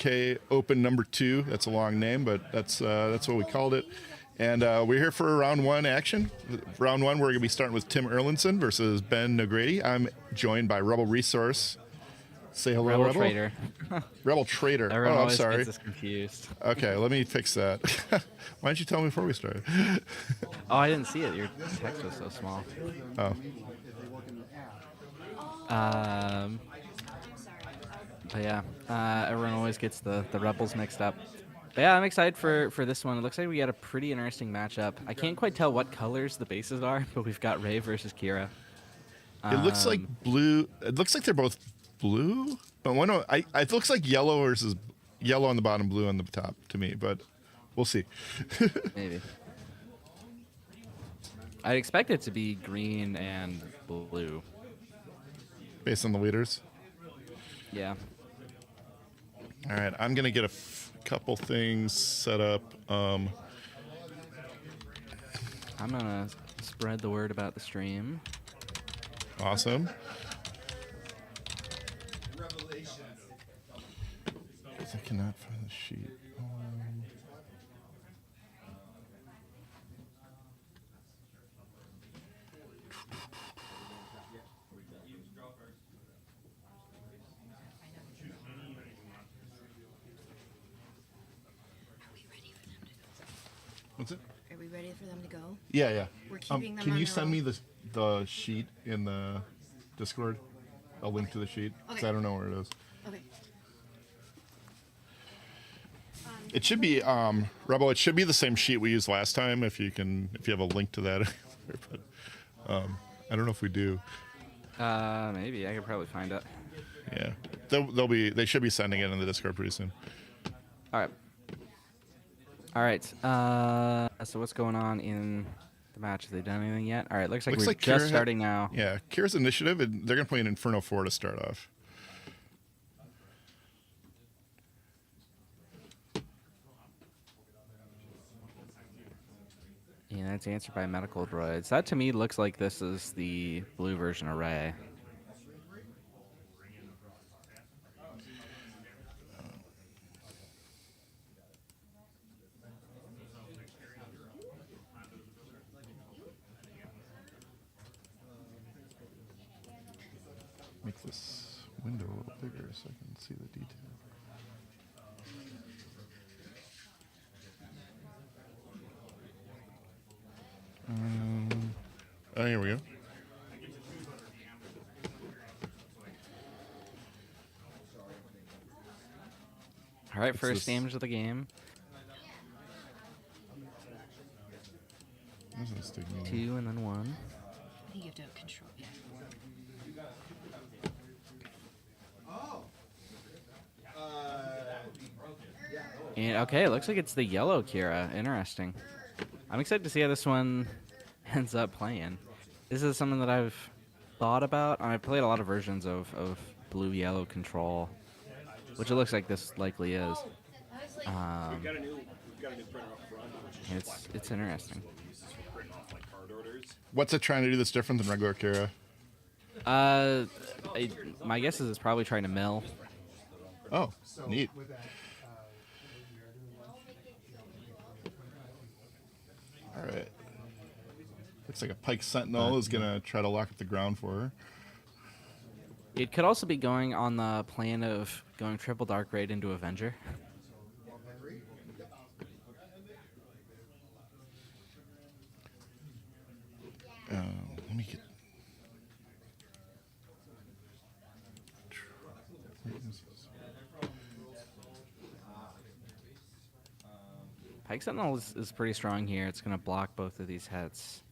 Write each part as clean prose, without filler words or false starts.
4K Open number 2. That's a long name, but that's what we called it. And we're here for round 1 action. Round 1, we're going to be starting with Tim Erlinson versus Ben Nogrady. I'm joined by Rebel Resource. Say hello, Rebel. Rebel Trader. Rebel Trader. Everyone I'm always sorry. gets us confused. Okay, let me fix that. Why didn't you tell me before we started? Oh, I didn't see it. Your text was so small. Oh. But yeah, everyone always gets the Rebels mixed up. But yeah, I'm excited for this one. It looks like we got a pretty interesting matchup. I can't quite tell what colors the bases are, but we've got Ray versus Kira. It looks like blue. It looks like they're both blue, but it looks like yellow versus yellow on the bottom, blue on the top to me. But we'll see. Maybe. I'd expect it to be green and blue. Based on the leaders. Yeah. All right, I'm gonna get a couple things set up. I'm gonna spread the word about the stream. Awesome. I cannot find the sheet. What's it? Are we ready for them to go? Yeah, yeah. We're keeping them Can on you their send own. me the sheet in the Discord? A link to the sheet? Because Okay. I don't know where it is. Okay. It should be Rebel. It should be the same sheet we used last time. If you have a link to that, but I don't know if we do. Maybe I could probably find it. Yeah, they should be sending it in the Discord pretty soon. All right. All right. So what's going on in the match? Have they done anything yet? All right. Looks we're just Kira starting now. Yeah, Kira's initiative, and they're gonna play an Inferno 4 to start off. Yeah, that's answered by medical droids. That to me looks like this is the blue version of Ray. Make this window a little bigger so I can see the detail. Here we go. All right, first damage of the game. This is taking 2 and then 1. I think you have to control. Yeah. And okay, it looks like it's the yellow Kira. Interesting. I'm excited to see how this one ends up playing. This is something that I've thought about. I've played a lot of versions of blue-yellow control, which it looks like this likely is. It's interesting. What's it trying to do that's different than regular Kira? My guess is it's probably trying to mill. Oh, neat. All right. Looks like a Pike Sentinel is going to try to lock up the ground for her. It could also be going on the plan of going triple Dark Raid into Avenger. Let me get... Pike Sentinel is pretty strong here. It's going to block both of these heads.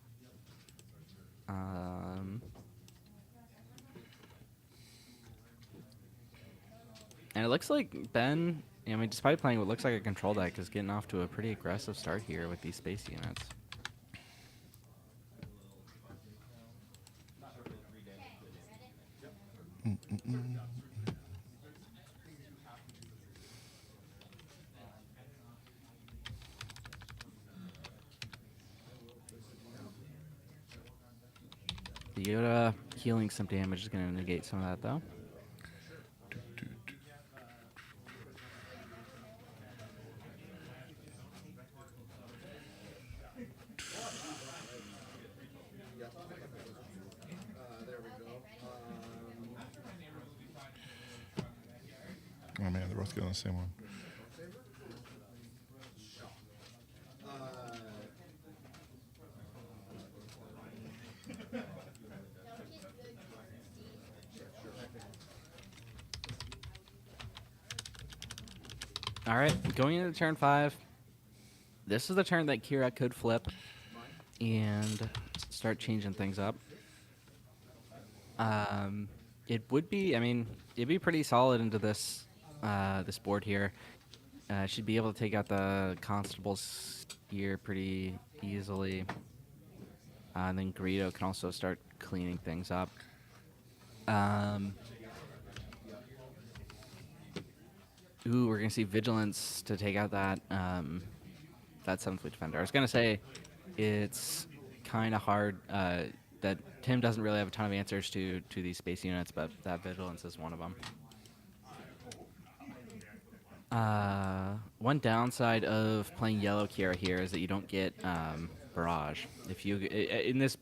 And it looks like Ben, I mean, despite playing what looks like a control deck, is getting off to a pretty aggressive start here with these space units. The Yoda healing some damage is going to negate some of that, though. both go on the same one. All right, going into turn 5. This is the turn that Kira could flip and start changing things up. It would be, I mean, it'd be pretty solid into this this board here. Should be able to take out the constables here pretty easily. And then Greedo can also start cleaning things up. Ooh, we're gonna see Vigilance to take out that that 7th defender. I was gonna say it's kind of hard that Tim doesn't really have a ton of answers to these space units, but that Vigilance is one of them. One downside of playing yellow Kira here is that you don't get Barrage. If you in this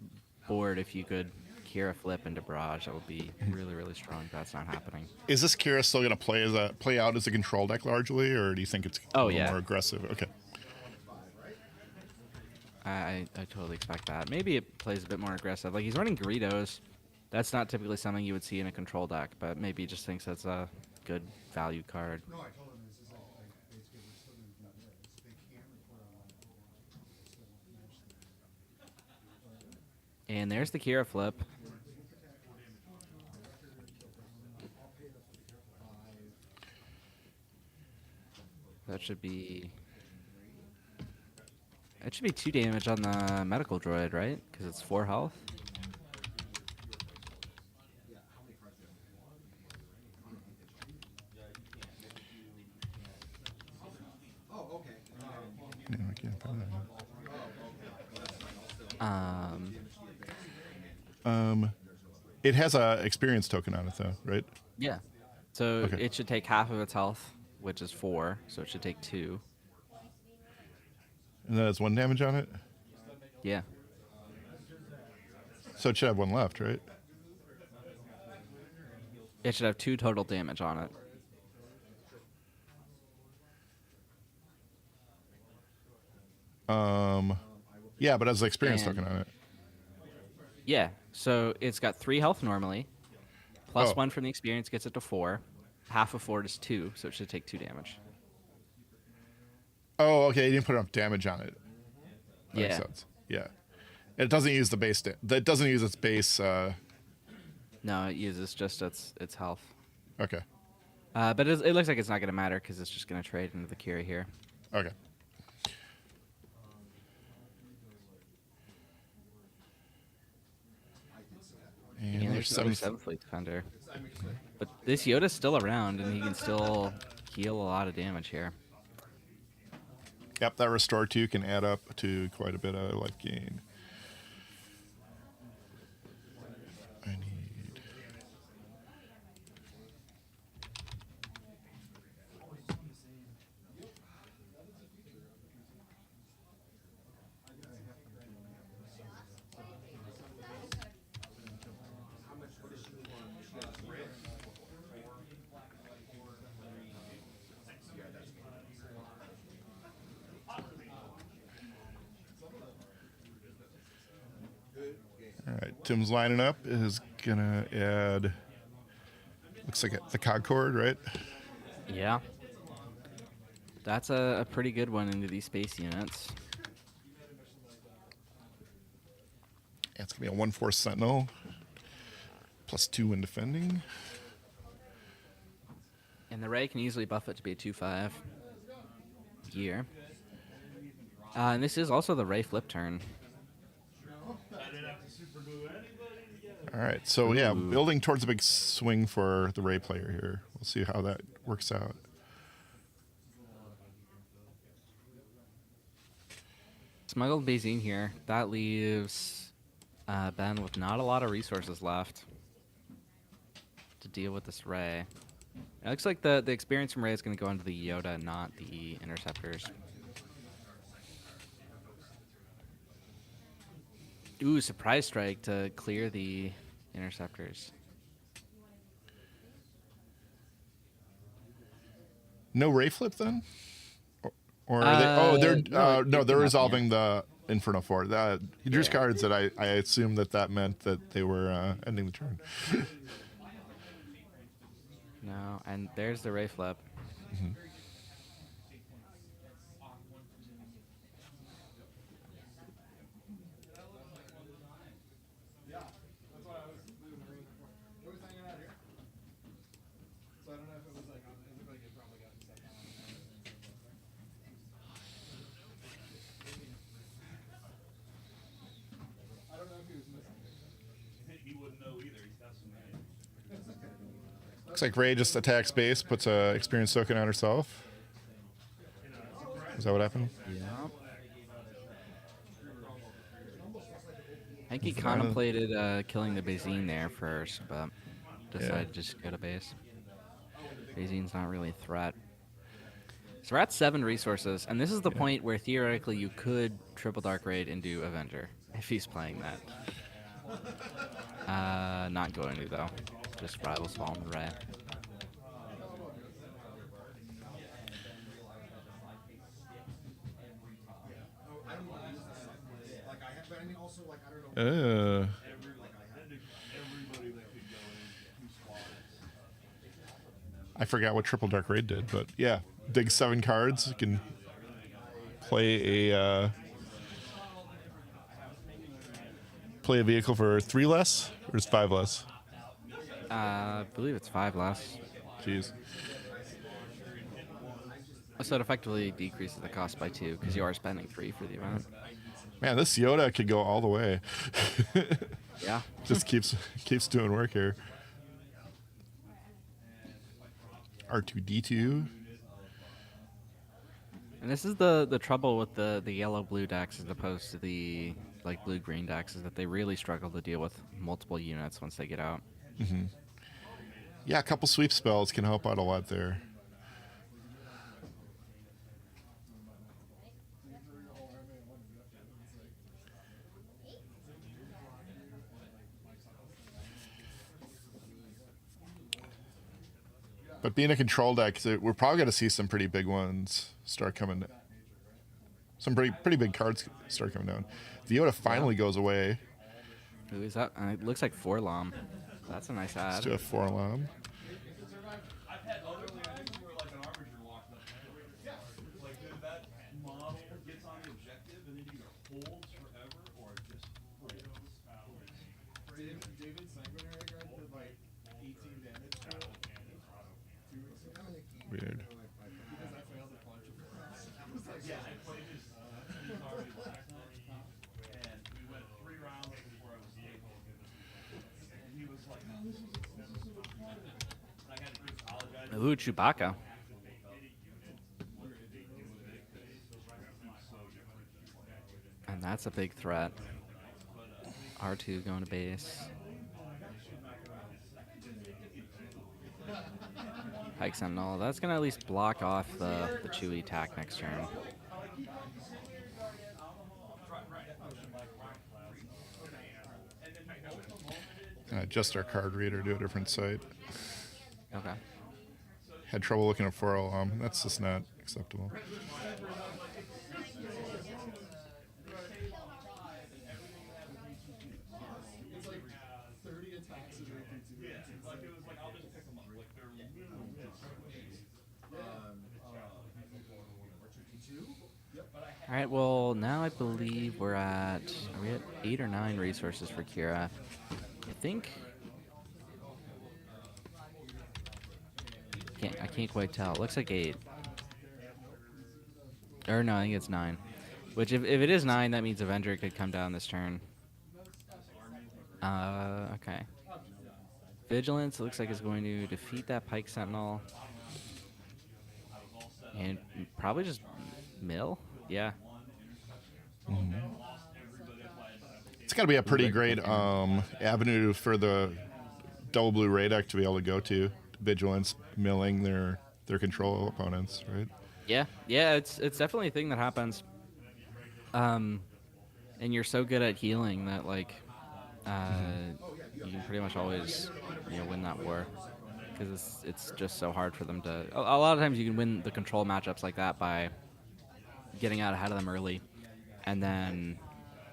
board, if you could Kira flip into Barrage, that would be really, really strong. That's not happening. Is this Kira still going to play out as a control deck largely, or do you think it's a little more aggressive? Okay. I totally expect that. Maybe it plays a bit more aggressive. Like, he's running Greedos. That's not typically something you would see in a control deck, but maybe he just thinks that's a good value card. And there's the Kira flip. That should be... It should be 2 damage on the medical droid, right? Because it's 4 health. No, I can't find that. It has a experience token on it, though, right? Yeah. So it should take half of its health, which is 4. So it should take 2. And that has 1 damage on it? Yeah. So it should have 1 left, right? It should have 2 total damage on it. Yeah, but it has the experience token on it. Yeah. So it's got 3 health normally. Plus 1 from the experience gets it to 4. Half of 4 is 2, so it should take 2 damage. Oh, okay. You didn't put enough damage on it. That makes sense. Yeah. And it doesn't use the base. That doesn't use its base. No, it uses just its health. Okay. But it looks like it's not going to matter because it's just going to trade into the Kira here. Okay. And there's another 7th Fleet Defender. But this Yoda's still around, and he can still heal a lot of damage here. Yep, that Restore 2 can add up to quite a bit of life gain. I need... All right, Tim's lining up is gonna add. Looks like the Concord, right? Yeah. That's a pretty good one into these space units. Yeah, it's gonna be a 1/4 Sentinel, +2 when defending. And the Ray can easily buff it to be a 2/5 gear. And this is also the Ray flip turn. All right, so yeah, building towards a big swing for the Ray player here. We'll see how that works out. Smuggled Bazine here. That leaves Ben with not a lot of resources left to deal with this Ray. It looks like the experience from Ray is going to go into the Yoda, not the interceptors. Ooh, surprise strike to clear the interceptors. No Ray Flip then? Or are they? Oh, no, they're nothing resolving yet. the Inferno 4. He drew Yeah. cards that I assumed that meant that they were ending the turn. No, and there's the Ray Flip. Looks like Ray just attacks base, puts a experience token on herself. Is that what happened? Yeah. I think he Inferno. contemplated killing the Bazine there first, but decided to just go to base. Bazine's not really a threat. So we're at 7 resources, and this is the point where theoretically you could triple Dark Raid into Avenger if he's playing that. Not going to though. Just Rival Spawn the Ray. I forgot what Triple Dark Raid did, but yeah, dig 7 cards. You can play a vehicle for 3 less, or is 5 less? I believe it's 5 less. Jeez. So it effectively decreases the cost by 2 because you are spending 3 for the event. Man, this Yoda could go all the way. Yeah. Just keeps doing work here. R2D2. And this is the trouble with the yellow-blue decks as opposed to the like blue-green decks is that they really struggle to deal with multiple units once they get out. Yeah, a couple sweep spells can help out a lot there. But being a control deck, we're probably going to see some pretty big ones start coming. Some pretty big cards start coming down. The Yoda finally goes away. Who is that? It looks like Forlom. That's a nice Let's ad. do a 4-alarm. Weird. Ooh, Chewbacca. And that's a big threat. R2 going to base. Pike Sentinel. That's going to at least block off the Chewie attack next turn. Adjust our card reader to a different site. Okay. Had trouble looking at 4-alarm. That's just not acceptable. All right, well, now I believe we're at 8 or 9 resources for Kira. I think... I can't quite tell. It looks like 8. Or no, I think it's 9. Which, if it is 9, that means Avenger could come down this turn. Okay. Vigilance, it looks like it's going to defeat that Pike Sentinel. And probably just mill? Yeah. It's got to be a pretty great avenue for the double blue Ray deck to be able to go to. Vigilance milling their control opponents, right? Yeah, it's definitely a thing that happens. And you're so good at healing that like you can pretty much always win that war. because it's just so hard for them to. A lot of times you can win the control matchups like that by getting out ahead of them early, and then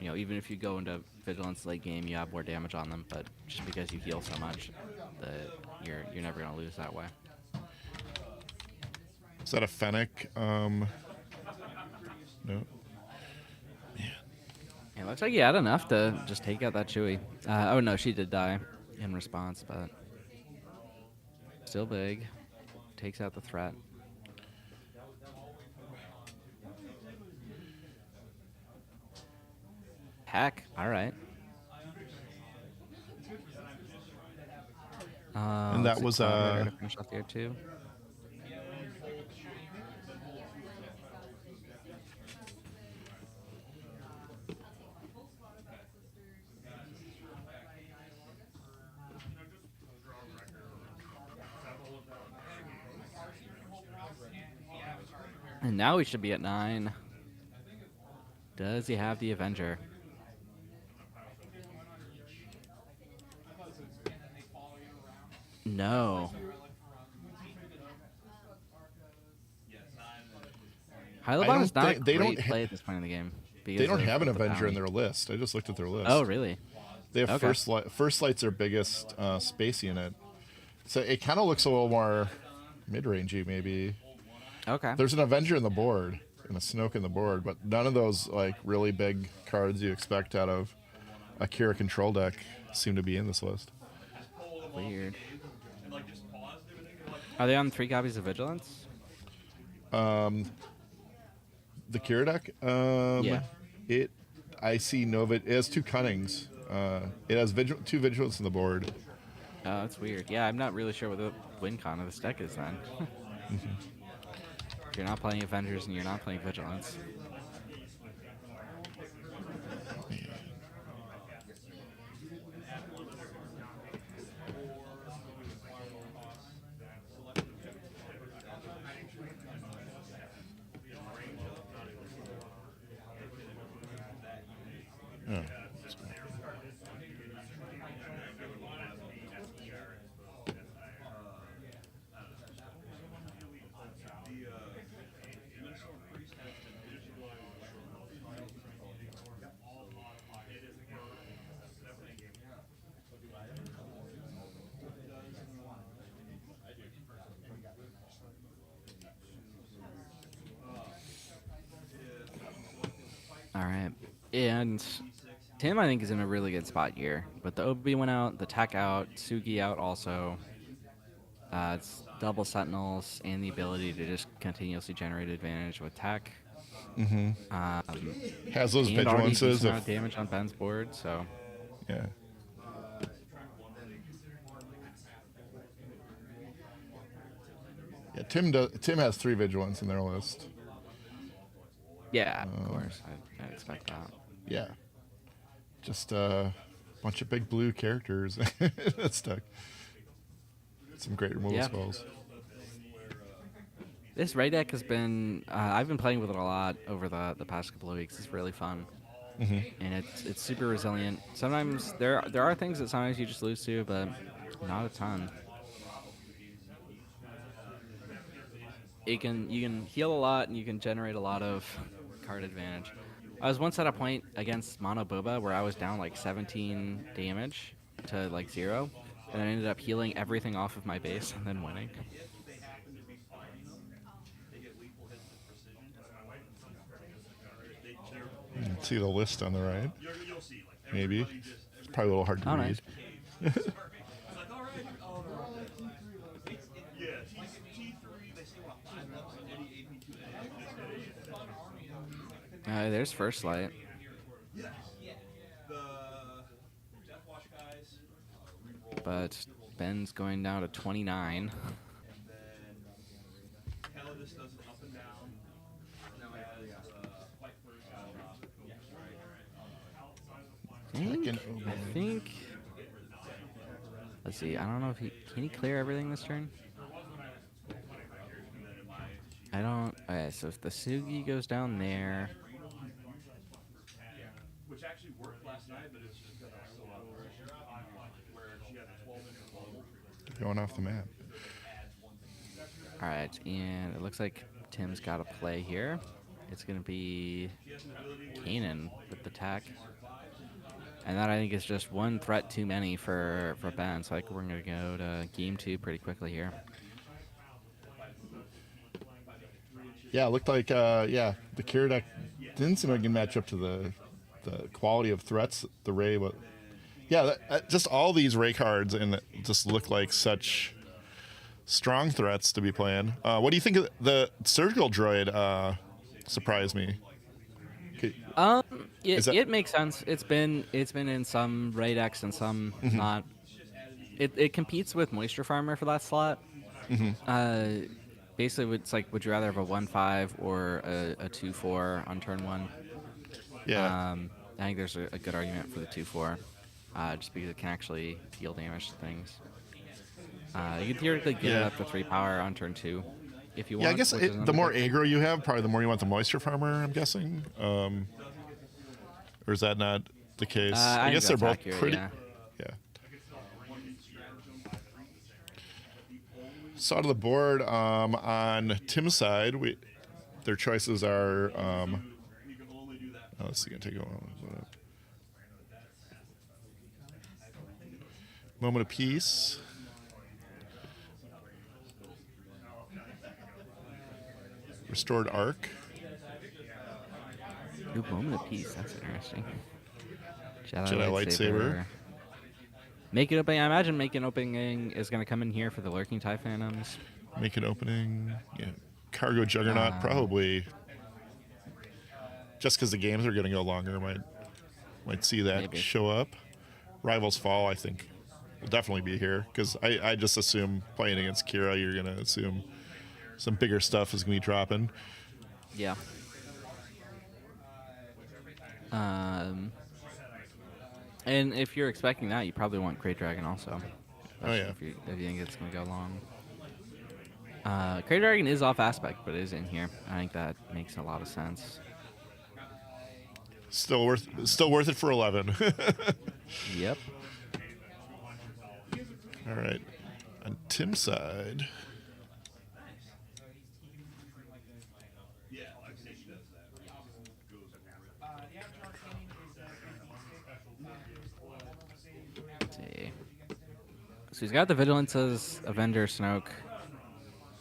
even if you go into vigilance late game, you have more damage on them. But just because you heal so much, you're never gonna lose that way. Is that a Fennec? No. It looks like he had enough to just take out that Chewie. Oh no, she did die in response, but still big. Takes out the threat. Heck, all right. And that was to finish off the air too. And now we should be at 9. Does he have the Avenger? No. Hylobot is not a great play at this point in the game. They don't have an Avenger in their list. I just looked at their list. Oh, really? They have First Light's their biggest space unit. So it kind of looks a little more mid-rangey, maybe. Okay. There's an Avenger in the board and a Snoke in the board, but none of those like really big cards you expect out of a Kira control deck seem to be in this list. Weird. Are they on 3 copies of Vigilance? The Kira deck? Yeah. I see it has 2 Cunnings. It has 2 Vigilance in the board. Oh, that's weird. Yeah, I'm not really sure what the win con of this deck is then. If you're not playing Avengers and you're not playing Vigilance. Oh. All right. And Tim, I think, is in a really good spot here. But the Obi went out, the Tech out, Sugi out also. It's double Sentinels and the ability to just continuously generate advantage with Tech. Has those And already Vigilances decent amount of of damage on Ben's board, so... yeah. Yeah, Tim has 3 Vigilance in their list. Yeah, of course. I'd expect that. Yeah. Just a bunch of big blue characters that's stuck. Some great removal spells. This raid deck has been... I've been playing with it a lot over the past couple of weeks. It's really fun. And it's super resilient. Sometimes there are things that sometimes you just lose to, but not a ton. You can heal a lot and you can generate a lot of card advantage. I was once at a point against Mono Boba where I was down like 17 damage to like 0, and I ended up healing everything off of my base and then winning. See the list on the right? Maybe. It's probably a little hard to read. Nice. There's First Light. But Ben's going down to 29. I think. Let's see. I don't know if can he clear everything this turn. I don't. Okay, so if the Sugi goes down there. Which actually worked last night, but it's just where she had a 12-inch global. Going off the map. All right, and it looks like Tim's got a play here. It's going to be Kanan with the tech. And that, I think, is just one threat too many for Ben. So I think we're going to go to game 2 pretty quickly here. Yeah, it looked like the Kira deck didn't seem like it can match up to the quality of threats the Ray. But yeah, just all these Ray cards and it just look like such strong threats to be playing. What do you think of the surgical droid? Surprised me. It makes sense. It's been in some Ray decks and some not. It competes with Moisture Farmer for that slot. Basically, it's like, would you rather have a 1/5 or a 2/4 on turn 1? Yeah. I think there's a good argument for the 2/4, just because it can actually deal damage to things. You can theoretically get it up to 3 power on turn 2 if you want. Yeah, I guess which is the another more good- aggro you have, probably the more you want the Moisture Farmer, I'm guessing. Or is that not the case? I I think guess they're that's both accurate, pretty. yeah. Yeah. So out of the board, on Tim's side, their choices are. Let's see, gonna take a moment of peace. Restored Arc. Ooh, moment of peace. That's interesting. Jedi lightsaber. Make it opening. I imagine making opening is going to come in here for the lurking TIE Phantoms. Make an opening. Yeah. Cargo Juggernaut, probably. Just because the games are going to go longer, might see that Maybe. show up. Rivals Fall, I think, will definitely be here because I just assume playing against Kira, you're going to assume some bigger stuff is going to be dropping. Yeah. And if you're expecting that, you probably want Great Dragon also. Oh, yeah. If you think it's going to go long. Great Dragon is off aspect, but it is in here. I think that makes a lot of sense. Still worth it for 11. Yep. All right. On Tim's side. Let's see. So he's got the Vigilance's Avenger Snoke.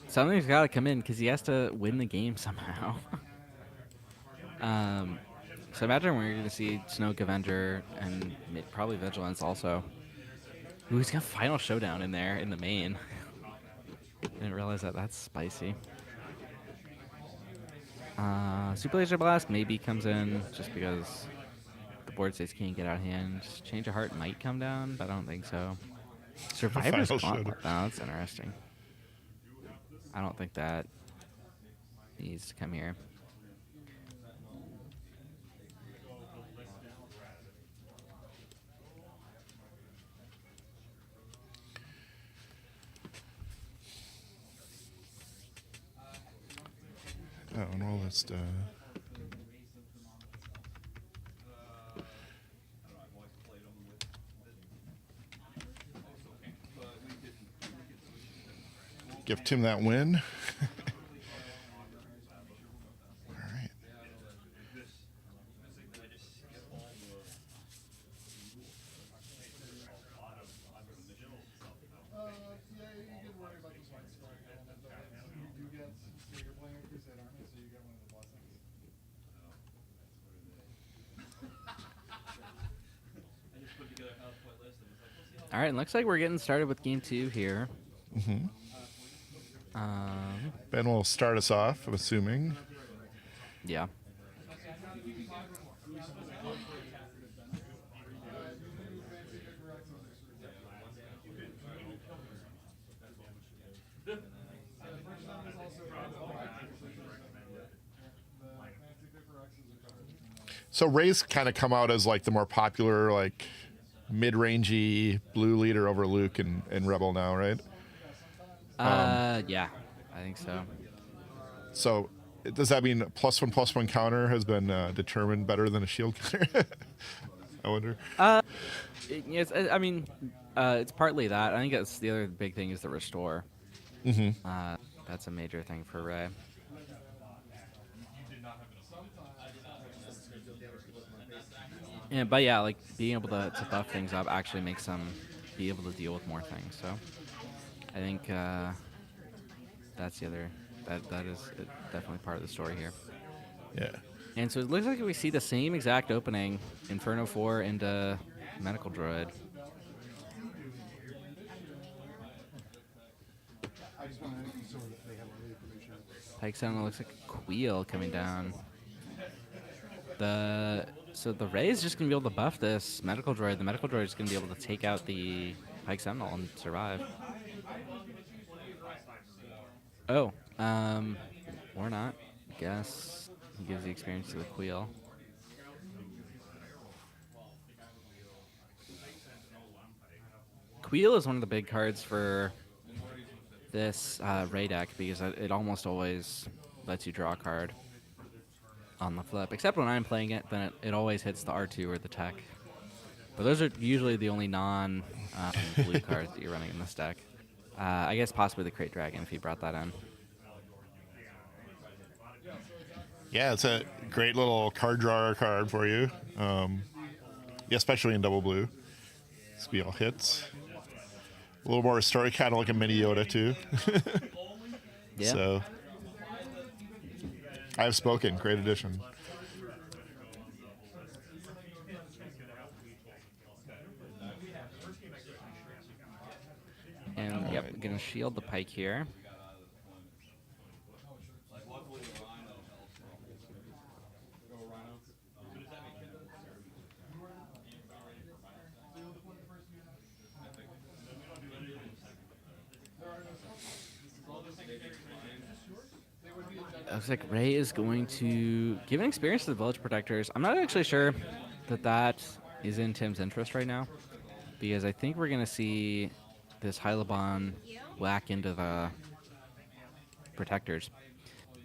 Something's got to come in because he has to win the game somehow. So imagine we're going to see Snoke, Avenger, and probably Vigilance also. Ooh, he's got Final Showdown in there in the main. Didn't realize that. That's spicy. Super Laser Blast maybe comes in just because the board states can't get out of hand. Change of Heart might come down, but I don't think so. Survivor's Final Gauntlet. Showdown. Oh, that's interesting. I don't think that needs to come here. Oh, and all that stuff. Give Tim that win. All right. All right, and looks like we're getting started with game 2 here. Ben will start us off, I'm assuming. Yeah. So Ray's kind of come out as like the more popular, like mid-rangey blue leader over Luke and Rebel now, right? Yeah, I think so. So does that mean +1/+1 counter has been determined better than a shield counter? I wonder. Yes, I mean, it's partly that. I think that's the other big thing is the restore. That's a major thing for Ray. But yeah, like being able to buff things up actually makes them be able to deal with more things. So I think that's the other that is definitely part of the story here. Yeah. And so it looks like we see the same exact opening, Inferno 4 into Medical Droid. Pike Sentinel looks like a Queel coming down. So the Ray is just going to be able to buff this Medical Droid. The Medical Droid is going to be able to take out the Pike Sentinel and survive. Oh, or not. I guess he gives the experience to the Queel. Queel is one of the big cards for this Ray deck because it almost always lets you draw a card on the flip. Except when I'm playing it, then it always hits the R2 or the tech. But those are usually the only non-blue cards that you're running in this deck. I guess possibly the Crate Dragon if you brought that in. Yeah, it's a great little card drawer card for you. Yeah, especially in double blue. This be all hits. A little more story, kind of like a mini Yoda too. Yeah. So, I have spoken. Great addition. And yep, gonna shield the Pike here. Looks like Ray is going to give an experience to the Village Protectors. I'm not actually sure that is in Tim's interest right now, because I think we're going to see this Hyliban whack into the Protectors.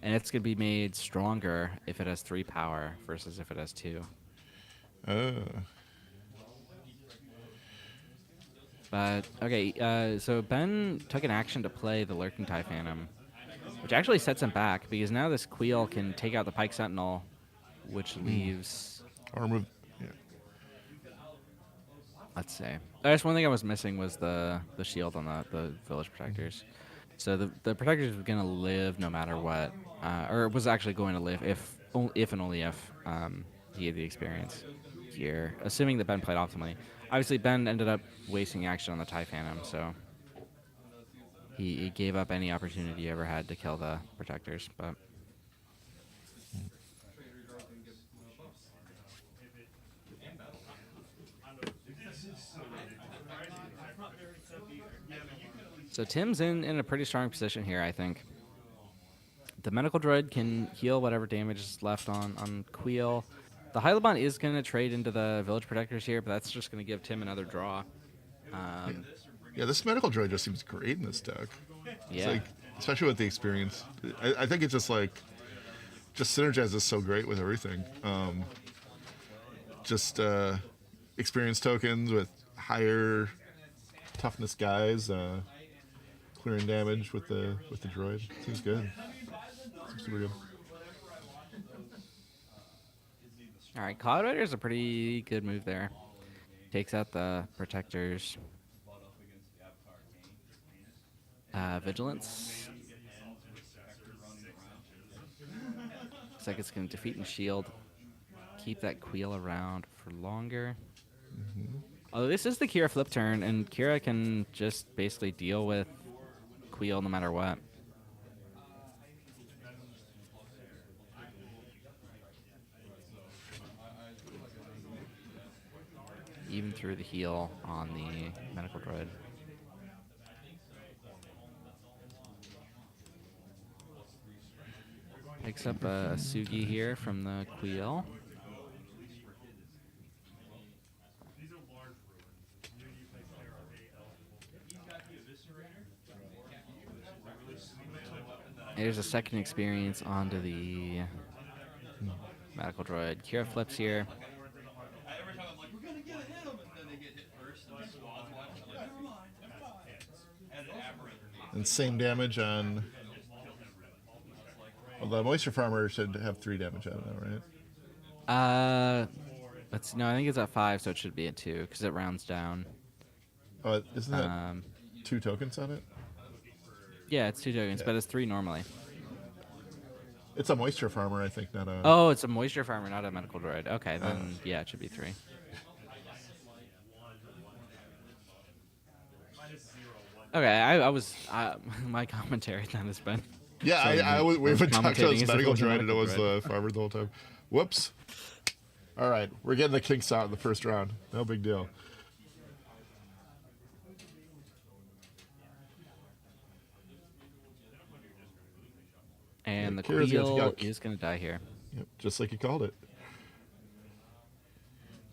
And it's going to be made stronger if it has 3 power versus if it has 2. But, okay, so Ben took an action to play the Lurking TIE Phantom, which actually sets him back, because now this Queel can take out the Pike Sentinel, which leaves... Or remove. Yeah. Let's see. I guess one thing I was missing was the shield on the Village Protectors. So the Protectors were going to live no matter what, or was actually going to live if and only if he had the experience here, assuming that Ben played optimally. Obviously, Ben ended up wasting action on the TIE Phantom, so he gave up any opportunity he ever had to kill the Protectors. But so Tim's in a pretty strong position here, I think. The Medical Droid can heal whatever damage is left on Queel. The Hyliban is going to trade into the Village Protectors here, but that's just going to give Tim another draw. Yeah, this medical droid just seems great in this deck. Yeah. It's like, especially with the experience. I think it's just synergizes so great with everything. Experience tokens with higher toughness guys, clearing damage with the droid. Seems good. Seems super good. All right, Cloud Rider is a pretty good move there. Takes out the Protectors. Vigilance. Looks like it's going to defeat and shield. Keep that Queel around for longer. Although this is the Kira flip turn, and Kira can just basically deal with Queel no matter what. Even through the heal on the Medical Droid. Picks up a Sugi here from the Queel. There's a second experience onto the Medical Droid. Kira flips here. And same damage on Well, the moisture farmer should have 3 damage out of that, right? No, I think it's at 5, so it should be at 2 because it rounds down. Isn't that Um, 2 tokens on it? yeah, it's 2 tokens, but it's 3 normally. It's a moisture farmer, I think, not a. Oh, it's a moisture farmer, not a medical droid. Okay, then yeah, it should be 3. Okay, I was my commentary then has been. Yeah, we've been talking about this commentating as if it medical was a droid, and it medical was droid. the farmer the whole time. Whoops. All right, we're getting the kinks out in the first round. No big deal. And the Kira's got Queel yuck. is going to die here. Yep, just like you called it.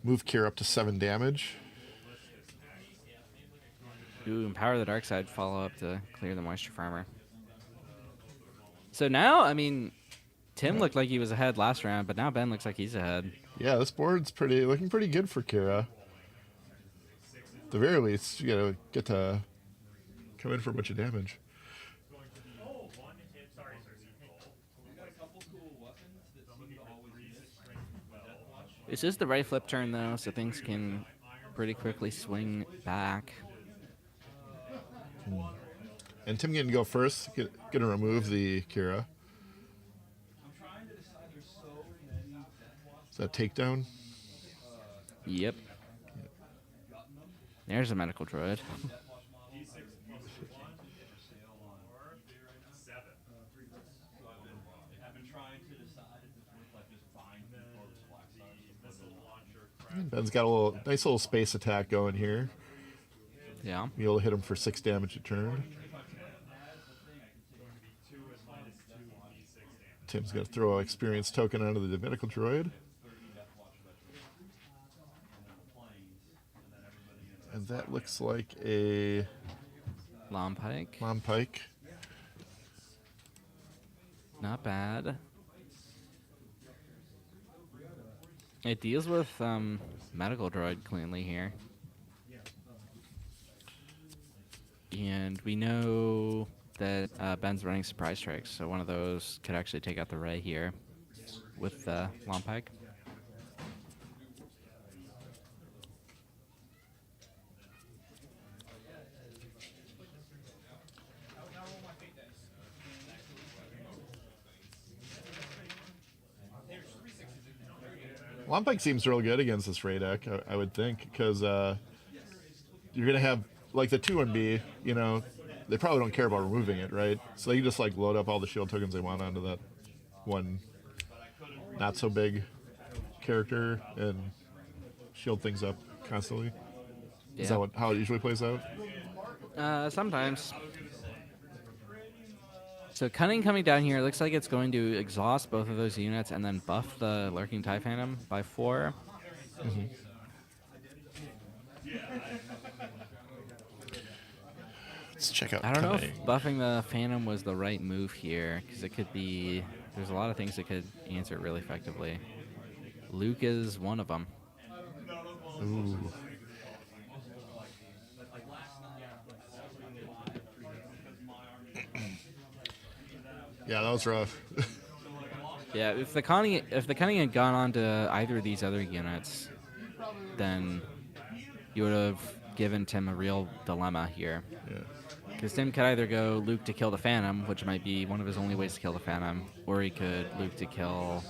Move Kira up to 7 damage. Ooh, Empower the Dark Side, follow up to clear the Moisture Farmer. So now, I mean, Tim looked like he was ahead last round, but now Ben looks like he's ahead. Yeah, this board's looking pretty good for Kira. At the very least, you gotta get to come in for a bunch of damage. This is the right flip turn, though, so things can pretty quickly swing back. And Tim getting to go first. Gonna remove the Kira. Is that takedown? Yep. There's a medical droid. Ben's got a nice little space attack going here. Yeah. Be able to hit him for 6 damage a turn. Tim's got to throw an experience token onto the medical droid. And that looks like a Long Pike. Mom Pike. Not bad. It deals with medical droid cleanly here. And we know that Ben's running surprise strikes, so one of those could actually take out the Ray here with Long Pike. Lompike seems real good against this Ray deck, I would think, because you're going to have, like, the 2-1B, you know, they probably don't care about removing it, right? So they can just, like, load up all the shield tokens they want onto that one not-so-big character and shield things up constantly. Yeah. Is that how it usually plays out? Sometimes. So Cunning coming down here, looks like it's going to exhaust both of those units and then buff the Lurking TIE Phantom by 4. Mm-hmm. Let's check out I don't know Cunning. if buffing the Phantom was the right move here, because it could be... There's a lot of things that could answer it really effectively. Luke is one of them. Ooh. Yeah, that was rough. Yeah, if the Cunning had gone on to either of these other units, then you would have given Tim a real dilemma here. Yeah. Because Tim could either go Luke to kill the Phantom, which might be one of his only ways to kill the Phantom, or he could Luke to kill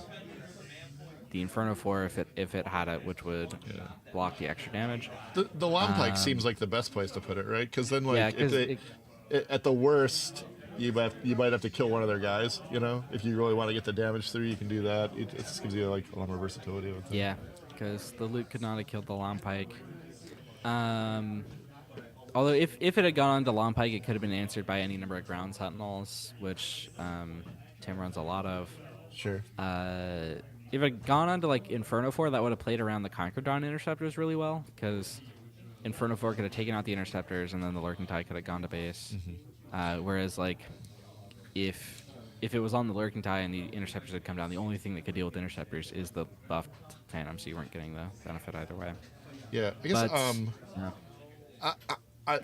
the Inferno 4 if it had it, which would block the extra damage. The Lompike seems like the best place to put it, right? Because then, like, Yeah, if 'cause at the worst, you might have to kill one of their guys. You know, if you really want to get the damage through, you can do that. It just gives you like a lot more versatility. With it. Yeah, because the Luke could not have killed the Long Pike. Although if it had gone on to Long Pike, it could have been answered by any number of ground sentinels, which Tim runs a lot of. Sure. If it had gone on to like Inferno 4, that would have played around the Conquerdon interceptors really well, because Inferno 4 could have taken out the interceptors, and then the Lurking TIE could have gone to base. Whereas, like, if it was on the Lurking TIE and the interceptors had come down, the only thing that could deal with interceptors is the buffed Phantom, so you weren't getting the benefit either way. Yeah, I guess. Yeah.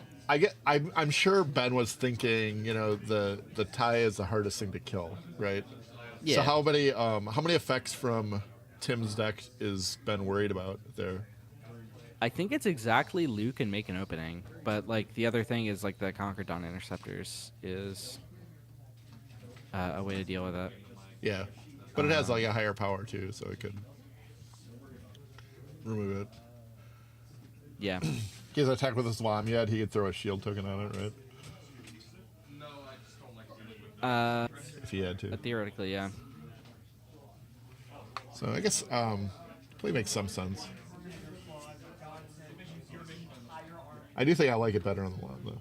I'm sure Ben was thinking, you know, the TIE is the hardest thing to kill, right? Yeah. So how many effects from Tim's deck is Ben worried about there? I think it's exactly Luke and Make an Opening, but like the other thing is like the Conquer Dawn Interceptors is a way to deal with it. Yeah, but it has like a higher power too, so it could remove it. Yeah. He has attack with his Lam yet. He could throw a shield token on it, right? If he had to. Theoretically, yeah. So I guess play makes some sense. I do think I like it better on the Lam though.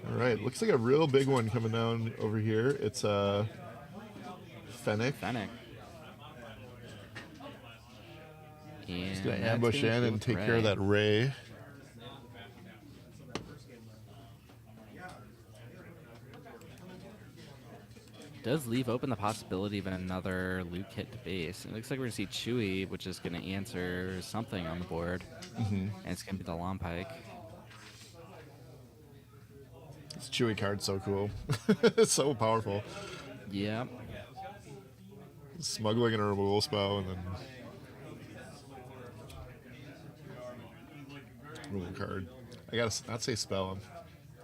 All right, looks like a real big one coming down over here. It's Fennec. Fennec. He's gonna ambush in and take care of that Ray. Does leave open the possibility of another Luke hit to base. It looks like we're gonna see Chewie, which is gonna answer something on the board, and it's gonna be the Long Pike. This Chewie card's so cool. It's so powerful. Yeah. Smuggling and a removal spell, and then removal card. I gotta not say spell.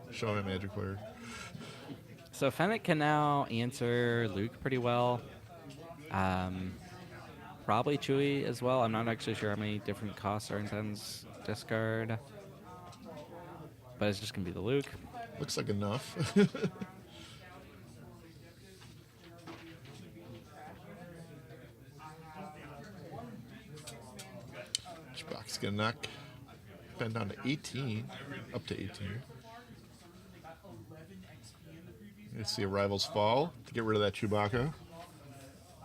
I'm showing my magic player. So Fennec can now answer Luke pretty well. Probably Chewie as well. I'm not actually sure how many different costs are in Ben's discard. But it's just going to be the Luke. Looks like enough. Which box gonna knock Ben down to 18, up to 18. Let's see a Rivals Fall to get rid of that Chewbacca.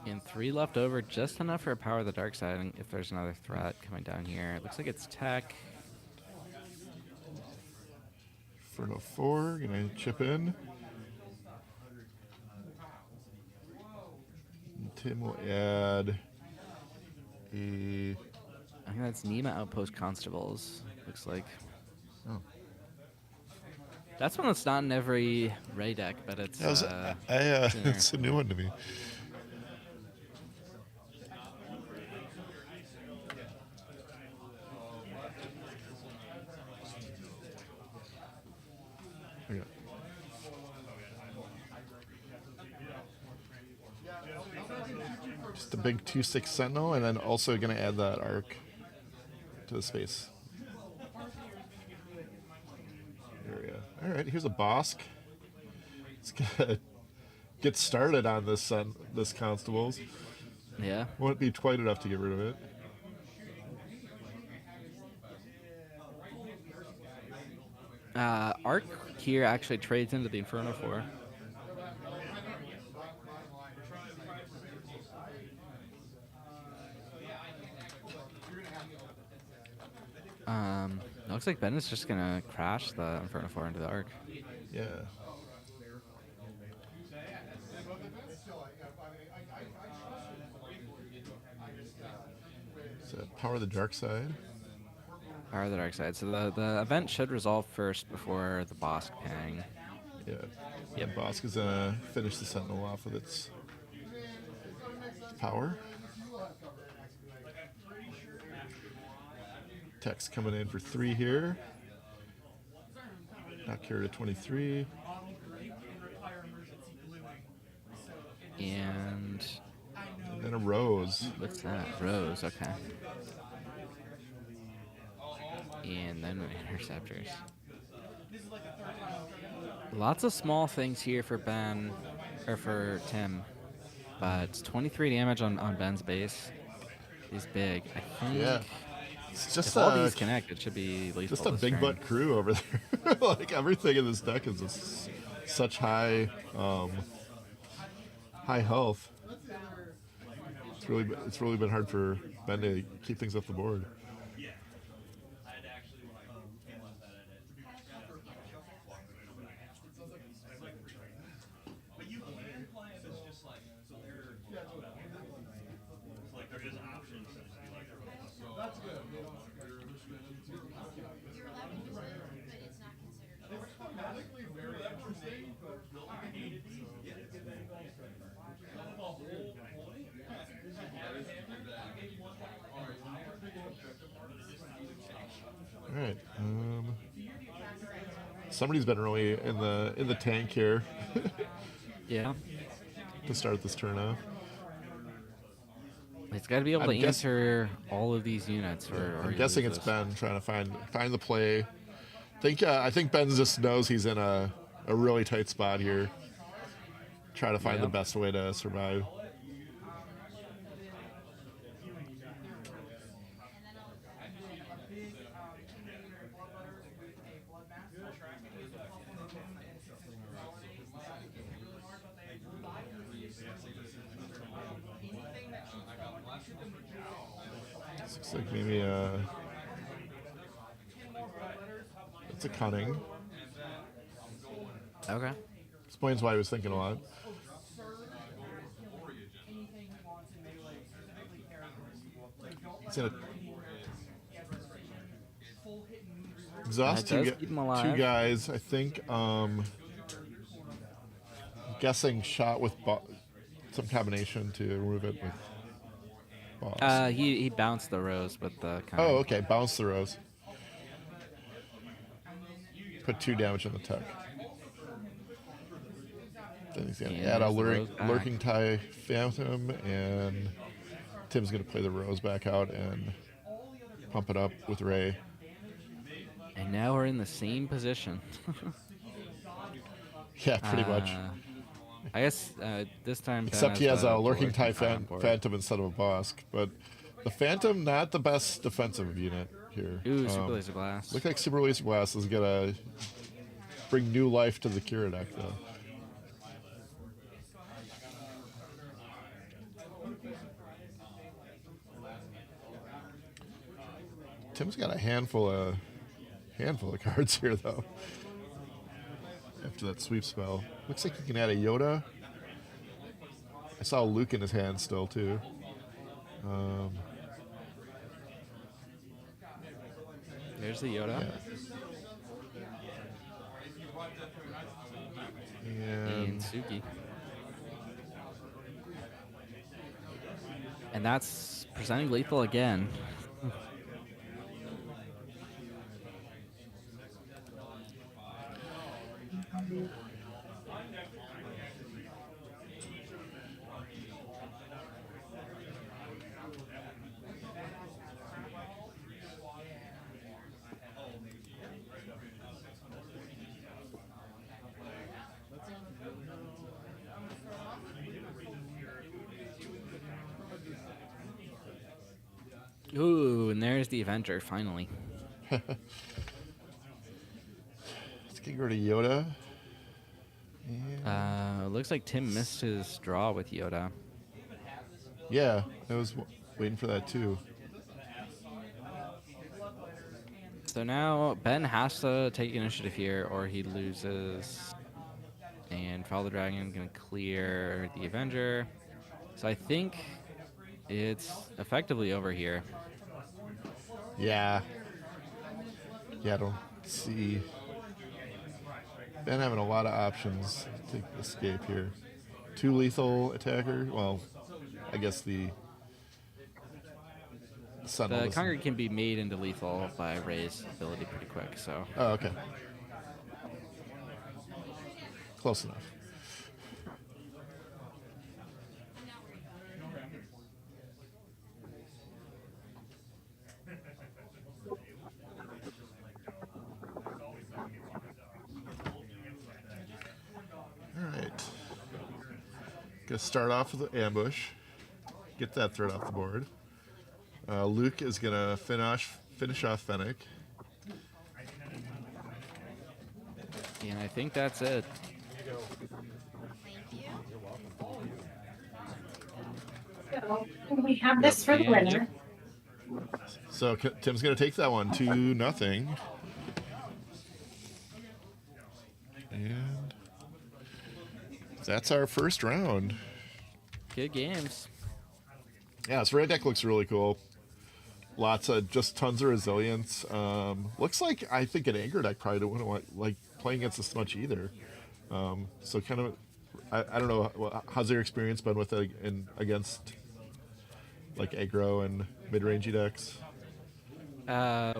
And 3 left over, just enough for a Power of the Dark Side and if there's another threat coming down here. It looks like it's Tech. Inferno 4, gonna chip in. And Tim will add a... I think that's Nema Outpost Constables, looks like. Oh. That's one that's not in every Ray deck, but it's it's a new one to me. Okay. Just a big 2/6 Sentinel, and then also going to add that arc to the space. Area. All right, here's a Bosk. It's gonna get started on this Constables. Yeah. Won't be quite enough to get rid of it. Arc here actually trades into the Inferno 4. It looks like Ben is just gonna crash the Inferno 4 into the Arc. Yeah. So Power of the Dark Side. Power of the Dark Side. So the event should resolve first before the Bosk Pang. Yeah. Yep. Bosk is gonna finish the Sentinel off with its power. Text coming in for 3 here. Knock here to 23. And then a Rose. What's that? Rose, okay. And then Interceptors. Lots of small things here for Ben, or for Tim. But 23 damage on Ben's base. He's big. I think. Yeah. It's just if all these connect, it should be lethal. Just a big butt crew over there. Like everything in this deck is just such high health. It's really been hard for Ben to keep things off the board. somebody's been really in the tank here Yeah. to start this turn off. He's got to be able to I'm guess- answer all of these units, or I'm he guessing loses. it's Ben trying to find the play. I think Ben just knows he's in a really tight spot here. Try to find the best way to survive. This looks like maybe it's a cunning. Okay. Explains why he was thinking a lot. He's gonna exhaust That does keep him alive. two guys. I think. Guessing shot with some combination to remove it with boss. He bounced the rose with the kind Oh, okay. Bounce the rose. Put 2 damage on the tech. Then he's going to add a there's the rose back. lurking tie phantom, and Tim's going to play the rose back out and pump it up with Ray. And now we're in the same position. Yeah, pretty much. I guess this time. Ben Except he has the a lurking tie on board. phantom instead of a bosk. But the phantom, not the best defensive unit here. Ooh, Super Laser Blast. Look like Super Laser Blast is going to bring new life to the Kira deck, though. Tim's got a handful of cards here, though. After that sweep spell, looks like he can add a Yoda. I saw Luke in his hand still too. There's the Yoda. Yeah. And Suki. And that's presenting lethal again. Ooh, and there's the Avenger, finally. Let's get rid of Yoda. Looks like Tim missed his draw with Yoda. Yeah, I was waiting for that too. So now Ben has to take initiative here, or he loses. And Follow the Dragon gonna clear the Avenger. So I think it's effectively over here. Yeah. Yeah, I don't see Ben having a lot of options to escape here. 2 lethal attacker. Well, I guess the Sentinel. The Conquer can be made into lethal by Ray's ability pretty quick, so. Oh, okay. Close enough. Alright. Gonna start off with the ambush. Get that threat off the board. Luke is gonna finish off Fennec. And I think that's it. Thank you. So we have this for the and- winner. So Tim's gonna take that one 2-0. And that's our first round. Good games. Yeah, this red deck looks really cool. Lots of just tons of resilience. Looks like I think an anger deck probably wouldn't want like playing against this much either. So kind of, I don't know. How's your experience been with it against like aggro and mid-rangey decks?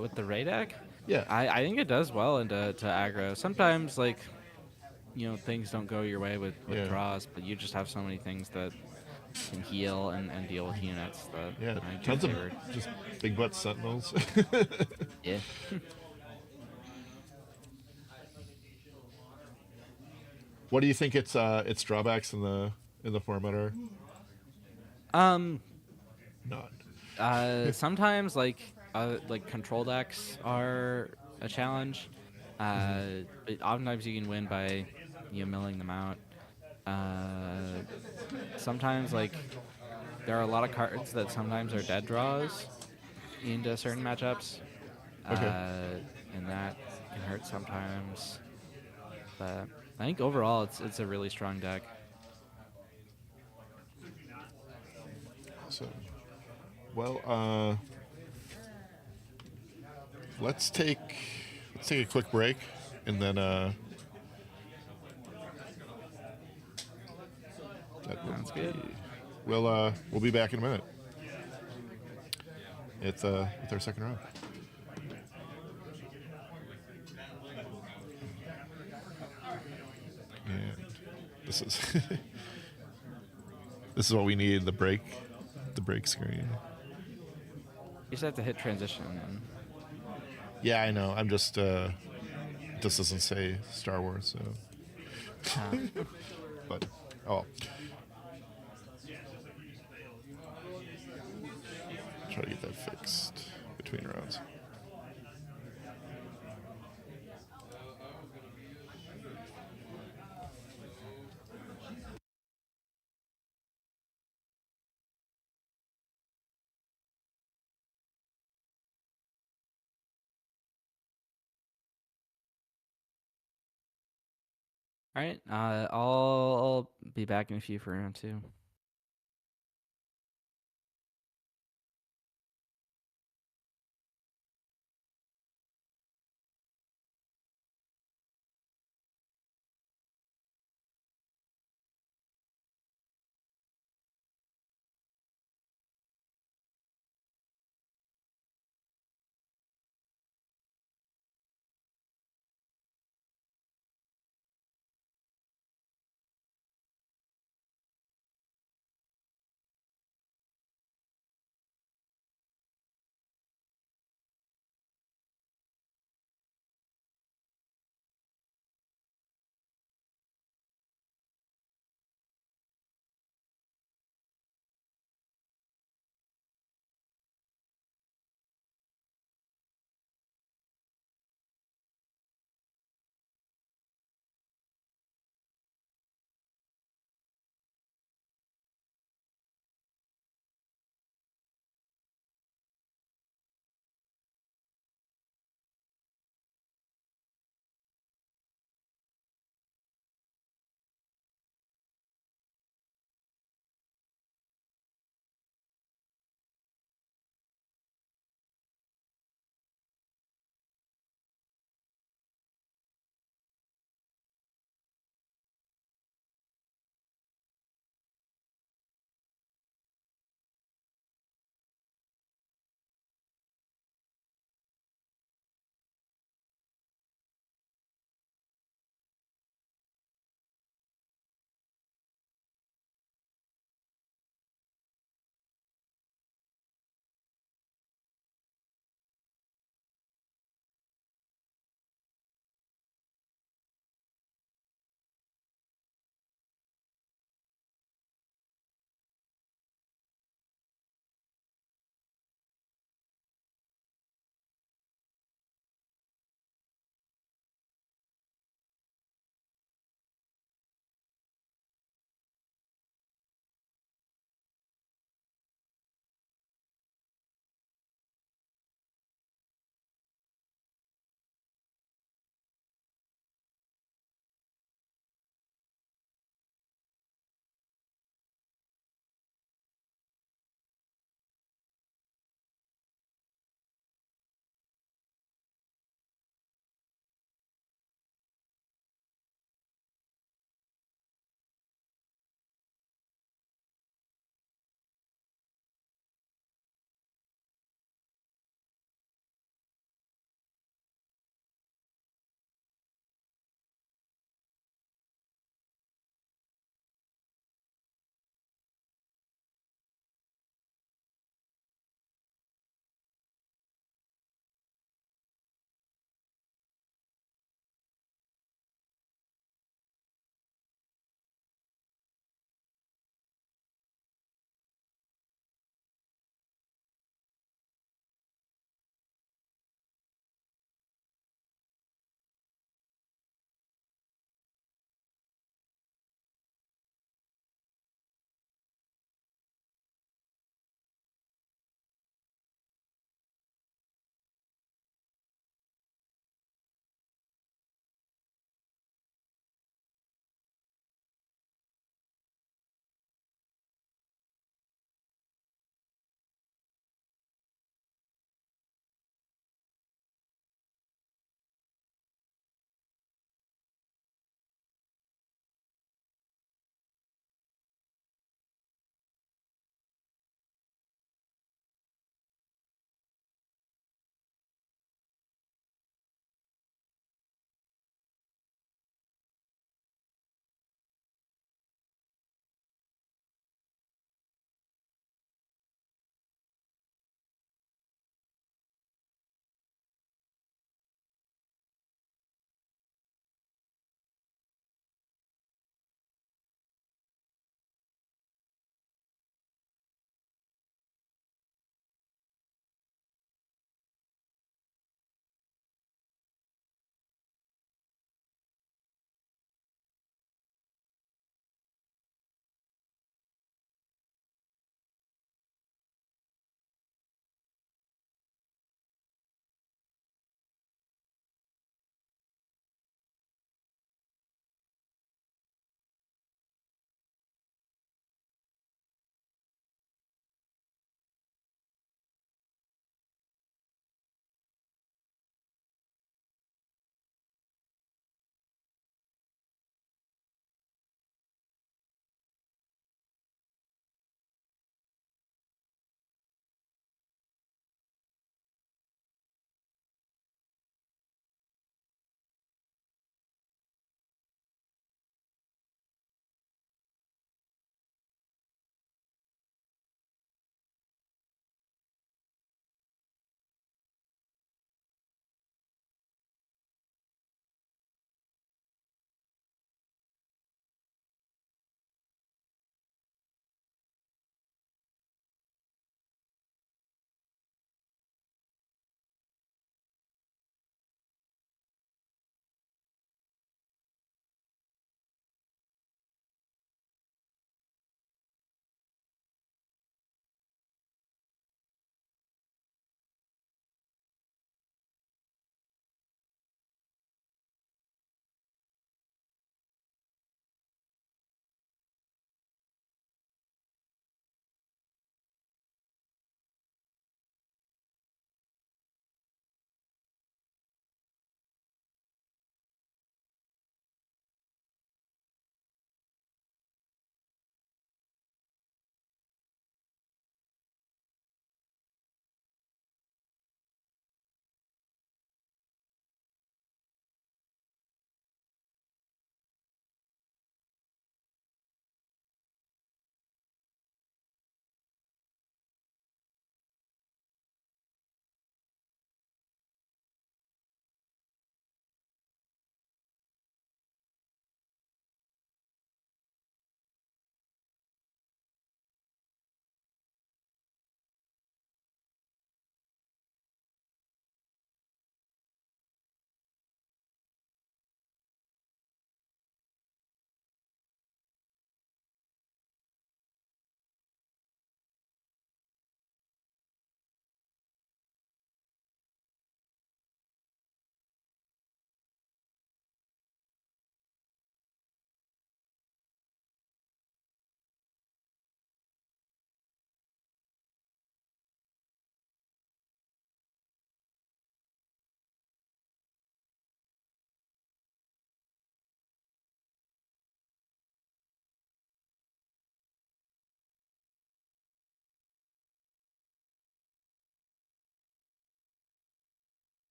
With the Ray deck? Yeah. I think it does well into aggro. Sometimes like things don't go your way with Yeah. draws, but you just have so many things that can heal and deal with units that Yeah. I think you're Tons of favored. just big butt sentinels. Yeah. What do you think its drawbacks in the format are? um. None. Sometimes like control decks are a challenge. But oftentimes you can win by milling them out. Uh, Sometimes like there are a lot of cards that sometimes are dead draws into certain matchups, Okay. and that can hurt sometimes. But I think overall it's a really strong deck. So, well, let's take a quick break, and then that will Sounds good. we'll be back in a minute. It's with our second round. And this is this is what we need, the break screen. You just have to hit transition. And Yeah, I know. I'm just this doesn't say Star Wars, so but oh, try to get that fixed between rounds. all right, I'll be back in a few for round two.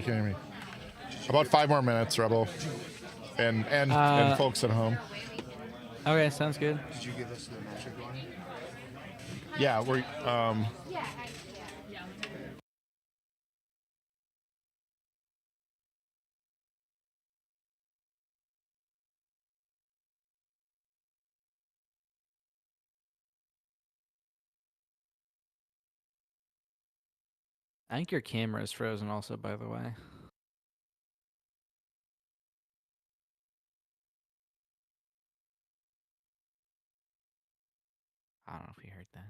you kidding me? About 5 more minutes, Rebel, and folks at home. Okay, sounds good. Did you give us the matchup going? Yeah, we're I think your camera is frozen also, by the way. I don't know if you heard that.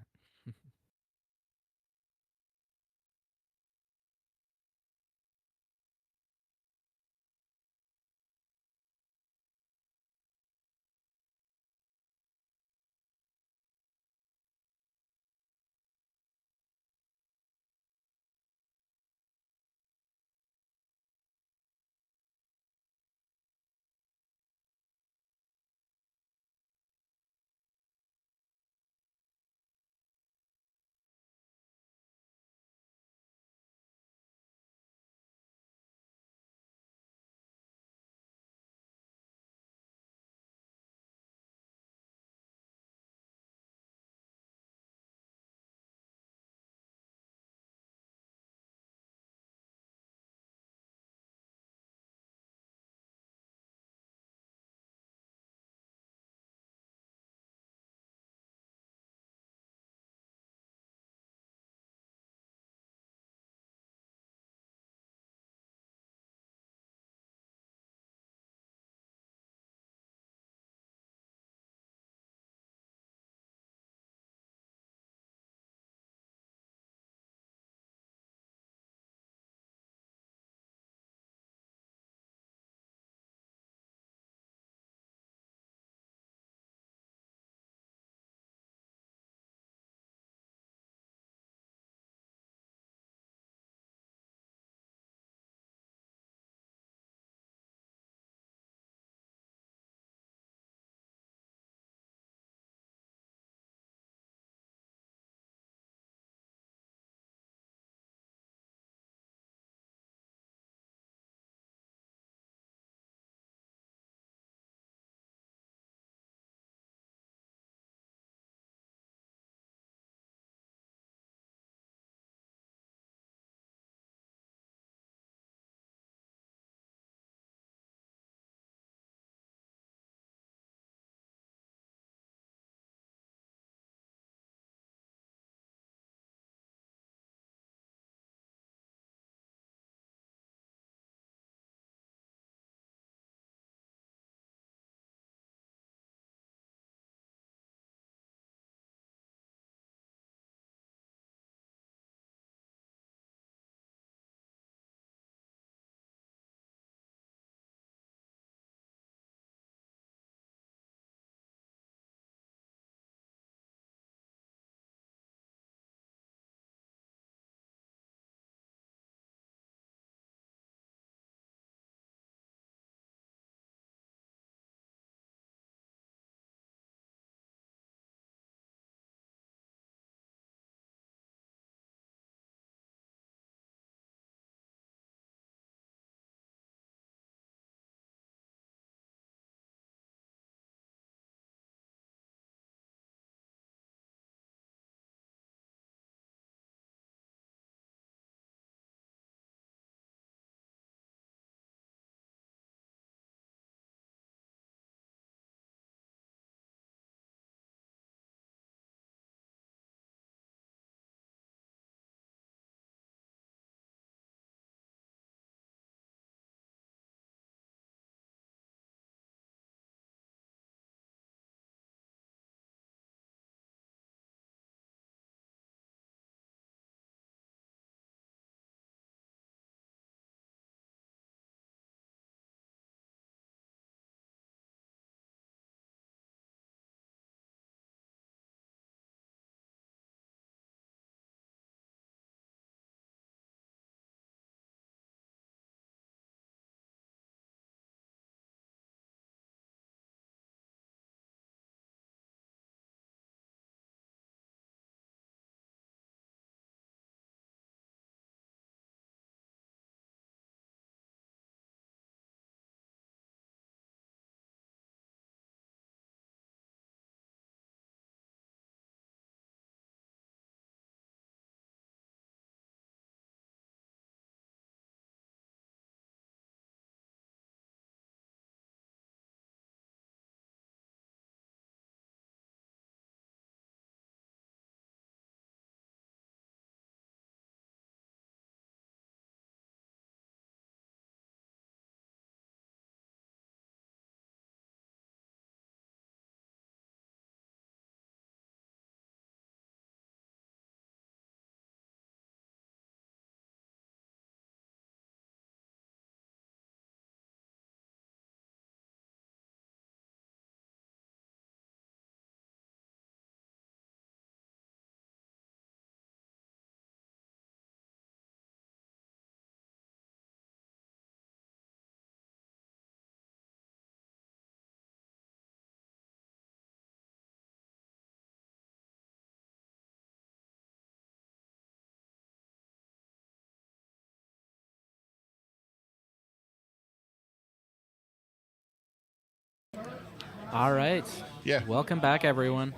All right. Yeah. Welcome back, everyone.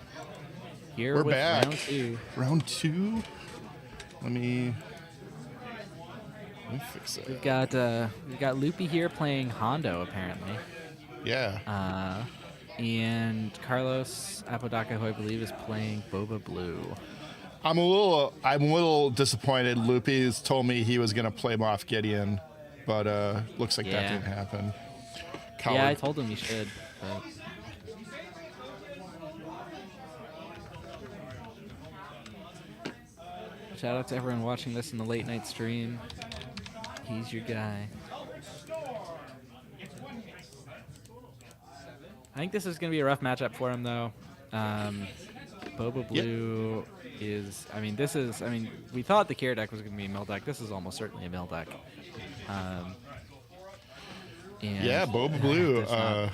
Here We're with back. round 2. Round 2. Let me fix that. We've got Loopy here playing Hondo apparently, Yeah. and Carlos Apodaca, who I believe is playing Boba Blue. I'm a little disappointed. Loopy's told me he was gonna play Moff Gideon, but looks like that Yeah. didn't happen. Yeah, I Coward. told him he should. But... Shout out to everyone watching this in the late night stream. He's your guy. I think this is going to be a rough matchup for him, though. Boba Blue is... I mean, we thought the Kira deck was going to be a mill deck. This is almost certainly a mill deck. And Yeah, Boba Blue. does not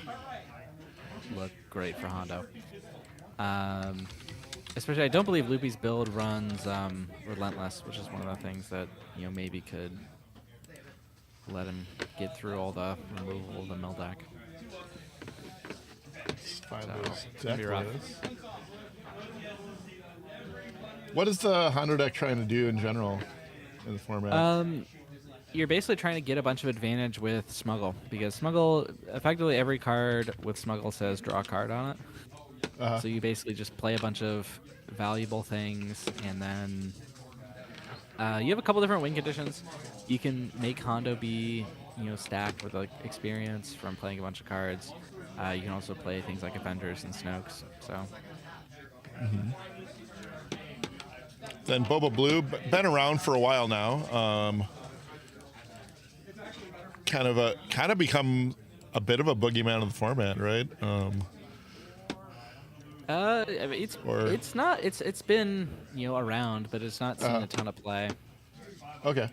look great for Hondo. Especially, I don't believe Loopy's build runs Relentless, which is one of the things that maybe could let him get through all the removal of the mill deck. It's gonna be rough. What is the Hondo deck trying to do in general in the format? You're basically trying to get a bunch of advantage with Smuggle, because Smuggle, effectively every card with Smuggle says draw a card on it. So you basically just play a bunch of valuable things, and then you have a couple different win conditions. You can make Hondo be, stacked with like experience from playing a bunch of cards. You can also play things like Avengers and Snokes. So. Then Boba Blue, been around for a while now. Kind of become a bit of a boogeyman of the format, right? I mean, it's been around, but it's not seen a ton of play. Okay.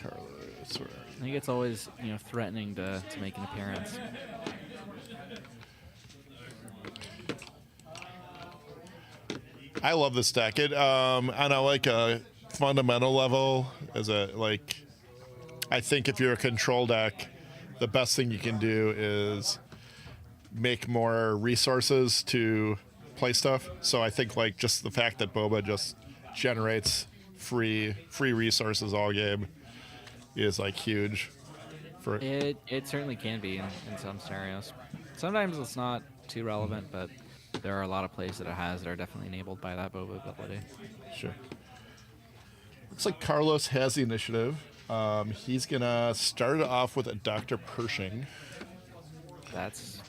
Carlos, I think it's always threatening to make an appearance. I love this deck. It on a fundamental level, I think if you're a control deck, the best thing you can do is make more resources to play stuff. So I think just the fact that Boba just generates free resources all game is huge. For it certainly can be in some scenarios. Sometimes it's not too relevant, but there are a lot of plays that it has that are definitely enabled by that Boba ability. Sure. Looks like Carlos has the initiative. He's gonna start it off with a Dr. Pershing. That's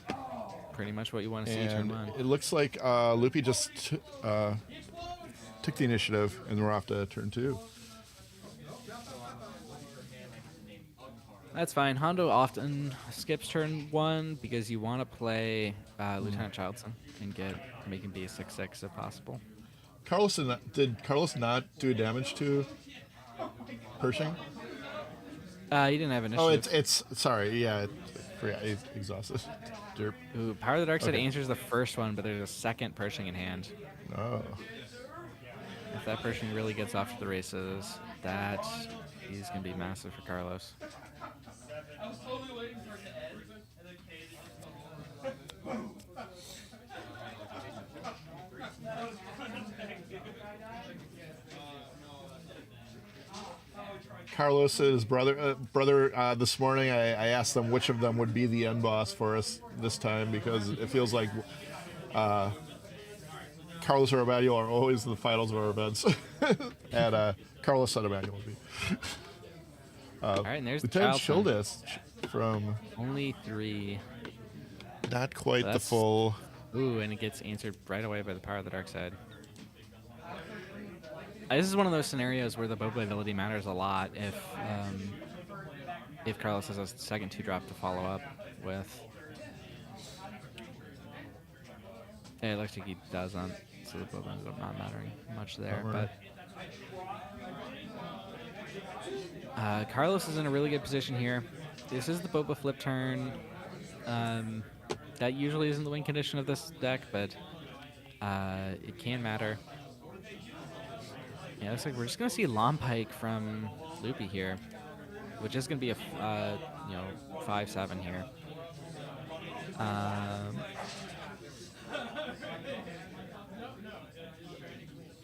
pretty much what you want to see And turn 1. it looks like Loopy just took the initiative, and we're off to turn 2. That's fine. Hondo often skips turn 1 because you want to play Lieutenant Childson and make him be a 6/6 if possible. Did Carlos not do damage to Pershing? He didn't have initiative. Oh, it's sorry. Yeah, forgot. He's exhausted. Derp. Ooh, Power of the Dark Side Okay. answers the first one, but there's a second Pershing in hand. Oh. If that Pershing really gets off to the races, that is going to be massive for Carlos. I was totally waiting for it to end, and then Katie. Carlos's brother this morning, I asked them which of them would be the end boss for us this time, because it feels like Carlos or Emmanuel are always the finals of our events. And Carlos said Emmanuel would be. All right, and there's the Lieutenant Childson. Childis from Only 3. not quite the That's- full. Ooh, and it gets answered right away by the Power of the Dark Side. This is one of those scenarios where the Boba ability matters a lot if Carlos has a second 2-drop to follow up with. Yeah, it looks like he doesn't, so the Boba ended up not mattering much there. Bummer. But Carlos is in a really good position here. This is the Boba flip turn. That usually isn't the win condition of this deck, but it can matter. Yeah, looks like we're just going to see Lawn Pike from Loopy here. which is going to be a 5/7 here.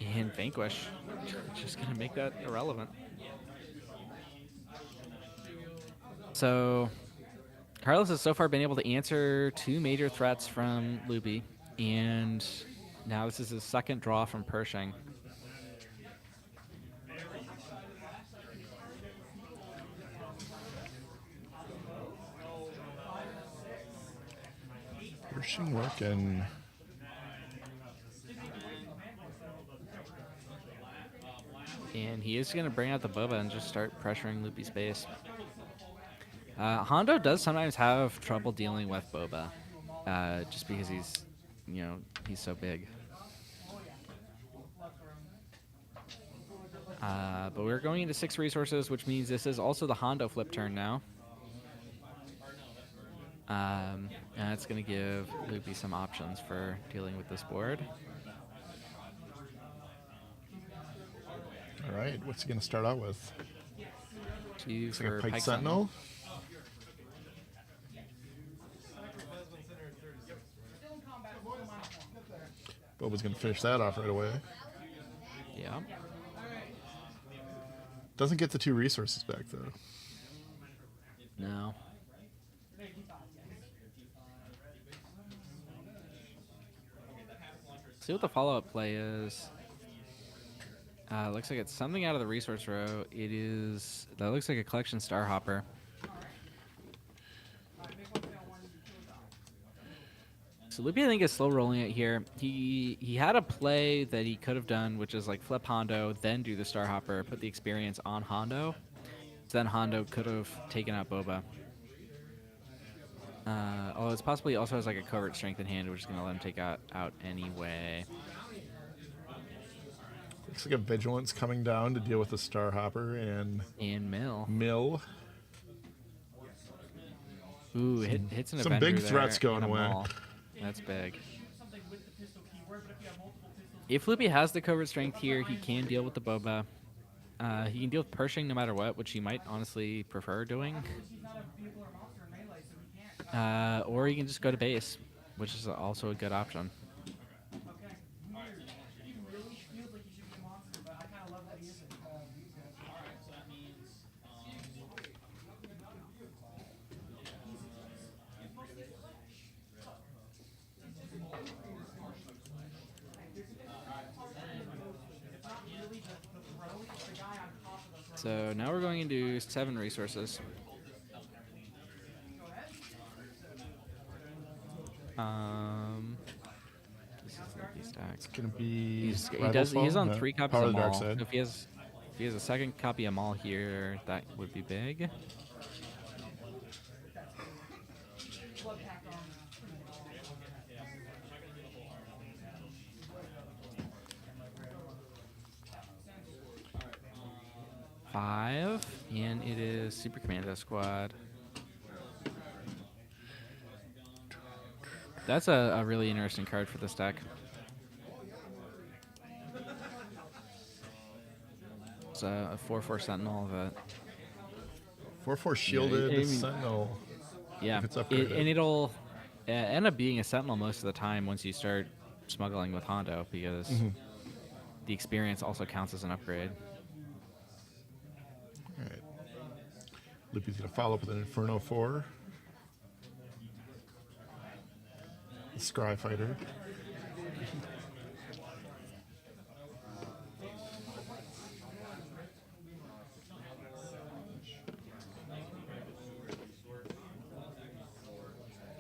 And Vanquish, just going to make that irrelevant. So Carlos has so far been able to answer 2 major threats from Loopy, and now this is his second draw from Pershing. Pershing working. And he is going to bring out the Boba and just start pressuring Loopy's base. Hondo does sometimes have trouble dealing with Boba, just because he's so big. But we're going into 6 resources, which means this is also the Hondo flip turn now. And it's going to give Loopy some options for dealing with this board. All right, what's he going to start out with? 2 Looks like for a Pike Pike Sentinel. Boba's going to finish that off right away. Yeah. Doesn't get the 2 resources back, though. No. See what the follow-up play is. Looks like it's something out of the resource row. That looks like a collection star hopper. So Loopy, I think, is slow rolling it here. He had a play that he could have done, which is like flip Hondo, then do the star hopper, put the experience on Hondo. So then Hondo could have taken out Boba. Although it's possibly also has like a covert strength in hand, which is going to let him take out anyway. Looks like a Vigilance coming down to deal with the Star Hopper and Mill. Ooh, hits an some Avenger big there threats going and a away. Maul. That's big. If Loopy has the covert strength here, he can deal with the Boba. He can deal with Pershing no matter what, which he might honestly prefer doing. Or he can just go to base, which is also a good option. So now we're going into 7 resources. This is Loopy stack. It's gonna be. He's on 3 copies Power of of the Dark Maul. Side. So if he has a second copy of Maul here, that would be big. Five, and it is Super Commando Squad. That's a really interesting card for this deck. It's a 4/4 Sentinel of it. 4/4 shielded I mean, Sentinel. Yeah, If it's upgraded. and it'll end up being a Sentinel most of the time once you start smuggling with Hondo, because the experience also counts as an upgrade. All right. Loopy's gonna follow up with an Inferno 4. The Scry Fighter.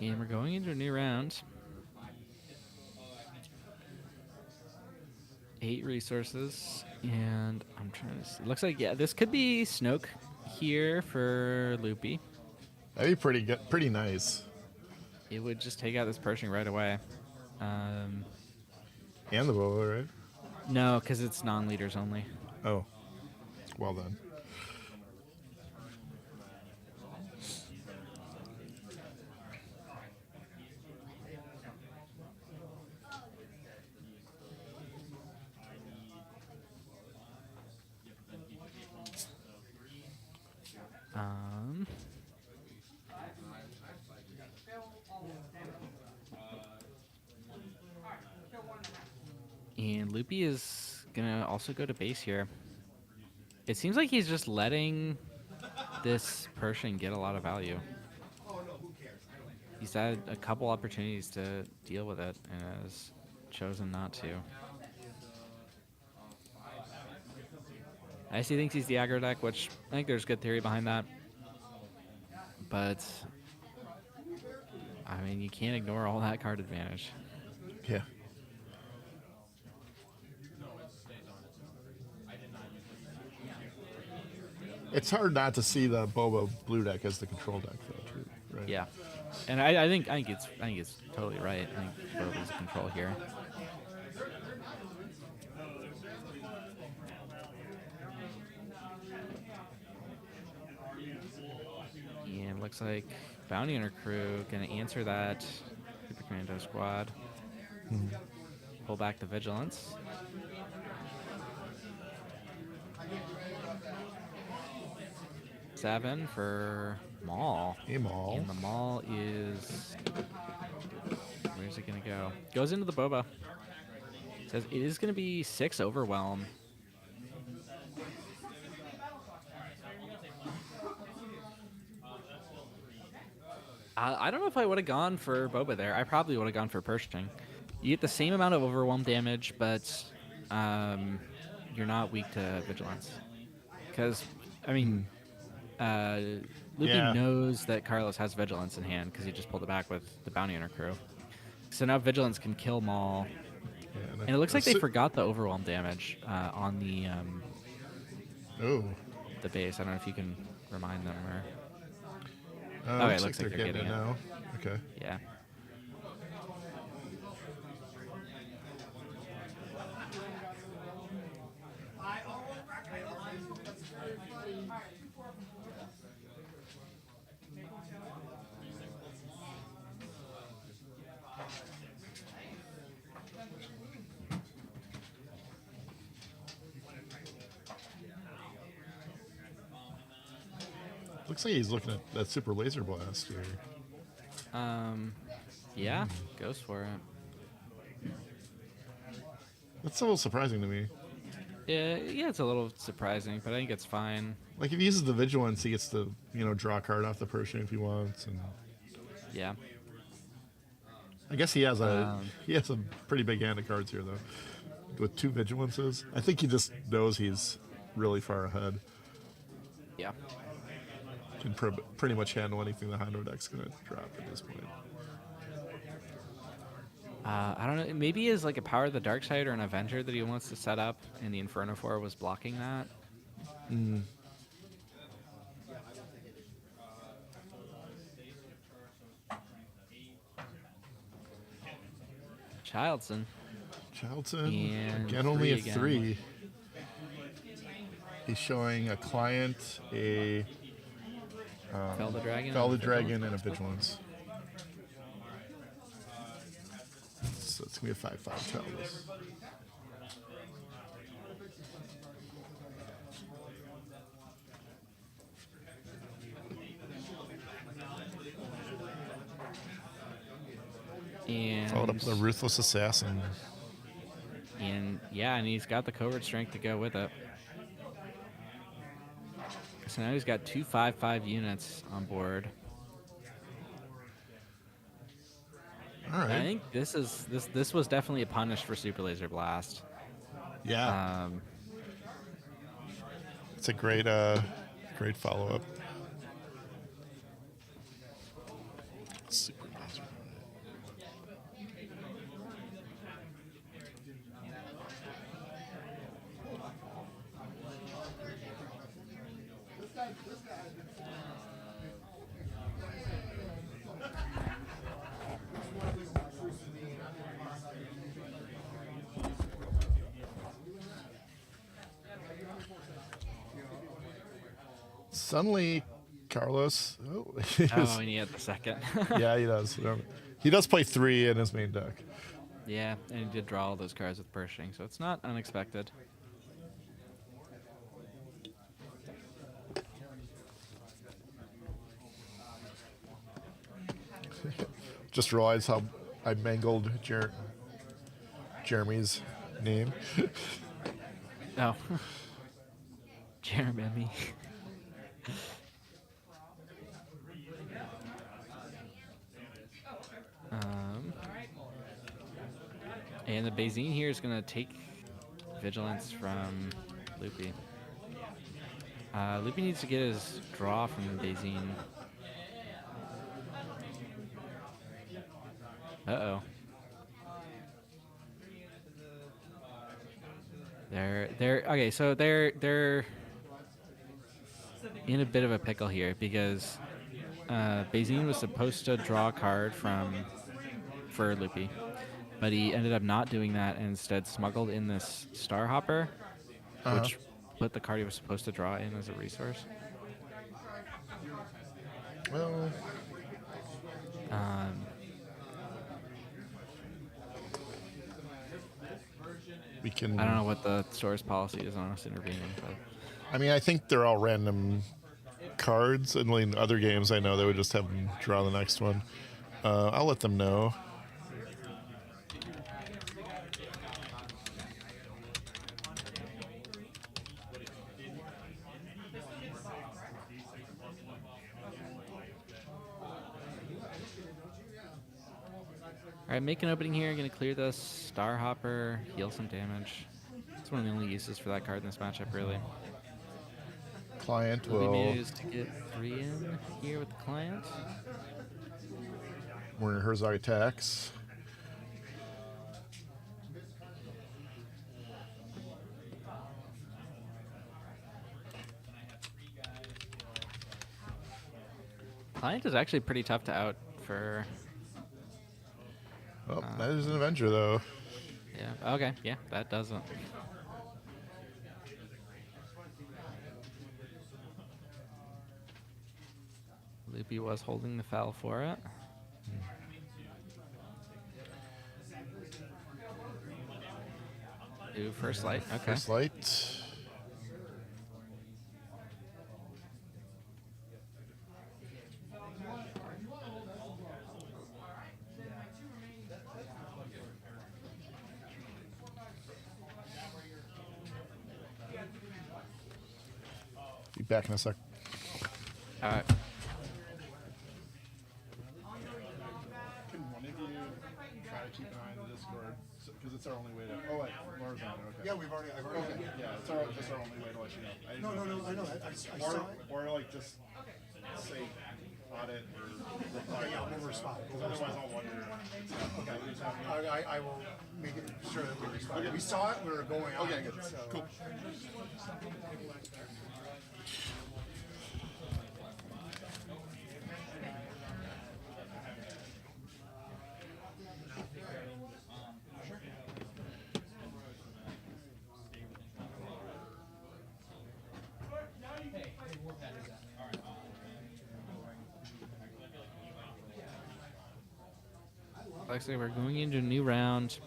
And we're going into a new round. 8 resources, and I'm trying to see. Looks like, yeah, this could be Snoke here for Loopy. That'd be pretty good, pretty nice. It would just take out this Pershing right away. And the Boba, right? No, because it's non-leaders only. Oh. Well then. And Loopy is gonna also go to base here. It seems like he's just letting this Pershing get a lot of value. He's had a couple opportunities to deal with it and has chosen not to. I see thinks he's the aggro deck, which I think there's good theory behind that. But I mean, you can't ignore all that card advantage. Yeah. It's hard not to see the Boba blue deck as the control deck, though, too. Right? Yeah, and I think it's totally right. I think Boba's control here. And looks like Bounty Hunter Crew gonna answer that Super Commando Squad. Pull back the Vigilance. Seven for Maul. Hey, Maul. And the Maul is... Where's it gonna go? Goes into the Boba. Says it is gonna be 6 Overwhelm. I don't know if I would have gone for Boba there. I probably would have gone for Pershing. You get the same amount of Overwhelm damage, but you're not weak to Vigilance. Because, I mean, Loopy knows that Carlos has Vigilance in hand because he just pulled it back with the Bounty Hunter Crew. So now Vigilance can kill Maul. Yeah, And it looks like they forgot the Overwhelm damage on the base. I don't know if you can remind them or... Okay, it looks like they're getting it now. Okay. Yeah. Looks like he's looking at that super laser blast here. Yeah, goes for it. That's a little surprising to me. Yeah, it's a little surprising, but I think it's fine. Like if he uses the Vigilance, he gets to draw a card off the Pershing if he wants, and Yeah. I guess he has a pretty big hand of cards here though, with 2 Vigilances. I think he just knows he's really far ahead. Yeah. Can pretty much handle anything the Hondo deck's gonna drop at this point. I don't know. Maybe is like a Power of the Dark Side or an Avenger that he wants to set up, and the Inferno 4 was blocking that. Childson. And again, only a 3 again. 3. He's showing a client, a Fell the Dragon. Fell the Dragon, and a Vigilance. So it's gonna be a 5/5 Childless. And Followed up with a Ruthless Assassin. And he's got the covert strength to go with it. So now he's got 2 5/5 units on board. All right. I think this was definitely a punish for Super Laser Blast. Yeah. It's a great follow up. Super Laser. Suddenly, Carlos. Oh, and he had the second. Yeah, he does. He does play 3 in his main deck. Yeah, and he did draw all those cards with Pershing, so it's not unexpected. Just realized how I mangled Jeremy's name. Oh. Jeremy. And the Bazine here is going to take Vigilance from Loopy. Loopy needs to get his draw from Bazine. Uh-oh. Okay, so they're in a bit of a pickle here because Bazine was supposed to draw a card for Loopy, but he ended up not doing that and instead smuggled in this Star Hopper, which put the card he was supposed to draw in as a resource. Well, we can. I don't know what the store's policy is on us intervening, but I mean, I think they're all random cards, and in other games, I know they would just have them draw the next one. I'll let them know. all right, make an opening here. Going to clear the Star Hopper, heal some damage. It's one of the only uses for that card in this matchup, really. Client Will will. be managed to get 3 in here with the client. Werner Herzog attacks. Client is actually pretty tough to out for. Well, that is an Avenger, though. Yeah. Okay. Yeah, that doesn't. Loopy was holding the foul for it. Do first light. Okay. First light. Be back in a sec. All right. Can one of you try to keep an eye on the Discord? Because it's our only way to. Oh, wait, Laura's on it. Okay. Yeah, I've already. Okay. Yeah, it's just our only way to let you know. No, I know. I saw it. Or like just say audit or reply. Yeah, I'll never respond. Because otherwise I'll wonder. Okay. I will make it sure that we respond. We saw it. We were going on. Okay, good. So. Cool. Looks like we're going into a new round.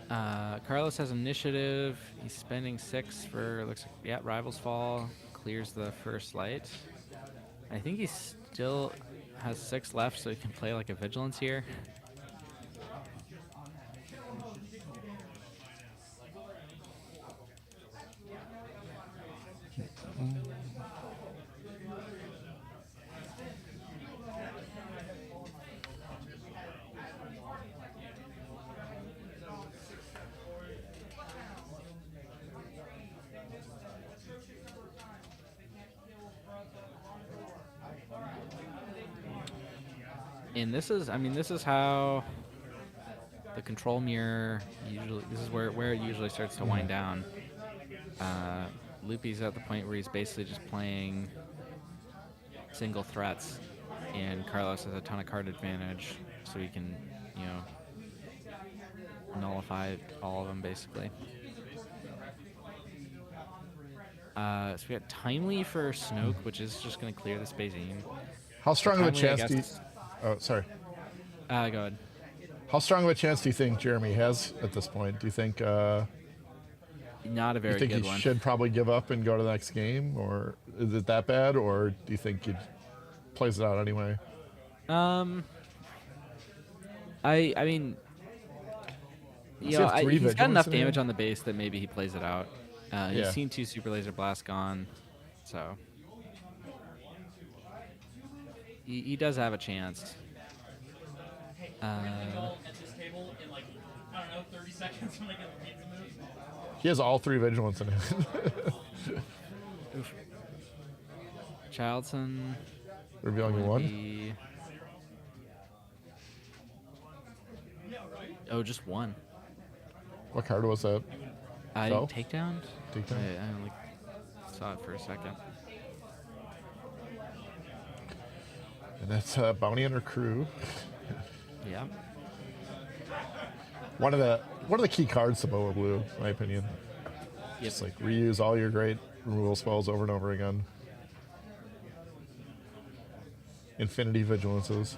Carlos has initiative. He's spending 6 for, looks like, yeah, Rivals Fall. Clears the first light. I think he still has 6 left, so he can play like a Vigilance here. And this is, I mean, this is how the control mirror usually, this is where it usually starts to wind down. Loopy's at the point where he's basically just playing single threats, and Carlos has a ton of card advantage, so he can, you know, nullify all of them basically. So we got Timely for Snoke, which is just going to clear the Bazine. How strong of a Timely, I chance do you? guess- Oh, sorry. Go ahead. How strong of a chance do you think Jeremy has at this point? Do you think? Not a You very think good he one. should probably give up and go to the next game, or is it that bad, or do you think he plays it out anyway? I mean, You Does he know, have 3 he's got vigilance enough in here? damage on the base that maybe he plays it out. Yeah. He's seen 2 super laser blasts gone, so he does have a chance. All at this table in like, I don't know, 30 seconds when I get the pizza moves. He has all 3 vigilance in him. Childson. Revealing gonna one. be- Oh, just 1. What card was that? Fell? Takedown? Takedown? I only saw it for a second. And that's Bounty Hunter Crew. Yeah. One of the key cards to Boba Blue, in my opinion. Just like reuse all your great removal spells over and over again. Infinity Vigilances.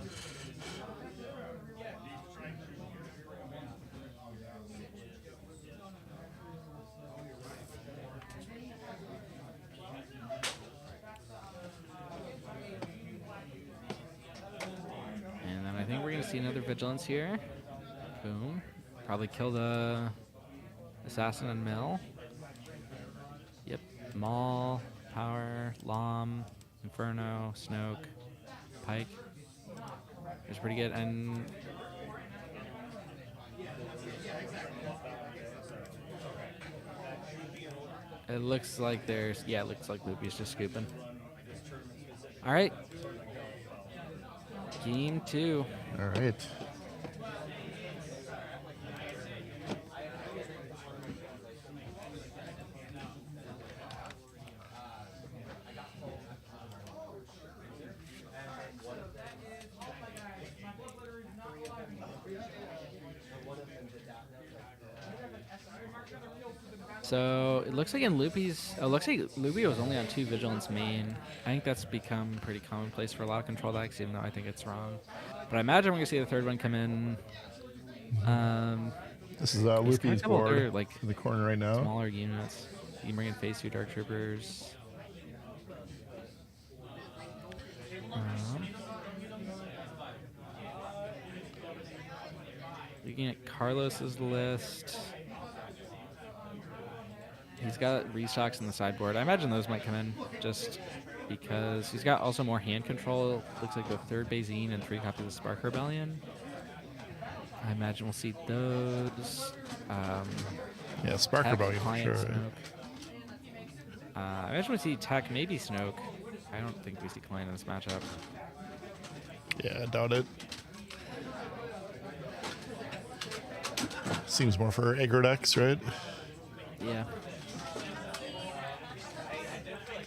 And then I think we're gonna see another vigilance here. Boom. Probably kill the assassin and mill. Yep. Maul, power, Lom, Inferno, Snoke, Pike. It's pretty good. And it looks like there's it looks like Loopy's just scooping. All right. Game 2. All right. So it looks like in Loopy's, it looks like Loopy was only on 2 vigilance main. I think that's become pretty commonplace for a lot of control decks, even though I think it's wrong. But I imagine we're gonna see the 3rd one come in. This is He's got a Luffy's couple board other, like, in the corner right now. smaller units. You can bring in Phase 2 Dark Troopers. Looking at Carlos's list. He's got restocks in the sideboard. I imagine those might come in just because he's got also more hand control. Looks like the 3rd Bazine and 3 copies of Spark Rebellion. I imagine we'll see those. Yeah, Spark Tech, Rebellion for Client, sure. Snoke. I imagine we see Tech, maybe Snoke. I don't think we see Client in this matchup. Yeah, I doubt it. Seems more for aggro decks, right? Yeah.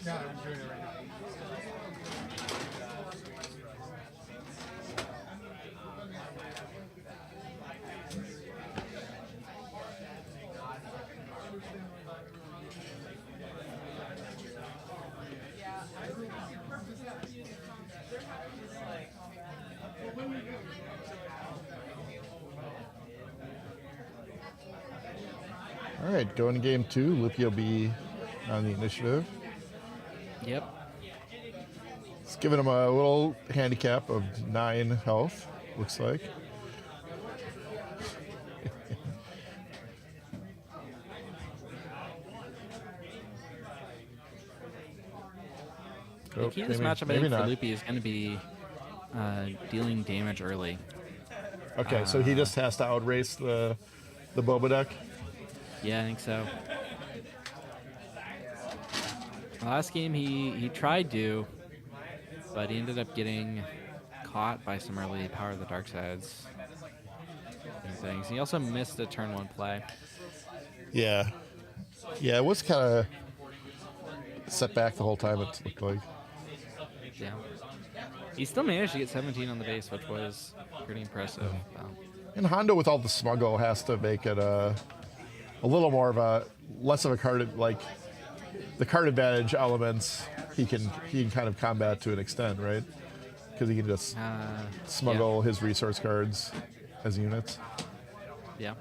Yeah, I'm doing it right now. All right, going to game 2. Luffy will be on the initiative. Yep. It's giving him a little handicap of 9 health, looks like. The key to this matchup, I think, for Loopy is going to be dealing damage early. Okay, so he just has to outrace the Boba deck. Yeah, I think so. Last game he tried to, but he ended up getting caught by some early Power of the Dark Sides and things. He also missed a turn 1 play. Yeah. Yeah, it was kind of set back the whole time, it looked like. Yeah. He still managed to get 17 on the base, which was pretty impressive. And Hondo, with all the smuggle, has to make it a little more of a less of a card, like the card advantage elements. He can kind of combat to an extent, right? Because he can just smuggle his resource cards as units. Yeah.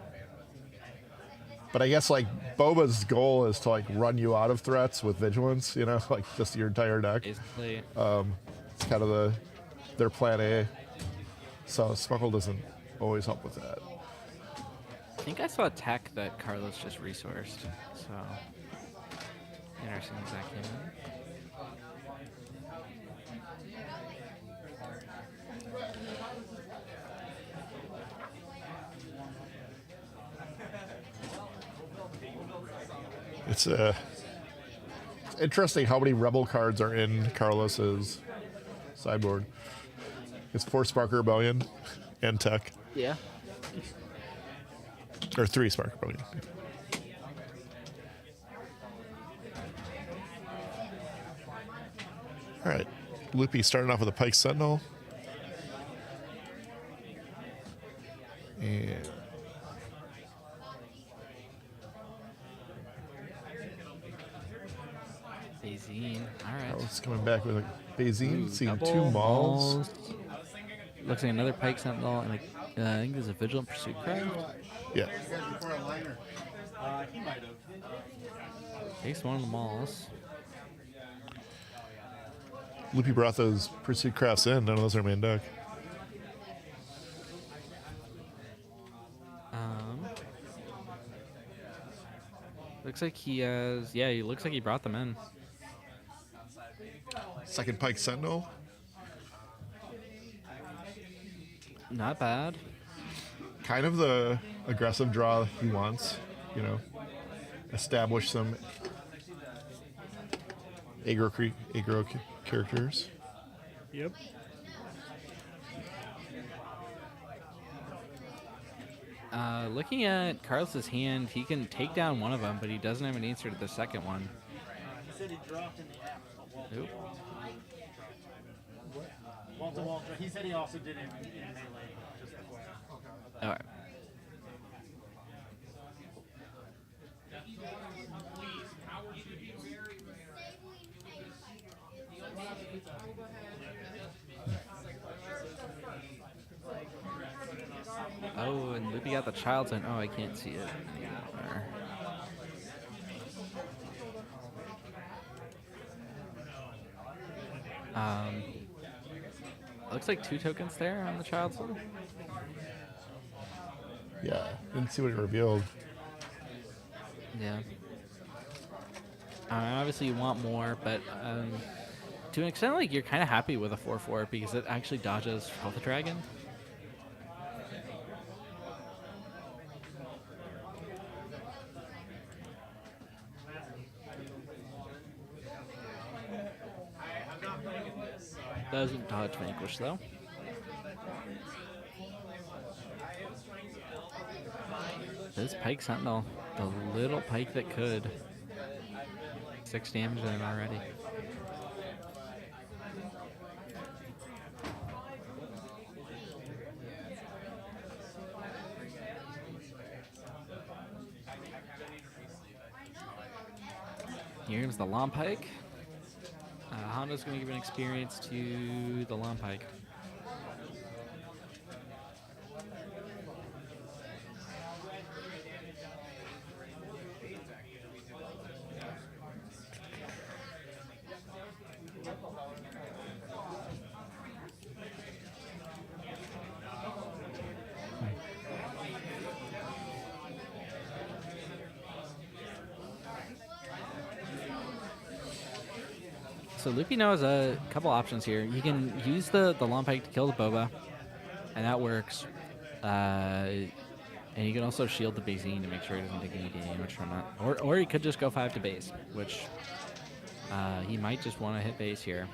But I guess like Boba's goal is to like run you out of threats with vigilance, you know, like just your entire deck. Basically. It's kind of their plan A. So smuggle doesn't always help with that. think I saw a tech that Carlos just resourced. So interesting as that came in. It's interesting how many Rebel cards are in Carlos's sideboard. It's 4 Spark Rebellion and Tech. Yeah. Or 3 Spark Rebellion. All right. Loopy starting off with a Pike Sentinel. And Bazine. All right. Carlos coming back with a Bazine, seeing Double 2 Mauls. Looks like another Pike Sentinel, and I think there's a Vigilant Pursuit card. Yeah. Before a liner. He might have. Takes one of the Mauls. Loopy brought those Pursuit Crafts in. None of those are main deck. Looks like he has. Yeah, he looks like he brought them in. Second Pike Sentinel. Not bad. Kind of the aggressive draw he wants, you know. Establish some aggro characters. Yep. Looking at Carlos's hand, he can take down one of them, but he doesn't have an answer to the second one. He said he dropped in the app. Oop. Walter. He said he also did it in Melee just before. All right. Oh, and Loopy got the child's in. Oh, I can't see it anymore. Looks like 2 tokens there on the child's one. Yeah, didn't see what it revealed. Yeah. Obviously, you want more, but to an extent, like you're kind of happy with a 4/4 because it actually dodges Health Dragon. Doesn't dodge Vanquish though. This Pike Sentinel, the little pike that could. 6 damage in already. Here comes the Long Pike. Hondo's going to give an experience to the Long Pike. So Loopy now has a couple options here. You can use the Long Pike to kill the Boba, and that works. And you can also shield the Bazine to make sure he doesn't take any damage from it. Or he could just go 5 to base, which he might just want to hit base here.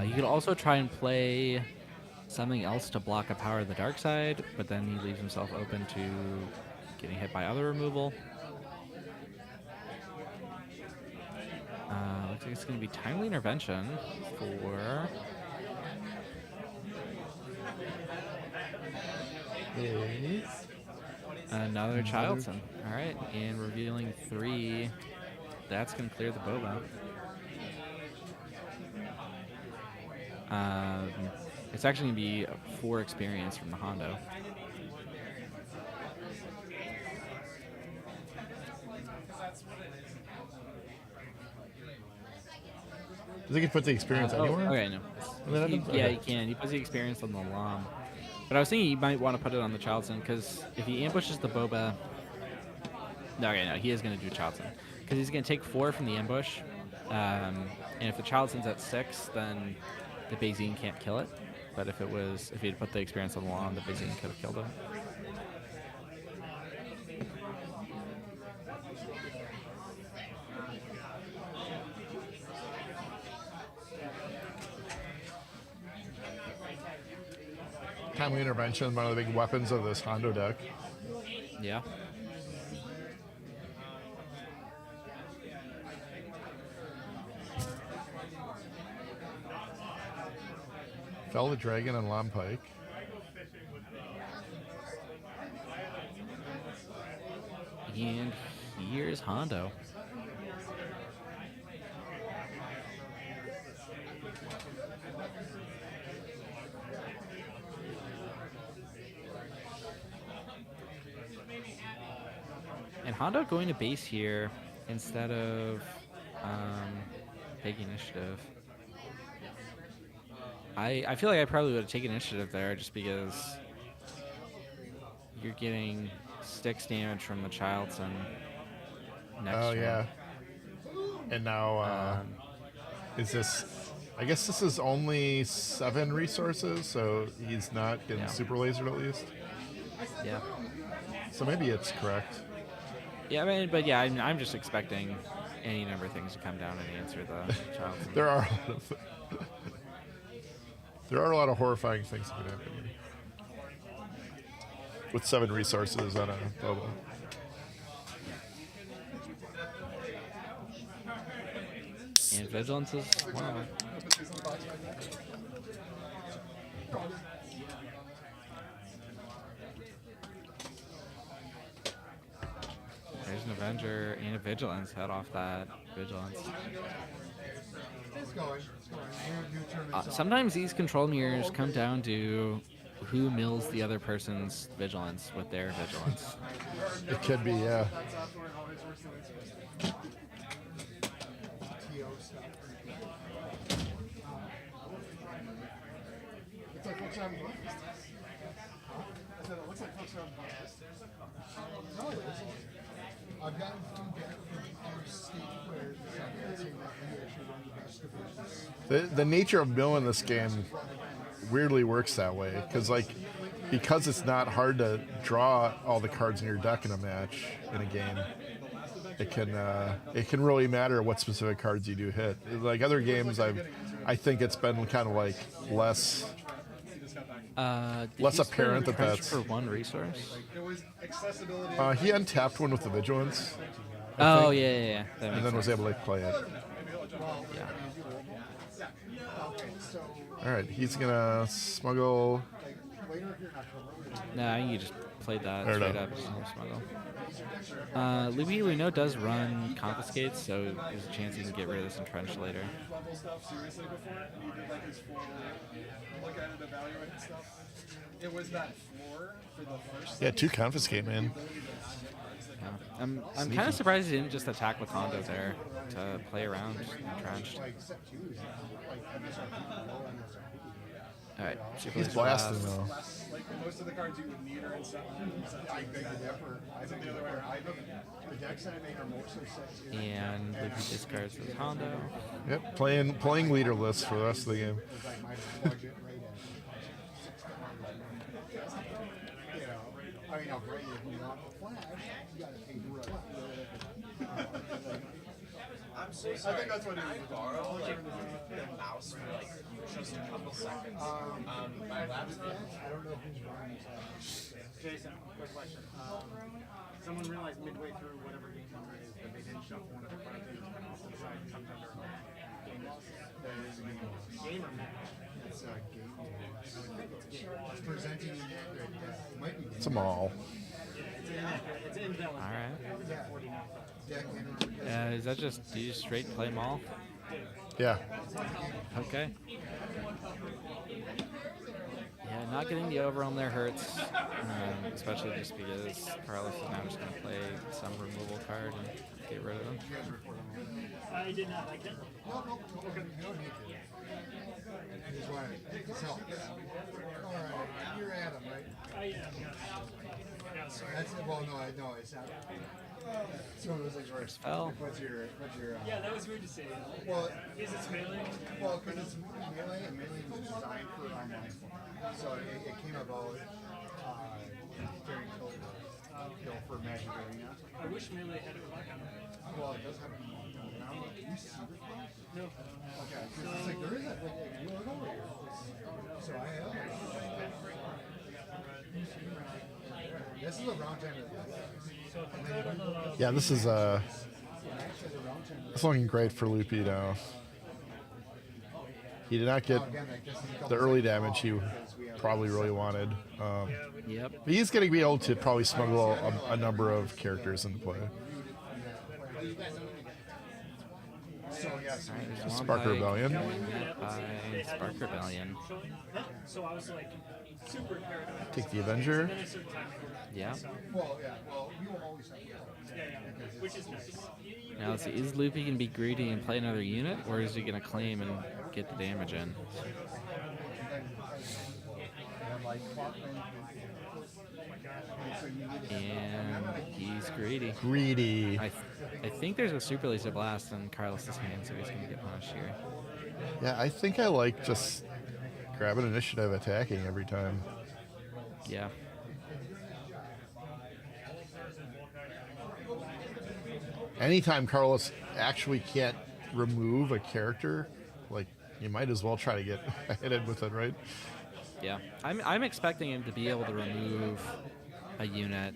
You could also try and play something else to block a Power of the Dark Side, but then he leaves himself open to getting hit by other removal. Looks like it's going to be Timely Intervention for another Childson. All right, and revealing 3. That's going to clear the Boba. It's actually going to be 4 experience from the Hondo. Does he can put the experience anywhere? Okay, no. And then Yeah, okay. he can. He puts the experience on the Lam. But I was thinking you might want to put it on the Childson, because if he ambushes the Boba... No, okay, no, he is going to do Childson. Because he's going to take 4 from the ambush. And if the Childson's at 6, then the Bayzine can't kill it. But if he had put the experience level on, the Bayzine could have killed him. Timely intervention, one of the big weapons of this Hondo deck. Yeah. Fell the Dragon and Lompike. And here's Hondo. And Hondo going to base here instead of taking initiative. I feel like I probably would have taken initiative there just because you're getting sticks damage from the Childson next Oh, turn. yeah. And now, is this... I guess this is only 7 resources, so he's not getting super lasered at least. Yeah. So maybe it's correct. Yeah, I mean, but yeah, I'm just expecting any number of things to come down and answer the Childson. There are a lot of horrifying things that could happen here. With 7 resources on a Boba. And Vigilance is one of them. There's an Avenger and a Vigilance. Head off that Vigilance. It's going. New turn. Sometimes these control mirrors come down to who mills the other person's Vigilance with their Vigilance. It could be, yeah. Looks like folks are having breakfast. I said it looks like folks are having breakfast. No, it isn't. I've gotten feedback from other state players saying that we actually run the best divisions. The nature of milling this game weirdly works that way, because it's not hard to draw all the cards in your deck in a match in a game. It can really matter what specific cards you do hit. Like other games, I think it's been kind of like less apparent that that's for one resource. he untapped one with the Vigilance. Oh yeah. That And makes then was sense. able to play it. Yeah. All right, he's gonna smuggle. No, you just played that Fair straight enough. up. Just no smuggle. Louis, we know, does run confiscates, so there's a chance he can get rid of this entrench later. Seriously before you did like his full look at it, evaluate and stuff. It was that floor for the first. Yeah, 2 confiscate, man. Yeah. I'm kind of surprised he didn't just attack with Hondo there to play around entrenched. All right, He's blasting though. Like most of the cards you would need are in stuff. I beg to differ. I think the other way around. The decks I think are more so sexy. And Louis discards his Hondo. Yep, playing leaderless for the rest of the game. I mean, I'll grade it if you want the flash. You gotta pay for it. I'm so sorry. I think that's what it is. Can I borrow like the mouse for like just a couple seconds? My laptop. I don't know who's running this. Jason, quick question. Someone realized midway through whatever game number it is that they didn't shuffle one of the cards and went off to the side and tucked under game loss. Game or match? It's a game. It's presenting in that good. It might be It's a mall. It's in villain. All right. deck inner. Is that just, do you just straight play Maul? Yeah. Okay. Yeah, Not getting the overwhelm there hurts, especially just because Carlos is now just going to play some removal card and get rid of them. I did not like it. No, no, okay. You don't need to. You just want to help. All right, you're Adam, right? I am, yes. Yeah, sorry. That's well, no, it's not. So it was like, First spell. what's your? Yeah, that was weird to say. Well, Is it melee? well, because it's melee, and melee was designed for online. So it came about during kill for Magic Arena. I wish melee had a clock on it. Well, it does have to be. You see the clock? No. Okay, because it's like there is that. Like, you look over here. So I have. This is a round time of the So if I go to the Yeah, this is it's looking great for Loopy now. He did not get the early damage he probably really wanted. Yep. But he's going to be able to probably smuggle a number of characters into play. Spark Rebellion. By Spark Rebellion. So I was like super paranoid. Take the Avenger. Then I started timing. Yeah. Well, yeah. Well, we will always have. Which is nice. Now let's see, is Loopy going to be greedy and play another unit, or is he going to claim and get the damage in? And he's greedy. Greedy. I think there's a Super Laser Blast in Carlos's hand, so he's going to get punished here. Yeah, I think I like just grabbing initiative attacking every time. Yeah. Anytime Carlos actually can't remove a character, like, you might as well try to get hit it with it, right? Yeah. I'm expecting him to be able to remove a unit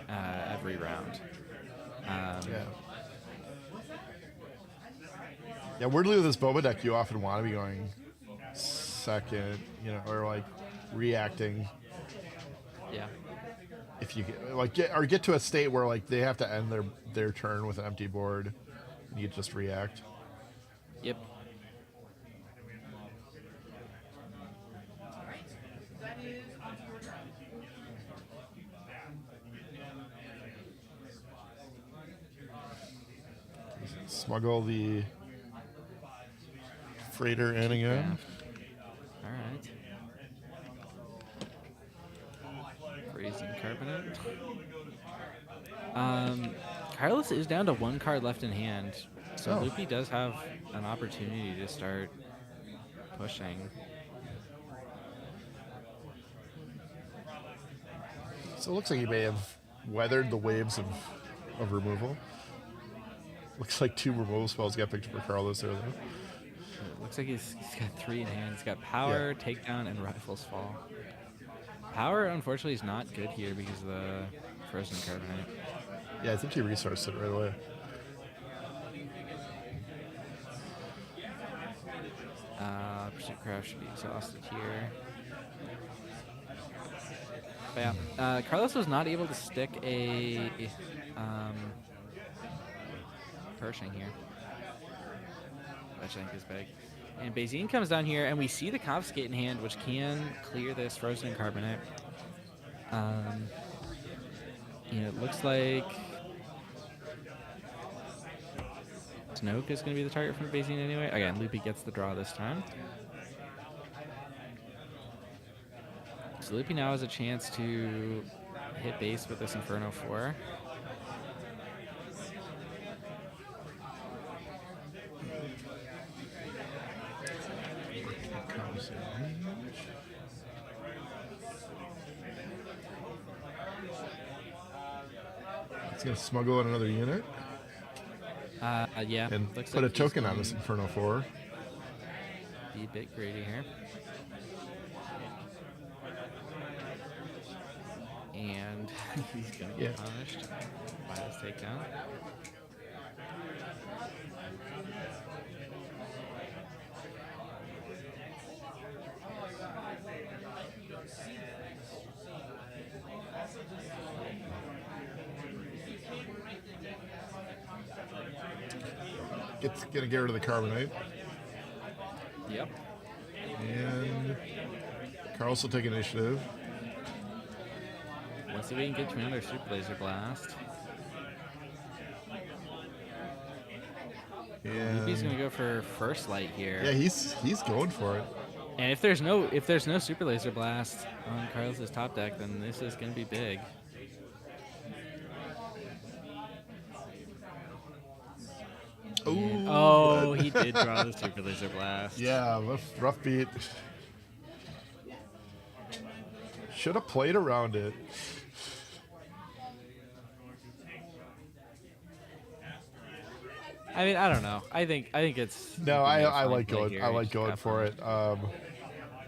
every round. Yeah. Yeah, weirdly with this Boba deck, you often want to be going second, you know, or like reacting. Yeah. If you get to a state where like they have to end their turn with an empty board, and you just react. Yep. Smuggle the freighter in again. All right. Freezing Carbonate. Carlos is down to one card left in hand, so Oh. Loopy does have an opportunity to start pushing. So it looks like he may have weathered the waves of removal. Looks like 2 removal spells got picked up for Carlos there, though. It looks like he's got 3 in hand. He's got Power, Takedown, and Rifles Fall. Power, unfortunately, is not good here because of the Frozen Carbonate. Yeah, I think he resourced it right away. Pursuit Craft should be exhausted here. But yeah, Carlos was not able to stick a Pershing here, which I think is big. And Bazine comes down here, and we see the Confiscate in hand, which can clear this Frozen Carbonate. You know, it looks like Snoke is going to be the target from Bazine anyway. Again, Loopy gets the draw this time. So Loopy now has a chance to hit base with this Inferno 4. It's going to smuggle in another unit Yeah. and looks put like a token he's on this Inferno 4. Be a bit greedy here. And he's going to get punished by this takedown. It's going to get rid of the Carbonite. Yep. And Carlos will take initiative. Let's see if we can get to another Super Laser Blast. Loopy's And gonna go for first light here. yeah, he's going for it. And if there's no Super Laser Blast on Carlos's top deck, then this is gonna be big. Ooh, Oh, he did draw the Super Laser Blast. yeah, rough beat. Should have played around it. I mean, I don't know. I think it's No, I I like going for it.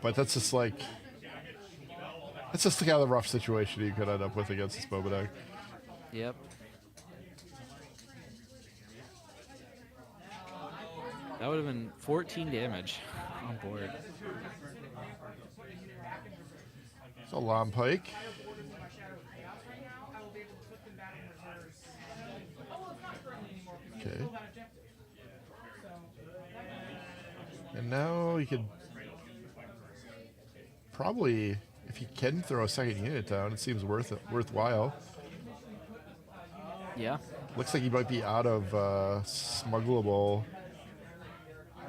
But that's just like the kind of rough situation you could end up with against this Boba deck. Yep. That would have been 14 damage on board. So Long Pike. Okay. And now you could probably, if you can throw a second unit down, it seems worthwhile. Yeah. Looks like he might be out of smuggleable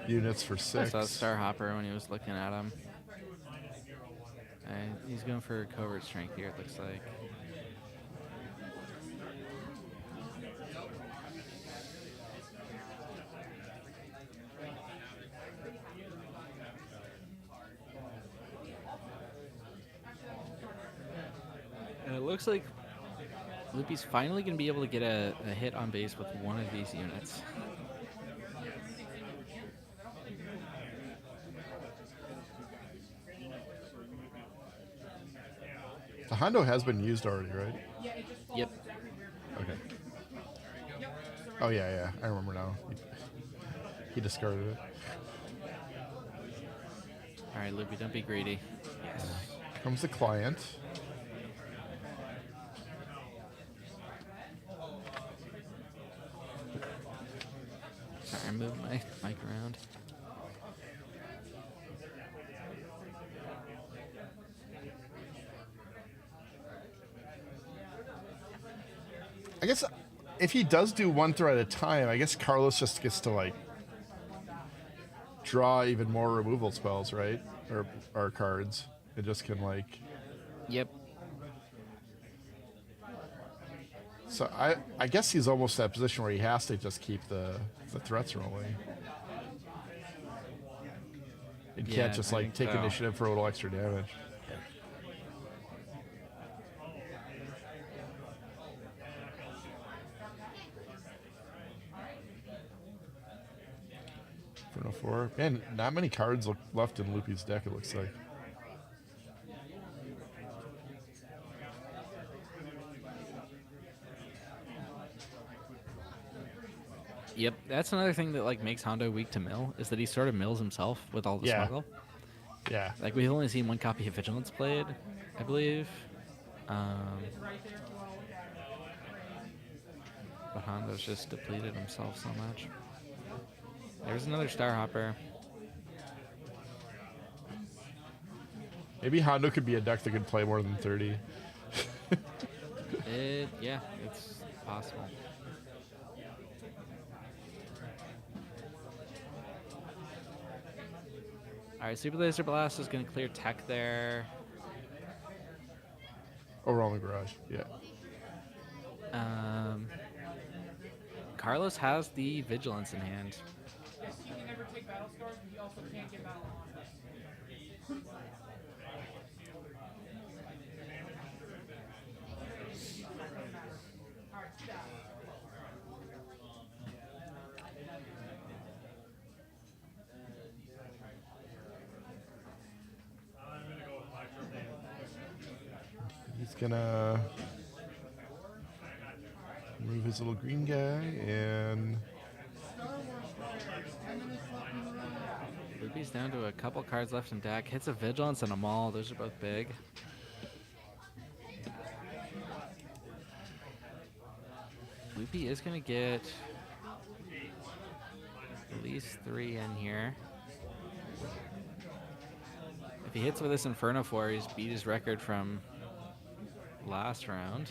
units for I 6. saw Star Hopper when he was looking at him. He's going for covert strength here, it looks like. And it looks like Loopy's finally going to be able to get a hit on base with one of these units. The Hondo has been used already, right? Yep. Okay. Oh yeah, I remember now. He discarded it. All right, Loopy, don't be greedy. Yes. Here comes the client. Sorry, I'm moving my mic around. I guess if he does do one throw at a time, I guess Carlos just gets to like draw even more removal spells, right? Or cards. It just can like. Yep. So I guess he's almost at a position where he has to just keep the threats rolling. He Yeah, can't just I like think take so. initiative for a little extra damage. For no 4. Man, not many cards left in Loopy's deck, it looks like. Yep, that's another thing that like makes Hondo weak to mill is that he sort of mills himself with all the Yeah. smuggle. Yeah. Like we've only seen one copy of Vigilance played, I believe. But Hondo's just depleted himself so much. There's another Star Hopper. Maybe Hondo could be a deck that could play more than 30. Yeah, it's possible. All right, Super Laser Blast is going to clear tech there. Over on the garage, yeah. Carlos has the Vigilance in hand. He can never take battle scars, but he also can't get battle honors. He's gonna move his little green guy and Loopy's down to a couple cards left in deck. Hits a Vigilance and a Maul. Those are both big. Loopy is going to get at least 3 in here. If he hits with this Inferno 4, he's beat his record from last round.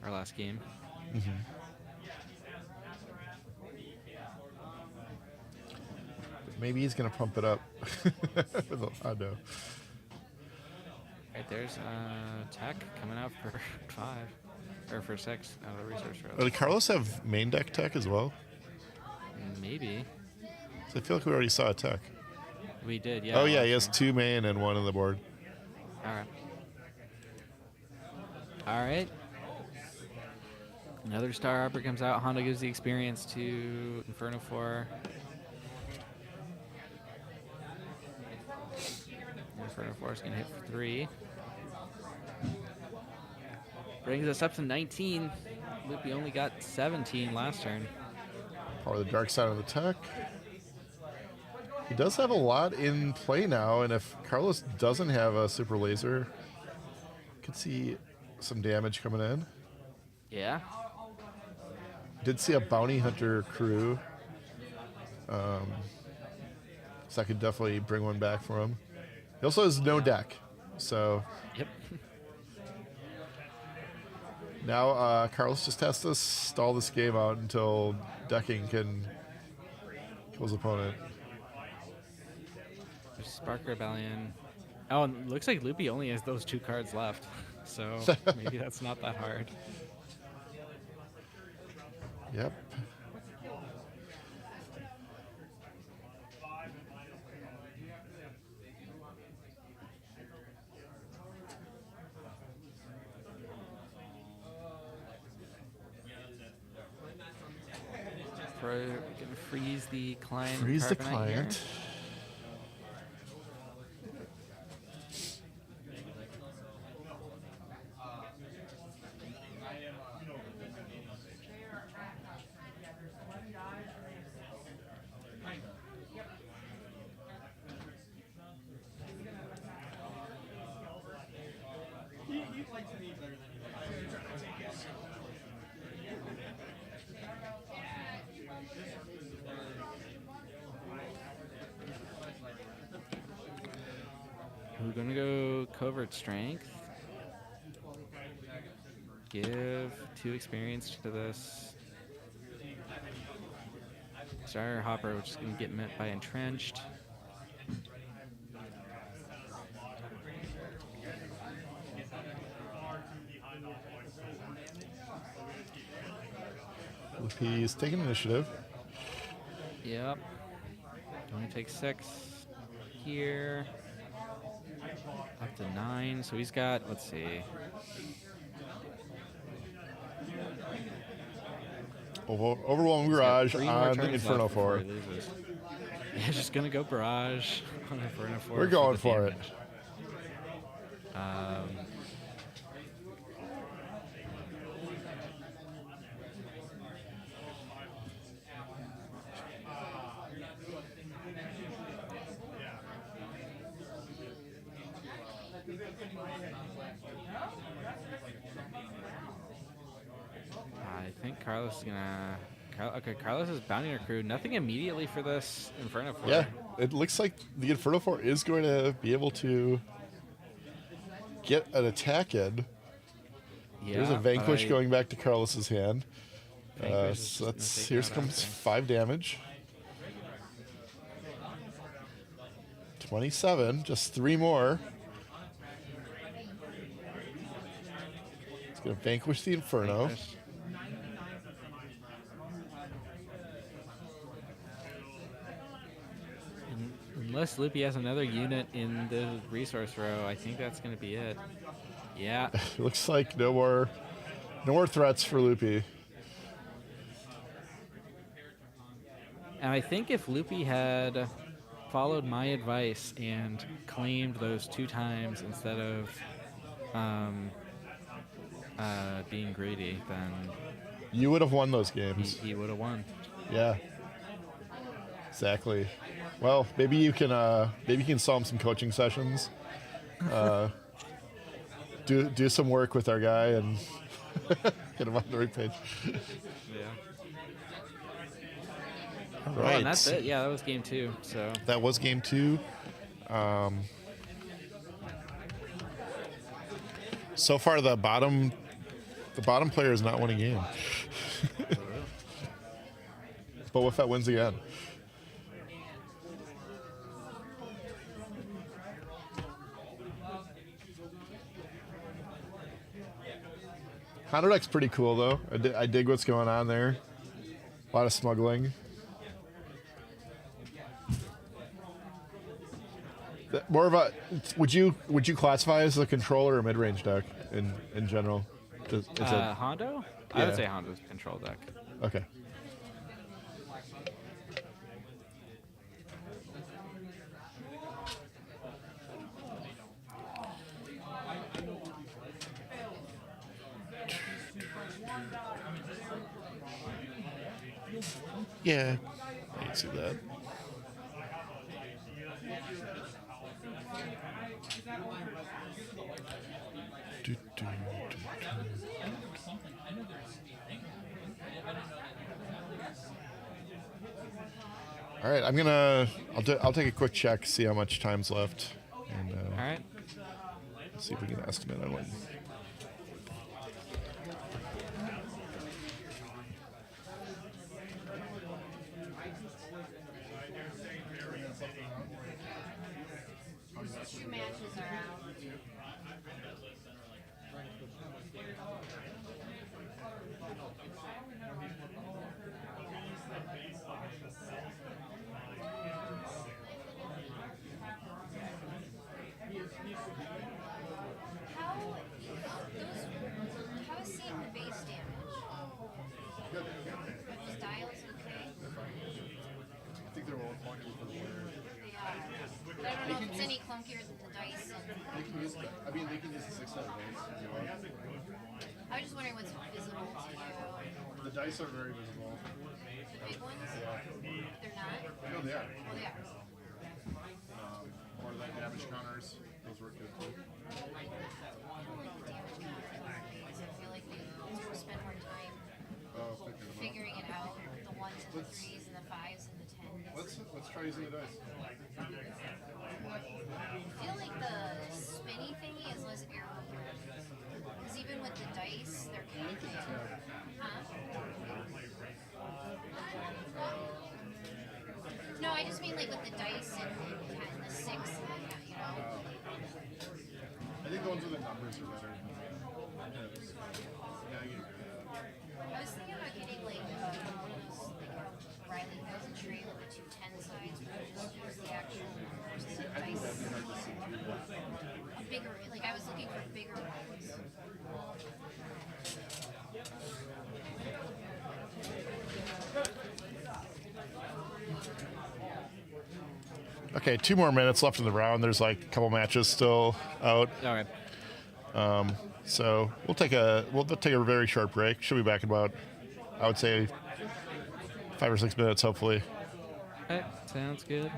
Or last game. Maybe he's gonna pump it up with a Hondo. Right, there's Tech coming out for 5. Or for 6 out of the resource row. Did Carlos have main deck tech as well? Maybe. So I feel like we already saw a tech. We did, yeah. Oh yeah, he last has 2 main and 1 on the board. round. Alright. Another Star Hopper comes out. Hondo gives the experience to Inferno 4. Inferno 4 is going to hit for 3. Brings us up to 19. Loopy only got 17 last turn. Power the dark side of the tech. He does have a lot in play now, and if Carlos doesn't have a super laser, could see some damage coming in. Yeah. Did see a bounty hunter crew. So I could definitely bring one back for him. He also has no deck. So Yep. now Carlos just has to stall this game out until decking can kill his opponent. There's Spark Rebellion. Oh, and it looks like Loopy only has those 2 cards left. So maybe that's not that hard. Yep. We're gonna freeze the client. Freeze the Carbonite client. here. We're gonna go Covert Strength. Give 2 experience to this. Star Hopper, which is gonna get met by Entrenched. He's taking initiative. Yep. Only takes 6 here. Up to 9. So he's got, let's see. Overwhelming He's got Barrage 3 more on turns Inferno left before 4. he loses. Yeah, just gonna go Barrage on Inferno 4. We're going the for it. damage. I think Carlos is gonna. Okay, Carlos is bounty hunter crew. Nothing immediately for this Inferno 4. Yeah, it looks like the Inferno 4 is going to be able to get an attack in. Yeah, There's a but Vanquish I- going back to Carlos's hand. Vanquish is So just that's gonna here take that comes out, 5 damage. 27, just 3 more. It's going to vanquish the Inferno. Vanquish. Unless Loopy has another unit in the resource row, I think that's going to be it. Yeah. It looks like no more threats for Loopy. And I think if Loopy had followed my advice and claimed those 2 times instead of being greedy, then You would have won those games. he would have won. Yeah. Exactly. Well, maybe you can sell him some coaching sessions. Do some work with our guy and get him on the right page. Yeah. All Well, right. and that's it. Yeah, that was game 2. So That was game 2. So far, the bottom player has not won a game. Boba Fett wins again. Hondo deck's pretty cool though. I dig what's going on there. A lot of smuggling. More of a would you classify as a controller or mid range deck in general? Hondo? I Yeah. would say Hondo's control deck. Okay. Yeah, I can see that. Do, do, do, do. All right, I'll take a quick check, see how much time's left, and All right. see if we can estimate on when. Two matches are out. How is seeing the base damage? Are these dials okay? I think they're all clunky for the player. They are. But I don't know if it's any clunkier than the dice. They can use they can use the 6 sided dice. I was just wondering what's visible to you. The dice are very visible. The big ones? They're not? No, they are. Well, they are. Or the damage counters. Those work good too. I don't like the damage counters because I feel like we spend more time figuring it out. The 1s and the 3s and the 5s and the 10s. Let's try using the dice. I feel like the spinny thingy is less error prone. Because even with the dice, they're kind of huh? No, I just mean like with the dice and the 6 and the, you know. I think the ones with the numbers are better. Yeah, I was thinking about getting like one of those like Riley Hills and Tree, like the 210 sides, where you just use the actual numbers and the dice. A bigger, like I was looking for bigger ones. Okay, 2 more minutes left in the round. There's like a couple matches still out. Okay. So we'll take a very short break. Should be back in about, I would say, 5 or 6 minutes, hopefully. Okay, sounds good.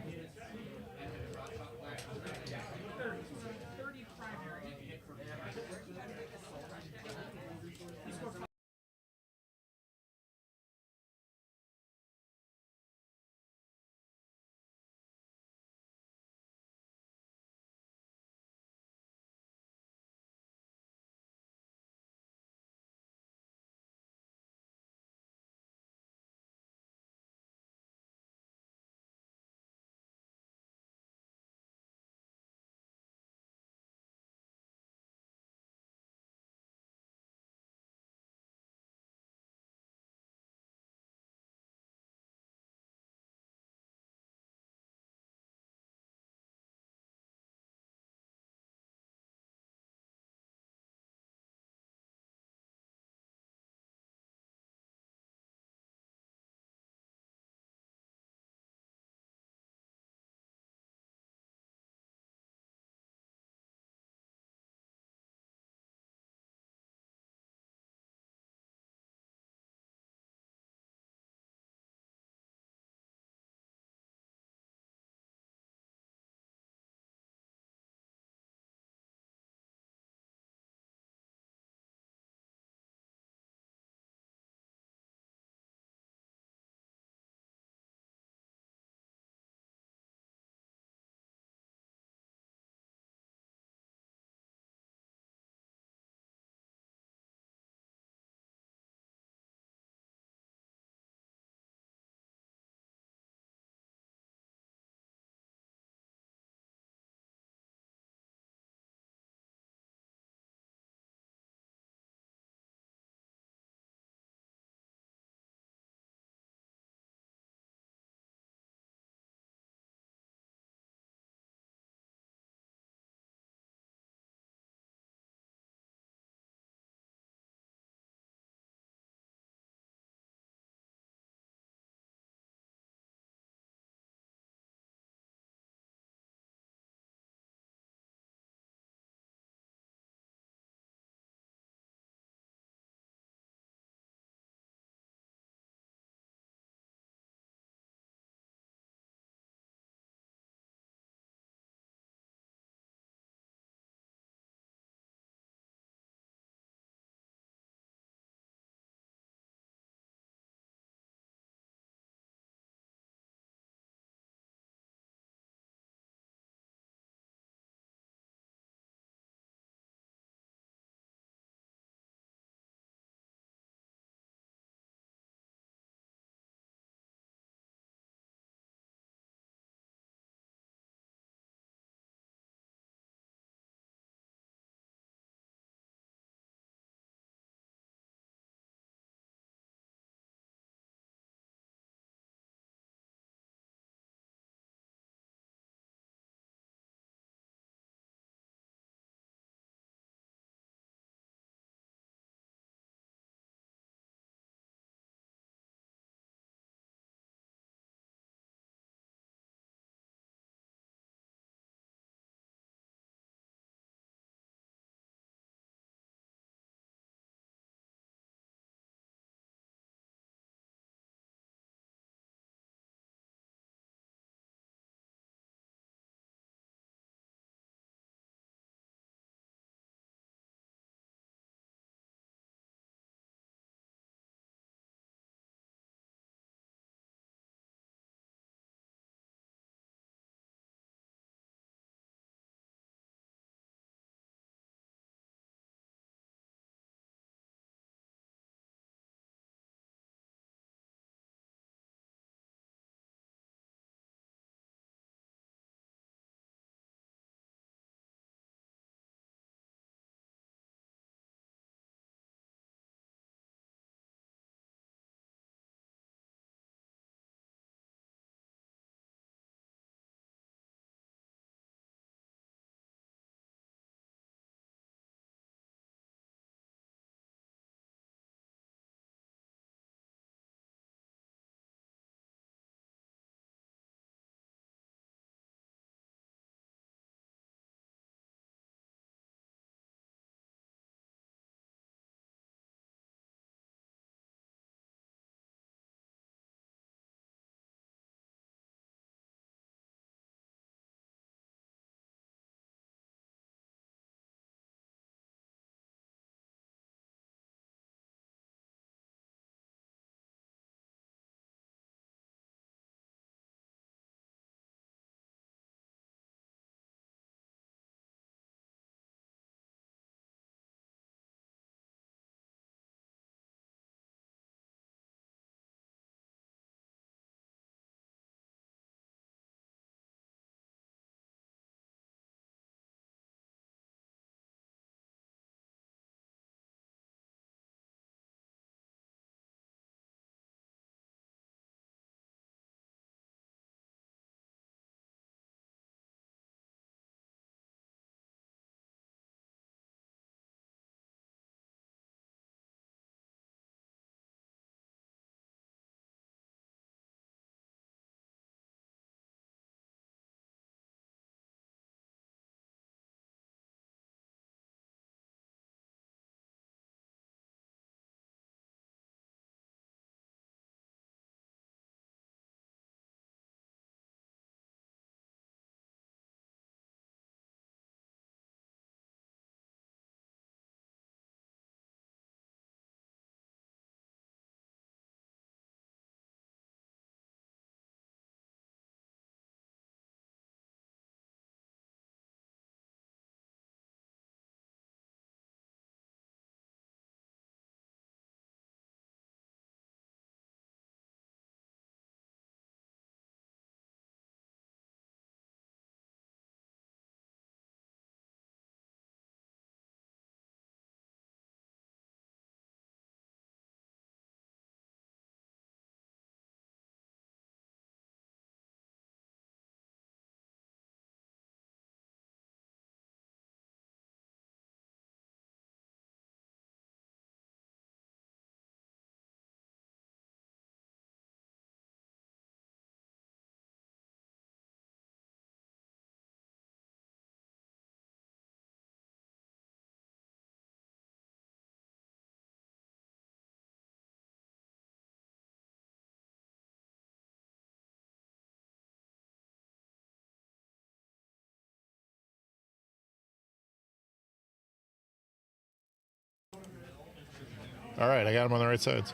All right, I got him on the right sides.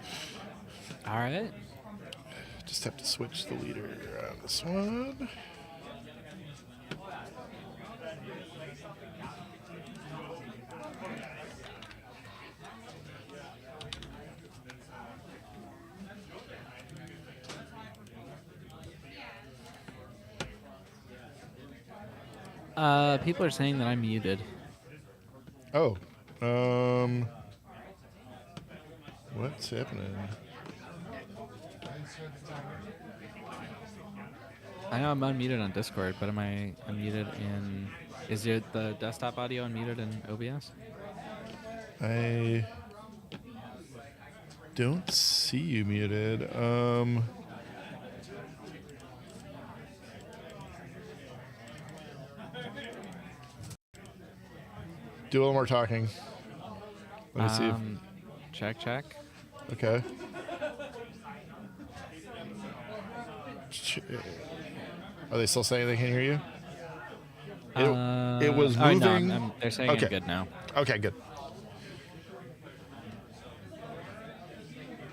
All right. Just have to switch the leader on this one. People are saying that I'm muted. Oh, what's happening? I know I'm unmuted on Discord, but am I unmuted in? Is it the desktop audio unmuted in OBS? I don't see you muted. Do a little more talking. Let me see. Check. Okay. Are they still saying they can hear you? It was oh, no, moving. they're saying Okay. I'm good now. Okay, good.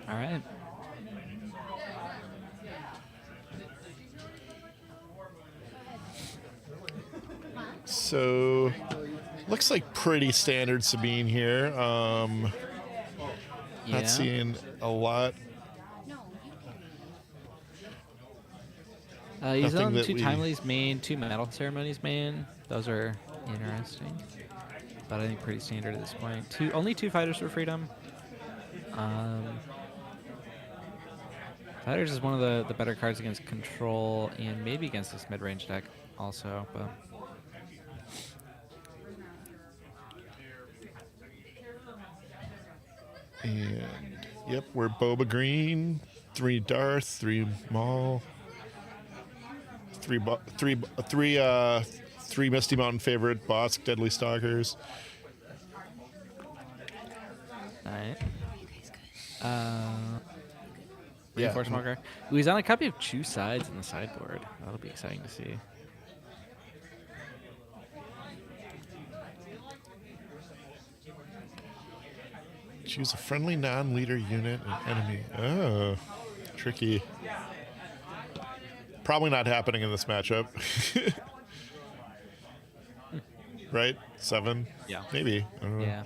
All right. So, looks like pretty standard Sabine here. Yeah. Not seeing a lot. He's Nothing on that 2 we- Timely's main, 2 Metal Ceremonies main. Those are interesting, but I think pretty standard at this point. Only 2 Fighters for Freedom. Fighters is one of the better cards against Control and maybe against this mid-range deck also. But And yep, we're Boba Green, 3 Darth, 3 Maul, 3 Misty Mountain favorite Bosk Deadly Stalkers. all right. Yeah. Reinforce marker. Ooh, he's on a copy of Choose Sides in the sideboard. That'll be exciting to see. Choose a friendly non-leader unit and enemy. Oh, tricky. Probably not happening in this matchup. Right? 7? Yeah. Maybe. I don't know. Yeah.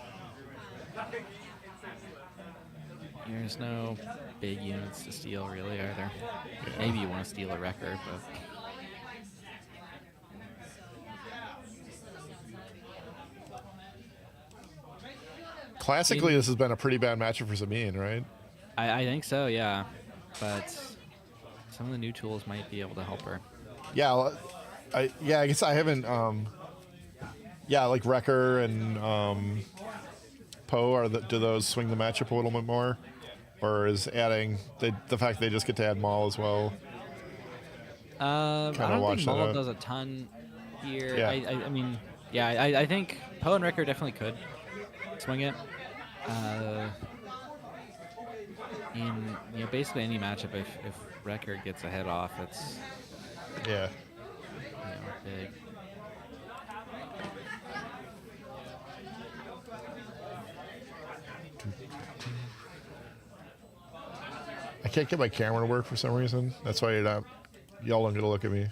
There's no big units to steal really either. Maybe you want to steal a record, but Classically, this has been a pretty bad matchup for Sabine, right? I think so, yeah. But some of the new tools might be able to help her. Yeah, I guess I haven't. Yeah, like Wrecker and Poe. Do those swing the matchup a little bit more, or is adding the fact they just get to add Maul as well? I don't wash think that Maul out. does a ton here. Yeah. I mean, yeah, I think Poe and Wrecker definitely could swing it. In basically any matchup, if Wrecker gets a head off, it's Yeah. big. I can't get my camera to work for some reason. That's why y'all don't get to look at me.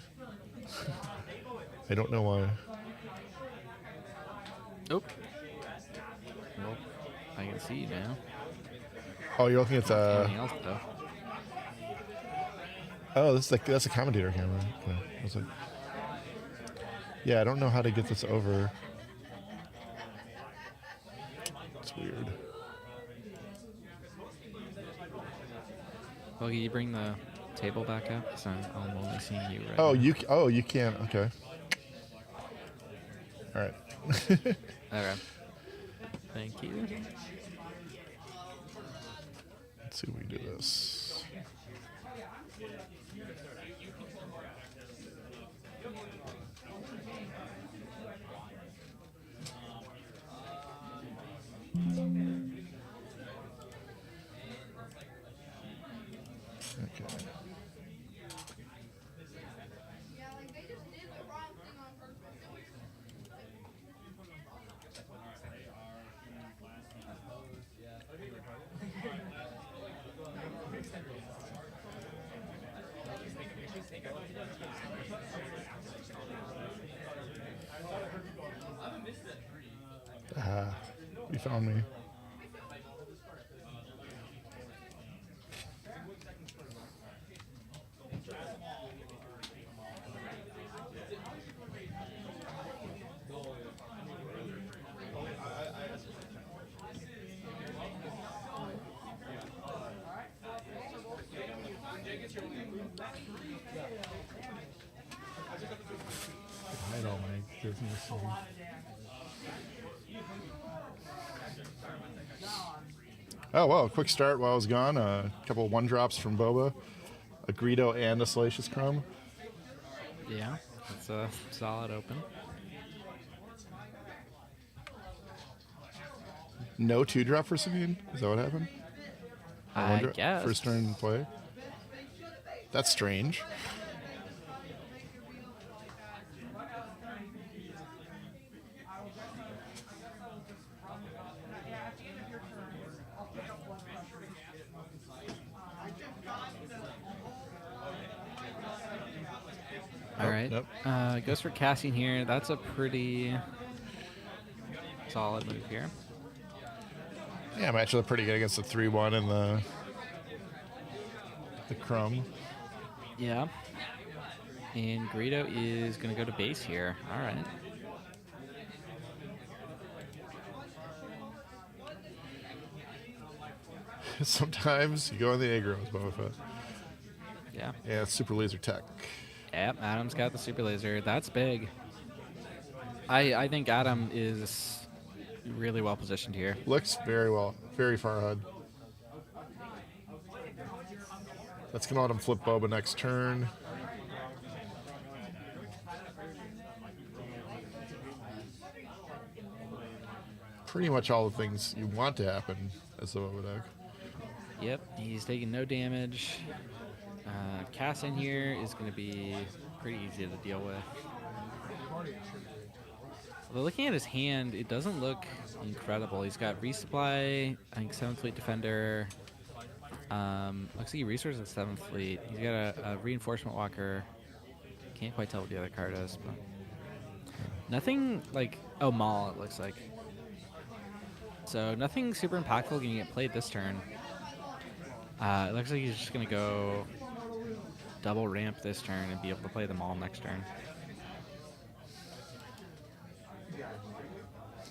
I don't know why. Nope. Nope. I can see you now. Oh, you're looking at the. Anything else though? Oh, that's a commentator camera. Okay. That's yeah, I don't know how to get this over. It's weird. Well, can you bring the table back up? Because I'm only seeing you right Oh, now. you can't. Okay. All right. Okay. Thank you. Let's see if we can do this. Okay. You found me. I don't like business. Oh, well, quick start while I was gone. A couple of one drops from Boba, a Greedo, and a Salacious Crumb. Yeah, it's a solid open. No 2-drop for Sabine? Is that what happened? Or one I drop? guess. First turn play? That's strange. All right. Yep. Goes for casting here. That's a pretty solid move here. Yeah, I'm actually pretty good against the 3-1 and the Crumb. Yeah. And Greedo is going to go to base here. All right. Sometimes you go in the aggros, Boba Fett. Yeah. Yeah, it's super laser tech. Yep, Adam's got the super laser. That's big. I think Adam is really well positioned here. Looks very well, very far ahead. That's gonna let him flip Boba next turn. Pretty much all the things you want to happen as the Boba deck. Yep, he's taking no damage. Cast in here is going to be pretty easy to deal with. Although looking at his hand, it doesn't look incredible. He's got resupply, I think 7th Fleet Defender. Looks like he resources 7th Fleet. He's got a Reinforcement Walker. Can't quite tell what the other card is, but nothing like, oh, Maul it looks like. So nothing super impactful going to get played this turn. It looks like he's just going to go double ramp this turn and be able to play them all next turn.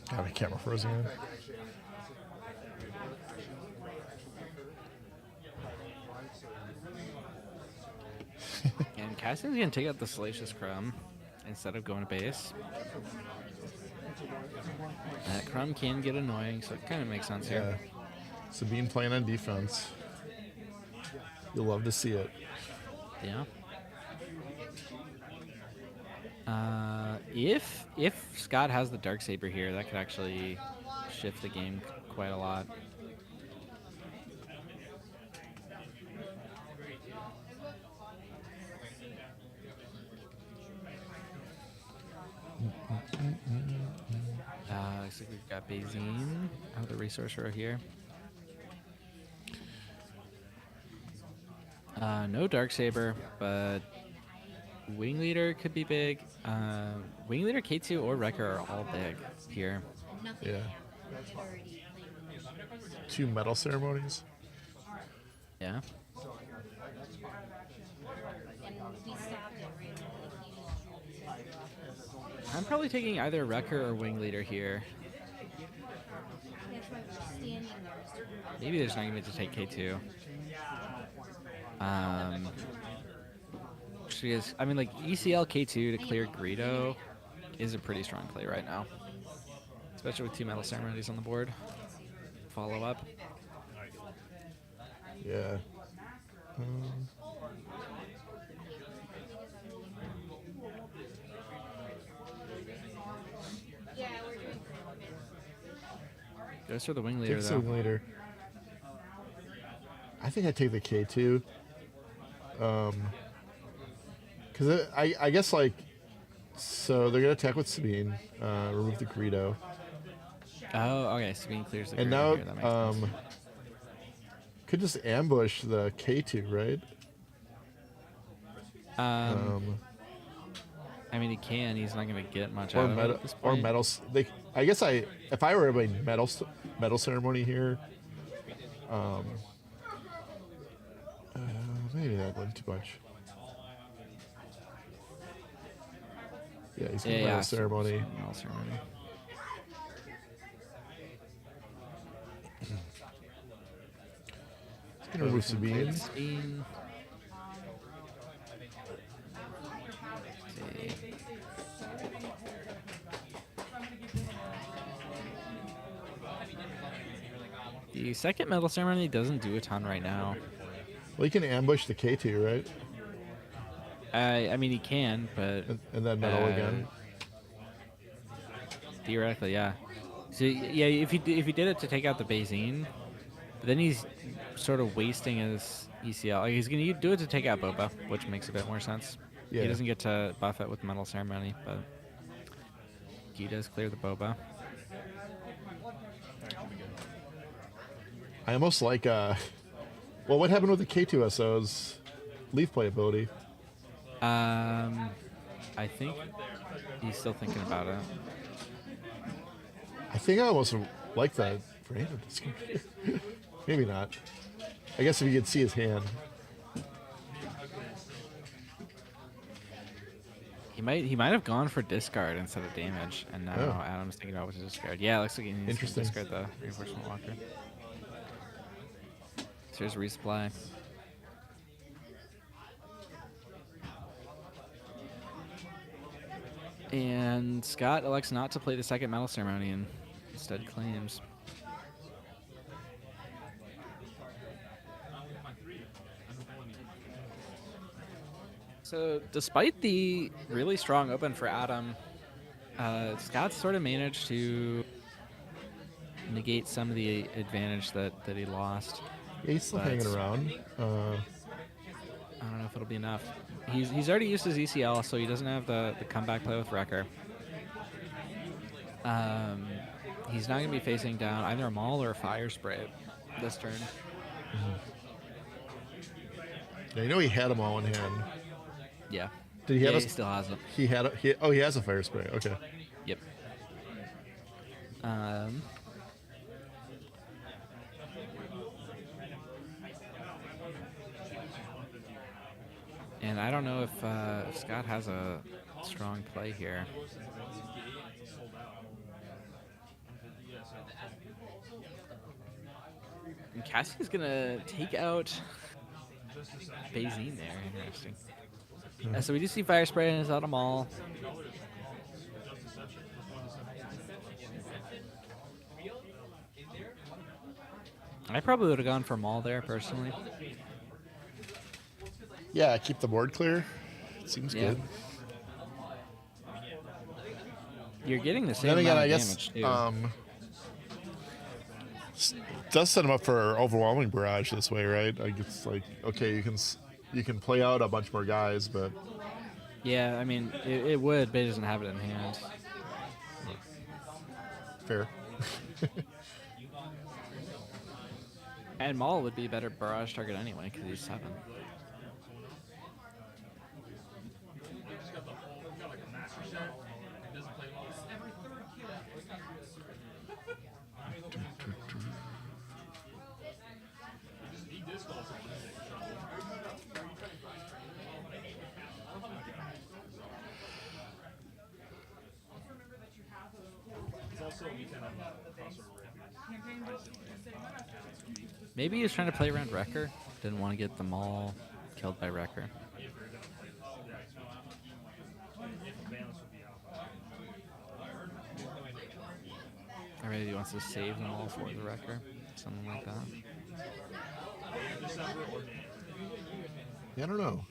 God, my camera frozen again. And Cassian's going to take out the Salacious Crumb instead of going to base. That Crumb can get annoying, so it kind of makes sense here. Yeah. Sabine playing on defense. You'll love to see it. Yeah. If Scott has the Darksaber here, that could actually shift the game quite a lot. Looks like we've got Bazine out of the resource row here. No Darksaber, but Wing Leader could be big. Wing Leader, K2, or Wrecker are all big here. Nothing. Yeah. We've already played 2 medal ceremonies. Yeah. and we stopped it right. I'm probably taking either Wrecker or Wing Leader here. That's why we're standing there. Maybe there's an argument to take K2. I mean, like, ECL K2 to clear Greedo is a pretty strong play right now. Especially with 2 Metal Ceremonies on the board. Follow up. Yeah. Yeah, we're doing. Goes for the Wing Leader, Take though. some later. I think I take the K2. Because I guess, like, so they're going to attack with Sabine, remove the Greedo. Oh, okay. Sabine clears the And Greedo now, here. That makes sense. Could just ambush the K2, right? I mean, he can. He's not going to get much Or out of it metal, at this or point. metals. I guess if I were a metal ceremony here, maybe that went too much. Yeah, he's gonna metal ceremony. Metal ceremony. He's gonna remove Sabine. Sabine. Okay. The second metal ceremony doesn't do a ton right now. Well, he can ambush the K2, right? I mean, he can, but And then metal again. theoretically, yeah. So yeah, if he did it to take out the Bayzine, but then he's sort of wasting his ECL. Like, he's gonna do it to take out Boba, which makes a bit more sense. Yeah. He doesn't get to buff it with metal ceremony, but he does clear the Boba. I almost like. Well, what happened with the K2SO's leaf play ability? I think he's still thinking about it. I think I almost like that. Maybe not. I guess if you could see his hand. He might have gone for discard instead of damage, and now Oh. Adam's thinking about what to discard. Yeah, it looks like he needs to Interesting. discard the reinforcement walker. So here's resupply. And Scott elects not to play the second metal ceremony and instead claims. So despite the really strong open for Adam, Scott sort of managed to negate some of the advantage that he lost. Yeah, he's still But hanging around. I don't know if it'll be enough. He's already used his ECL, so he doesn't have the comeback play with Wrecker. He's not going to be facing down either a Maul or a Fire Spray this turn. Yeah, you know he had them all in hand. Yeah. Did he have Yeah, a? he still has it. He had. He has a fire spray. Okay. Yep. And I don't know if Scott has a strong play here. And Cassie's gonna take out Bayzine there. Interesting. So we do see Fire Spray and it's out of Maul. I probably would have gone for Maul there personally. Yeah, keep the board clear. Seems Yeah. good. You're getting the same Then again, amount I of guess damage too. does set him up for overwhelming barrage this way, right? Like it's like okay, you can play out a bunch more guys, but Yeah, I mean it would, but it doesn't have it in hand. fair. And Maul would be a better barrage target anyway because he's 7. Maybe he was trying to play around Wrecker. Didn't want to get the Maul killed by Wrecker. Or maybe he wants to save the Maul for the Wrecker. Something like that. Yeah, I don't know.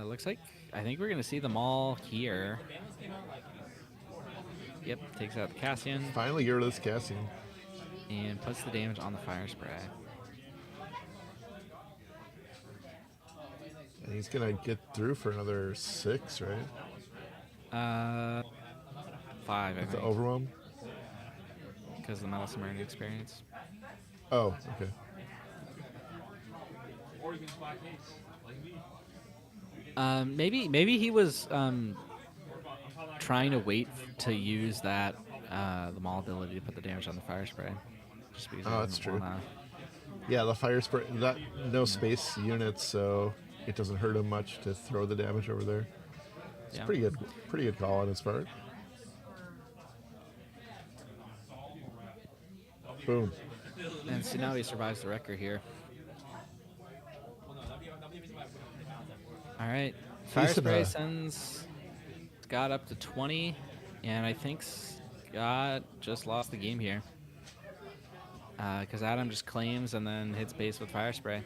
Looks like I think we're gonna see the Maul here. Yep, takes out the Cassian Finally, get rid of this Cassian. and puts the damage on the Fire Spray. And he's gonna get through for another 6, right? 5, I With the think, overwhelm. because of the Metal Submarine experience. Oh, okay. Or you can spot case, like me. Maybe he was trying to wait to use that the maul ability to put the damage on the fire spray. Just because he Oh, that's doesn't true. wanna- Yeah, the fire spray, that no space units, so it doesn't hurt him much to throw the damage over there. It's Yeah. pretty good call on his part. Boom. And so now he survives the wrecker here. All right, fire He's in spray a- sends Scott up to 20, and I think Scott just lost the game here. Because Adam just claims and then hits base with fire spray.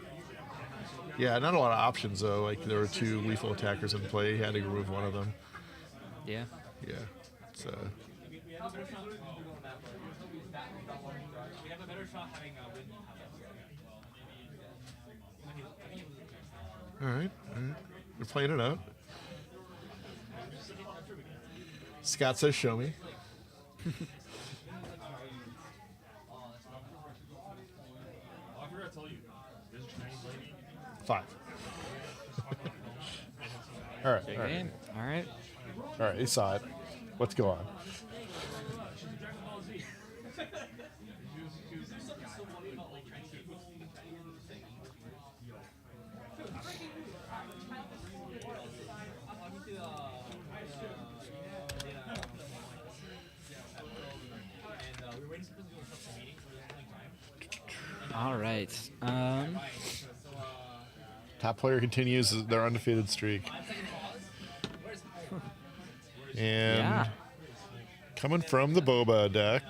Yeah, not a lot of options though. Like there were 2 lethal attackers in play. He had to remove one of them. Yeah. Yeah. So We have a better shot having a win. all right. We're playing it out. Scott says, "Show me." I forgot to tell you. This Chinese lady. 5. All right. Big All right. game. All right. All right. He saw it. Let's go on. All right. Top player continues their undefeated streak. And Yeah. coming from the Boba deck,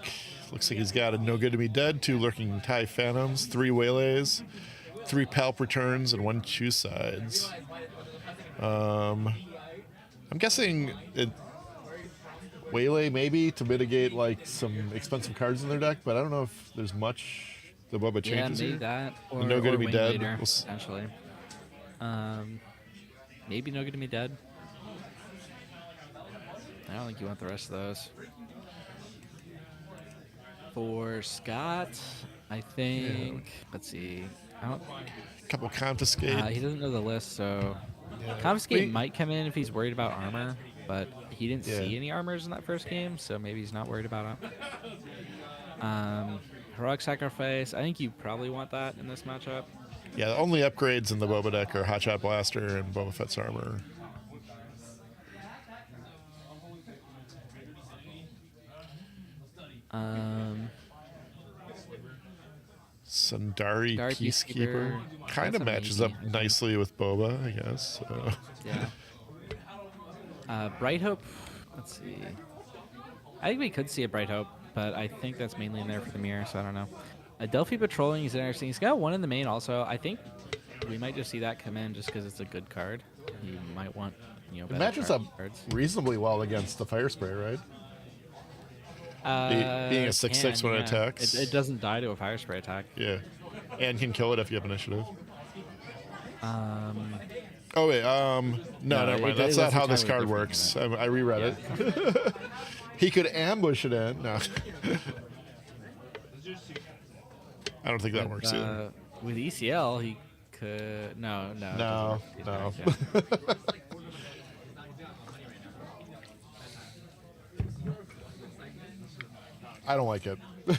looks like he's got a No Good to Be Dead, 2 Lurking TIE Phantoms, 3 Waylays, 3 Palp Returns, and 1 Choose Sides. I'm guessing Waylay maybe to mitigate like some expensive cards in their deck, but I don't know if there's much the Boba Yeah, changes maybe here. that. Or, No Good or to Be Wing Dead. Leader, We'll s- potentially. Maybe No Good to Be Dead. I don't think you want the rest of those. For Scott, I think. Let's see. I don't. Couple Confiscate. He doesn't know the list, so Yeah. Confiscate We- might come in if he's worried about armor, but he didn't Yeah. see any armors in that first game, so maybe he's not worried about it. Heroic Sacrifice. I think you probably want that in this matchup. Yeah, the only upgrades in the Boba deck are Hotshot Blaster and Boba Fett's armor. Sundari Sundari Peacekeeper Peacekeeper. kind of That's matches up amazing. nicely with Boba, I guess. So. Yeah. Bright Hope. Let's see. I think we could see a Bright Hope, but I think that's mainly in there for the mirror, so I don't know. Delphi Patrolling is interesting. He's got 1 in the main also. I think we might just see that come in just because it's a good card. You might want, It better matches up cards. reasonably well against the Fire Spray, right? Being a 6/6 when it attacks. It doesn't die to a fire spray attack. Yeah. And can kill it if you have initiative. Um, Oh, wait. No, never it- mind. it That's was not how entirely this card different works. than I reread it. He could ambush it in. No. I don't think that works either. With ECL, he could. No. it doesn't No, work with no. these attacks, yeah. I don't like it. No,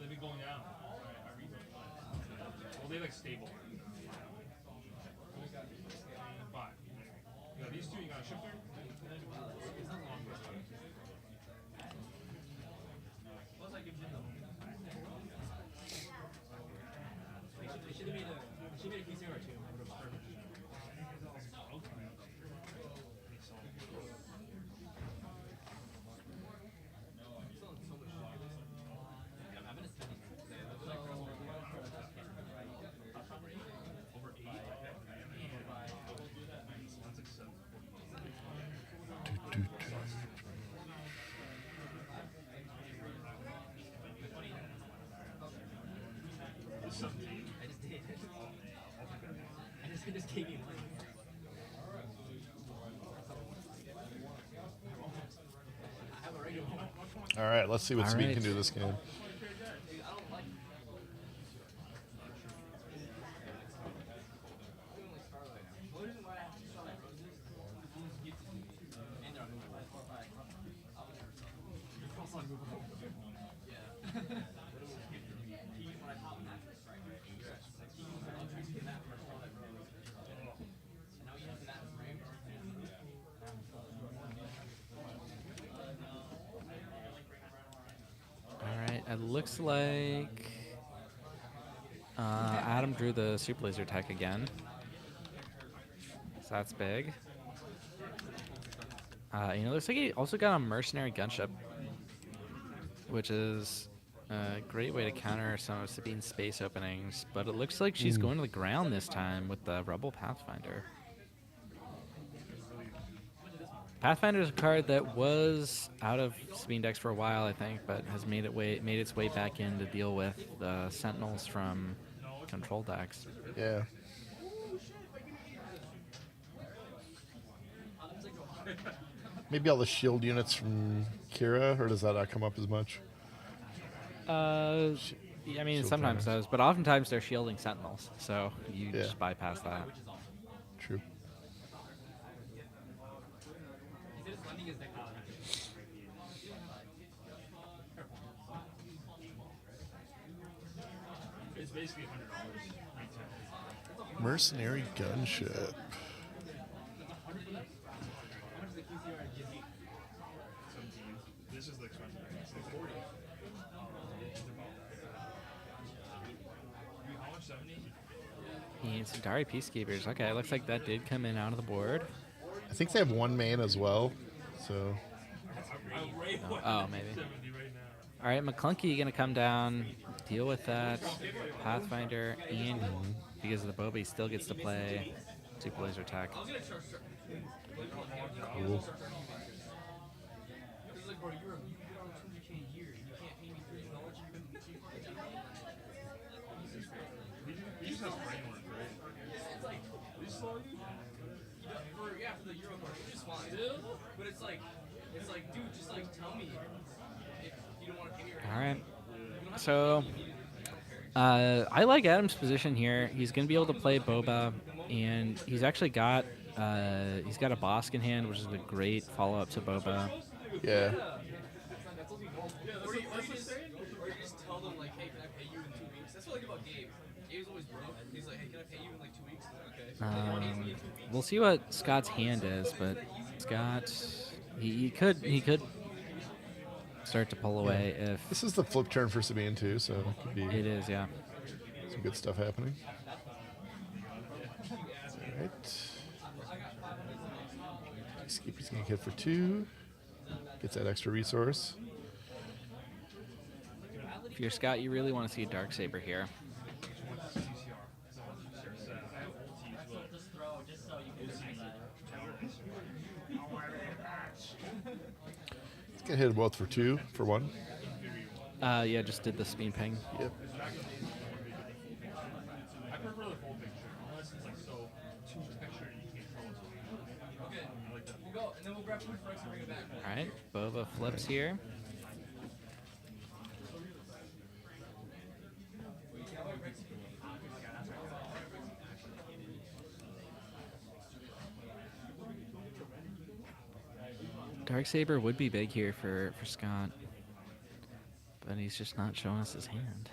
they've been going down. Well, they like stable. 5. You got these 2, you got a shifter. All right. right, let's see what All Sabine right. can do this game. All right, it looks like Adam drew the super laser tech again. So that's big. Looks like he also got a mercenary gunship, which is a great way to counter some of Sabine's space openings. But it looks like she's going to the ground this time with the Rebel Pathfinder. Pathfinder is a card that was out of Sabine decks for a while, I think, but has made its way back in to deal with the Sentinels from control decks. Yeah. Maybe all the shield units from Kira, or does that not come up as much? Yeah, I mean, Shield sometimes counters. does, but oftentimes they're shielding Sentinels, so you Yeah. just bypass that. True. Mercenary gunship. This is the expansion. How much? 70? And some Dari Peacekeepers. Okay, looks like that did come in out of the board. I think they have one main as well, so Oh, maybe. All right, McClunky going to come down, deal with that. Pathfinder, and because of the Boba, he still gets to play Super Laser Tech. cool. He just has brain work, right? These slow you? For the Euro card, which is fine. But it's like, dude, just like tell me if you don't want to pay me. All right. So, I like Adam's position here. He's going to be able to play Boba, and he's actually got a Bosk in hand, which is a great follow-up to Boba. Yeah. Or you just tell them like, hey, can I pay you in 2 weeks? That's what I like about Gabe. Gabe's always broke. He's like, hey, can I pay you in like 2 weeks? Okay. We'll see what Scott's hand is, but Scott, he could start to pull away if This is the flip turn for Sabine too, so it could be it is, yeah. some good stuff happening. Alright. Peacekeeper's gonna hit for 2. Gets that extra resource. If you're Scott, you really want to see a Darksaber here. It's gonna hit both for 2 for 1. Yeah, just did the spin ping. Yep. I prefer the full picture, unless it's like so too picture you can't tell what's going on. Okay, we'll go, and then we'll grab food for X and bring it back. All right, Boba flips here. Darksaber would be big here for Scott, but he's just not showing us his hand.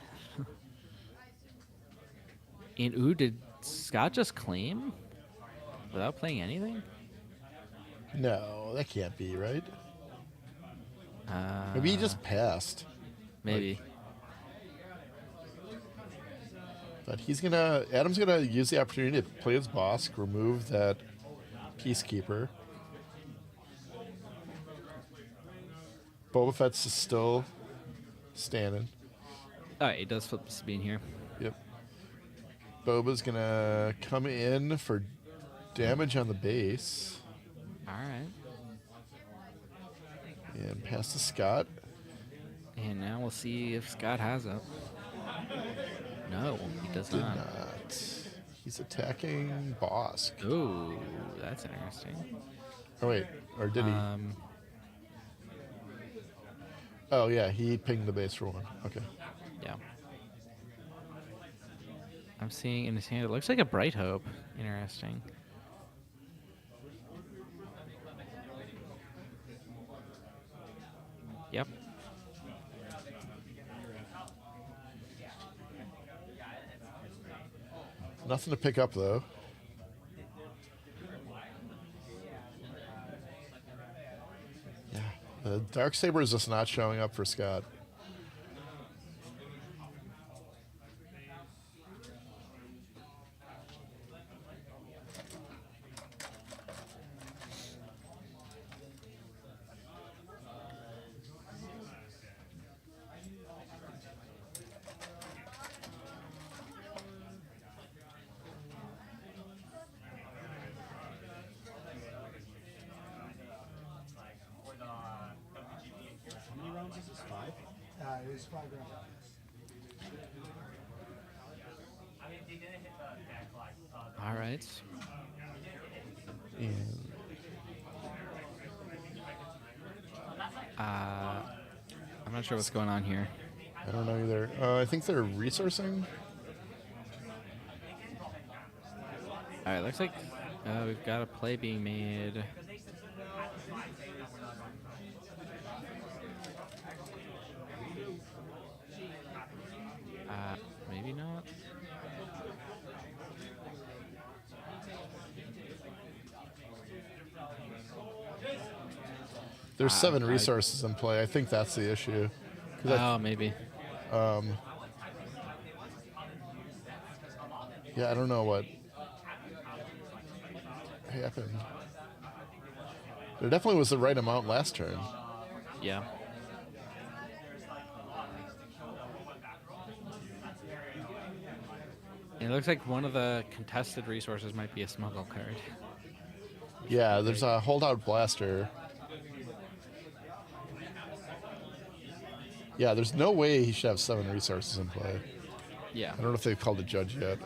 And ooh, did Scott just claim without playing anything? No, that can't be, right? Maybe he just passed. Maybe. But Adam's gonna use the opportunity to play his boss, remove that Peacekeeper. Boba Fett's is still standing. All right, he does flip the Sabine here. Yep. Boba's gonna come in for damage on the base All right. and pass to Scott. And now we'll see if Scott has it. No, he does Did not. not. He's attacking Bosk. Ooh, that's interesting. Oh wait, or did he? Oh yeah, he pinged the base for 1. Okay. Yeah. I'm seeing in his hand, it looks like a Bright Hope. Interesting. Yep. Nothing to pick up though. Yeah, the Darksaber is just not showing up for Scott. How many rounds is this? 5? It is 5 rounds. All right. And I'm not sure what's going on here. I don't know either. I think they're resourcing. All right, looks like we've got a play being made. Maybe not. There's 7 resources in play. I think that's the issue. 'Cause Oh, maybe. Yeah, I don't know what happened. There definitely was the right amount last turn. Yeah. And it looks like one of the contested resources might be a smuggle card. Yeah, there's a holdout blaster. Yeah, there's no way he should have 7 resources in play. Yeah. I don't know if they've called a judge yet.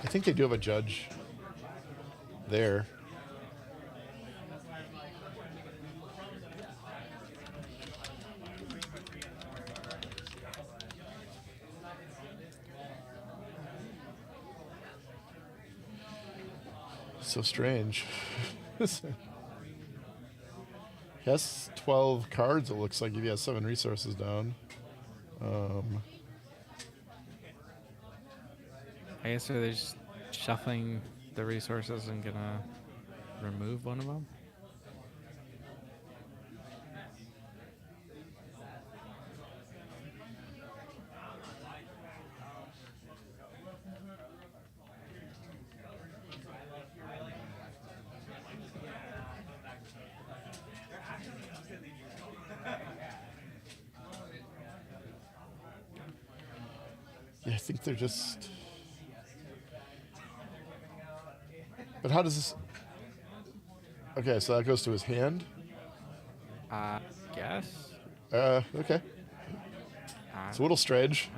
I think they do have a judge there. So strange. He has 12 cards, it looks like, if he has 7 resources down. I guess they're just shuffling the resources and gonna remove one of them. Yeah, I think they're just... But how does this... Okay, so that goes to his hand? Guess. Okay. It's a little strange,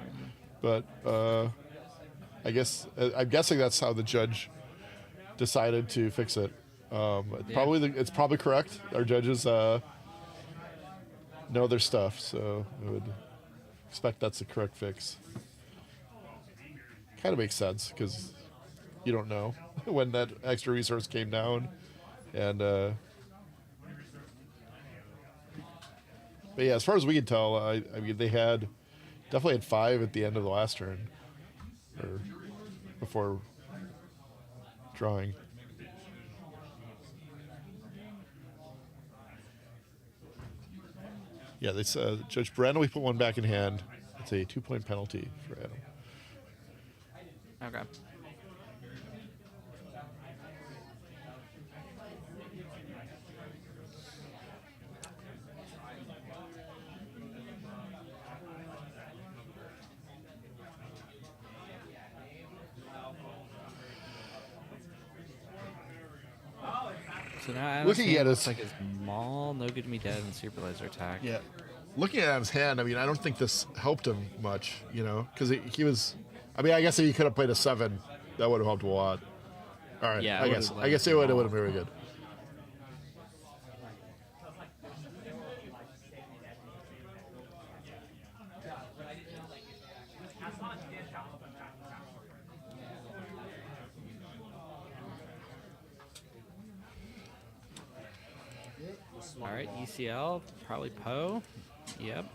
but I guess I'm guessing that's how the judge decided to fix it. It's probably correct. Our judges know their stuff, so I would expect that's the correct fix. Kind of makes sense because you don't know when that extra resource came down, and but yeah, as far as we can tell, I mean they definitely had 5 at the end of the last turn, or before drawing. Yeah, they said Judge Brandon, we put 1 back in hand. It's a 2-point penalty for Adam. Okay. So now Adam's Looking hand at looks us. like his Maul, No Good Me Dead, and Super Laser Attack. Yeah. looking at his hand, I mean, I don't think this helped him much, you know, because he was. I mean, I guess if he could have played a 7, that would have helped a lot. All right. Yeah, I it guess would've I guess it led would to have been very good. All right, ECL, probably Poe. Yep.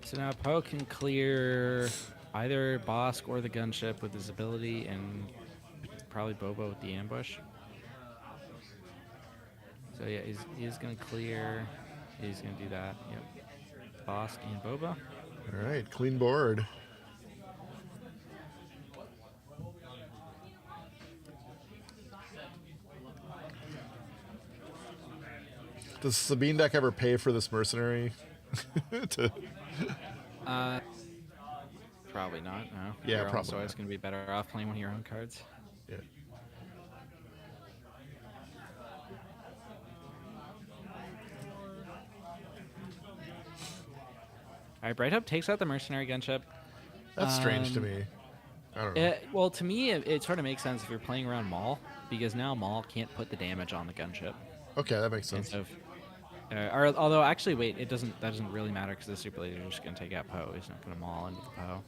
So now Poe can clear either Bosk or the gunship with his ability, and probably Boba with the ambush. So yeah, he's gonna clear. He's gonna do that. Yep. Bosk and Boba. All right, clean board. Does Sabine deck ever pay for this mercenary? Probably not. No. Yeah, You're probably also always not. gonna be better off playing one of your own cards. Yeah. All right, Bright Hope takes out the mercenary gunship. That's strange to me. I don't know. Well, to me, it sort of makes sense if you're playing around Maul, because now Maul can't put the damage on the gunship. Okay, that makes sense. And so, although actually, wait, it doesn't. That doesn't really matter because the super laser is just gonna take out Poe. He's not gonna Maul into the Poe.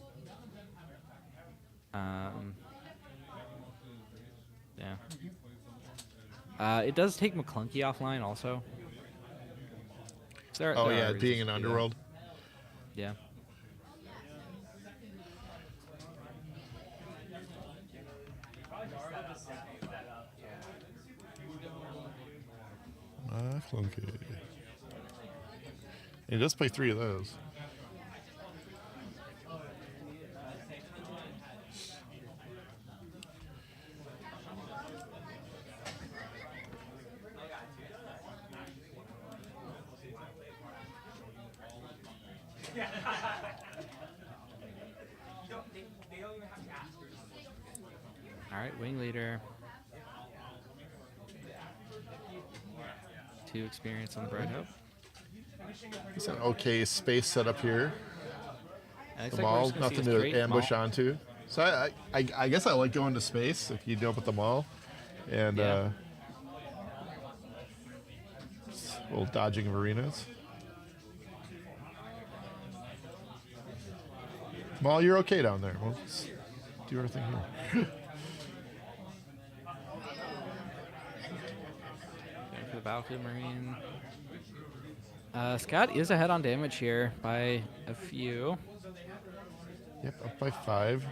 Yeah. It does take McClunky offline also. So Oh there yeah, are being reasons an to do that. underworld. Yeah. Clunky. He does play 3 of those. All right, wing leader. 2 experience on the Bright Hope. It's an okay space setup here. Looks The like we're mall, just gonna see nothing a to straight ambush Maul. onto. So I guess I like going to space if you deal with the mall. And Yeah. a little dodging of arenas. Mall, you're okay down there. We'll just do our thing here. Going for the Battlefield Marine. Scott is ahead on damage here by a few. Yep, up by 5.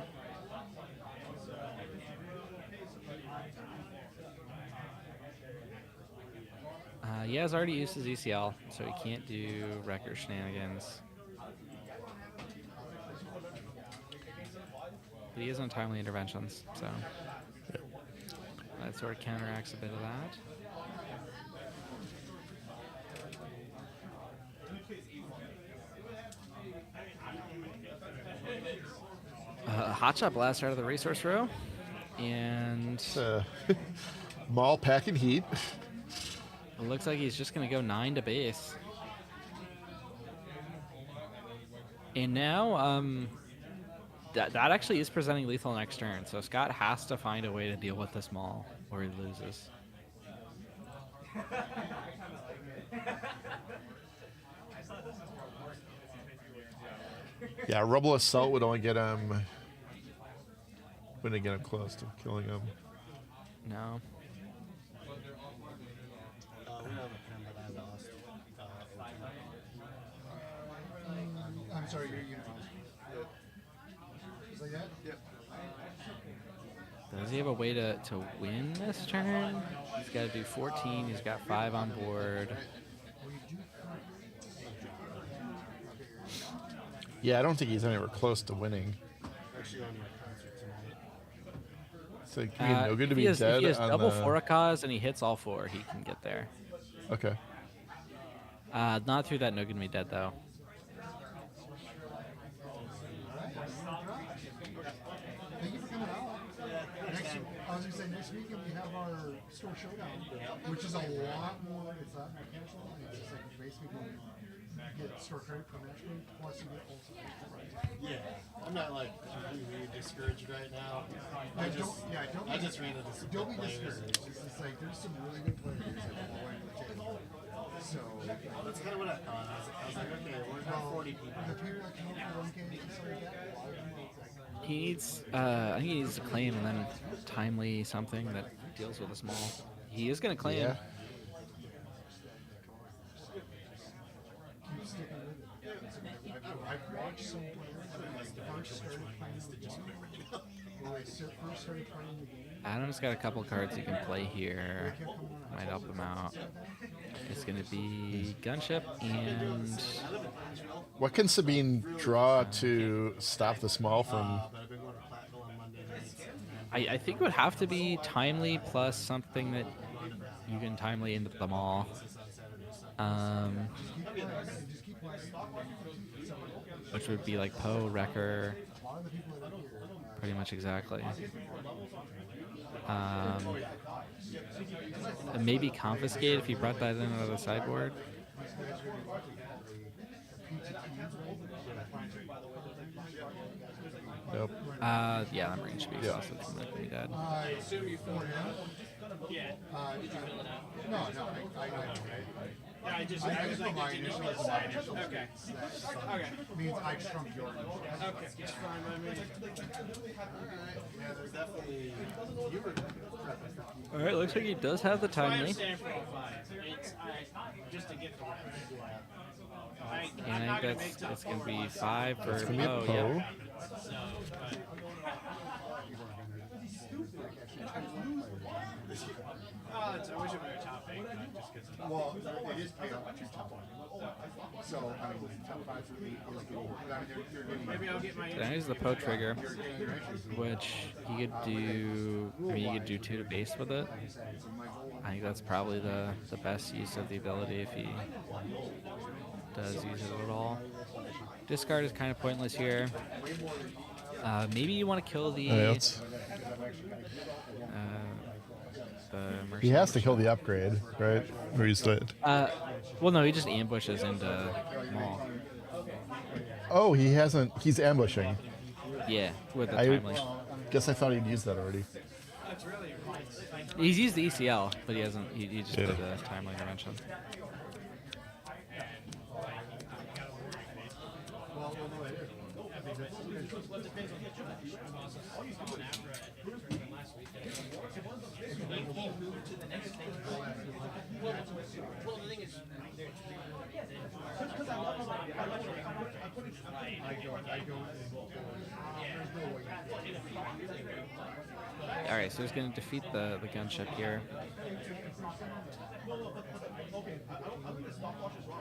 He has already used his ECL, so he can't do record shenanigans. But he is on timely interventions, so that sort of counteracts a bit of that. Hotshot blast out of the resource row, and Mall packing heat. it looks like he's just going to go 9 to base. And now, that actually is presenting lethal next turn, so Scott has to find a way to deal with this Maul, or he loses. Yeah, Rebel Assault would only get him. Wouldn't get him close to killing him. No. I'm sorry, you're unit. Is that yet? Yep. Does he have a way to win this turn? He's got to do 14. He's got 5 on board. Yeah, I don't think he's anywhere close to winning. It's like no good to be If dead he has on double the... Forakas and he hits all 4, he can get there. Okay. Not through that no good to be dead, though. Thank you for coming out. Next, I was gonna say next weekend we have our store showdown, which is a lot more. It's not mechanical. It's just like basically you get store credit per match win, plus you get also extra prizes. Yeah, I'm not like completely discouraged right now. I just ran into some Don't be players. discouraged. It's like there's some really good players that are all end the table. So That's kind of what I thought. I was like, okay, we're about 40 people. the people that come up for 1K and stuff like that, a lot of them it's like. He needs, I think he needs to claim and then timely something that deals with a small. He is going to claim. Yeah. Keep sticking with it. I've watched some players that like first started playing the game. When they first started playing the game. Adam's got a couple cards he can play here. Might help him out. It's going to be Gunship and What can Sabine draw to stop the small from? But I've been going to Platinum on Monday nights. I think it would have to be timely plus something that you can timely into the mall. Which would be like Poe, Wrecker, pretty much exactly. Maybe Confiscate if you brought that in out of the sideboard. Nope. Yeah, that range speed also going to be dead. I assume you for him. Yeah. No, I just put my initial as my initial. Okay. Okay. Means I shrunk your initial. Okay. It's fine by me. Yeah, there's definitely fewer All right, looks like he does have the I timely. understand for all five. It's just to get the win. And I think it's going to be 5 for It's gonna be a Poe. Poe. Yep. So, I wish it were a top 8, but just because. Well, it is paid up to top 1. So, I mean, top 5 for 8 is good. You're getting Maybe I'll get my. Then here's the Poe trigger, which he could do. I mean, you could do 2 to base with it. I think that's probably the best use of the ability if he does use it at all. Discard is kind of pointless here. Maybe you want to kill the. He has to kill the upgrade, right? Or he's dead. Well, no, he just ambushes into Maul. Oh, he hasn't. He's ambushing. Yeah, with the I timely. guess I thought he'd used that already. He's used the ECL, but he hasn't. He just did the timely intervention. All right, so he's going to defeat the gunship here.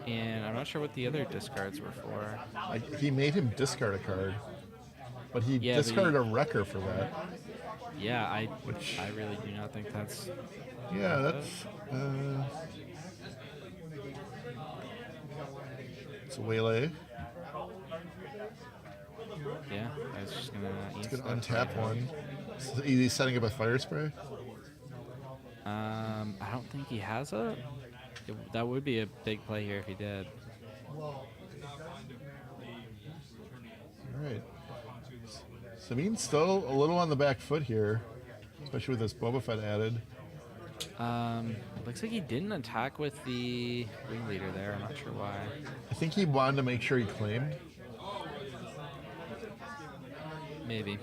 And I'm not sure what the other discards were for. He made him discard a card, but he Yeah, but discarded a wrecker for that. Yeah, I really do not think that's. Yeah, that's. It's a waylay. Yeah, I was just gonna. It's gonna untap one. So he's setting up a fire spray. I don't think he has a. That would be a big play here if he did. All right. Sabine's still a little on the back foot here, especially with this Boba Fett added. Looks like he didn't attack with the ringleader there. I'm not sure why. I think he wanted to make sure he claimed. Maybe.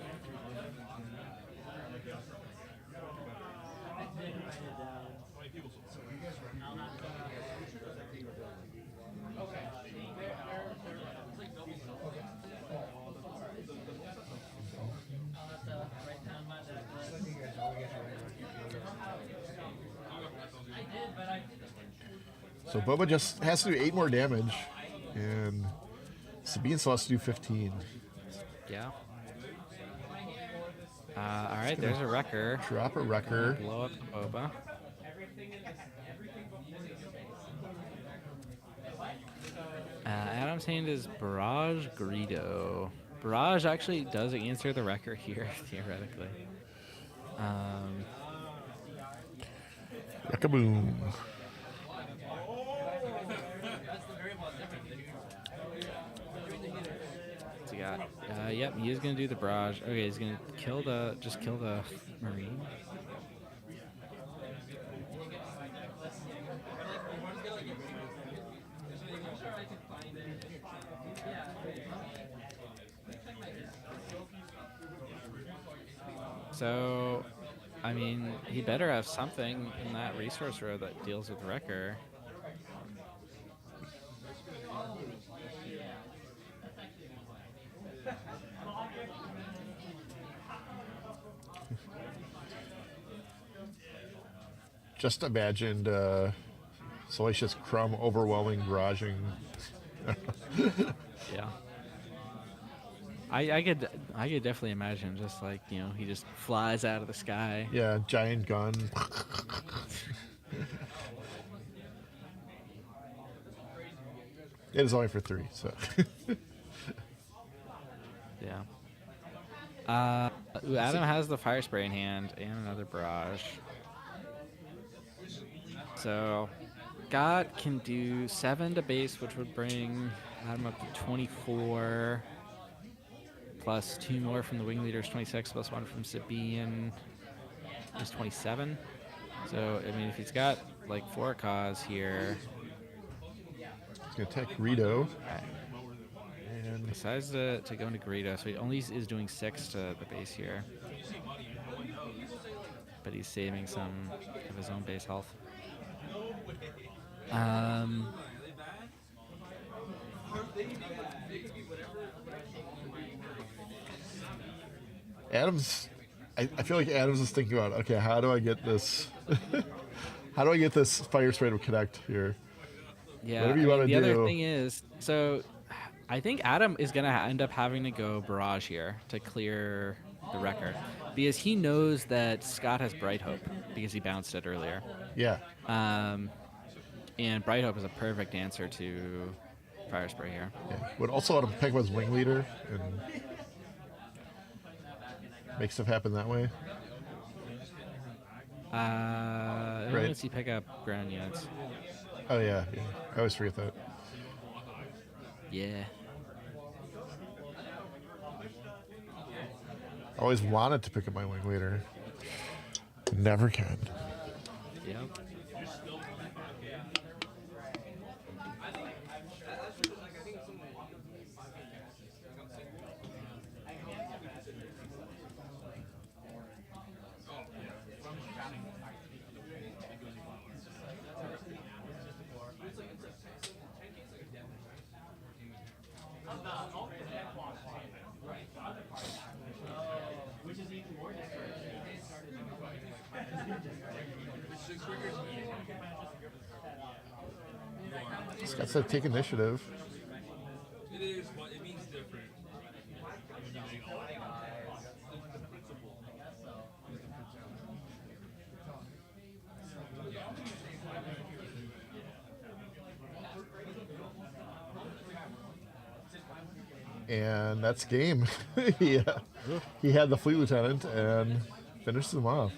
So Boba just has to do 8 more damage, and Sabine still has to do 15. Yeah. All right, there's a wrecker. Drop a wrecker. Blow up the Boba. Adam's hand is Barrage Greedo. Barrage actually does answer the wrecker here, theoretically. Yakaboom. What's he got? Yep, he is gonna do the barrage. Okay, he's gonna kill the marine. So, I mean, he better have something in that resource row that deals with Wrecker. Just imagined Salacious Crumb overwhelming barraging. Yeah. I could definitely imagine just like, you know, he just flies out of the sky. Yeah, giant gun. It is only for 3, so. Yeah. Ooh, Adam has the fire spray in hand and another barrage. So, God can do 7 to base, which would bring Adam up to 24. Plus 2 more from the wing leaders, 26, plus 1 from Sabine is 27. So, I mean, if he's got like 4 cause here. He's going to attack Rito. And decides to go into Greedo, so he only is doing 6 to the base here. But he's saving some of his own base health. Adams, I feel like Adams is thinking about, okay, how do I get this? How do I get this fire spray to connect here? Yeah, whatever you want to do. The other thing is, so I think Adam is going to end up having to go barrage here to clear the Wrecker because he knows that Scott has Bright Hope because he bounced it earlier. Yeah. And Bright Hope is a perfect answer to fire spray here. Yeah. Would also let him pick up his wing leader and make stuff happen that way. Right. Let's see, pick up ground units. Oh yeah, I always forget that. Yeah. I always wanted to pick up my wing leader. Never can. Yep. Scott said take initiative. It is, but it means different. And that's game. Yeah. He had the fleet lieutenant and finished him off.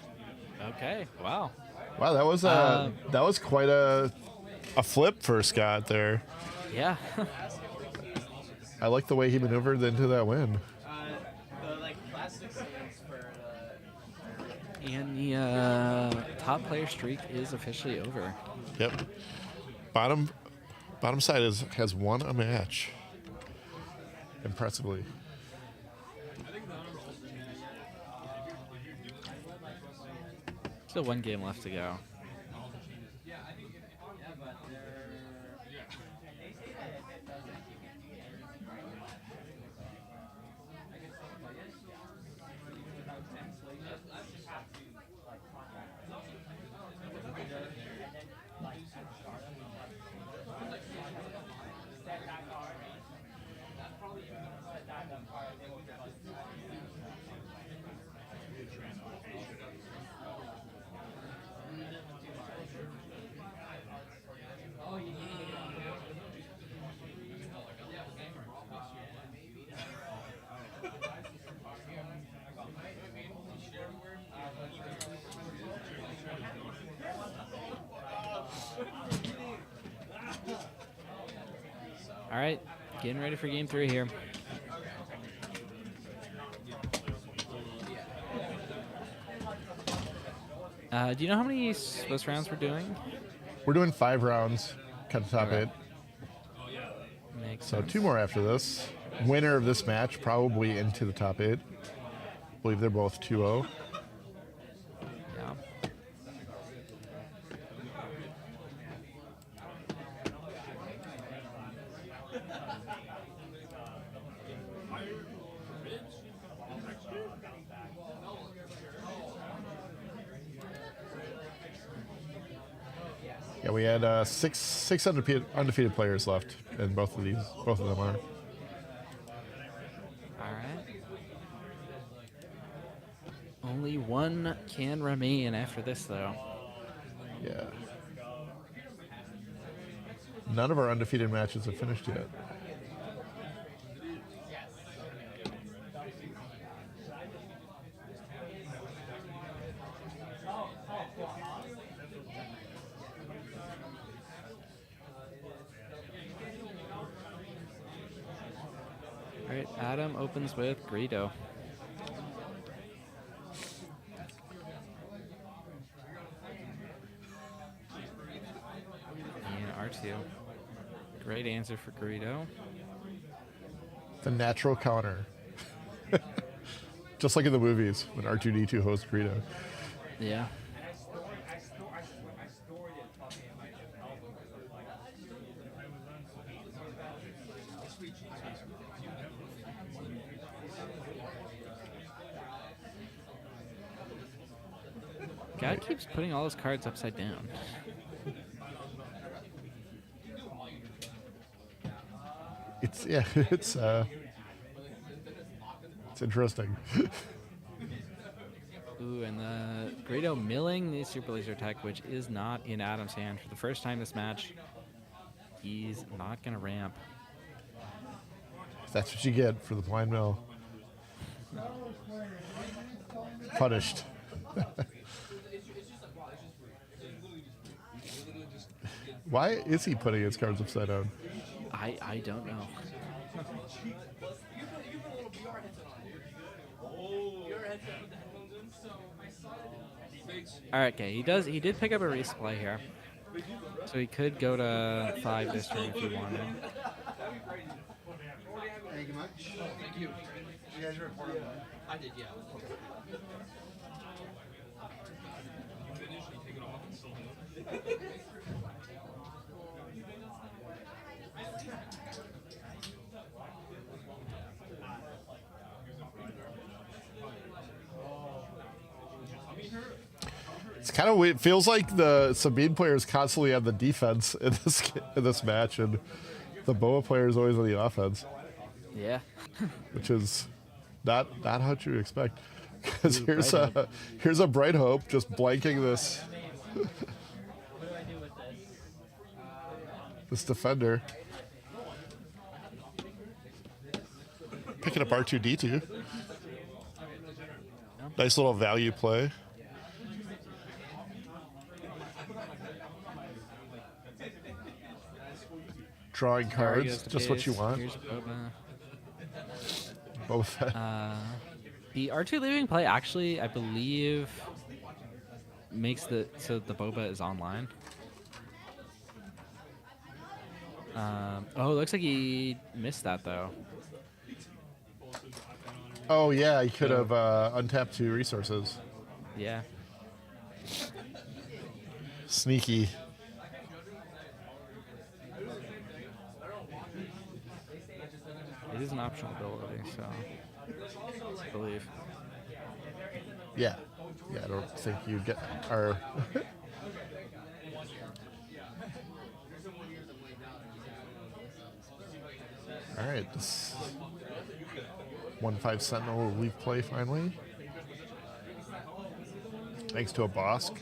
Okay. Wow. Wow, that was quite a flip for Scott there. Yeah. I like the way he maneuvered into that win. And the top player streak is officially over. Yep. Bottom side has won a match. Impressively. Still 1 game left to go. All right, getting ready for game 3 here. Do you know how many Swiss rounds we're doing? We're doing 5 rounds, cut the top Okay. 8. Makes So sense. 2 more after this. Winner of this match probably into the top 8. I believe they're both 2-0. Yeah. Yeah, we had six undefeated players left, and both of them are. All right. Only one can remain after this, though. Yeah. None of our undefeated matches have finished yet. All right, Adam opens with Greedo. And R2. Great answer for Greedo. The natural counter. Just like in the movies when R2-D2 hosts Greedo. Yeah. Guy keeps putting all his cards upside down. It's interesting. Ooh, and the Greedo milling the Super Laser Tech, which is not in Adam's hand for the first time this match. He's not going to ramp. That's what you get for the blind mill. Punished. Why is he putting his cards upside down? I don't know. All right, okay. He did pick up a resupply here, so he could go to 5 this turn if he wanted. Thank you much. Thank you. You guys report on that? I did, yeah. It's kind of weird. It feels like the Sabine players constantly have the defense in this match, and the Boa player is always on the offense, Yeah. which is not how you expect. Because Ooh, here's Bright a Bright Hope just blanking this this defender, picking up R2-D2. Nice little value play. Drawing There he cards, goes to just what you base. want. Here's Boba. Both. The R2 leaving play actually, I believe, makes so the Boba is online. Oh, looks like he missed that though. Oh yeah, he could have untapped 2 resources. Yeah. Sneaky. It is an optional ability, so I believe. Yeah. Yeah, I don't think you get our. All right, this 1/5 Sentinel will leave play finally. Thanks to a Bosk.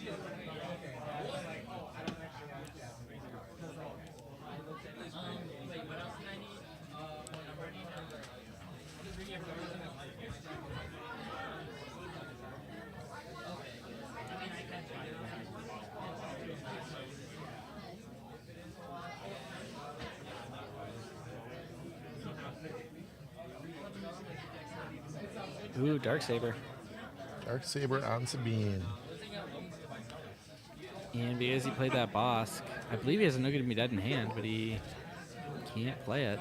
Ooh, Dark Saber. Dark Saber on Sabine. And because he played that boss, I believe he has a No Good to Me Dead in hand, but he can't play it.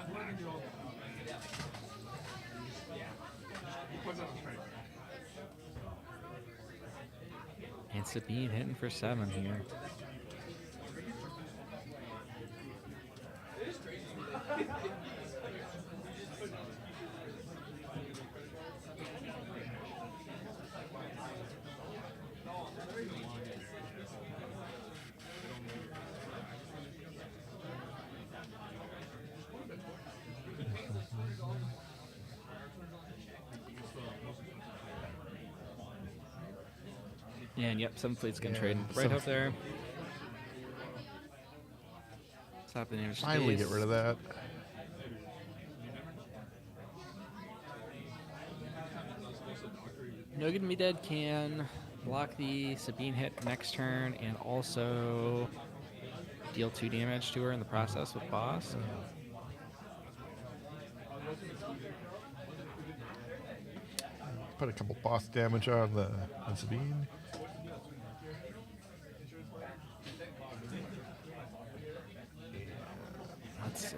And Sabine hitting for 7 here. And yep, 7 fleet's gonna trade right seven up there. Stop the damage. Finally get rid of that. No Good to Me Dead can block the Sabine hit next turn and also deal 2 damage to her in the process with boss. Put a couple boss damage on Sabine. Let's see.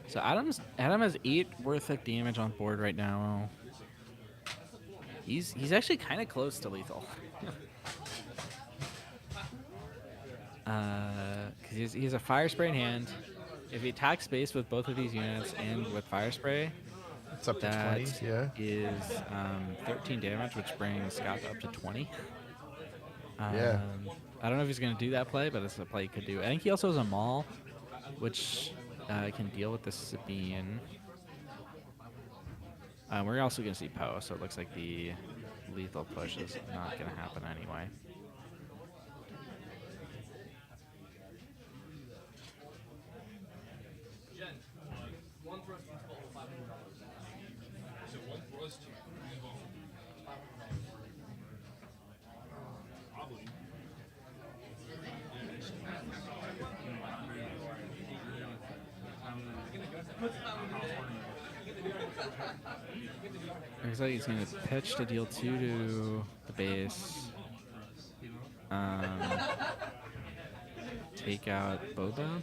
So Adam has 8 worth of damage on board right now. He's actually kind of close to lethal. Because he has a fire spray in hand. If he attacks space with both of these units and with fire spray, it's up to that 20. Yeah. is 13 damage, which brings Scott up to 20. Yeah. I don't know if he's going to do that play, but it's a play he could do. I think he also has a Maul, which can deal with the Sabine. We're also going to see Poe, so it looks like the lethal push is not going to happen anyway. Jen, one thrust is $500. So one thrust, probably. Looks like he's going to pitch to deal 2 to the base. Take out Boba.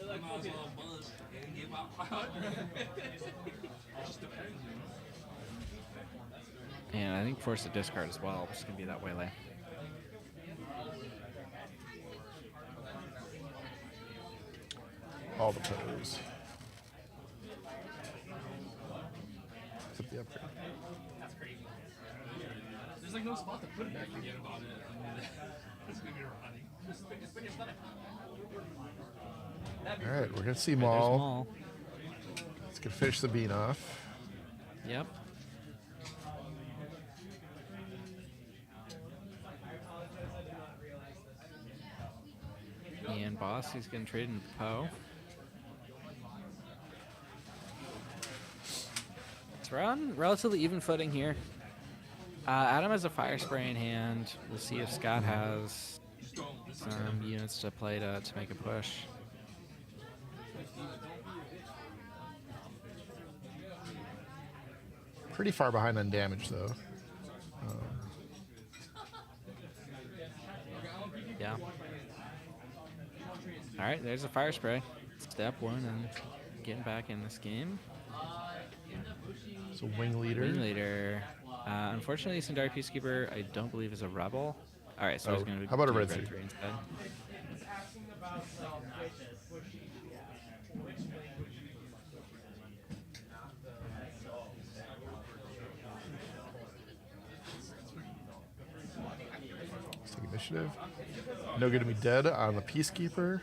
And I think force a discard as well, which is going to be that waylay. All the pose. Except the upgrade. That's crazy. There's like no spot to put it back. Forget about it. It's gonna be running. All right, we're gonna see There's Maul. Maul. Let's get finish Sabine off. Yep. And boss, he's going to trade in Poe. So we're on relatively even footing here. Adam has a fire spray in hand. We'll see if Scott has some units to play to make a push. Pretty far behind on damage though. Yeah. All right, there's a fire spray. Step 1 and getting back in this game. So wing leader. Wing leader. Unfortunately, Sindari Peacekeeper, I don't believe is a rebel. All right, so he's going to how about a do red red suit? 3 instead. Let's take initiative. No Good to Me Dead on the Peacekeeper.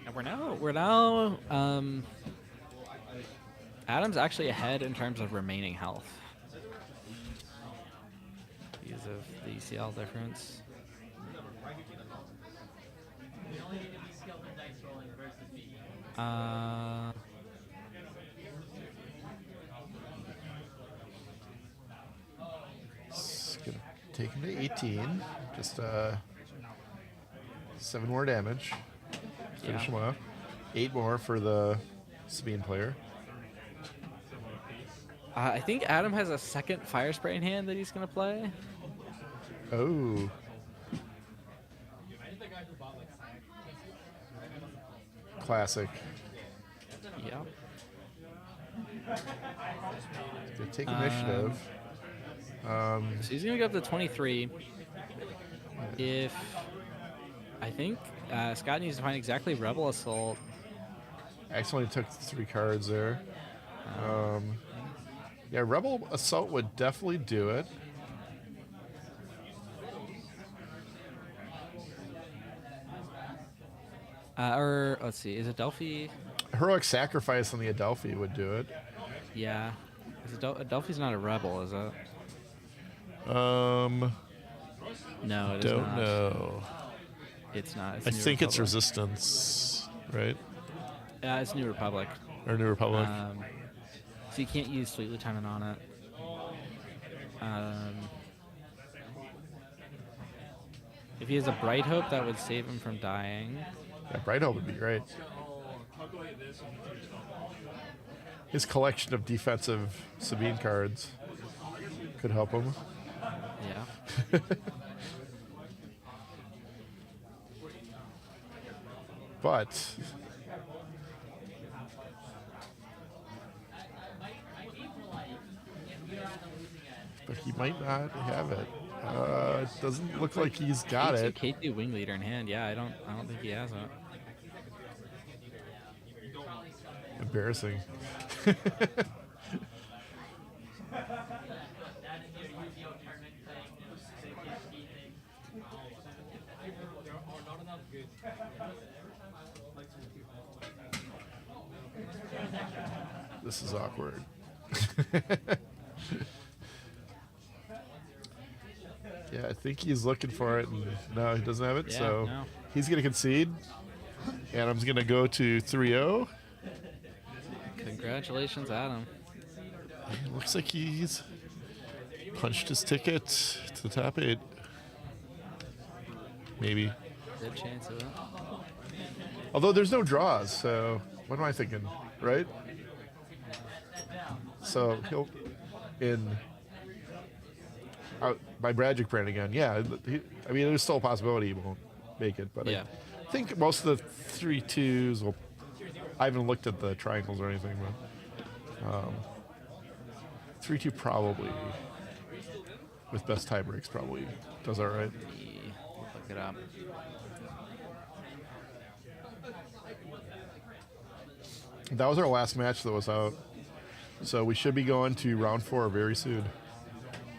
And we're now Adam's actually ahead in terms of remaining health because of the ECL difference. take him to 18. Just 7 more damage. Finish him off. 8 more for the Sabine player. I think Adam has a second fire spray in hand that he's going to play. Oh. Classic. Yeah. They take initiative. So he's going to go up to 23. If I think Scott needs to find exactly Rebel Assault. Accidentally took 3 cards there. Yeah, Rebel Assault would definitely do it. Or let's see, is it Delphi? Heroic Sacrifice on the Adelphi would do it. Yeah. Is it Adelphi's not a rebel, is it? No, it is don't not. know. It's not. It's I New think it's Republic. Resistance, right? Yeah, it's New Republic. Or New Republic. So you can't use Fleet Lieutenant on it. If he has a Bright Hope, that would save him from dying. Yeah, Bright Hope would be great. His collection of defensive Sabine cards could help him. Yeah. But he might not have it. It doesn't look like he's got it. K2 Wing Leader in hand. Yeah, I don't think he has it. Embarrassing. This is awkward. Yeah, I think he's looking for it, and no, he doesn't have it, Yeah, so no. he's going to concede. Adam's going to go to 3-0. Congratulations, Adam. Looks like he's punched his ticket to the top 8. Maybe. Good chance of it. Although there's no draws, so what am I thinking, right? So he'll out by Bragic Brand again. Yeah, I mean, there's still a possibility he won't make it, but Yeah. I think most of the 3-2s will. I haven't looked at the triangles or anything, but 3-2 probably with best tie breaks probably does all right. Look it up. That was our last match that was out, so we should be going to round 4 very soon.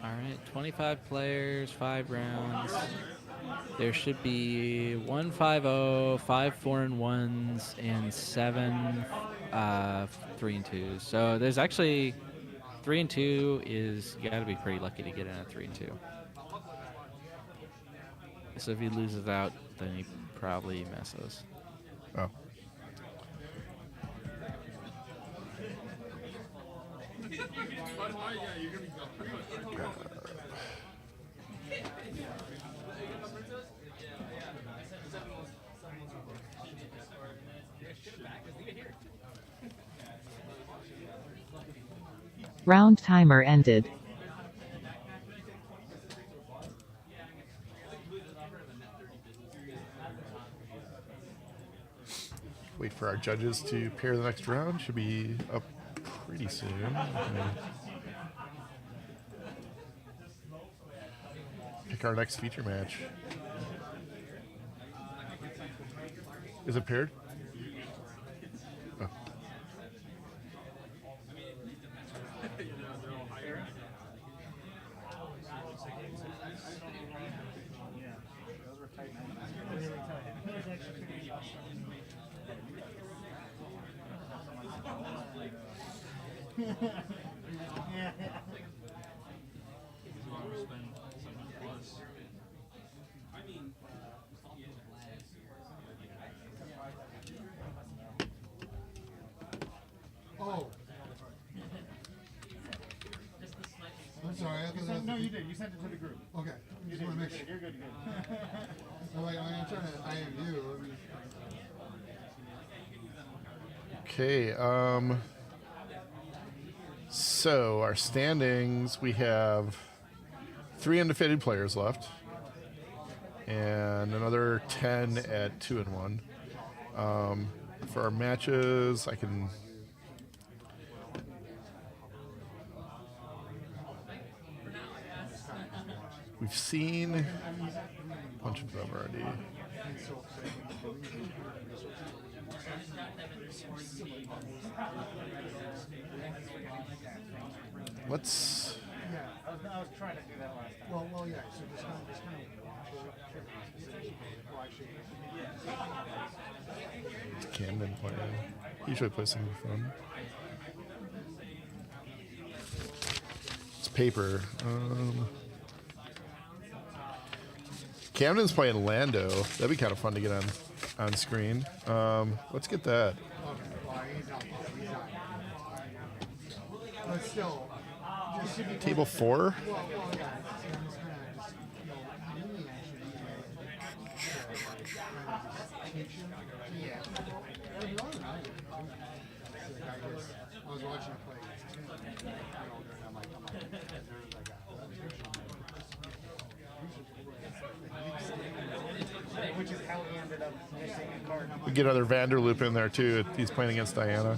All right, 25 players, 5 rounds. There should be 1 5-0, 5 4-1s, and 7 3-2s. So there's actually 3-2 is you got to be pretty lucky to get in at 3-2. So if he loses out, then he probably misses. Oh. Round timer ended. Wait for our judges to pair the next round. Should be up pretty soon. Pick our next feature match. Is it paired? Oh. Oh. I'm sorry. I thought No, you did. You sent it to the group. Okay. You Just did. want to You're make sure. good. You're good. I'm like, I'm trying to IM you. Okay. So our standings, we have 3 undefeated players left, and another 10 at 2-1. For our matches, I can. We've seen a bunch of them already. Let's. Yeah, I was trying to do that last time. Well, yeah. So just kind of Camden playing. He usually plays something fun. It's paper. Camden's playing Lando. That'd be kind of fun to get on screen. Let's get that. But still, Table 4. I was watching him play against Tim, and I'm like, Which is how he ended up missing a card. We get another Vanderloop in there too. He's playing against Diana.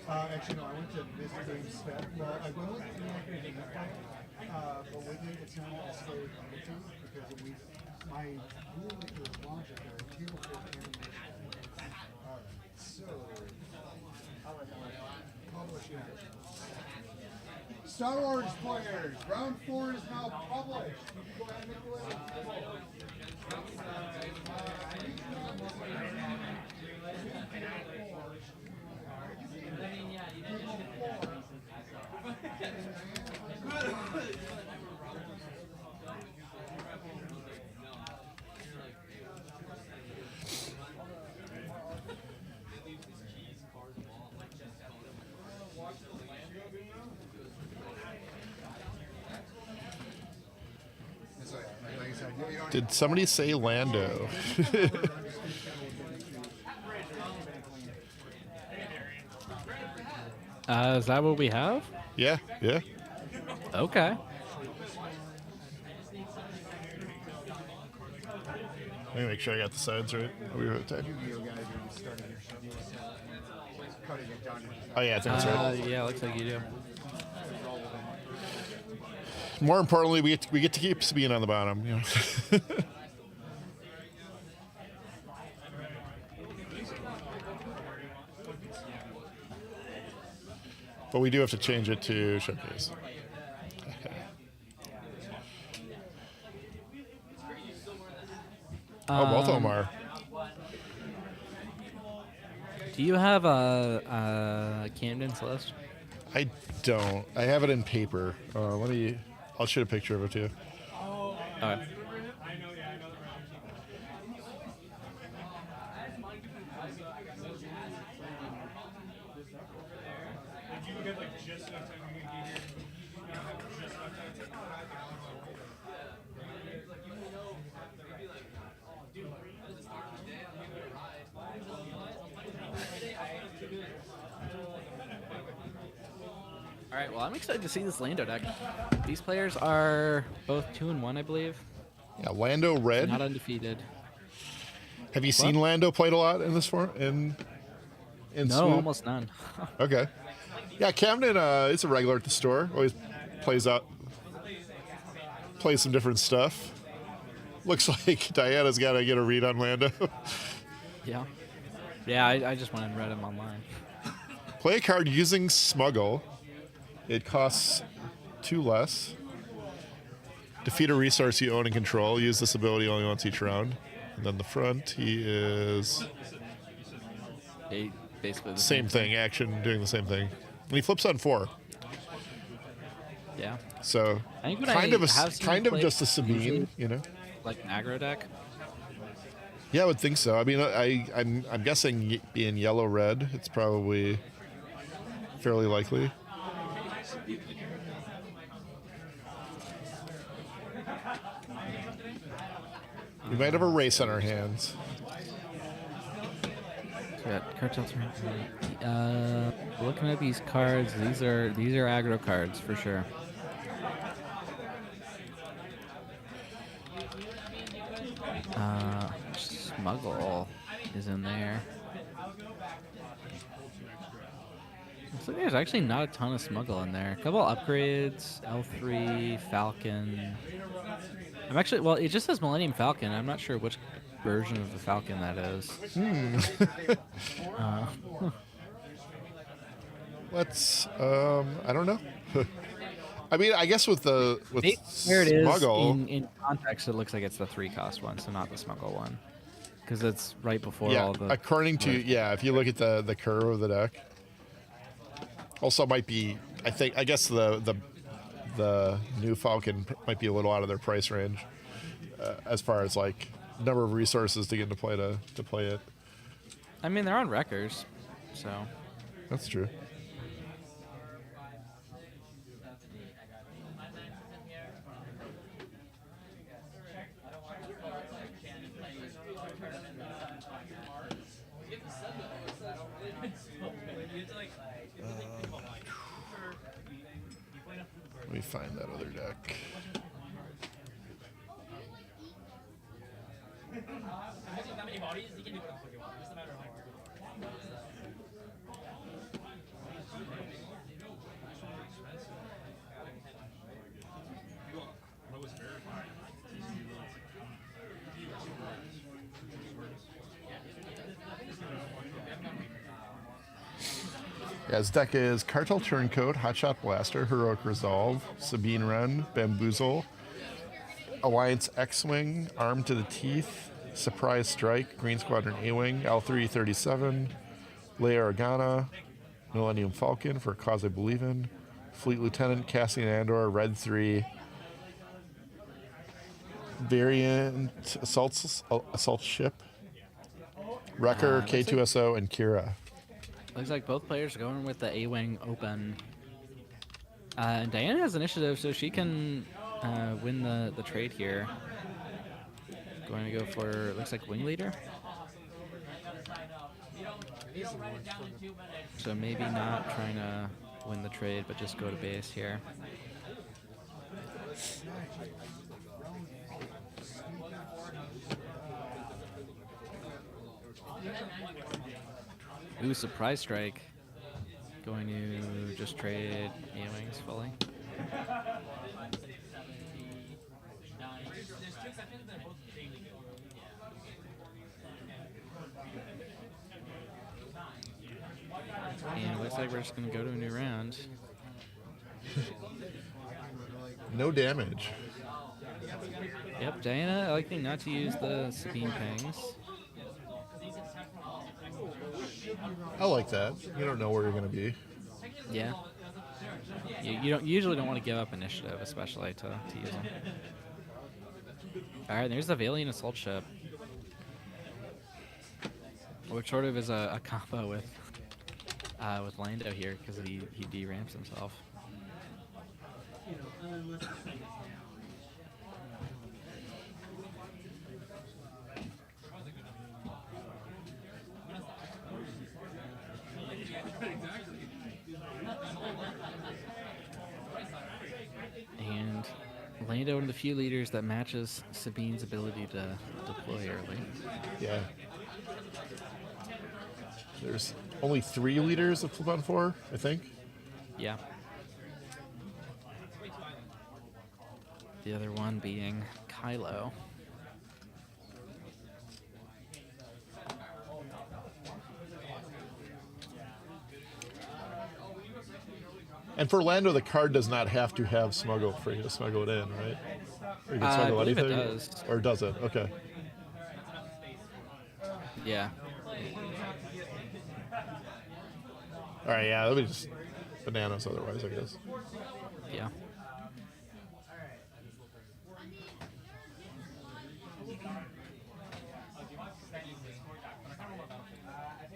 Actually, no, I went to Misty spec. Well, I went with but with it, it's not necessarily committed because my rule is logic or table for animation. Alright, so publish it. Star Wars players, round 4 is now published. You can go ahead and make your way. Did somebody say Lando? Is that what we have? Yeah. Okay. Let me make sure I got the sides right. Are we right there? Oh yeah, I think that's right. Yeah, looks like you do. More importantly, we get to keep Sabine on the bottom. You know. But we do have to change it to showcase. Oh, both of them are. Do you have a Camden's list? I don't. I have it in paper. I'll shoot a picture of it to you. Okay. All right, well, I'm excited to see this Lando deck. These players are both 2-1, I believe. Yeah, Lando red. Not undefeated. Have you seen Lando played a lot in this form? In no, Swoop? almost none. Okay. Yeah, Camden is a regular at the store. Always plays some different stuff. Looks like Diana's got to get a read on Lando. Yeah. Yeah, I just went and read him online. Play a card using Smuggle. It costs 2 less. Defeat a resource you own and control. Use this ability only once each round. And then the front, he is... Basically the same thing, action, doing the same thing. And he flips on 4. Yeah. So, I think kind of just a Sabine, you know? Like an aggro deck. Yeah, I would think so. I mean, I'm guessing being yellow red, it's probably fairly likely. We might have a race on our hands. So we got cartel turn. Looking at these cards, these are aggro cards for sure. Smuggle is in there. Looks like there's actually not a ton of smuggle in there. A couple upgrades, L3, Falcon. I'm actually, well, it just says Millennium Falcon. I'm not sure which version of the Falcon that is. Let's, I don't know. I mean, I guess with There it is. smuggle. In context, it looks like it's the 3-cost one, so not the smuggle one. Because it's right before Yeah, all the... according to, if you look at the curve of the deck. Also might be, I guess the new Falcon might be a little out of their price range as far as like number of resources to get into play to play it. I mean, they're on wreckers, so... That's true. Let me find that other deck. Yeah, his deck is Cartel Turncoat, Hotshot Blaster, Heroic Resolve, Sabine Wren, Bamboozle, Alliance X-Wing, Armed to the Teeth, Surprise Strike, Green Squadron A-Wing, L337, Leia Organa, Millennium Falcon for a Cause I Believe in, Fleet Lieutenant, Cassian Andor, Red 3, Variant Assault Ship, Wrecker, K2SO, and Kira. Looks like both players are going with the A-Wing open. And Diana has initiative, so she can win the trade here. Going to go for, looks like Wing Leader. So maybe not trying to win the trade, but just go to base here. Ooh, Surprise Strike. Going to just trade A-Wings fully. And it looks like we're just going to go to a new round. No damage. Yep, Diana electing not to use the Sabine Pangs. I like that. You don't know where you're going to be. Yeah. You usually don't want to give up initiative, especially to use them. All right, there's the Valiant Assault Ship, which sort of is a combo with Lando here because he deramps himself. And Lando one of the few leaders that matches Sabine's ability to deploy early. Yeah. There's only 3 leaders of flip on 4, I think. Yeah. The other one being Kylo. And for Lando, the card does not have to have smuggle for you to smuggle it in, right? Or you can smuggle I believe anything? it does. Or does it? Okay. Yeah. All right, yeah, that'll be just bananas otherwise, I guess. Yeah.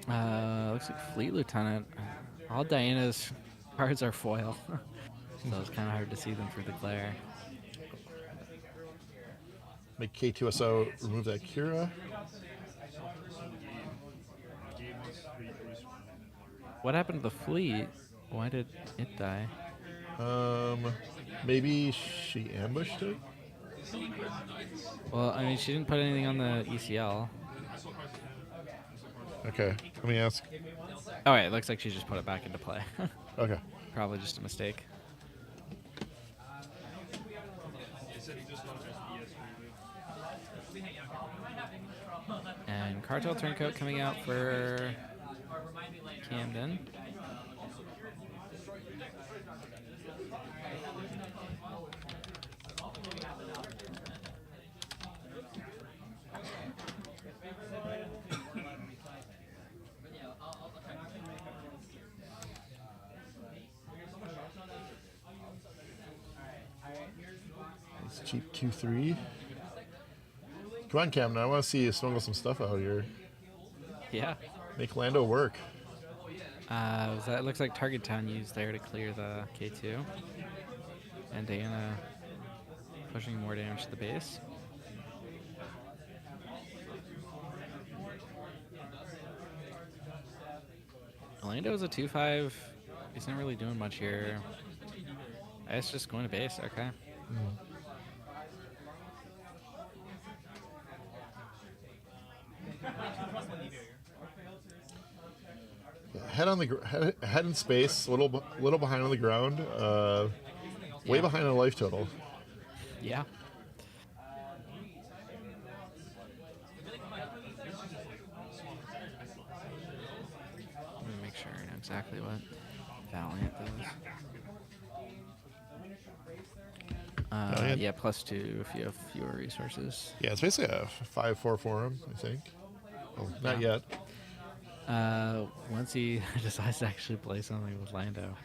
Looks like Fleet Lieutenant. All Diana's cards are foil, so it's kind of hard to see them through the glare. Make K2SO remove that Kira. What happened to the fleet? Why did it die? Maybe she ambushed it? Well, I mean, she didn't put anything on the ECL. Okay, let me ask. Oh, wait, it looks like she just put it back into play. Okay. Probably just a mistake. And Cartel Turncoat coming out for Camden. It's cheap 2-3. Come on, Camden. I want to see you smuggle some stuff out here. Yeah. Make Lando work. That looks like Target Town used there to clear the K2. And Diana pushing more damage to the base. Orlando's a 2-5. He's not really doing much here. It's just going to base. Okay. Head on the head in space, little behind on the ground, way behind on life total. Yeah. Let me make sure I know exactly what Valiant does. Yeah, +2 if you have fewer resources. Yeah, it's basically a 5-4 for him, I think. Oh, not yet. Once he decides to actually play something with Lando.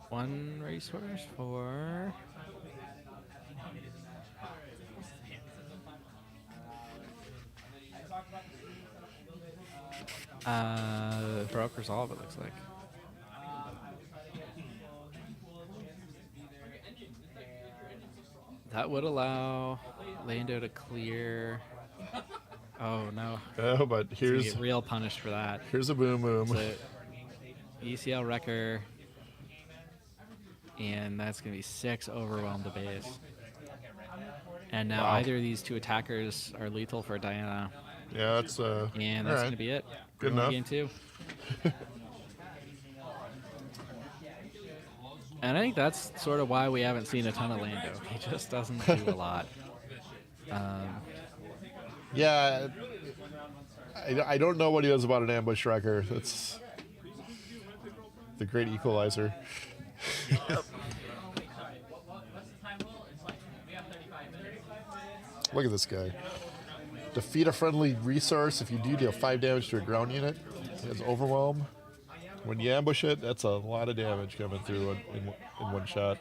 One resource for... broke resolve, it looks like. That would allow Lando to clear. Oh no. Oh, but here's get real punished for that. Here's a boom boom. So, ECL wrecker, and that's gonna be 6 overwhelmed to base. And now either of these two attackers are lethal for Diana. Yeah, that's and that's gonna be it. Good enough. Game 2. And I think that's sort of why we haven't seen a ton of Lando. He just doesn't do a lot. Yeah, I don't know what he does about an ambush wrecker. That's the great equalizer. Look at this guy. Defeat a friendly resource. If you do, deal 5 damage to a ground unit. He has overwhelm. When you ambush it, that's a lot of damage coming through in one shot.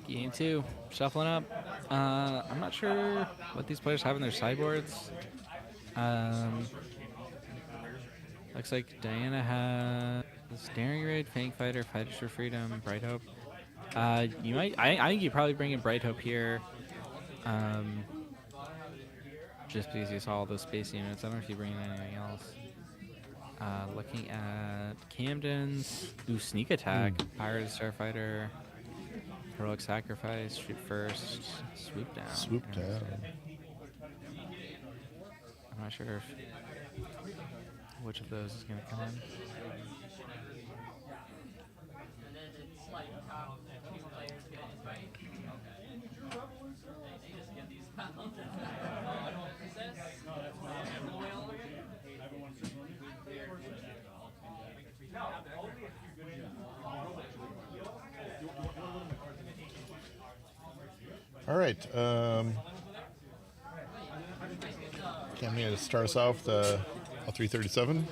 Game 2, shuffling up. I'm not sure what these players have in their sideboards. Looks like Diana has Staring Raid, Fang Fighter, Fighters for Freedom, Bright Hope. You might. I think you probably bring in Bright Hope here. Just because you saw all those space units. I don't know if you bring in anything else. Looking at Camden's. Ooh, Sneak Attack, Pirate Starfighter, Heroic Sacrifice, Shoot First, Swoop Down. Swoop down. I'm not sure which of those is going to come in. All right. Cam, to start us off the L337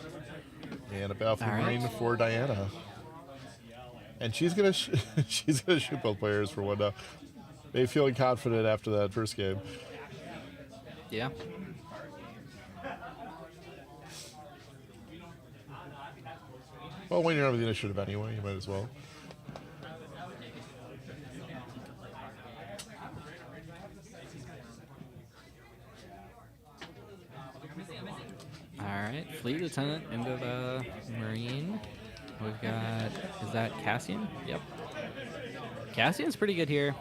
and a Battlefield All right. Marine for Diana. And she's gonna she's gonna shoot both players for one. Maybe feeling confident after that first game. Yeah. Well, when you're on the initiative anyway, you might as well. All right, Fleet Lieutenant into the Marine. We've got, is that Cassian? Yep. Cassian's pretty good here.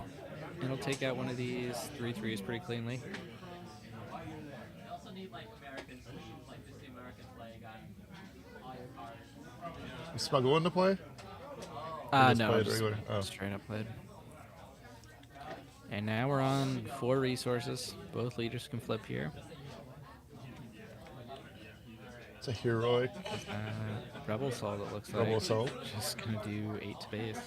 It'll take out one of these 3/3s pretty cleanly. You smuggle into play? No, just regular? Oh. straight up played. And now we're on 4 resources. Both leaders can flip here. It's a heroic. Rebel Assault, it looks like. Rebel Assault. Just gonna do 8 space.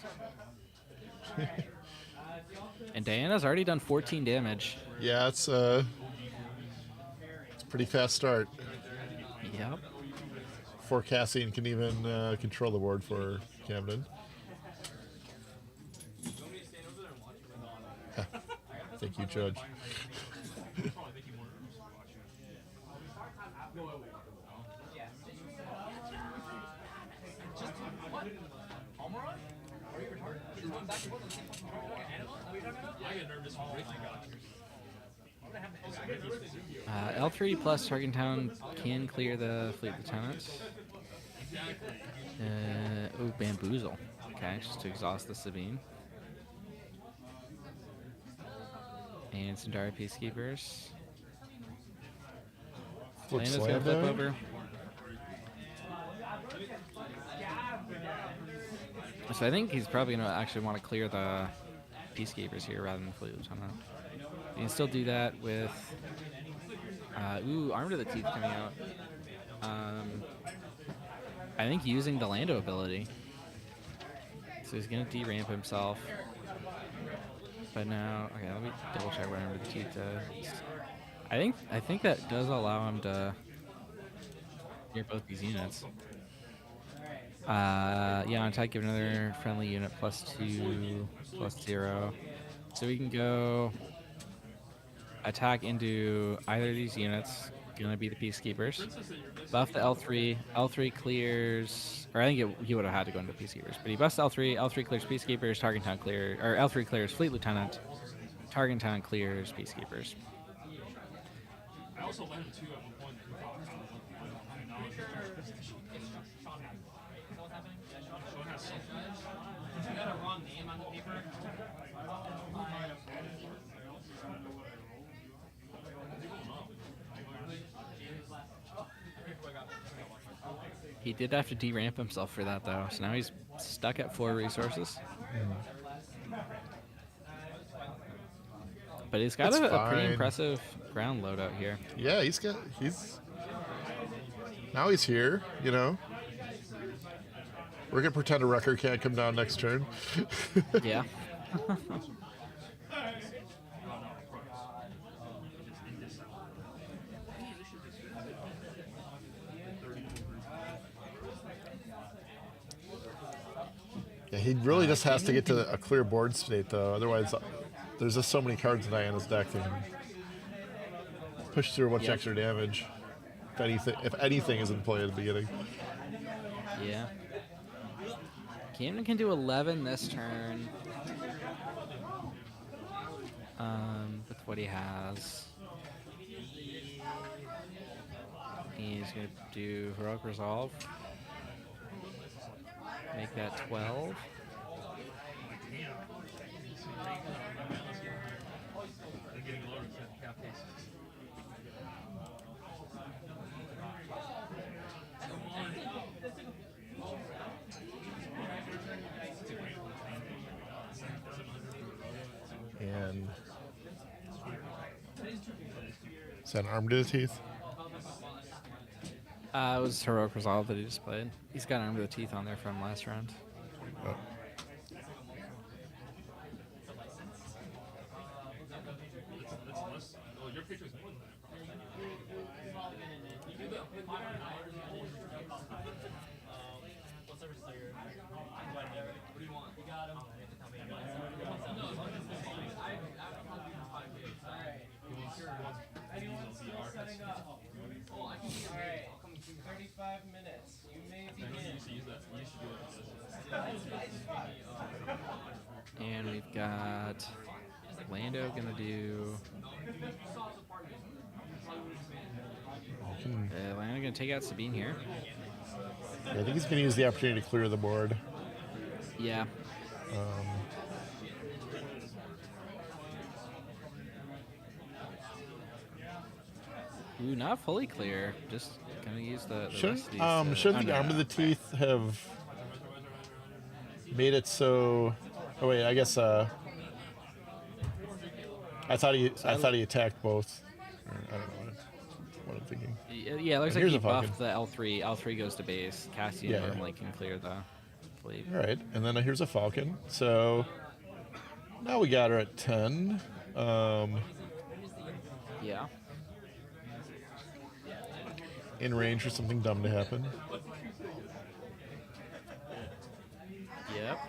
And Diana's already done 14 damage. Yeah, it's a pretty fast start. Yep. Before Cassian can even control the board for Camden. Thank you, Judge. L3 plus target town can clear the Fleet Lieutenant. Ooh, Bamboozle. Okay, just to exhaust the Sabine. And some Dire Peacekeepers. Landa's gonna flip over. So I think he's probably gonna actually want to clear the Peacekeepers here rather than the Fleet Lieutenant. You can still do that with ooh, Arm to the Teeth coming out. I think using the Lando ability. So he's gonna deramp himself. But now, okay, let me double check what Arm to the Teeth does. I think that does allow him to clear both these units. Yeah, on attack, give another friendly unit +2, +0. So we can go attack into either of these units. Gonna be the Peacekeepers. Buff the L3. L3 clears, or I think he would have had to go into Peacekeepers, but he buffs L3. L3 clears Peacekeepers. Target town clear, or L3 clears Fleet Lieutenant. Target town clears Peacekeepers. I also let him too at one point. You got a wrong name on the paper. He did have to deramp himself for that though, so now he's stuck at 4 resources. But he's got a pretty impressive ground loadout here. Yeah, now he's here, you know. We're gonna pretend a wrecker can't come down next turn. Yeah. Yeah, he really just has to get to a clear board state, though. Otherwise, there's just so many cards in Diana's deck that can push through a bunch of extra damage. If anything is in play at the beginning. Yeah. Camden can do 11 this turn. With what he has. He's going to do Heroic Resolve. Make that 12. And is that an arm to the teeth? It was Heroic Resolve that he just played. He's got Arm to the Teeth on there from last round. Oh. Alright, 35 minutes. You may begin. And we've got Lando gonna do. Lando gonna take out Sabine here. Yeah, I think he's going to use the opportunity to clear the board. Yeah. Ooh, not fully clear. Just gonna use the rest of these. Shouldn't the Arm to the Teeth have made it so? Oh wait, I guess I thought he attacked both. Or, I don't know what I'm thinking. Yeah, it looks And like here's he a Falcon. buffed the L3. L3 goes to base. Cassian Yeah. normally can clear the fleet. All right, and then here's a Falcon. So now we got her at 10. Yeah. In range for something dumb to happen. Yep.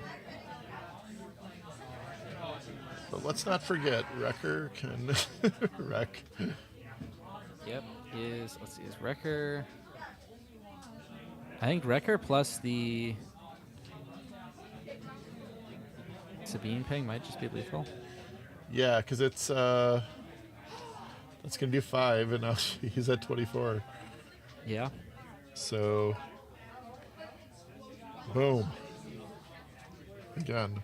But let's not forget, Wrecker can wreck. Yep. Let's see, is Wrecker. I think Wrecker plus the Sabine ping might just be lethal. Yeah, because it's that's gonna do 5, and now he's at 24. Yeah. So, boom. Again.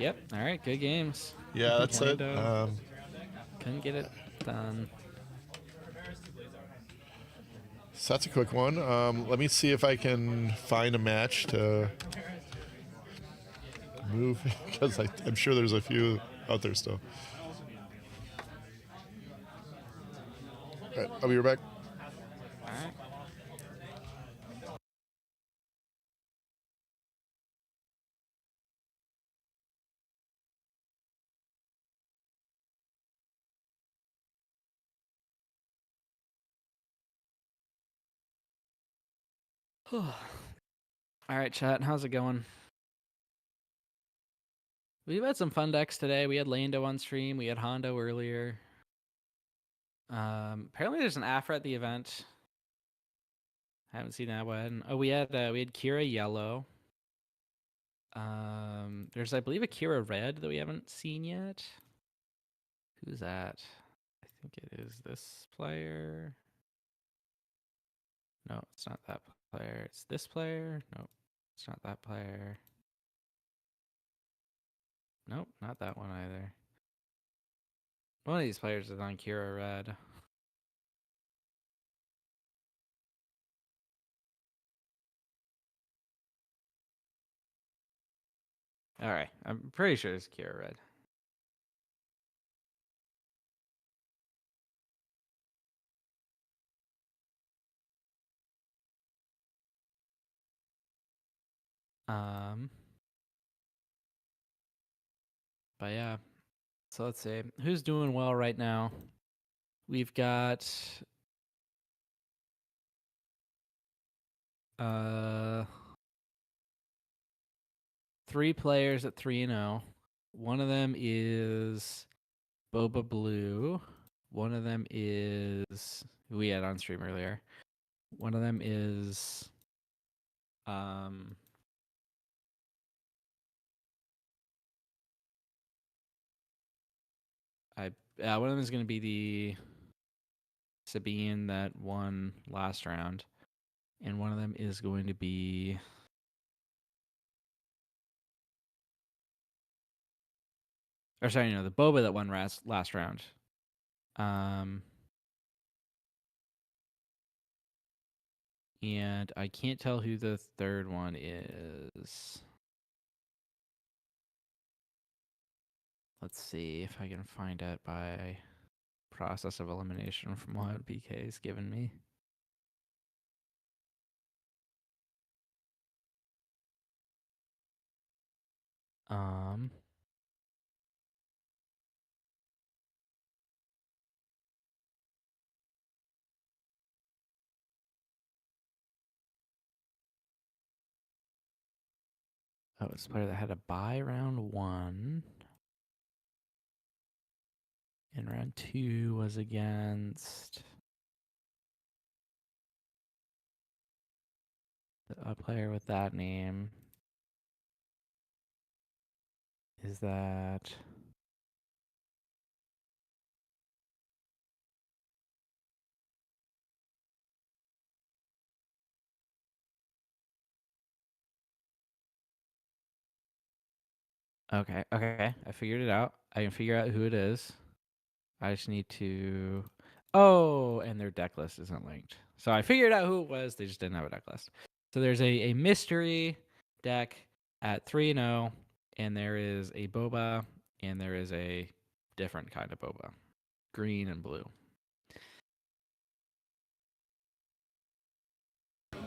Yep. All right. Good games. Yeah, that's it. Couldn't get it done. So that's a quick one. Let me see if I can find a match to move, because I'm sure there's a few out there still. All right, I'll be right back. All right. All right, chat. How's it going? We've had some fun decks today. We had Lando on stream. We had Hondo earlier. Apparently there's an Afra at the event. Haven't seen that one. Oh, we had Kira yellow. There's, I believe, a Kira red that we haven't seen yet. Who's that? I think it is this player. No, it's not that player. It's this player. Nope, it's not that player. Nope, not that one either. One of these players is on Kira red. All right, I'm pretty sure it's Kira red. But yeah, so let's see who's doing well right now. We've got 3 players at 3-0. One of them is Boba Blue. One of them is who we had on stream earlier. One of them is One of them is going to be the Sabine that won last round, and one of them is going to be or sorry, no, the Boba that won last round. And I can't tell who the third one is. Let's see if I can find it by process of elimination from what BK's given me. Oh, it's a player that had a bye round 1. And round 2 was against a player with that name. Is that... Okay, I figured it out. I can figure out who it is. I just need to... Oh, and their deck list isn't linked. So I figured out who it was. They just didn't have a deck list. So there's a mystery deck at 3-0, and there is a Boba, and there is a different kind of Boba. Green and blue. All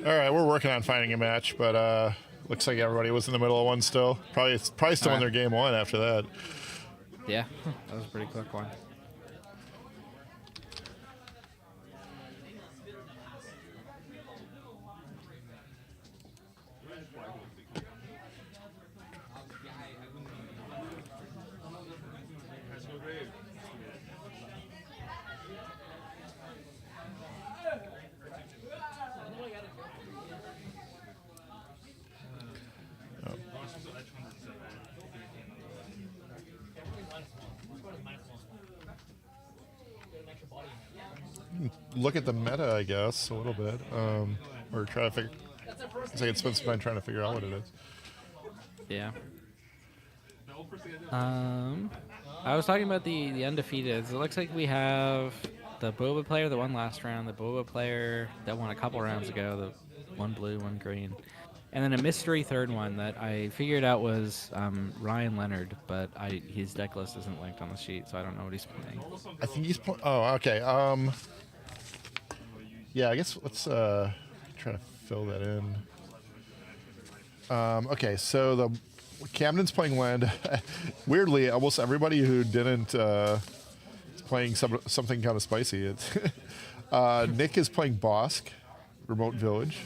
right, we're working on finding a match, but looks like everybody was in the middle of one still. Probably still in their game 1 after that. Yeah, that was a pretty quick one. Look at the meta, I guess, a little bit, or try to figure. It's like it's spend some time trying to figure out what it is. Yeah. I was talking about the undefeateds. It looks like we have the Boba player that won last round, the Boba player that won a couple rounds ago, the one blue, one green, and then a mystery third one that I figured out was Ryan Leonard, but his deck list isn't linked on the sheet, so I don't know what he's playing. I think he's oh, okay. Yeah, I guess let's try to fill that in. Okay, so the Camden's playing Land. Weirdly, almost everybody who didn't is playing something kind of spicy. Nick is playing Bosk, Remote Village.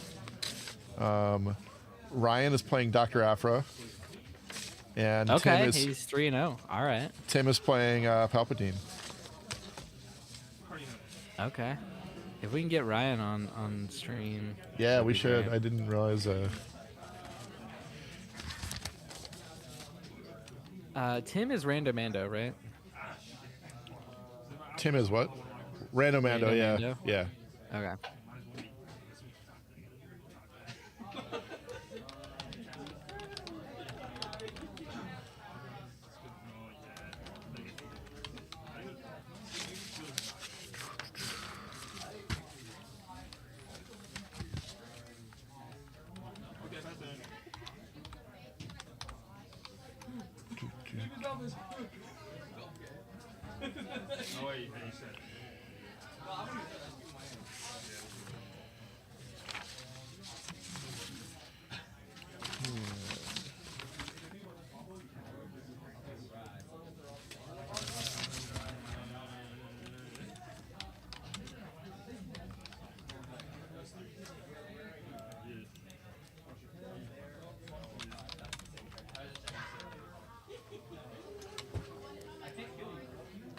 Ryan is playing Dr. Afra. And okay, Tim is, he's 3-0. All right. Tim is playing Palpatine. Okay. If we can get Ryan on stream. Yeah, we should. Great. I didn't realize. Tim is Randomando, right? Tim is what? Randomando, yeah. Randomando? Yeah. Okay.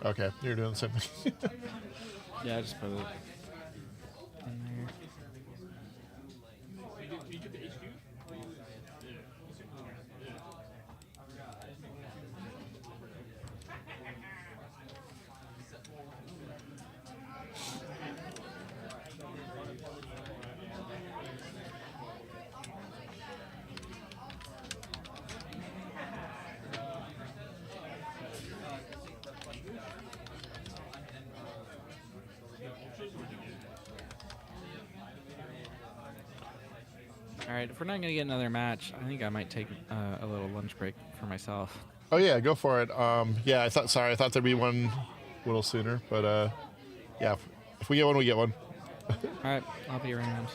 Okay, you're doing the same thing. Yeah, I just put it in there. All right, if we're not going to get another match, I think I might take a little lunch break for myself. Oh yeah, go for it. Yeah, I thought there'd be one a little sooner, but yeah, if we get one, we get one. All right, I'll be around.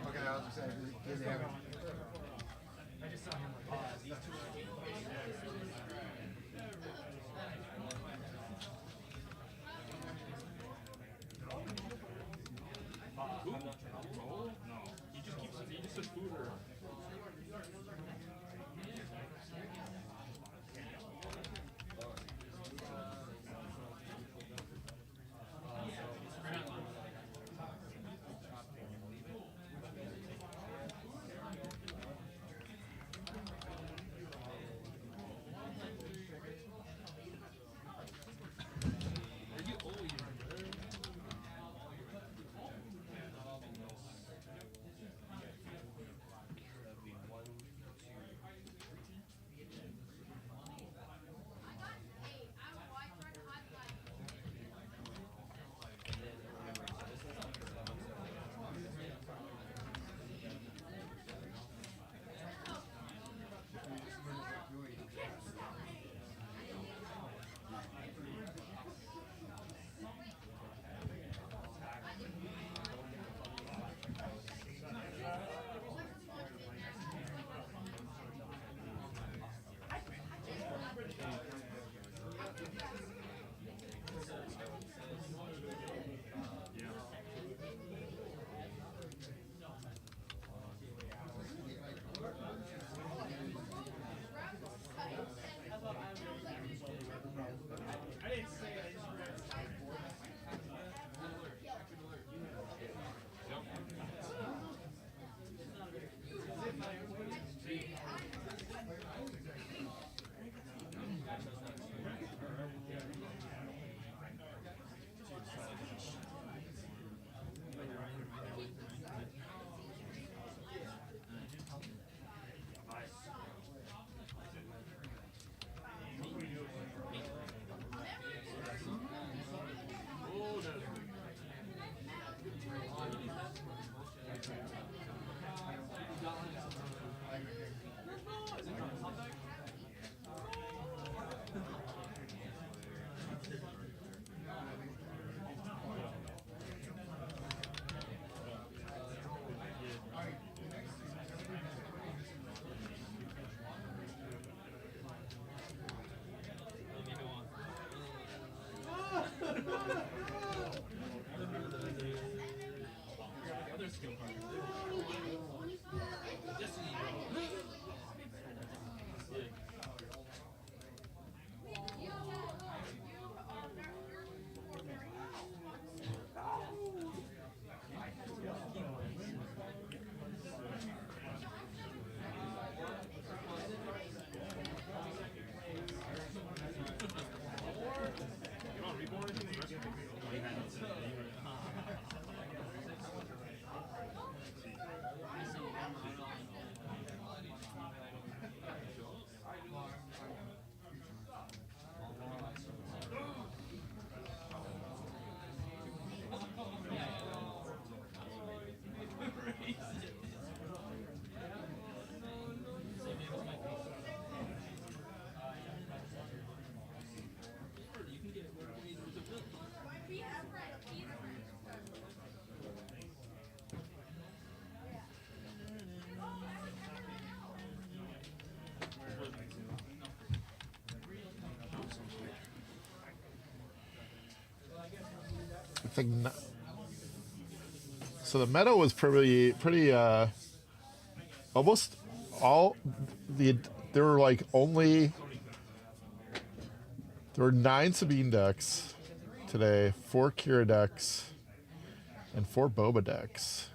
Okay, I'll just say, does he have it? He just said food or. I think so. The meta was pretty almost all there were like only there were 9 Sabine decks today, 4 Kira decks, and 4 Boba decks.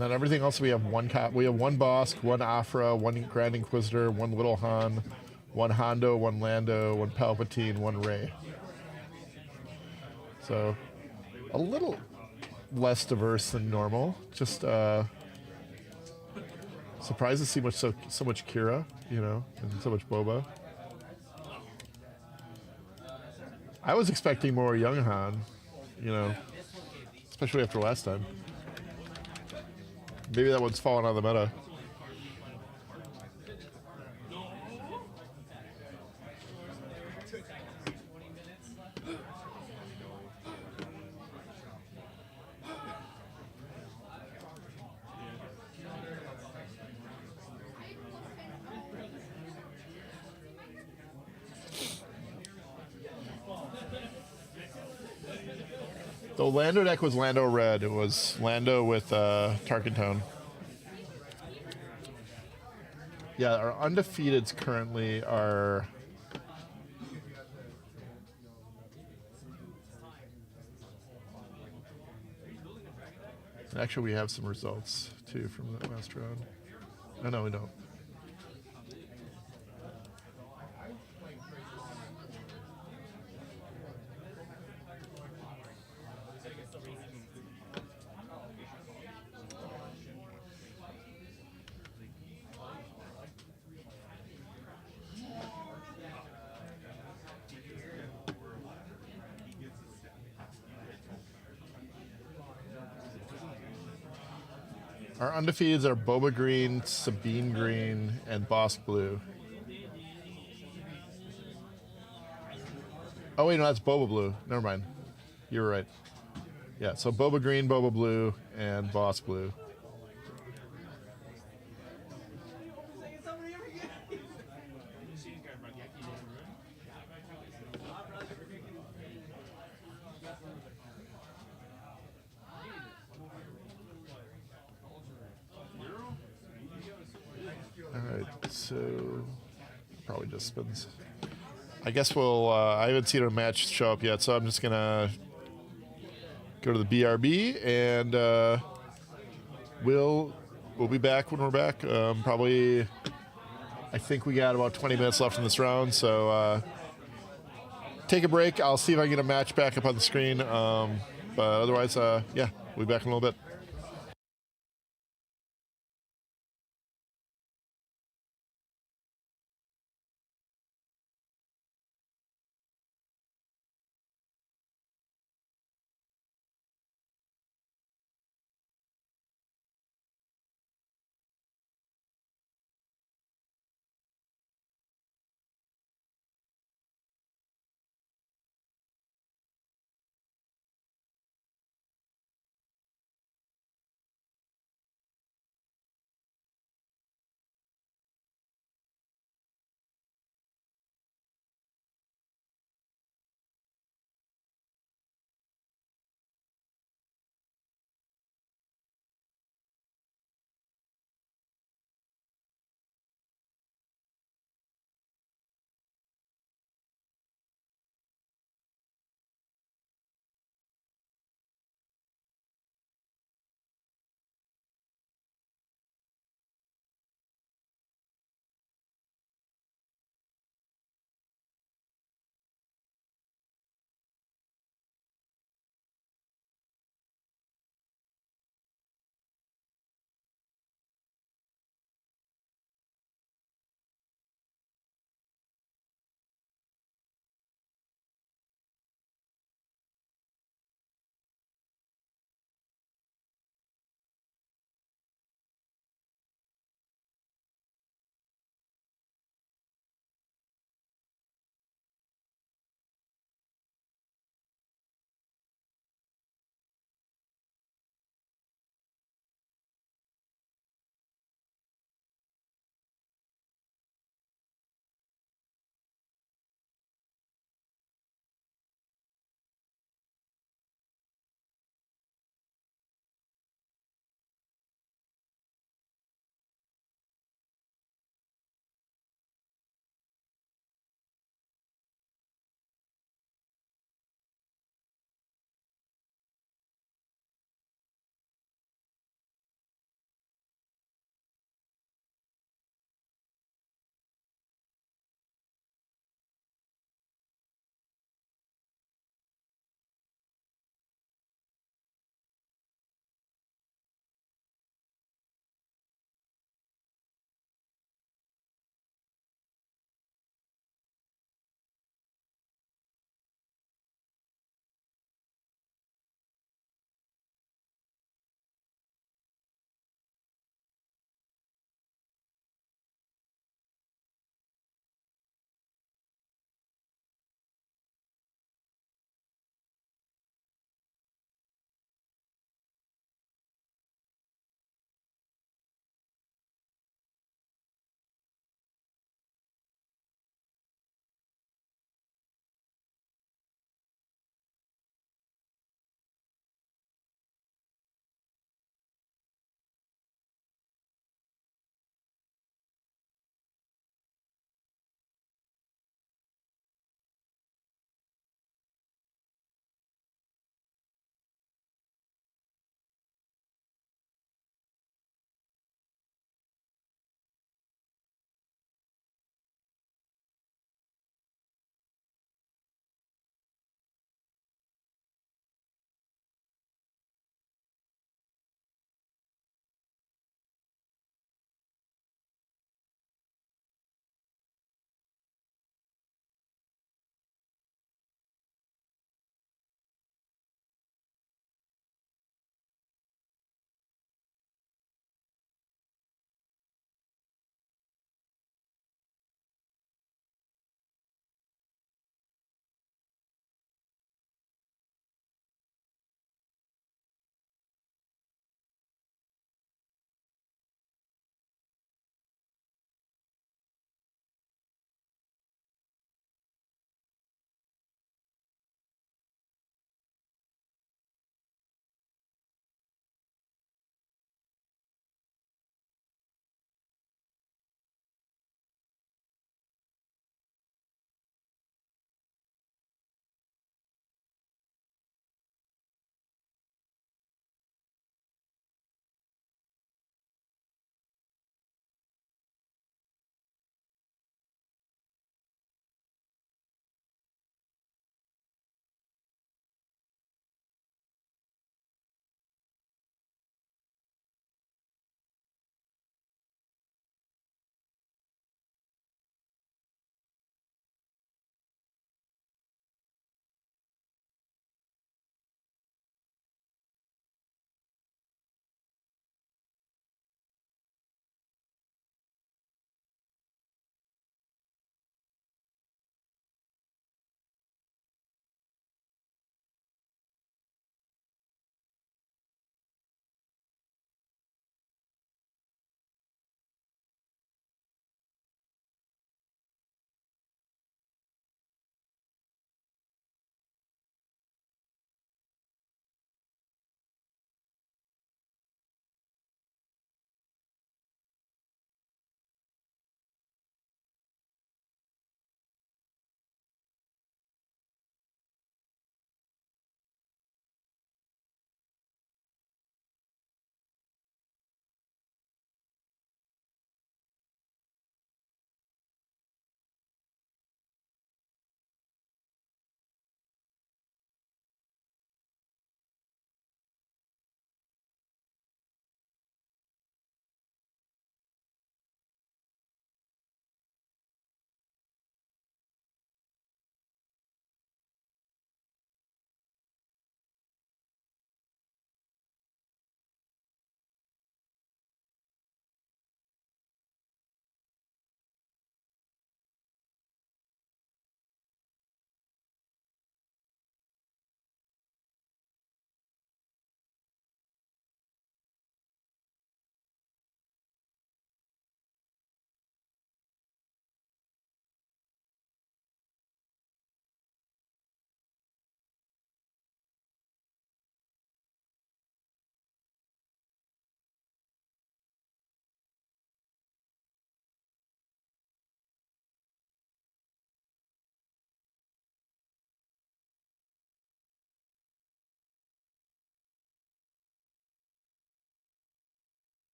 then everything else we have we have one Bosk, one Afra, one Grand Inquisitor, one Little Han, one Hondo, one Lando, one Palpatine, one Rey. So a little less diverse than normal. Just surprised to see so much Kira, you know, and so much Boba. I was expecting more young Han, you know, especially after last time. Maybe that one's fallen out of the meta. The Lando deck was Lando Red. It was Lando with Tarkentown. Yeah, our undefeateds currently are... Actually, we have some results, too, from the last round. Oh, no, we don't. Our undefeateds are Boba Green, Sabine Green, and Boss Blue. Oh, wait, no, that's Boba Blue. Never mind. You were right. Yeah, so Boba Green, Boba Blue, and Boss Blue. Alright, so probably just spins. I guess we'll, I haven't seen a match show up yet, so I'm just gonna go to the BRB and we'll be back when we're back. Probably, I think we got about 20 minutes left in this round, so take a break. I'll see if I can get a match back up on the screen, but otherwise, yeah, we'll be back in a little bit.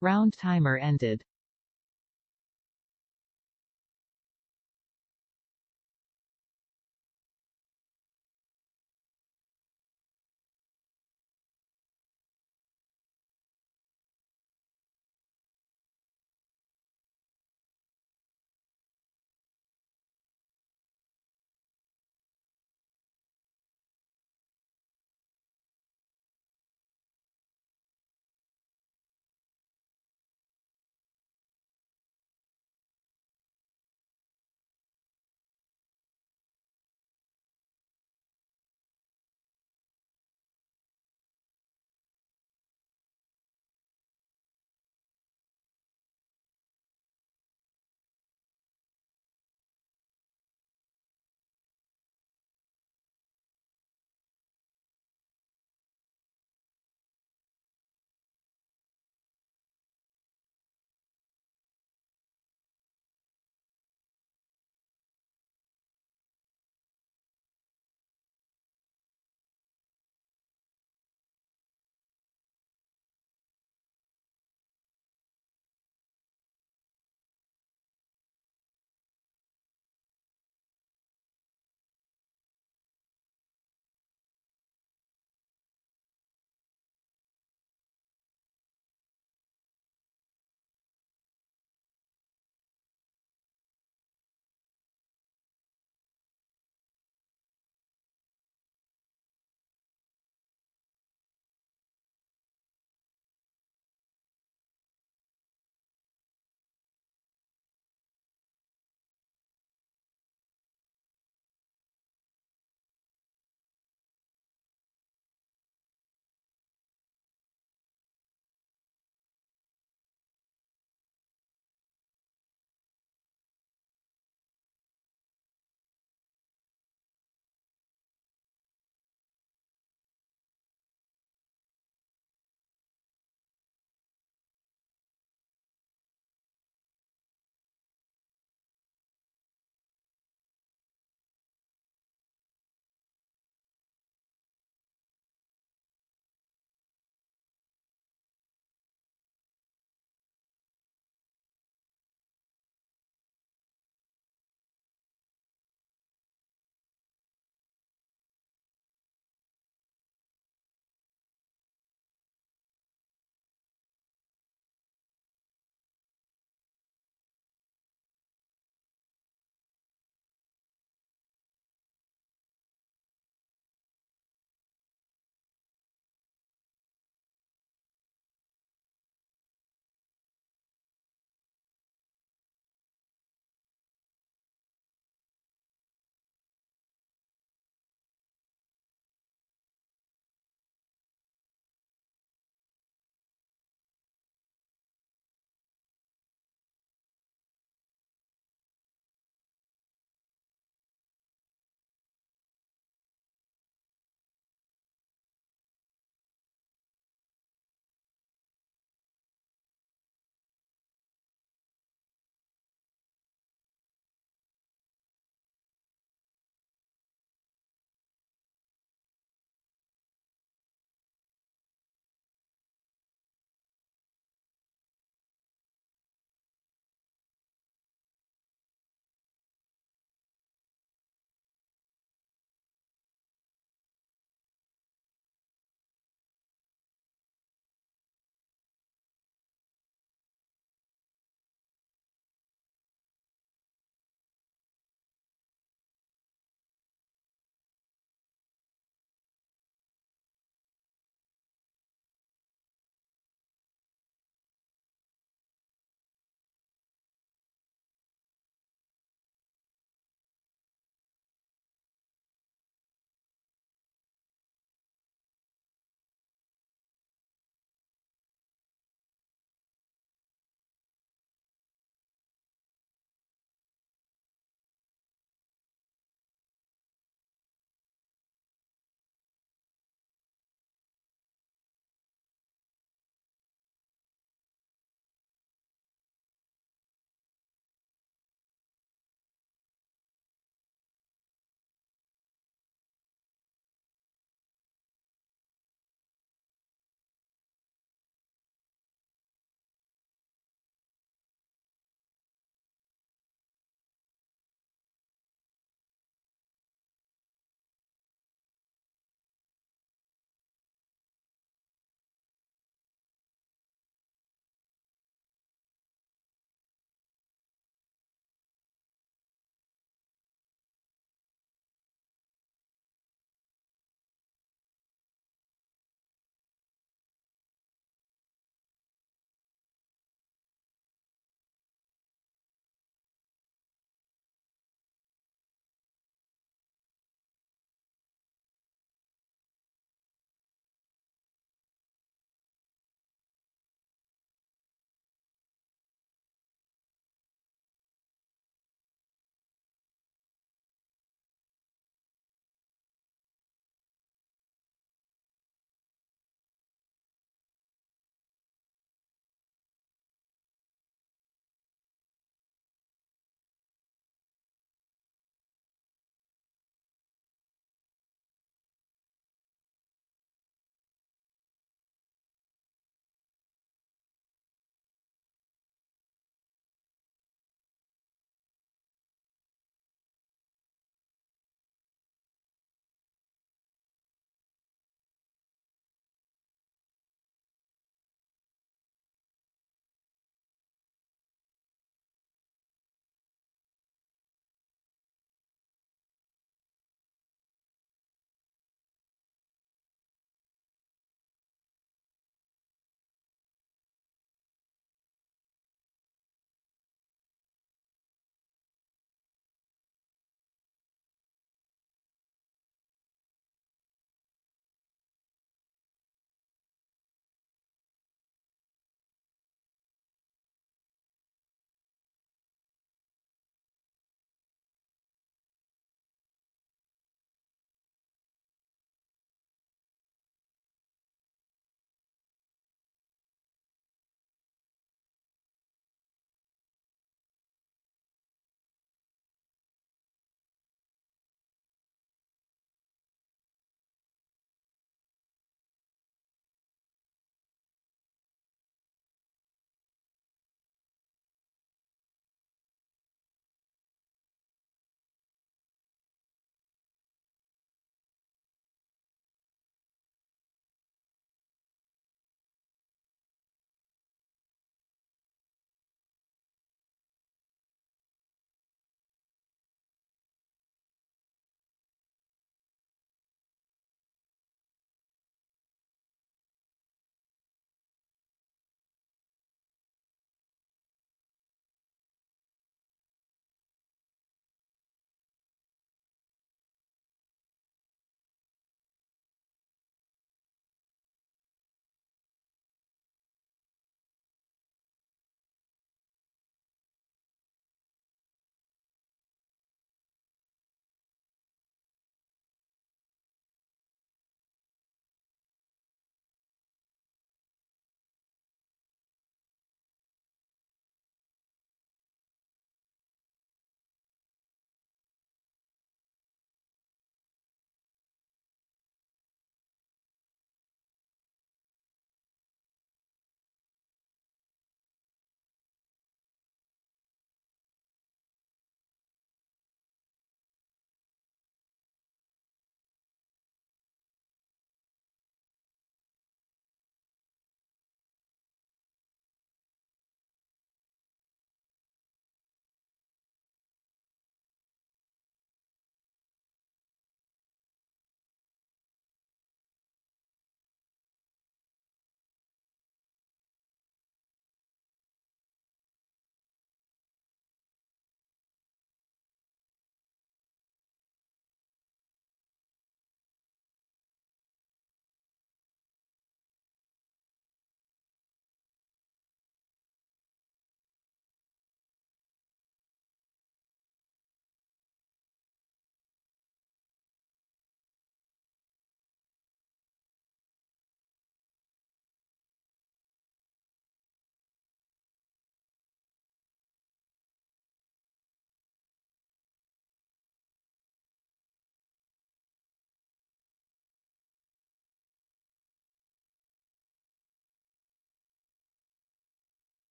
Round timer ended.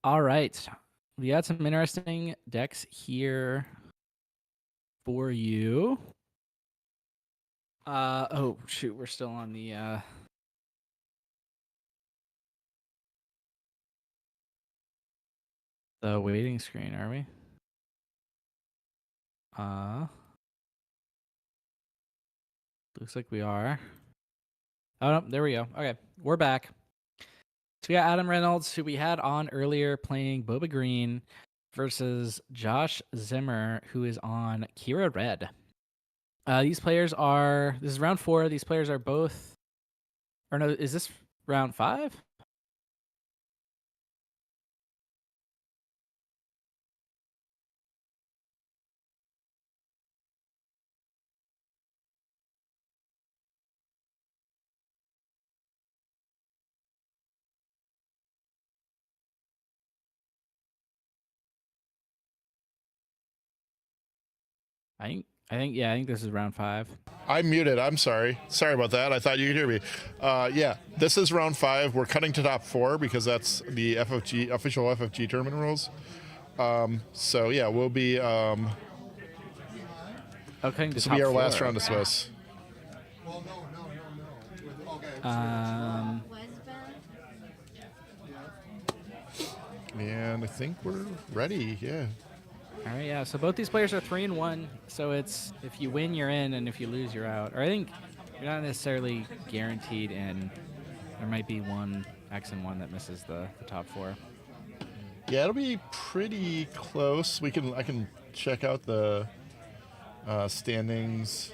All right. We got some interesting decks here for you. Oh shoot, we're still on the waiting screen, are we? Looks like we are. Oh no, there we go. Okay, we're back. So we got Adam Reynolds, who we had on earlier, playing Boba Green, versus Josh Zimmer, who is on Kira Red. These players are. This is round 4. These players are both. Or no, is this round 5? I think this is round 5. I'm muted. I'm sorry. Sorry about that. I thought you could hear me. Yeah, this is round 5. We're cutting to top 4 because that's the FFG official FFG tournament rules. So yeah, we'll be. Okay, This will be our last round of Swiss. Well, no. Okay. And I think we're ready. Yeah. All right, yeah. So both these players are 3-1. So it's if you win, you're in, and if you lose, you're out. Or I think you're not necessarily guaranteed, and there might be one X and one that misses the top 4. Yeah, it'll be pretty close. I can check out the standings.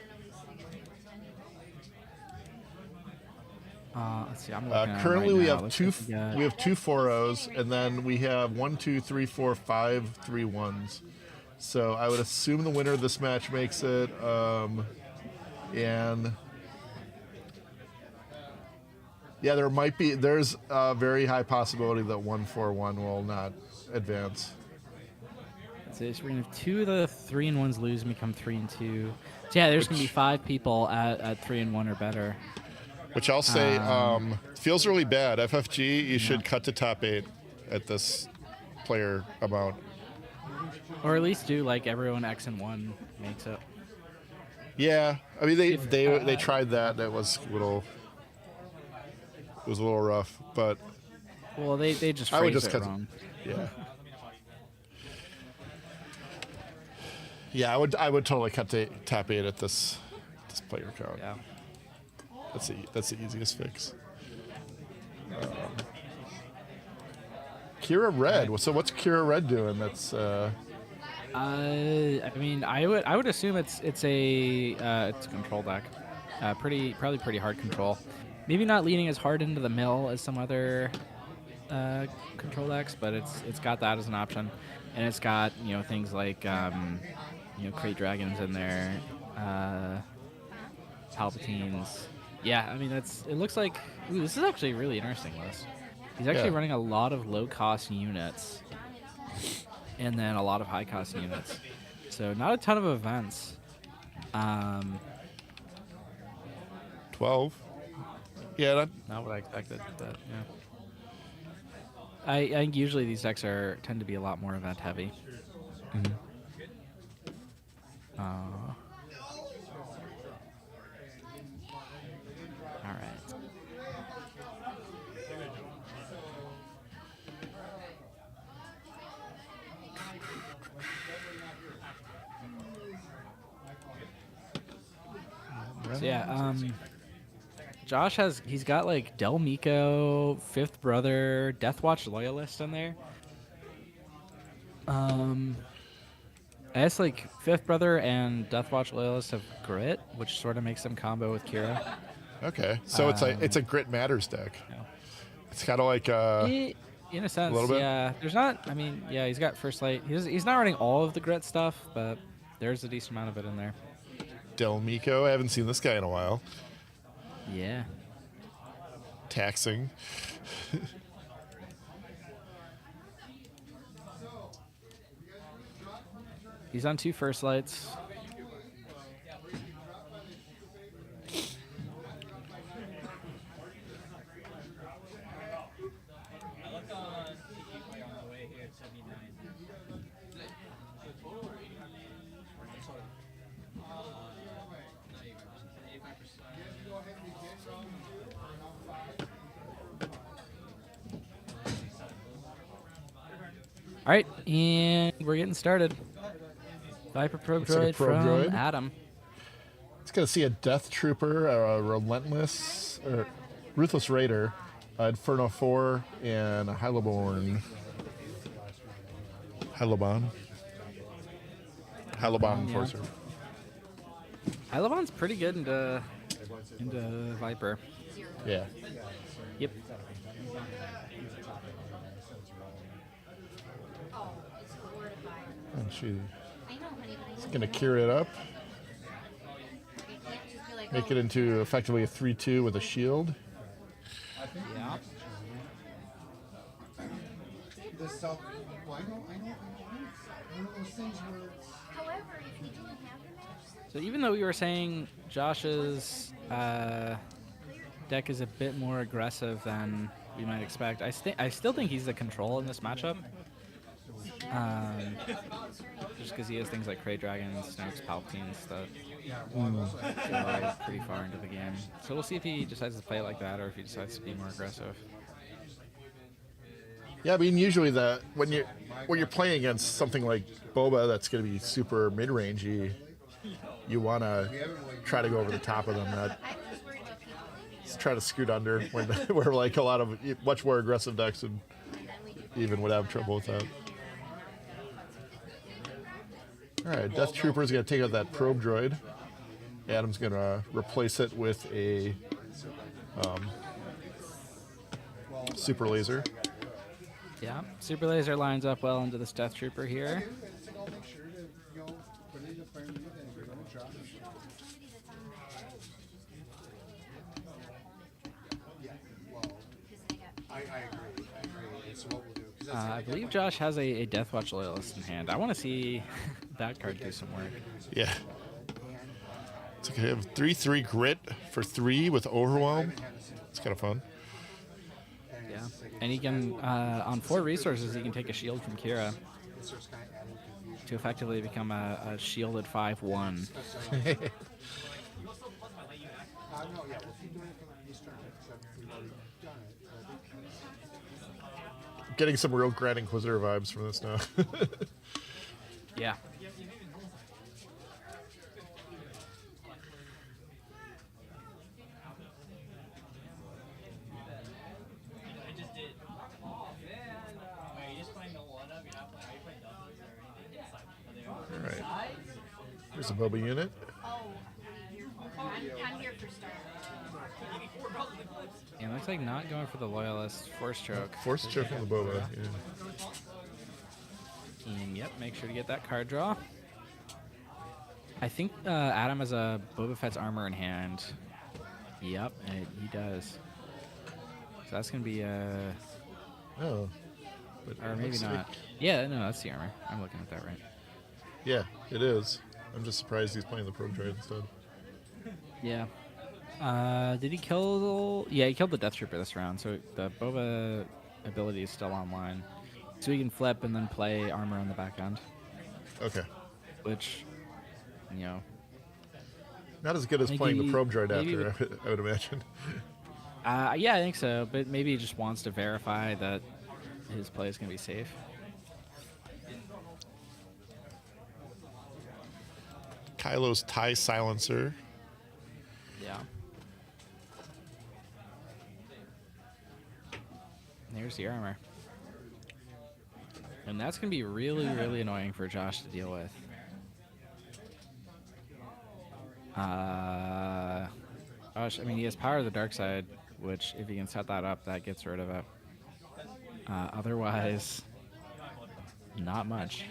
Let's see. I'm looking at Currently, right we now. have Looks two. like we got- We have 2 4-0s, and then we have 1, 2, 3, 4, 5 3-1s. So I would assume the winner of this match makes it. And yeah, there's a very high possibility that 1-4-1 will not advance. So we're gonna have 2 of the 3-1s lose and become 3-2. So yeah, there's gonna be 5 people at 3-1 or better. Which I'll say feels really bad. FFG, you should cut to top 8 at this player amount. Or at least do like everyone X and 1 makes it. Yeah, I mean they tried that. That was a little rough, but Well, they just I would phrased just it cut. wrong. Yeah. Yeah, I would totally cut to top 8 at this player count. Yeah. That's the easiest fix. Kira Red. Right. So what's Kira Red doing? That's. I mean, I would assume it's a control deck. Probably pretty hard control. Maybe not leaning as hard into the mill as some other control decks, but it's got that as an option, and it's got things like Crate Dragons in there, Palpatines. Yeah, I mean it looks like this is actually a really interesting list. He's actually running a lot of low cost units, and then a lot of high cost units. So not a ton of events. 12. Yeah, Not what I expected, but yeah. I think usually these decks tend to be a lot more event heavy. Mm-hmm. All right. So yeah, Josh he's got like Del Miko, Fifth Brother, Deathwatch Loyalist in there. I guess like Fifth Brother and Deathwatch Loyalist have Grit, which sort of makes them combo with Kira. Okay, so it's a Grit Matters deck. Yeah. It's kind of like in a sense, little bit? yeah. There's not. I mean, yeah, he's got First Light. He's not running all of the Grit stuff, but there's a decent amount of it in there. Del Miko. I haven't seen this guy in a while. Yeah. Taxing. He's on 2 First Lights. All right, and we're getting started. Viper Probe Looks like a Droid probe from droid. Adam. It's gonna see a Death Trooper, a Ruthless Raider, Inferno 4, and a Hyloborn. Hylobon Enforcer. Hylobon's pretty good into Viper. Yeah. Yep. And she's I know, honey, but I gonna cure it up. can't just be like, Make it into effectively a 3/2 with a shield. Yeah. The self. Well, I know. One of those things where it's. however, if we didn't have the match, So even though we were saying Josh's deck is a bit more aggressive than we might expect, I still think he's the control in this matchup. Just because he has things like Krayt Dragons, Snokes, Palpatines that go pretty far into the game. So we'll see if he decides to play it like that or if he decides to be more aggressive. Yeah, I mean, usually when you're playing against something like Boba that's going to be super mid-rangey, you want to try to go over the top of them. Just try to scoot under where like a lot of much more aggressive decks would have trouble with that. All right, Death Trooper is going to take out that probe droid. Adam's going to replace it with a super laser. Yeah, Super Laser lines up well into this Death Trooper here. I'll make sure to put it in the fire and we're gonna drop it. Yeah, well, I agree. It's what we'll do. I believe Josh has a Deathwatch Loyalist in hand. I want to see that card do some work. Yeah. It's okay. I have 3/3 grit for 3 with Overwhelm. It's kind of fun. Yeah, and he can, on 4 resources, he can take a shield from Kira to effectively become a shielded 5/1. Getting some real Grand Inquisitor vibes from this now. Yeah. All right. Here's a Boba unit. I'm here for start. Yeah, looks like not going for the Loyalist Force Choke. Force choke on the Boba. Yeah. And yep, make sure to get that card draw. I think Adam has a Boba Fett's armor in hand. Yep, he does. So that's going to be Oh. But or maybe looks not. like- Yeah, no, that's the armor. I'm looking at that right. Yeah, it is. I'm just surprised he's playing the probe droid instead. Yeah. Did he kill? Yeah, he killed the Death Trooper this round, so the Boba ability is still online. So he can flip and then play armor on the back end. Okay. Which, you know. Not as good as Maybe- playing the probe droid maybe- after, I would imagine. Yeah, I think so. But maybe he just wants to verify that his play is going to be safe. Kylo's TIE Silencer. Yeah. There's the armor. And that's going to be really, really annoying for Josh to deal with. Gosh, I mean, he has Power of the Dark Side, which if he can set that up, that gets rid of it. Otherwise, not much.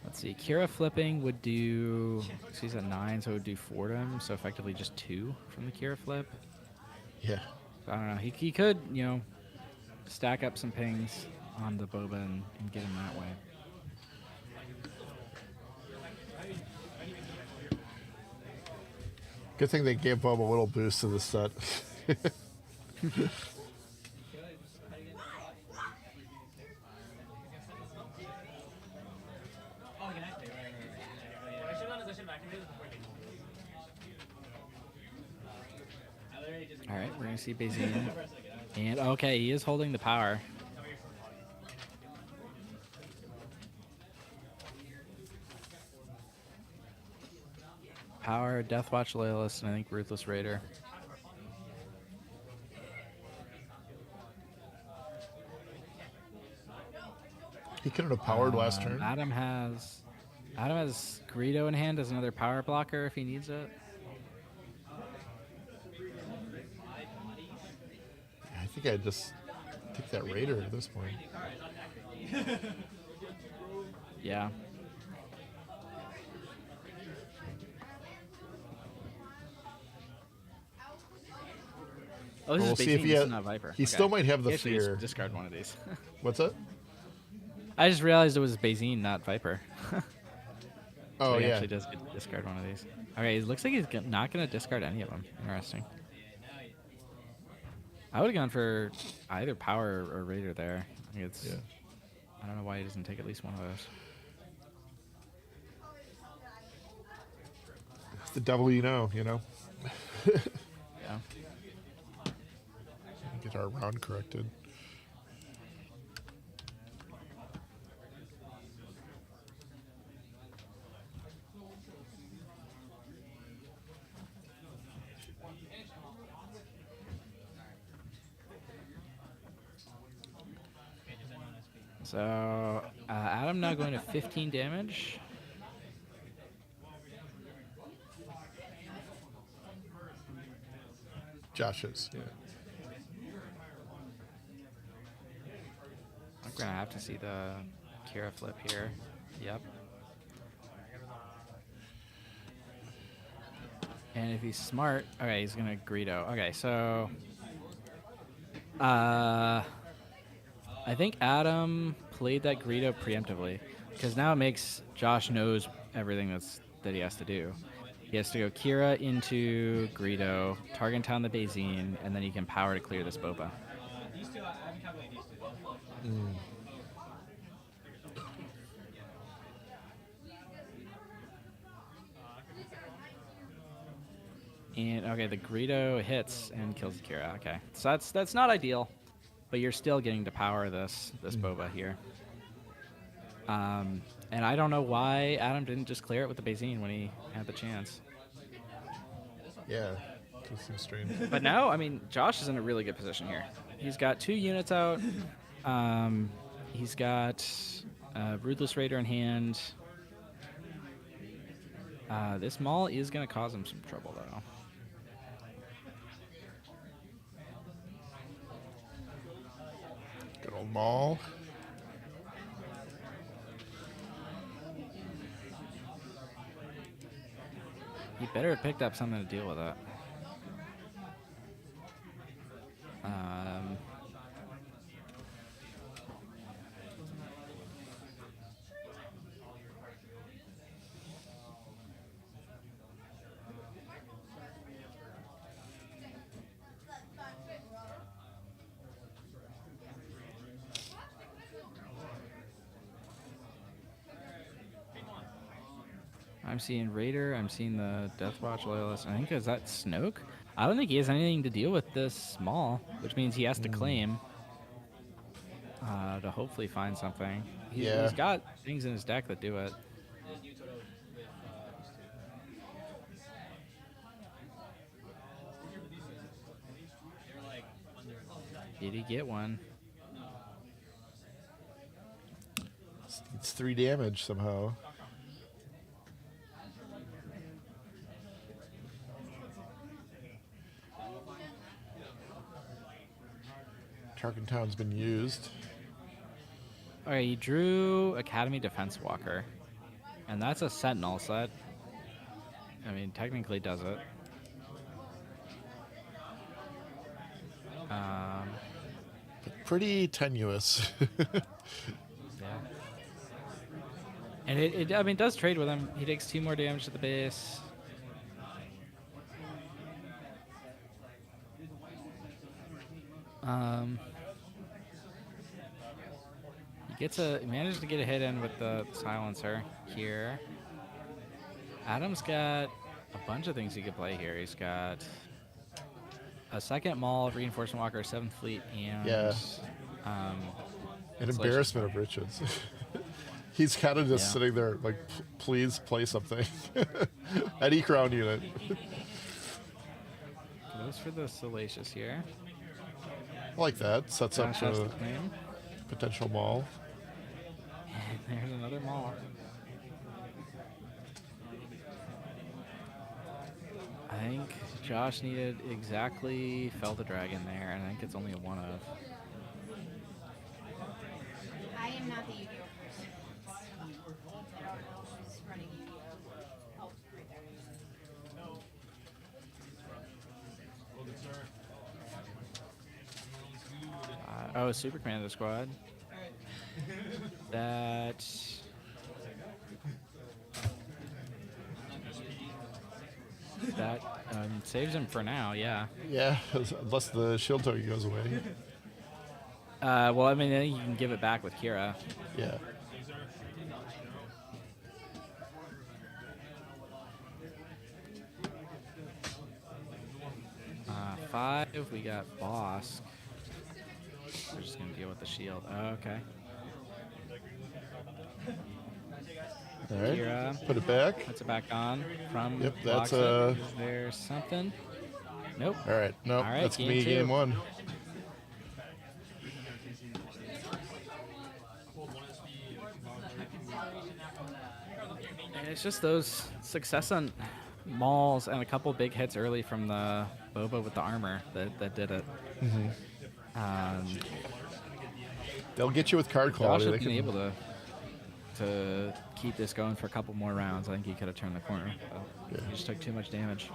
Let's see. Kira flipping would do. She's at 9, so it would do 4 to him. So effectively just 2 from the Kira flip. Yeah. So I don't know. He could, you know, stack up some pings on the Boba and get him that way. Good thing they gave Bob a little boost to the set. All right, we're gonna see Bazine. And okay, he is holding the power. Power, Deathwatch Loyalist, and I think Ruthless Raider. He couldn't have powered last turn. Adam has Greedo in hand as another power blocker if he needs it. I think I'd just take that Raider at this point. Yeah. Oh, this We'll is see if Bazine, he this has- is not Viper. he still might have the He actually just fear. Discard one of these. What's that? I just realized it was Bazine, not Viper. Oh, So he yeah. actually does get to discard one of these. Okay, it looks like he's not going to discard any of them. Interesting. I would have gone for either Power or Raider there. I think it's. Yeah. I don't know why he doesn't take at least one of those. The devil you know. Yeah. Get our round corrected. So Adam now going to 15 damage. Josh's. Yeah. I'm gonna have to see the Kira flip here. Yep. And if he's smart, okay, he's gonna Greedo. Okay, so I think Adam played that Greedo preemptively because now it makes Josh knows everything that he has to do. He has to go Kira into Greedo, target down the Bazine, and then he can power to clear this Boba. These two, I haven't calculated these two. And okay, the Greedo hits and kills Kira. Okay, so that's not ideal, but you're still getting to power this Boba here. And I don't know why Adam didn't just clear it with the Bazine when he had the chance. Yeah. That seems strange. But now, I mean, Josh is in a really good position here. He's got 2 units out. He's got Ruthless Raider in hand. This Maul is going to cause him some trouble, though. Good old Maul. He better have picked up something to deal with it. I'm seeing Raider. I'm seeing the Deathwatch Loyalist. I think is that Snoke. I don't think he has anything to deal with this small, which means he has to claim to hopefully find something. He's got things in his deck that do it. Did he get one? It's 3 damage somehow. Tarkentown's been used. Okay, he drew Academy Defense Walker, and that's a Sentinel set. I mean, technically does it. Pretty tenuous. Yeah. And I mean, it does trade with him. He takes 2 more damage to the base. He managed to get a hit in with the silencer here. Adam's got a bunch of things he could play here. He's got a second Maul, Reinforcement Walker, 7th Fleet, and Yeah. um, An Salacious. embarrassment of riches. He's kind of just Yeah. sitting there like, please play something. Any crown unit. Goes for the Salacious here. I like that. Sets up Josh has a the claim. potential Maul. And there's another Maul. I think Josh needed exactly Fell the Dragon there, and I think it's only a 1 of. I am not the Yu-Gi-Oh person. I don't know who's running Yu-Gi-Oh. Oh, right there. Oh, Super Commander Squad. That. That saves him for now, yeah. Yeah, unless the shield token goes away. Well, I mean, then you can give it back with Kira. Yeah. Five, we got Bosk. We're just going to deal with the shield. Oh, okay. All right. Kira. Put it back. Puts it back on from Yep, that's Loxodon. Is there something? Nope. All right. Nope. All right, That's game me. 2. Game 1. And it's just those success on mauls and a couple big hits early from the Boba with the armor that did it. They'll get you with card Josh quality. has They been can, able to keep this going for a couple more rounds. I think he could have turned the corner. But He just took too much damage.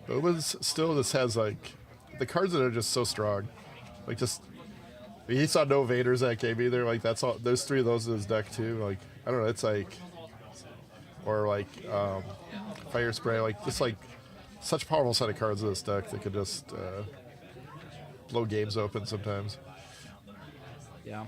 Boba's still just has like the cards that are just so strong. Like just he saw no Vaders that game either. Like that's all. There's 3 of those in his deck too. Like I don't know. It's like or like Fire Spray. Like just like such a powerful set of cards in this deck that could just blow games open sometimes. Yeah.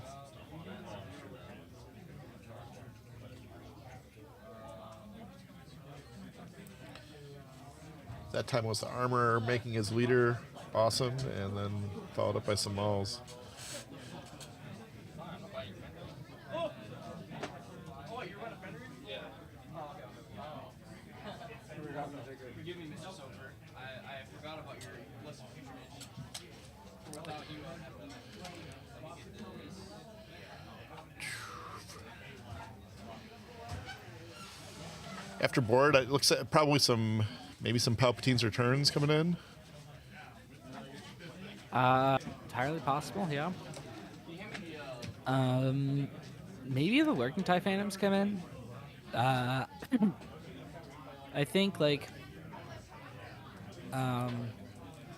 That time was the armor making his leader awesome, and then followed up by some mauls. Forgive me, Mr. Sofer. I forgot about your lesson patronage. Without you, let me get this. After board, it looks at probably maybe some Palpatine's returns coming in. Entirely possible, yeah. Maybe the Lurking TIE Phantoms come in. I think, like,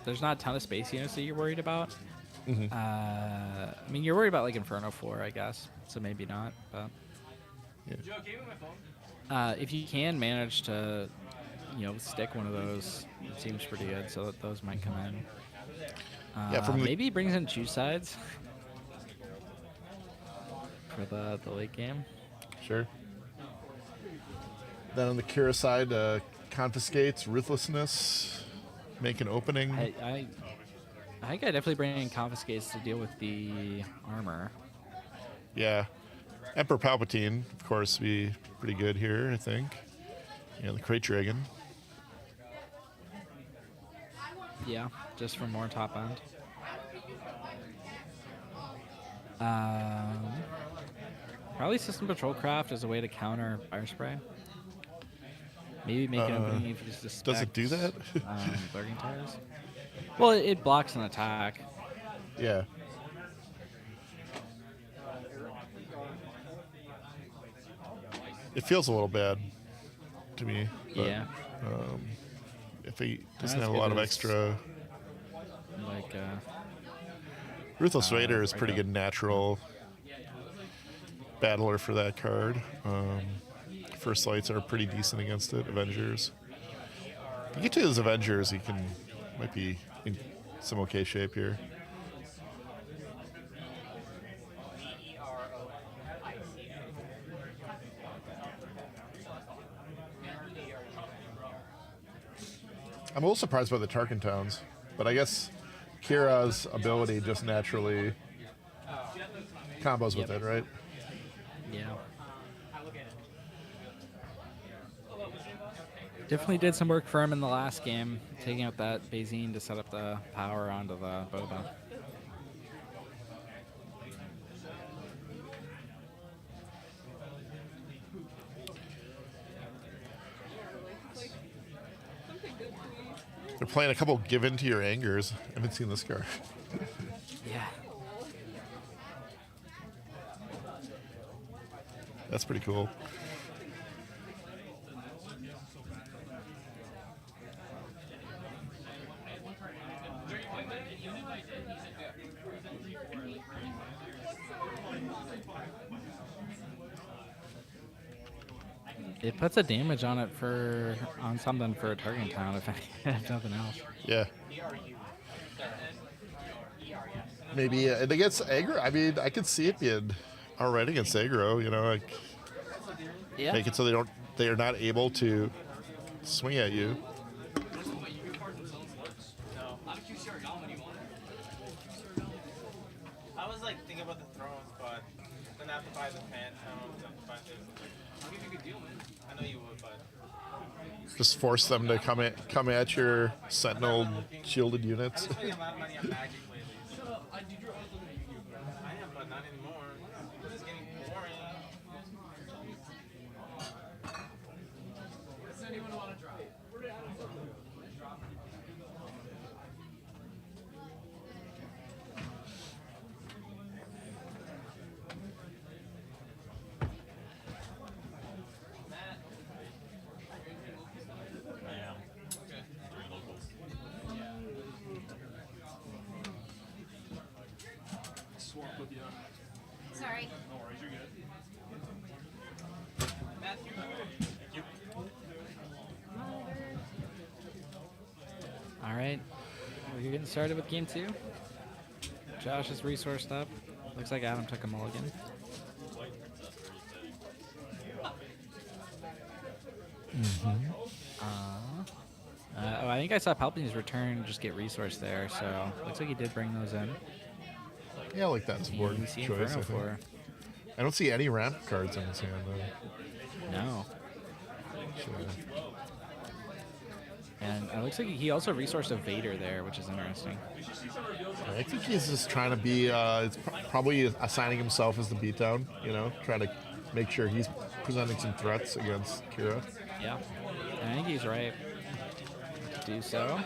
there's not a ton of space units that you're worried about. I mean, you're worried about, like, Inferno 4, I guess, so maybe not, but... Joe, gave me my phone. If you can manage to, stick one of those, it seems pretty good, so that those might come in. Yeah, from the- maybe he brings in Choose Sides for the late game. Sure. Then on the Kira side, confiscates, ruthlessness, make an opening. I think I definitely bring in Confiscates to deal with the armor. Yeah. Emperor Palpatine, of course, be pretty good here, I think. Yeah, the Crate Dragon. Yeah, just for more top end. Probably System Patrol Craft as a way to counter Fire Spray. Maybe make an opening if you just Does it do that? Lurking Tires. Well, it blocks an attack. Yeah. It feels a little bad to me. But, Yeah. If he doesn't as have a good lot of as- extra. Like, Ruthless Raider is right pretty up. good natural battler for that card. First Lights are pretty decent against it. Avengers. If you get to his Avengers, he might be in some okay shape here. I'm a little surprised by the Tarkin Towns, but I guess Kira's ability just naturally combos with it, right? Yeah. Definitely did some work for him in the last game, taking out that Bazine to set up the power onto the Boba. They're playing a couple Give In to Your Angers. I haven't seen this card. Yeah. That's pretty cool. It puts a damage on it on something for a Target Town if nothing else. Yeah. Maybe against aggro. I mean, I could see it being already against aggro. You know, like make it so they are not able to swing at you. I was like thinking about the thrones, but then I have to buy the phantoms. I'll give you a good deal, man. I know you would, but Just force them to come at your Sentinel shielded units. I've been spending a lot of money on magic lately. I am, but not anymore. It's getting boring. Does anyone want to drop? Swap with you. Sorry. No worries, you're good. All right, we're getting started with game 2. Josh is resourced up. Looks like Adam took a mulligan. Oh, I think I saw Palpatine's return just get resource there, so looks like he did bring those in. Yeah, I like that as a board We see choice. Inferno for. I don't see any ramp cards in this hand though. No. Sure. And it looks like he also resourced a Vader there, which is interesting. I think he's just trying to be. It's probably assigning himself as the beatdown. You know, trying to make sure he's presenting some threats against Kira. Yeah, and I think he's right to do so.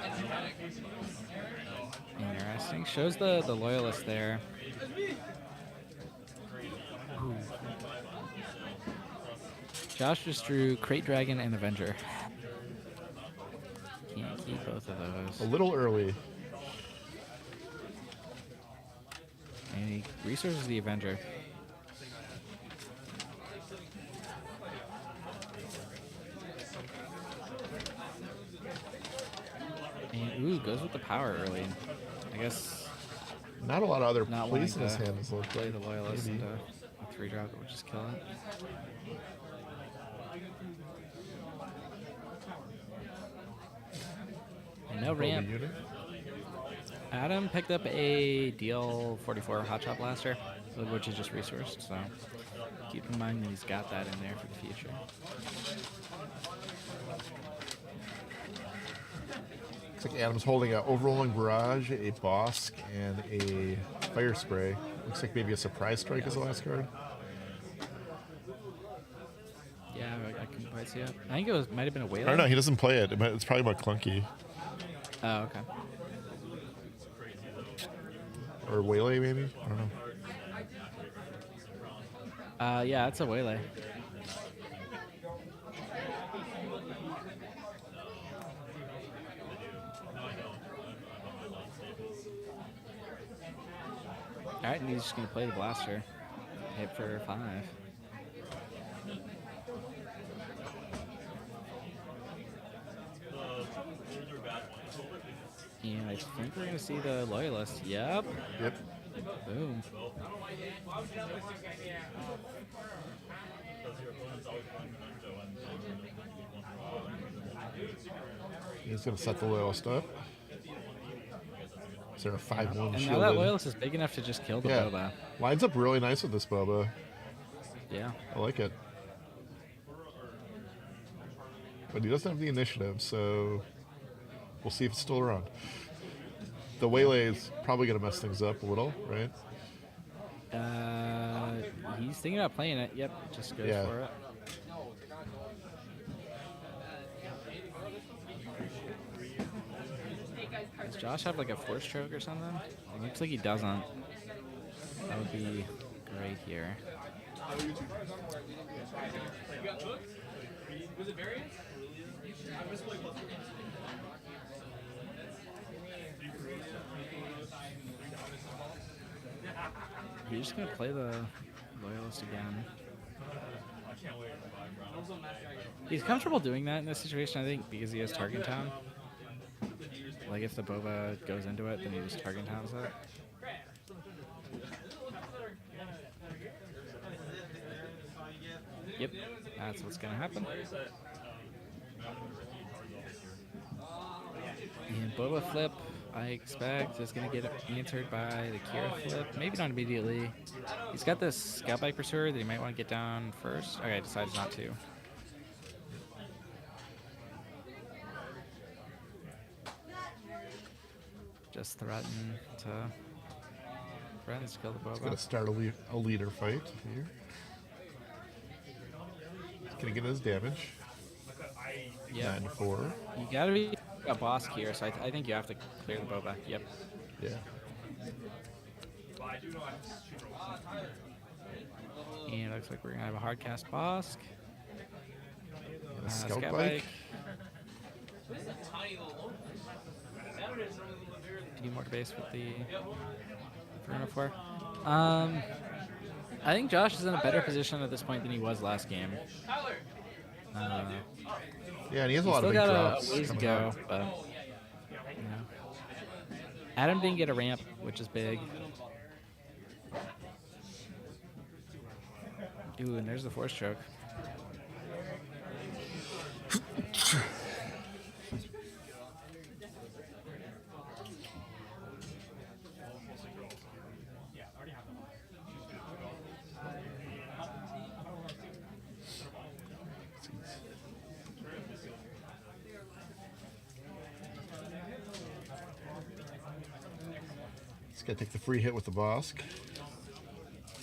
Interesting. Shows the loyalist there. Ooh. Josh just drew Crate Dragon and Avenger. Can't keep both of those. A little early. And he resources the Avenger. And ooh, goes with the power early. I guess Not a lot of other not plays in wanting his to hand. This looks play like. the loyalist Maybe. into a 3-drop, which just kill it. And no Boba ramp. unit. Adam picked up a DL44 Hotshot Blaster, which is just resourced, so keep in mind that he's got that in there for the future. Looks like Adam's holding an Overrolling Barrage, a Bosk, and a Fire Spray. Looks like maybe a Surprise Strike is the last card. Yeah, I couldn't quite see it. I think it might have been a Whale. I don't know, he doesn't play it. It's probably about Clunky. Oh, okay. Or Waylay, maybe? I don't know. Yeah, it's a Waylay. Alright, and he's just going to play the blaster. Hit for 5. And I think we're going to see the Loyalist. Yep. Yep. Boom. He's going to set the loyalist up. Is there a 5-1 And shielded? now that loyalist is big enough to just kill the Boba. Lines up really nice with this Boba. Yeah. I like it. But he doesn't have the initiative, so we'll see if it's still around. The waylay is probably going to mess things up a little, right? He's thinking about playing it. Yep, just goes for it. Does Josh have like a force choke or something? It looks like he doesn't. That would be great here. Was it variance? He's just gonna play the loyalist again. He's comfortable doing that in this situation, I think, because he has target town. Like if the Boba goes into it, then he just target towns it. Yep, that's what's gonna happen. And Boba flip, I expect, is gonna get answered by the Kira flip. Maybe not immediately. He's got this Scout Bike Pursuer that he might want to get down first. Okay, decides not to. Just threatens to kill the Boba. He's going to start a leader fight here. He's going to get his damage. Yeah. 9-4. You gotta be a boss here, so I think you have to clear the Boba. Yep. Yeah. And it looks like we're gonna have a hard cast boss. Scout bike. Do more base with the Inferno 4. I think Josh is in a better position at this point than he was last game. Yeah, and he has a lot of big drops. Still got a ways to go, but you know. Adam didn't get a ramp, which is big. Ooh, and there's the force choke. He's got to take the free hit with the Bosk.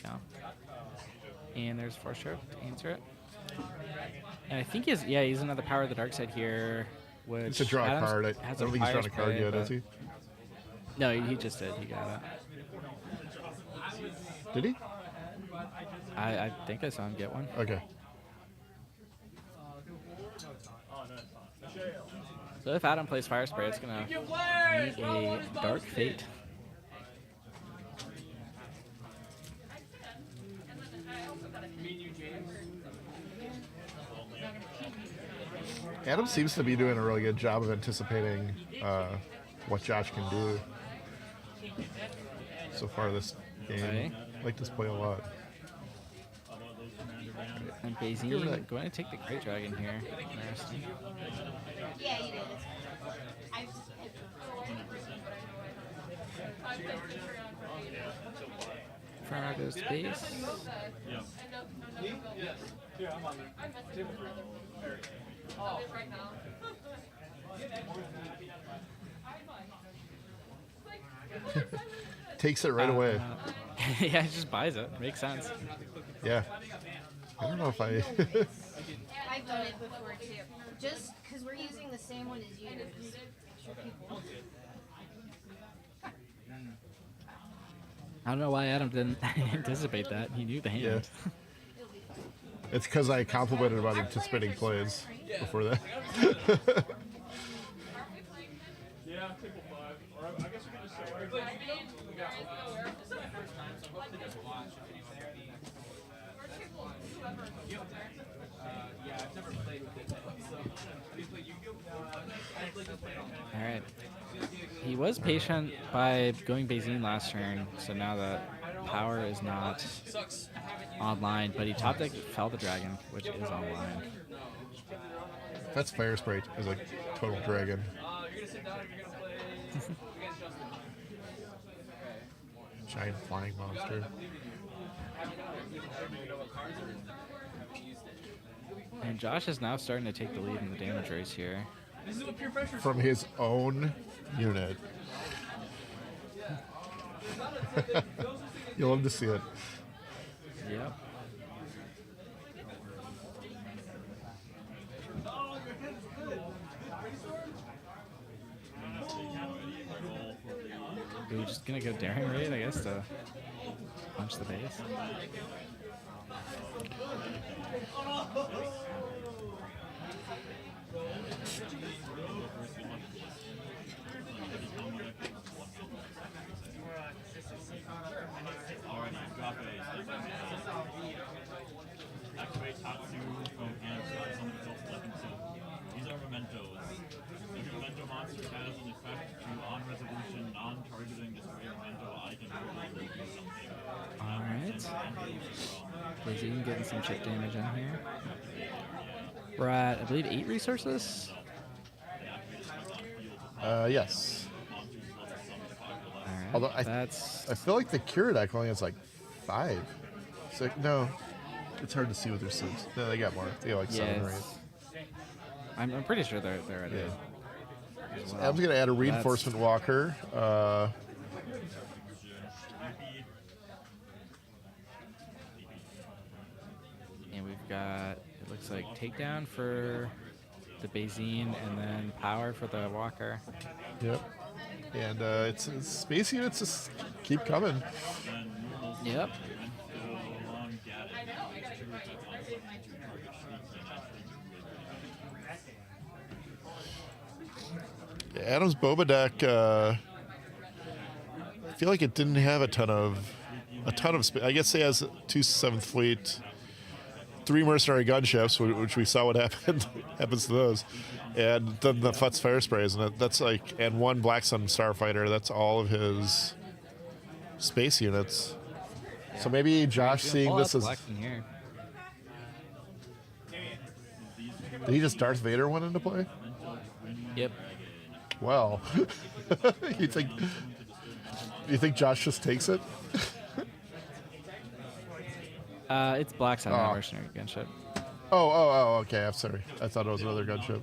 Yeah. And there's force choke to answer it. And I think he's another Power of the Dark Side here. Which It's a draw Adams card. I has don't think he's fire drawn a card spray, yet, has but- he? No, he just did. He got it. Did he? I think I saw him get one. Okay. So if Adam plays Fire Spray, it's gonna meet a Dark Fate. Adam seems to be doing a really good job of anticipating what Josh can do so far this game. Okay. I like this play a lot. And Bazine going to take the Great Dragon here. Interesting. Yeah, you did. Inferno goes to base. Yeah, I'm on there. Oh, right now. Takes it right away. Yeah, he just buys it. Makes sense. Yeah. I don't know if I... I've done it before too. Just because we're using the same one as you. Extra people. I don't know why Adam didn't anticipate that. He knew the hand. Yeah. It's because I complimented about anticipating plays before that. Yeah, table 5. Or I guess we could just say. Yeah, I've never played with it, so I just played Yu-Gi-Oh! All right. He was patient by going Bazine last turn, so now that power is not online, but he top deck fell the dragon, which is online. That's Fire Spray is a total dragon. You're gonna sit down if you're gonna play against Justin. Giant flying monster. And Josh is now starting to take the lead in the damage race here. This is what peer pressure is From his own unit. You'll love to see it. Yep. Are we just gonna go daring raid, I guess, to punch the base? Activate Tatsu from hand to summon itself to weapon two. These are mementos. If your memento monster has an effect to on-resolution, non-targeting, destroy a memento, I can probably do something. Alright. Blazine getting some chip damage in here. We're at, I believe, 8 resources? Yes. Alright. Although I feel like the Cure deck only has like 5. So, no. It's hard to see with their suits. No, they got more. They got like 7 or 8. I'm pretty sure they're at 8. So I'm going to add a reinforcement walker. And we've got, it looks like takedown for the Bazine and then power for the walker. Yep. And it's space units just keep coming. Yep. Adam's Boba deck, I feel like it didn't have a ton of space. I guess he has 2 7th Fleet, 3 mercenary gunships, which we saw what happens to those, and then the Futz Fire Sprays, and that's like, and 1 Black Sun Starfighter. That's all of his space units. Yeah. So maybe Josh seeing this as. Did he just Darth Vader went into play? Yep. Well, you think Josh just takes it? It's Black Sun mercenary gunship. Oh, okay. I'm sorry. I thought it was another gunship.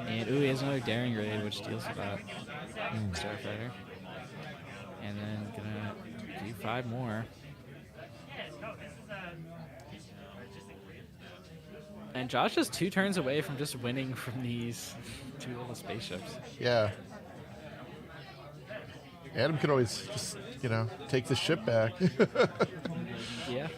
And he has another daring raid, which deals with that Starfighter. And then gonna do 5 more. And Josh is 2 turns away from just winning from these 2 little spaceships. Yeah. Adam could always just, take the ship back. Yeah.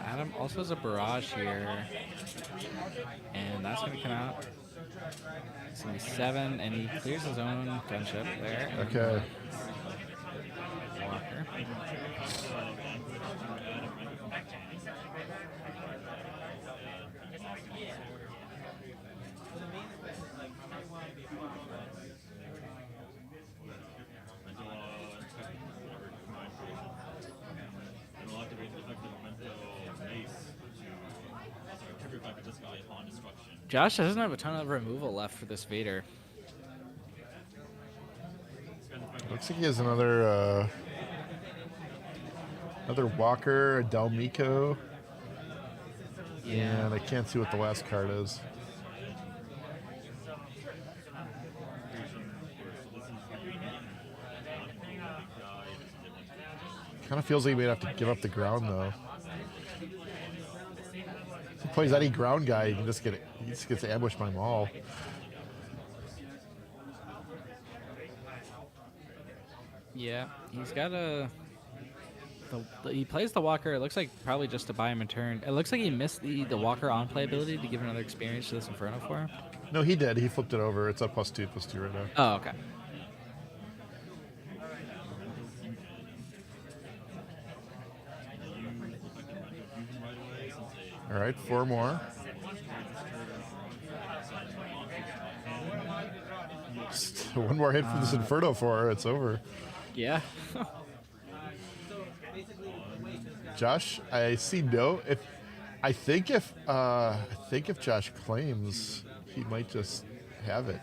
Adam also has a barrage here, and that's going to come out. It's going to be 7, and he clears his own gunship there. Okay. Walker. Josh doesn't have a ton of removal left for this Vader. Looks like he has another Walker, a Delmico. Yeah. And I can't see what the last card is. Kind of feels like he may have to give up the ground though. If he plays any ground guy, he just gets ambushed by Maul. Yeah, he's got he plays the Walker. It looks like probably just to buy him a turn. It looks like he missed the Walker on play ability to give another experience to this Inferno for him. No, he did. He flipped it over. It's at +2/+2 right now. Oh, okay. All right, 4 more. Just one more hit from this Inferno for her. It's over. Yeah. Josh, I see no. I think if Josh claims, he might just have it.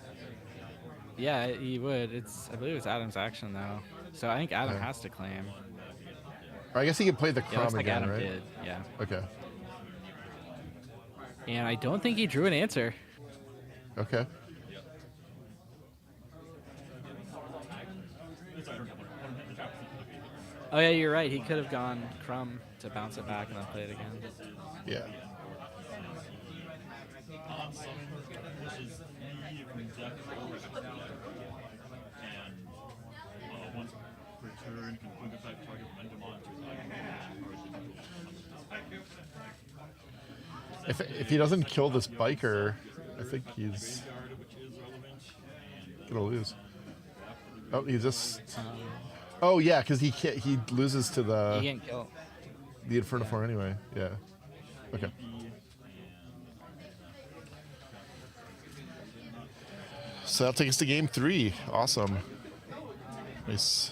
Yeah, he would. I believe it's Adam's action though. So I think Adam Yeah. has to claim. Or I guess he can play the Yeah, crumb looks like again, Adam right? did. Yeah. Okay. And I don't think he drew an answer. Okay. Oh yeah, you're right. He could have gone crumb to bounce it back and then play it again. Yeah. Once per turn, can quick effect target momentum onto If he doesn't kill this biker, I think he's gonna lose. Oh, he just. Oh yeah, because he can't. He loses to the. He can't kill. The Inferno Form anyway. Yeah. Okay. So that'll take us to game 3. Awesome. Nice.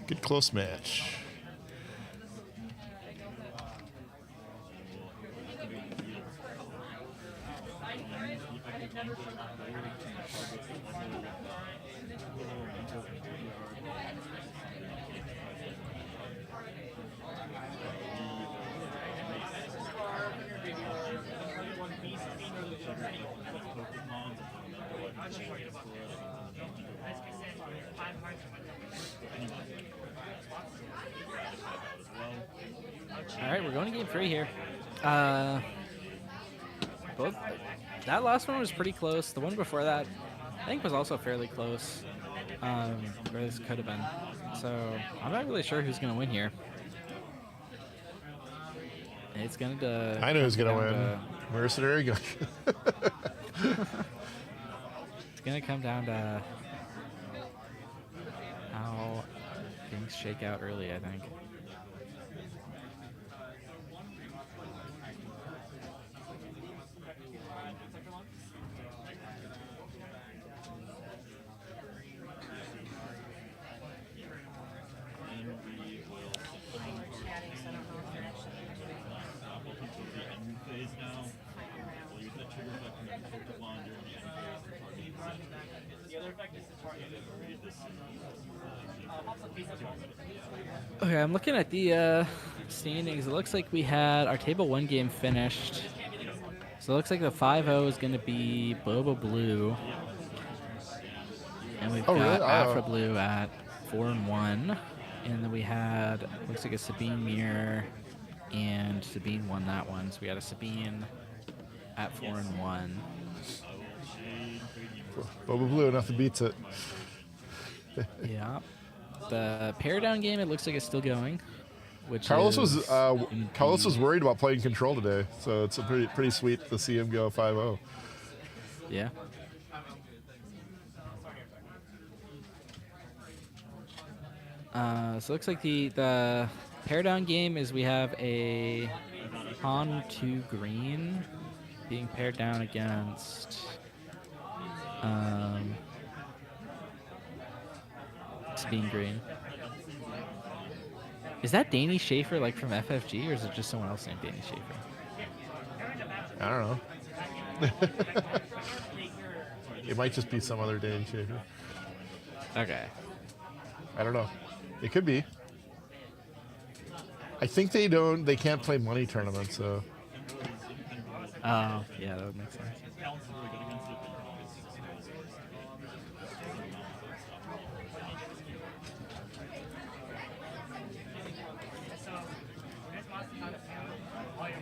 Good close match. All right, we're going to game 3 here. Both. That last one was pretty close. The one before that, I think, was also fairly close. Where this could have been. So I'm not really sure who's going to win here. It's going to. I know who's going to win. Mercenary. It's going to come down to how things shake out early, I think. Okay, I'm looking at the standings. It looks like we had our table 1 game finished. So it looks like the 5-0 is going to be Boba Blue. And we've got really? Afra Blue at 4-1. And then we had, looks like a Sabine Mirror, and Sabine won that one. So we got a Sabine at 4-1. Boba Blue, nothing beats it. Yeah. The pair down game, it looks like it's still going. Which Carlos is was worried about playing control today, so it's a pretty sweet to see him go 5-0. Yeah. So it looks like the pair down game is we have a Han 2 green being paired down against Sabine green. Is that Danny Schaefer like from FFG, or is it just someone else named Danny Schaefer? I don't know. It might just be some other Danny Schaefer. Okay. I don't know. It could be. I think they can't play money tournaments, so. Oh, yeah, that would make sense.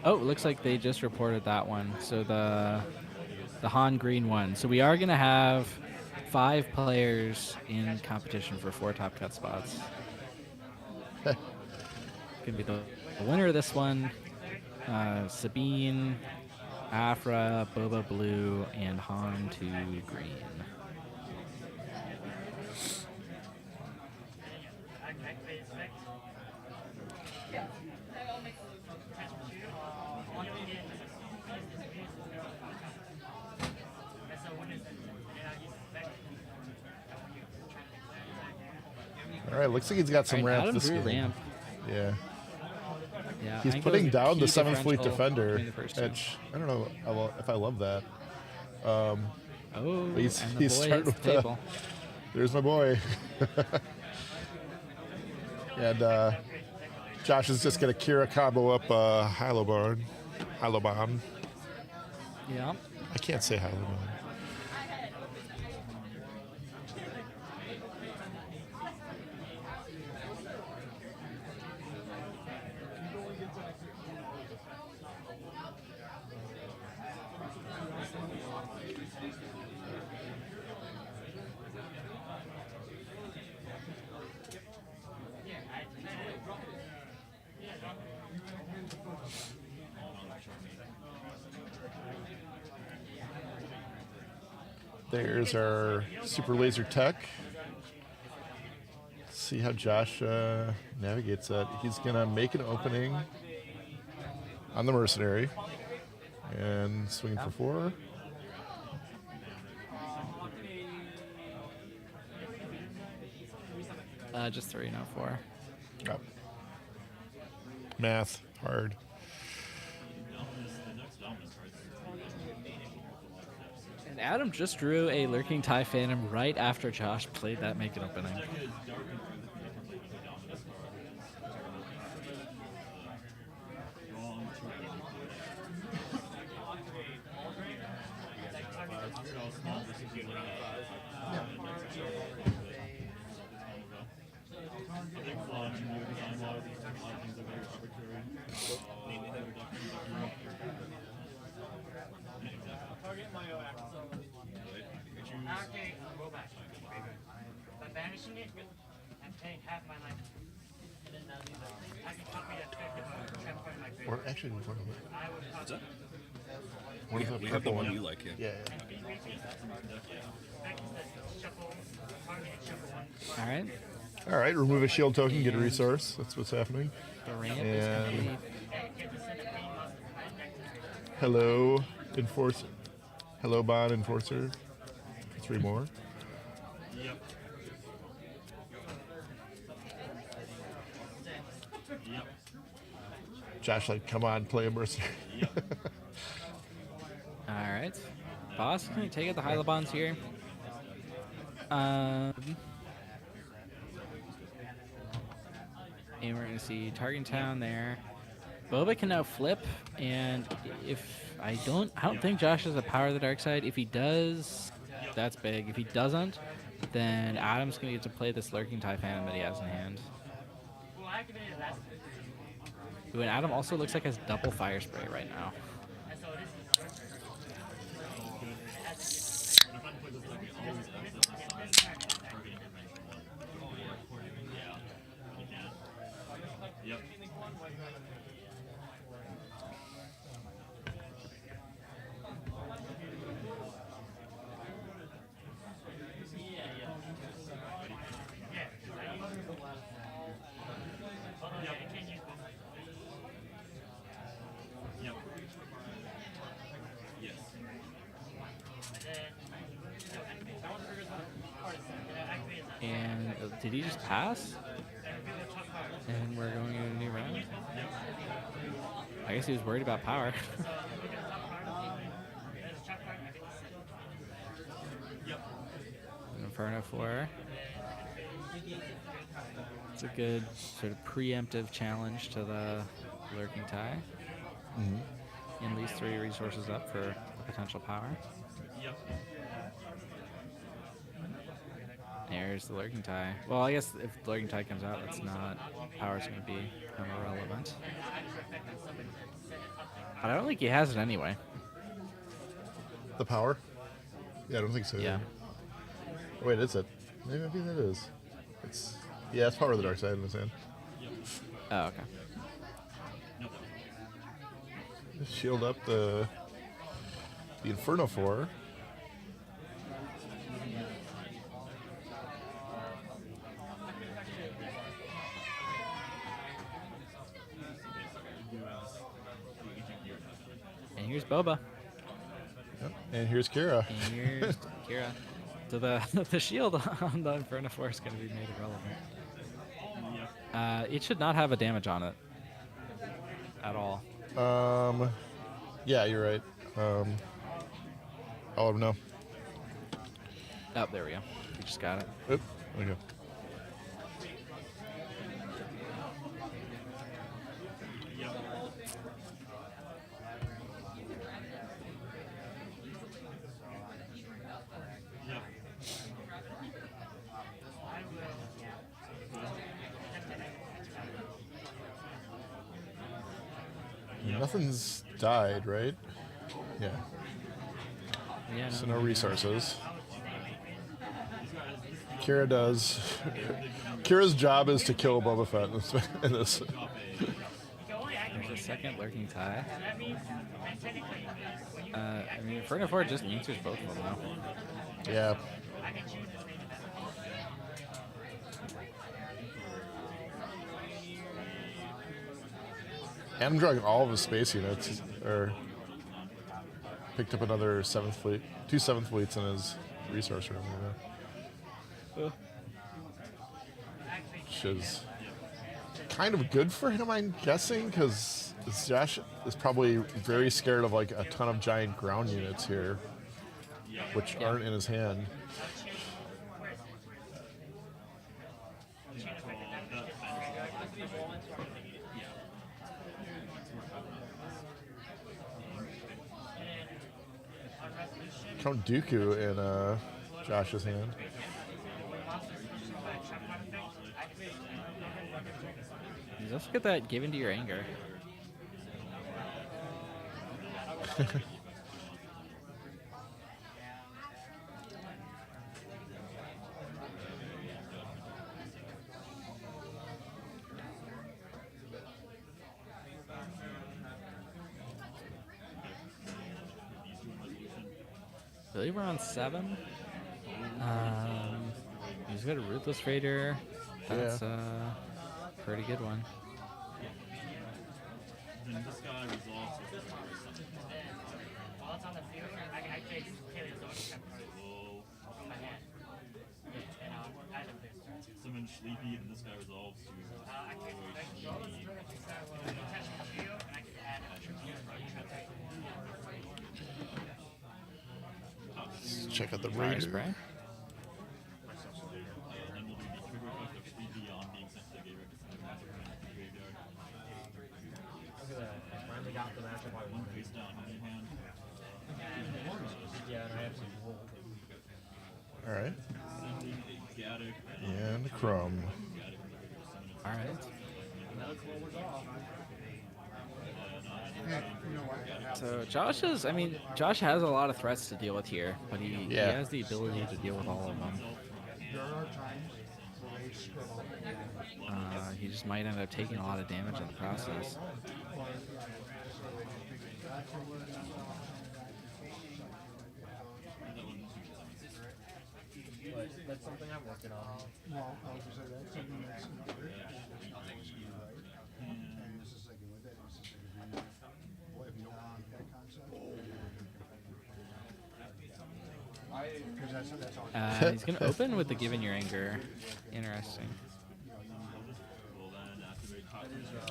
Oh, it looks like they just reported that one. So the Han Green one. So we are going to have 5 players in competition for 4 top cut spots. Going to be the winner of this one. Sabine, Afra, Boba Blue, and Han 2 Green. right, looks like he's got some All right, ramp Adam this drew game. ramp. Yeah. Yeah, I He's think putting it was a down the key 7th Fleet differential Defender, between the first two. which I don't know if I love that. Oh, But he's and the boy starting hits with the table. there's my boy. And Josh is just going to Kira combo up Hyloban. Yeah. I can't say Hyloban. There's our super laser tech. See how Josh navigates that. He's gonna make an opening on the mercenary and swinging for 4. Just 3, no 4. Yep. Math hard. And Adam just drew a Lurking TIE Phantom right after Josh played that make an opening. Okay, Boba. By banishing it, I'm paying half my life. I can copy that 50 my grade. Or actually, we're talking I would What's that? What is that We have the purple one one? you like, yeah. Yeah. All right. All right, remove a shield token, get a resource. That's what's happening. The ramp is And complete. hello, Enforcer. Hello, Bond Enforcer. 3 more. Yep. Yep. Josh, like, come on, play a mercenary. All right. Boss, can you take out the Hylobons here? And we're going to see Target Town there. Boba can now flip, and if I don't think Josh has a power of the dark side. If he does, that's big. If he doesn't, then Adam's going to get to play this Lurking TIE Phantom that he has in hand. Ooh, and Adam also looks like has double fire spray right now. Yep. Yep. Yes. And did he just pass? And we're going to a new round? I guess he was worried about power. An Inferno 4. It's a good sort of preemptive challenge to the Lurking TIE. And at least 3 resources up for potential power. Yep. There's the Lurking TIE. Well, I guess if the Lurking TIE comes out, that's not power's going to be irrelevant. But I don't think he has it anyway. The power? Yeah, I don't think so. Yeah. Wait, is it? Maybe that is. Yeah, it's power of the dark side in his hand. Oh, okay. Just shield up the Inferno 4. And here's Boba. Yep. And here's Kira. And here's Kira. So the shield on the Inferno 4 is going to be made irrelevant. It should not have a damage on it at all. Yeah, you're right. I'll let him know. Oh, there we go. We just got it. Oop, there we go. Nothing's died, right? Yeah. Yeah. So no resources. Kira does. Kira's job is to kill Boba Fett in this. There's a second lurking tie. I mean, Inferno 4 just answers both of them now. Yeah. And I'm drawing all of his space units, or picked up another 7th fleet, 2 7th fleets in his resource room. Which is kind of good for him, I'm guessing, because Josh is probably very scared of like a ton of giant ground units here, which aren't in his hand. Count Dooku in Josh's hand. Let's get that given to your anger. I believe we're on 7. He's got a Ruthless Raider. That's a pretty good one. Then this guy resolves with his summon Sleepy, and this guy resolves to Sleepy. Let's check out the Fire Raider. Spray. All right. And Crumb. All right. So Josh has a lot of threats to deal with here, but he has the ability to deal with all of them. He just might end up taking a lot of damage in the process. But that's something I'm working on. Well, I was just saying that's something that's and this is like with that, this is like boy, if you don't like that concept. Because that's all. He's gonna open with the Given Your Anger. Interesting.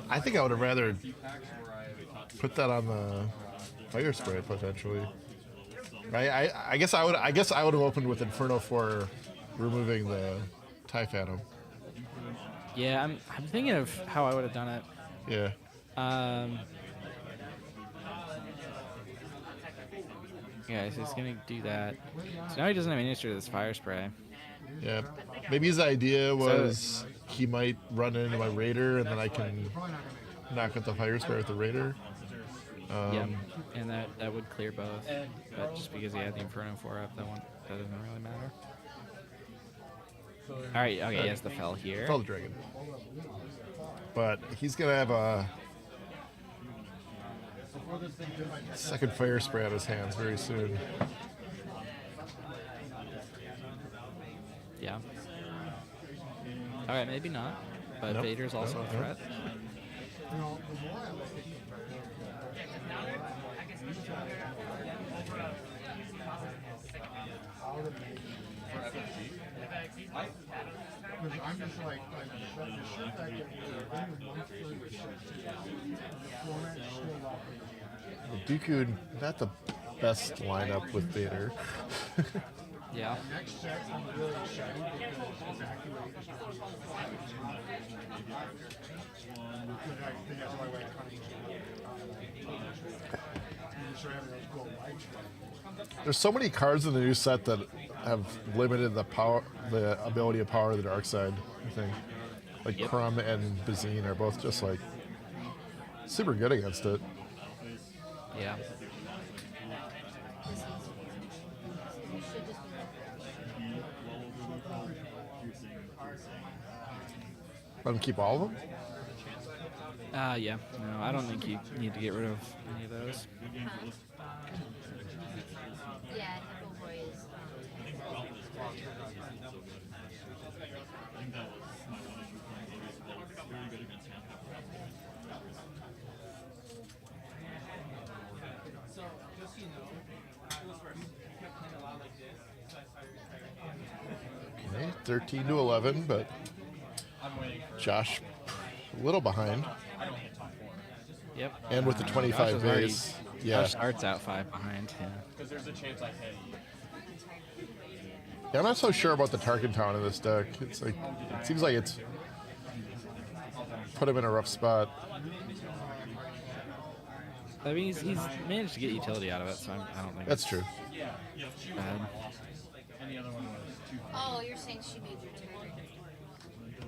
I think I would have rather put that on the Fire Spray potentially. Right? I guess I would have opened with Inferno for removing the TIE Phantom. Yeah, I'm thinking of how I would have done it. Yeah. Yeah, so he's gonna do that. So now he doesn't have an answer to this Fire Spray. Yeah. Maybe his idea was he might run into my Raider and then I can knock out the Fire Spray with the Raider. Yeah, and that would clear both. But just because he had the Inferno 4 up, that doesn't really matter. Alright, okay, he has the Fell here. Fell the Dragon. But he's going to have a second Fire Spray on his hands very soon. Yeah. Alright, maybe not. But Nope. Vader's also a threat. Because I'm just like the sheer fact that we're only a month further the format is still locked in. Dooku, not the best lineup with Vader. Yeah. Next set, I'm really excited because evacuate is not because I think that's the only way to kind of start having those gold lights. There's so many cards in the new set that have limited the power, the ability to power the dark side. I think, like Crumb and Bazine are both just like super good against it. Yeah. Let them keep all of them. Yeah. No, I don't think you need to get rid of any of those. Yeah, Nickel Boy is. I think that was my one issue playing Boba as well. It's very good against hand. So, just so you know, it was first. You kept playing a lot like this, so I saw your entire hand. Okay, 13 to 11, but Josh a little behind. Yep. And with the 25 base, yeah. Josh starts out 5 behind. Yeah. Because there's a chance I hit. Yeah, I'm not so sure about the Tarkin Town in this deck. It's like it seems like it's put him in a rough spot. I mean, he's managed to get utility out of it, so I don't think That's true. it's bad. And the other one was 2. Oh, you're saying she made your turn.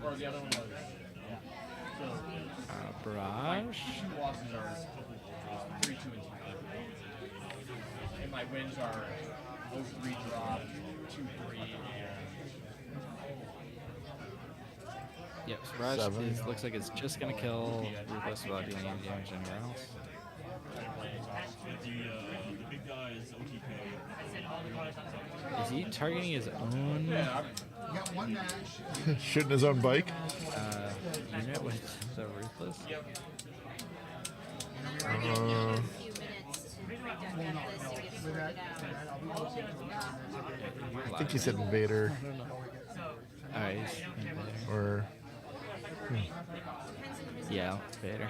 Or the other one was. Barrage. 2 losses are 3, 2, and 2. And my wins are 0-3 drop, 2-3, and. Yep, Barrage 7. looks like it's just going to kill Ruthless without doing any damage anywhere else. The big guy is OTK. Is he targeting his own Got one match. Shooting his own bike. unit with the Ruthless? A few minutes to break down Necklace and get sorted out. I think he said Invader. Alright. Or Yeah, Vader.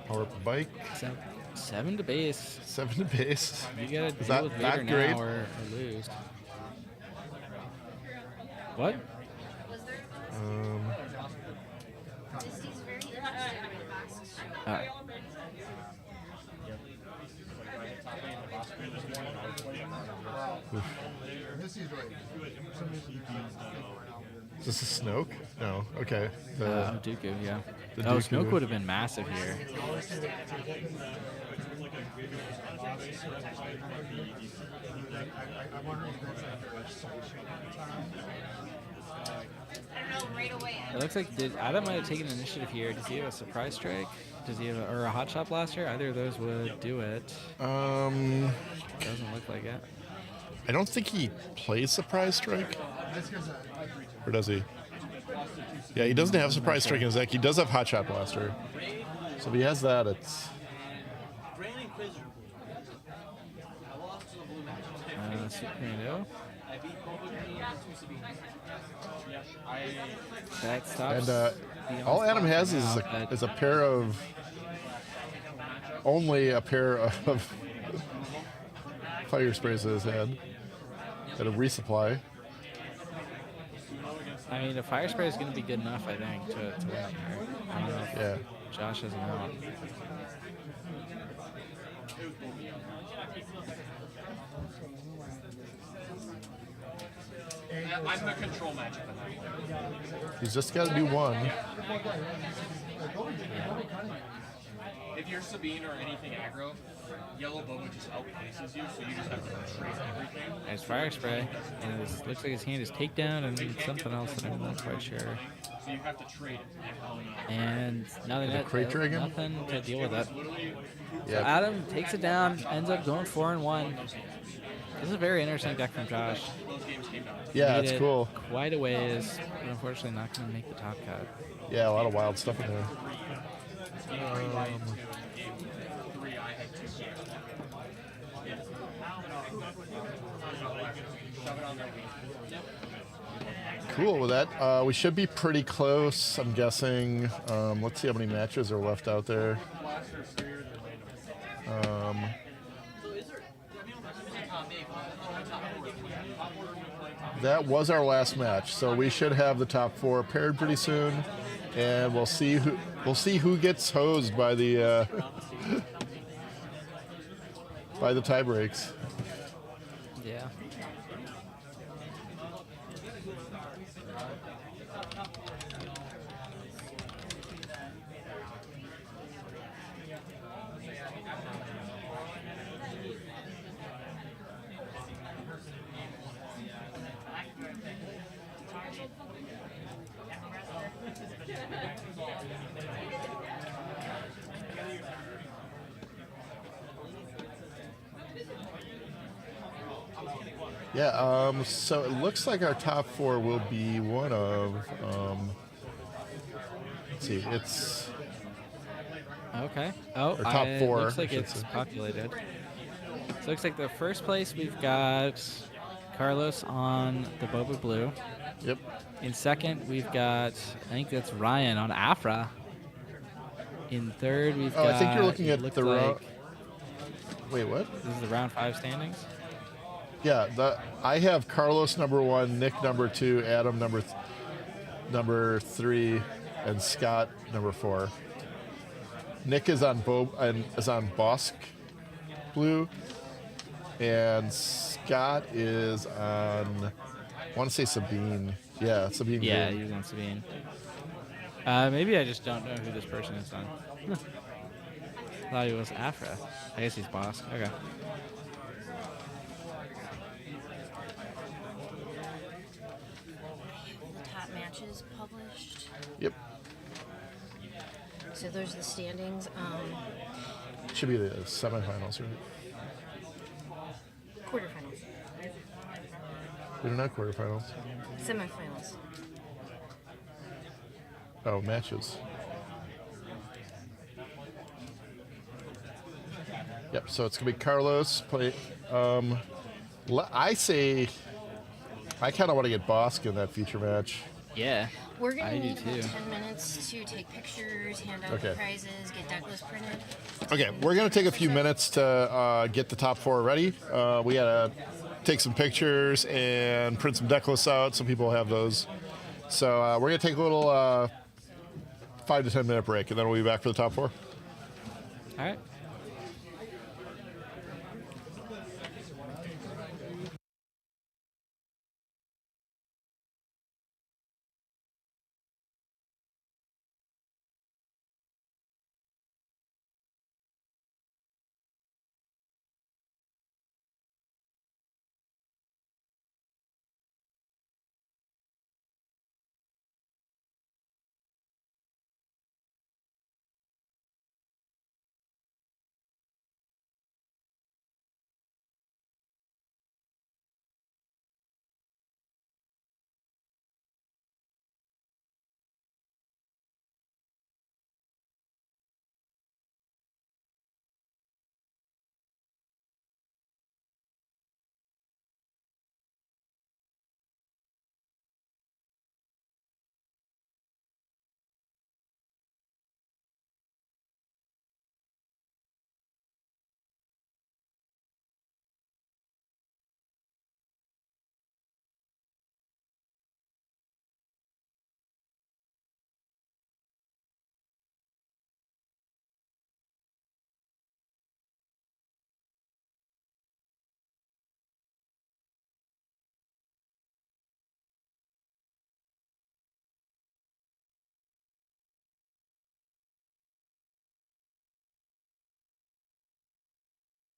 power up the bike. 7 to base. 7 to base. You gotta Is deal that with Vader not great? now or lose. What? Misty's very interested in masks. Alright. This is right. Is this a Snoke? No. Okay. Dooku, yeah. the Oh, Dooku. Snoke would have been massive here. I'm wondering if that's like their soul I don't know, right away. It looks like Adam might have taken initiative here. Does he have a surprise strike? Does he have or a hot shot blaster? Either of those would do it. Doesn't look like it. I don't think he plays Surprise Strike. Or does he? Yeah, he doesn't have Surprise Strike in his deck. He does have Hot Shot Blaster. So if he has that, it's... Super Commando. That stops. And all Adam has is a pair of... Only a pair of fire sprays in his hand. At a resupply. I mean, the fire spray is going to be good enough, I think, to win here. I don't know if Josh has enough. I'm the control magic. He's just got to do one. If you're Sabine or anything aggro, yellow Boba just outpaces you, so you just have to trade everything. There's fire spray, and it looks like his hand is takedown and something else that I'm not quite sure. So you have to trade it. And nothing, Crate Dragon? nothing to deal with that. So Yep. Adam takes it down, ends up going 4-1. This is a very interesting deck from Josh. Yeah, Made it's it cool. Quite a ways, but unfortunately not going to make the top cut. Yeah, a lot of wild stuff in there. Cool. With that, we should be pretty close. I'm guessing. Let's see how many matches are left out there. That was our last match, so we should have the top 4 paired pretty soon, and we'll see who gets hosed by the by the tie breaks. Yeah. Yeah, so it looks like our top 4 will be one of, let's see, it's Okay. Oh, Or top 4, looks like I should it's say. populated. So it looks like the first place we've got Carlos on the Boba Blue. Yep. In second, we've got, I think that's Ryan on Afra. In third, we've got. I think you're looking it at looked the like, wait, what? This is the round 5 standings. Yeah, I have Carlos number 1, Nick number 2, Adam number 3, and Scott number 4. Nick is on Bosk Blue, and Scott is on, I want to say Sabine. Yeah, Sabine. Yeah, Green. he was on Sabine. Maybe I just don't know who this person is on. Thought he was Afra. I guess he's Bosk. Okay. The top matches published. Yep. So those are the standings. Should be the semifinals, right? Quarterfinals. They're not quarterfinals. Semifinals. Oh, matches. Yep. So it's gonna be Carlos play. I say, I kind of want to get Bosk in that feature match. Yeah. We're going I to do need about too. 10 minutes to take pictures, hand out Okay. the prizes, get deck lists printed. Okay, we're gonna take a few minutes to get the top 4 ready. We gotta take some pictures and print some deck lists out so people have those. So we're gonna take a little 5 to 10 minute break, and then we'll be back for the top 4. All right.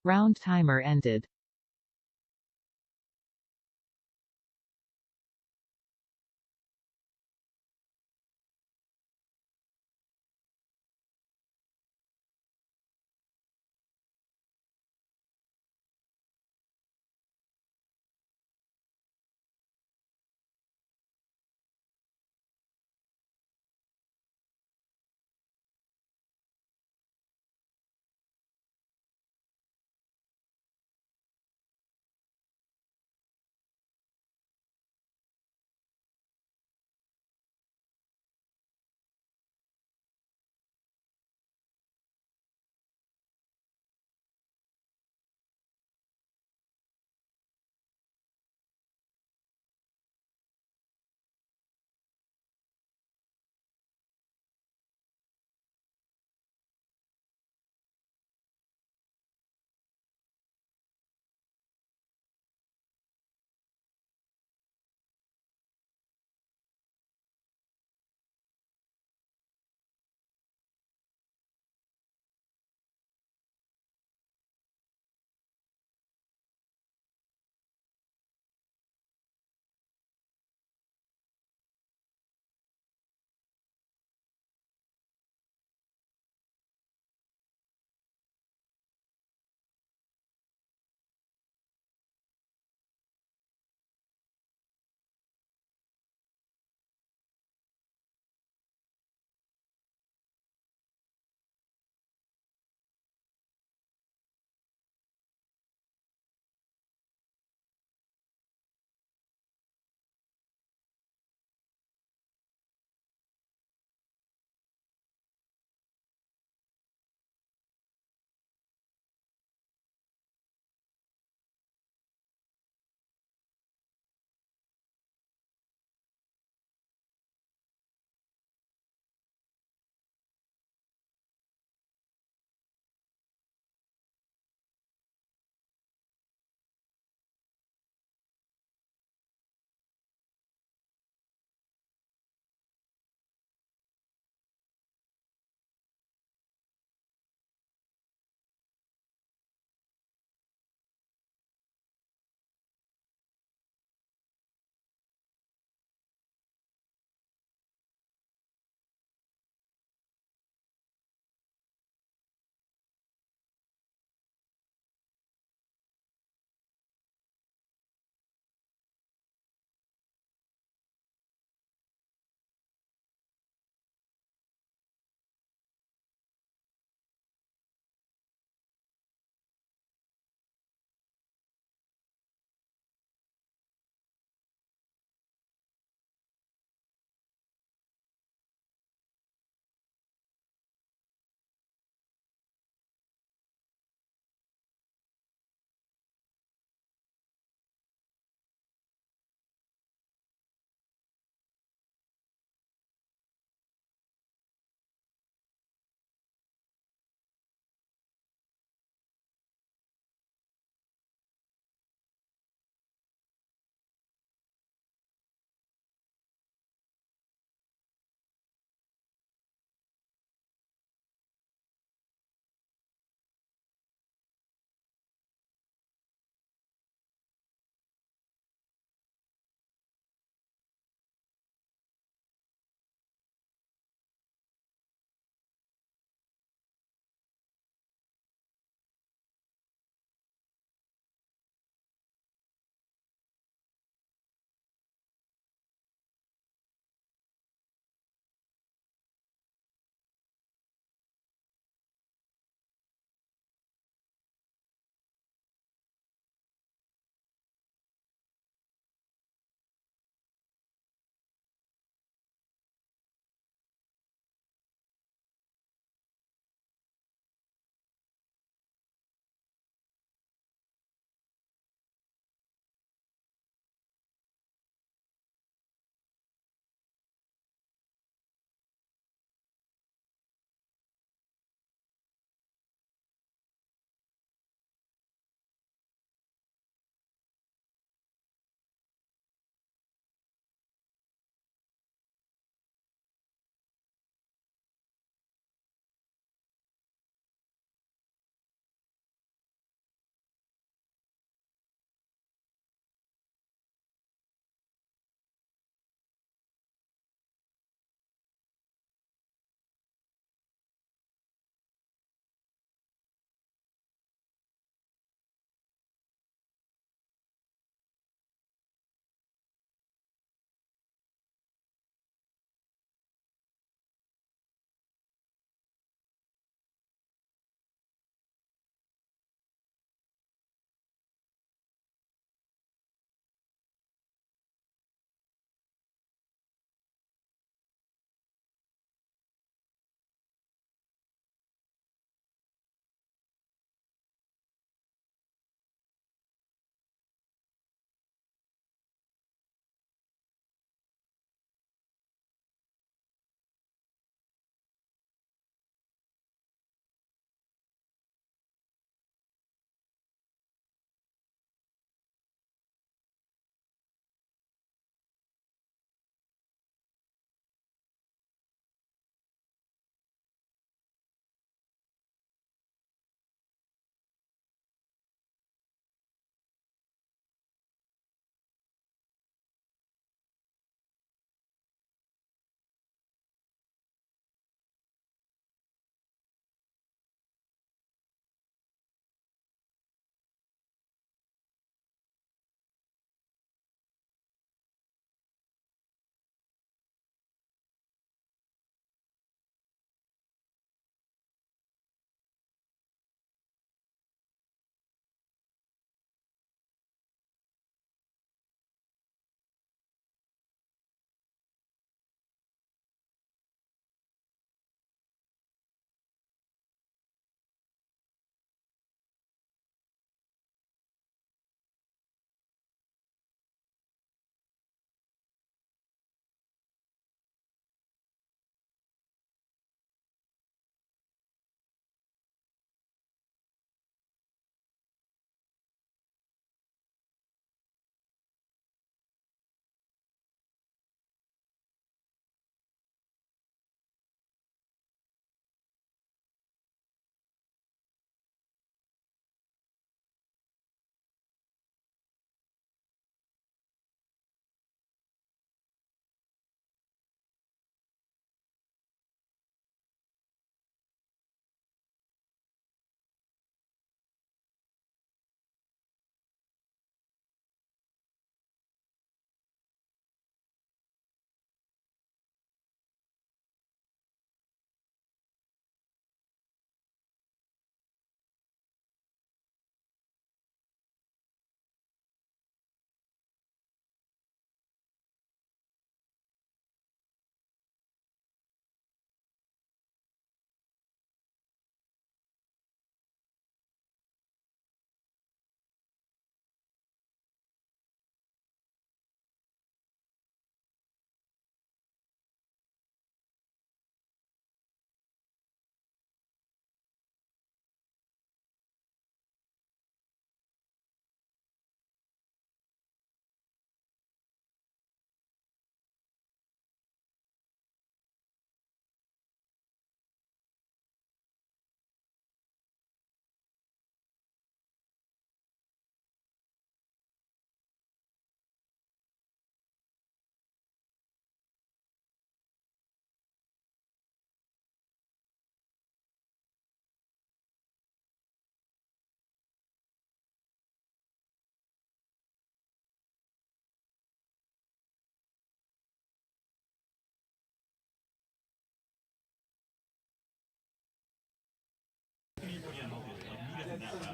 Round timer ended.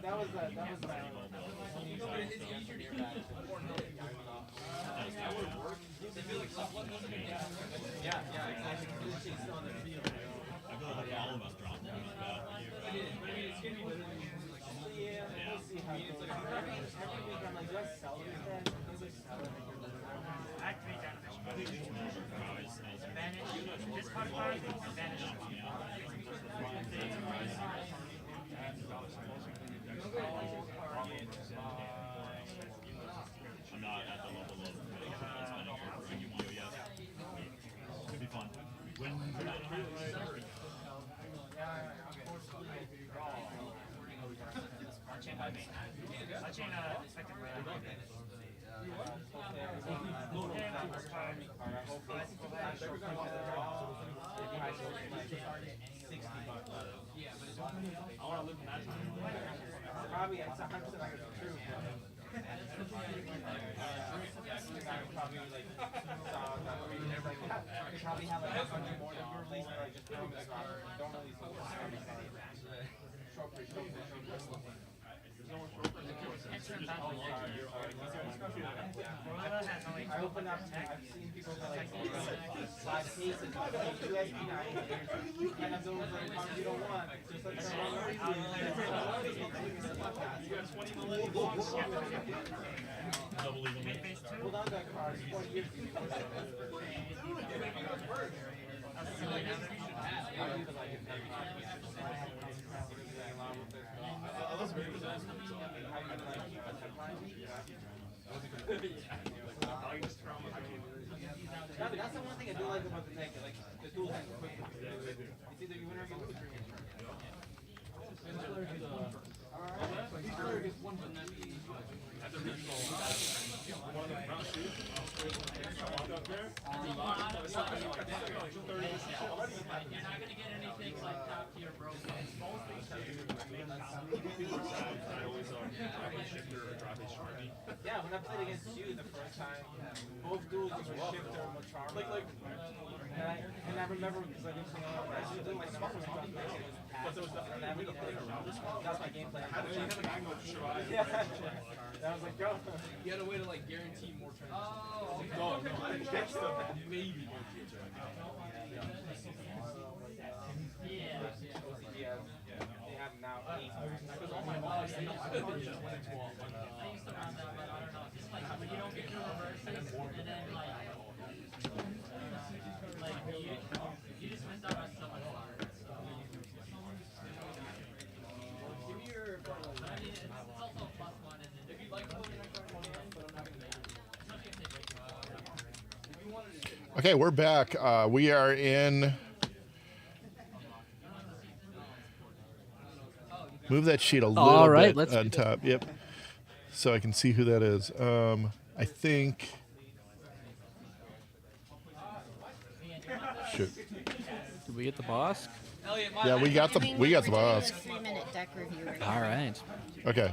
That was the yeah, exactly. I feel like all of us dropped really bad. Yeah, we'll see how it goes. Every week I'm like, do I sell them instead? I'm not at the level of spending here for you want to yet. Could be fun. When Probably it's 100% not gonna be true. Probably like probably have like 100 more than you released, but like just don't release it. I open up, I've seen people that like 5 cases, USB 9, and those are the cards you don't want. Just like hold on to that card. That's the one thing I do like about the deck. Like the dual hands quick. It's either you win or you lose. Yeah, when I played against you the first time, both duels you were shifter and charm. And I remember because I didn't play my spot was on that's my game plan. Yeah. I was like, go. You had a way to like guarantee more turns. No, that's the maybe. Yeah. They have now 8. Because all my lives, I've been just 1 and 12. I used to run that, but I don't know. It's just like when you don't get your reverses, and then like you just missed out on so much fun. Give me your. But I mean, it's also a plus one, and If you'd like to put your next card in, but I'm not gonna make it. If you wanted to. Okay, we're back. We are in. Move that sheet a little bit let's on top. Yep. So I can see who that is. I think. Shoot. Did we get the boss? Yeah, we got the boss. 3-minute deck review. All right. Okay.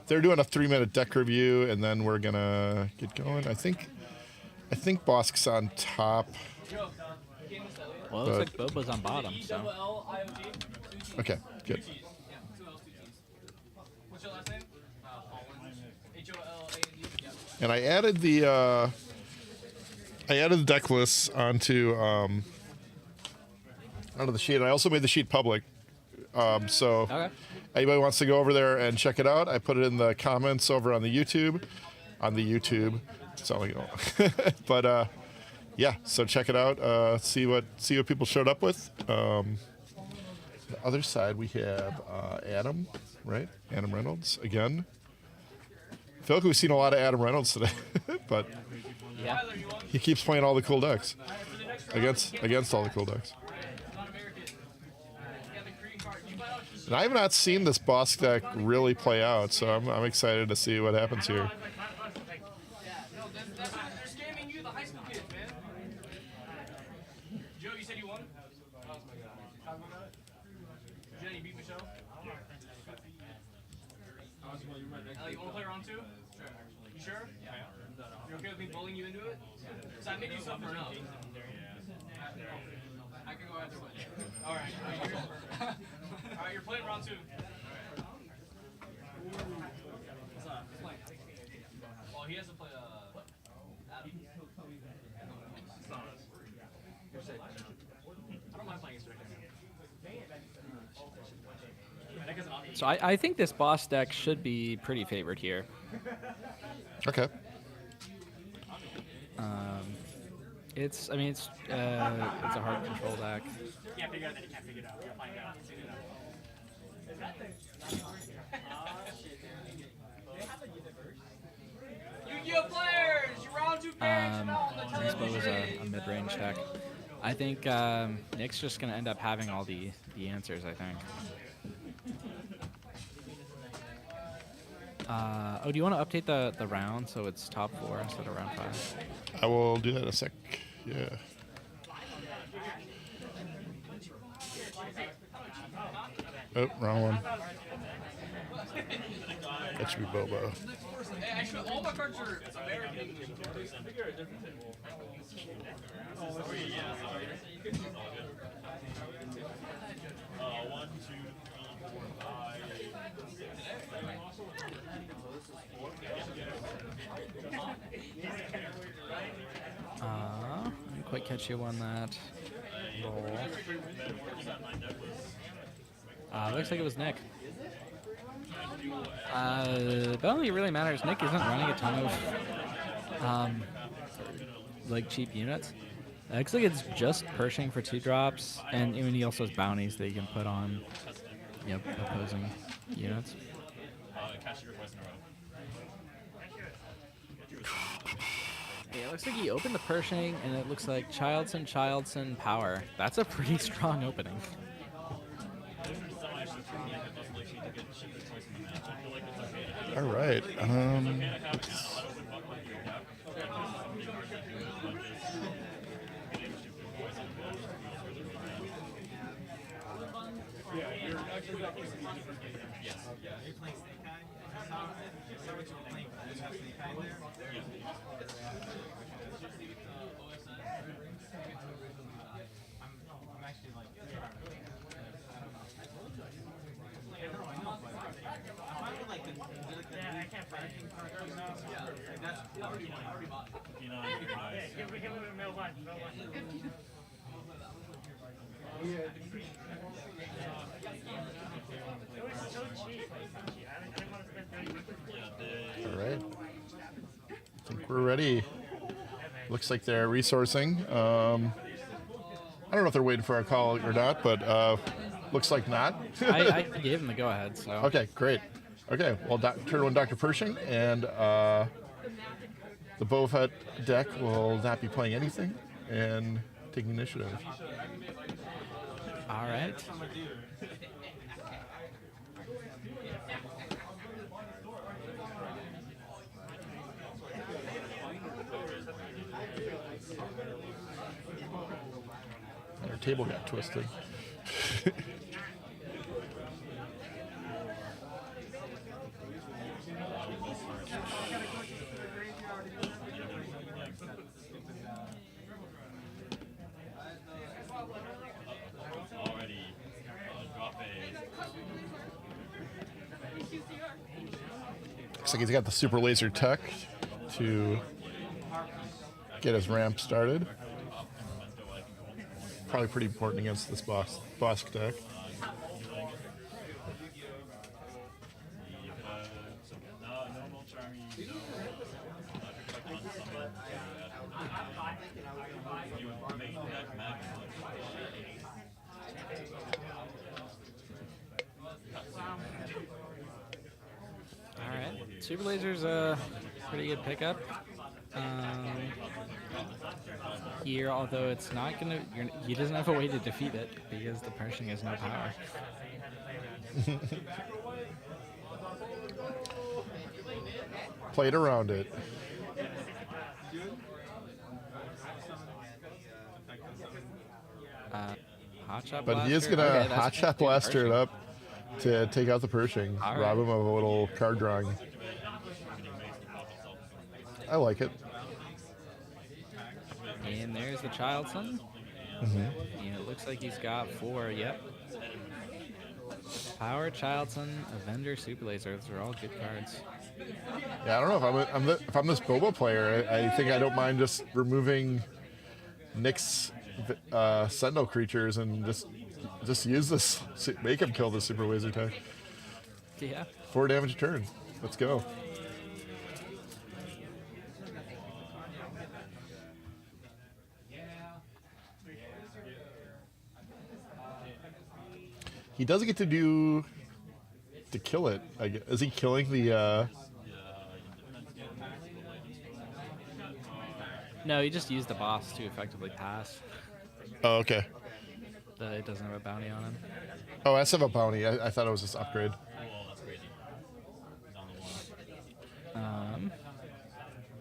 They're doing a 3-minute deck review, and then we're gonna get going. I think Bosk's on top. Well, it looks like Boba's on bottom. So. Okay, good. What's your last name? H-O-L-A-N-D. And I added the deck lists onto the sheet. I also made the sheet public. So Okay. anybody wants to go over there and check it out, I put it in the comments over on the YouTube. It's not like you know. But yeah, so check it out. See what people showed up with. The other side we have Adam, right? Adam Reynolds again. I feel like we've seen a lot of Adam Reynolds today, but Yeah. he keeps playing all the cool decks against all the cool decks. And I have not seen this boss deck really play out, so I'm excited to see what happens here. They're scamming you, the high school kids, man. Joe, you said you won? Joe, you beat Michelle? You want to play round 2? Sure. You sure? Yeah. You're okay with me bullying you into it? So I made you suffer enough. I can go either way. Alright, you're playing round 2. he has to play Adam. It's not us. You're safe. I don't mind playing against right So I think this boss deck should be pretty favored here. Okay. It's it's a hard control deck. You can't figure it out, then you can't figure it out. You'll find out. Yu-Gi-Oh players, you round 2 pairs, you're now on the This Bow is television. a mid-range deck. I think Nick's just gonna end up having all the answers. I think. Oh, do you want to update the round so it's top 4 instead of round 5? I will do that in a sec. Yeah. Oh, wrong one. That should be Boba. Hey, actually, all my cards are American. One, two, three, four, five. I didn't quite catch you on that roll. Looks like it was Nick. But only really matters. Nick isn't running a ton of like cheap units. Looks like it's just Pershing for 2 drops, and even he also has bounties that you can put on opposing units. Yeah, it looks like he opened the Pershing, and it looks like Childson, Power. That's a pretty strong opening. All right. All right. I think we're ready. Looks like they're resourcing. I don't know if they're waiting for our call or not, but looks like not. I gave him the go-ahead, so. Okay, great. Okay, well, turn 1 Dr. Pershing, and the Boba deck will not be playing anything and taking initiative. All right. Our table got twisted. Looks like he's got the super laser tech to get his ramp started. Probably pretty important against this boss deck. Alright, Super Laser's a pretty good pickup. Here, although it's not gonna, he doesn't have a way to defeat it because the Pershing has no power. Played around it. Hot Shot But he is Blaster? gonna Okay, that's Hot Shot gonna do the Blaster it Pershing. up to take out the Pershing, All rob right. him of a little card drawing. I like it. And there's the Childson. Mhm. And it looks like he's got 4, yep. Power Childson, Avenger, Super Laser. Those are all good cards. Yeah, I don't know if I'm this Boba player. I think I don't mind just removing Nick's Sentinel creatures and just use this, make him kill the Super Laser tag. Yeah. 4 damage a turn. Let's go. He doesn't get to kill it. I guess. Is he killing the? No, you just use the boss to effectively pass. Oh, okay. It doesn't have a bounty on him. Oh, I have a bounty. I thought it was just upgrade.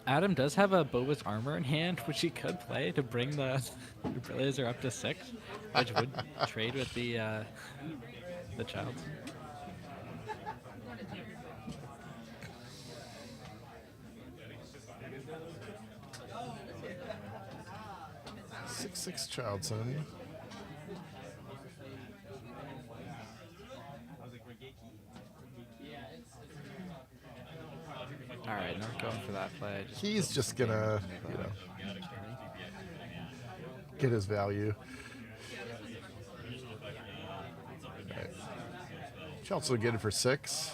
Adam does have a Boba's armor in hand, which he could play to bring the laser up to 6, which would trade with the child. 6/6 Childson. All right, not going for that play. He's just gonna, get his value. Right. Chelsea will get it for 6.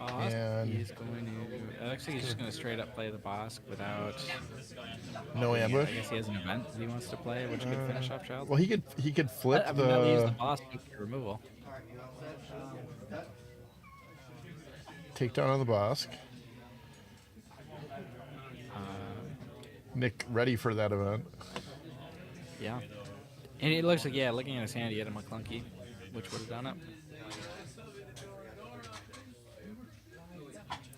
And he's going to. Actually, he's just going to straight up play the boss without. No ambush. I guess he has an event that he wants to play, which could finish off Child. Well, he could flip I mean, no, he used the boss with removal. Takedown on the boss. Nick ready for that event. Yeah. And it looks like, looking at his hand, he had a McClunky, which would have done it.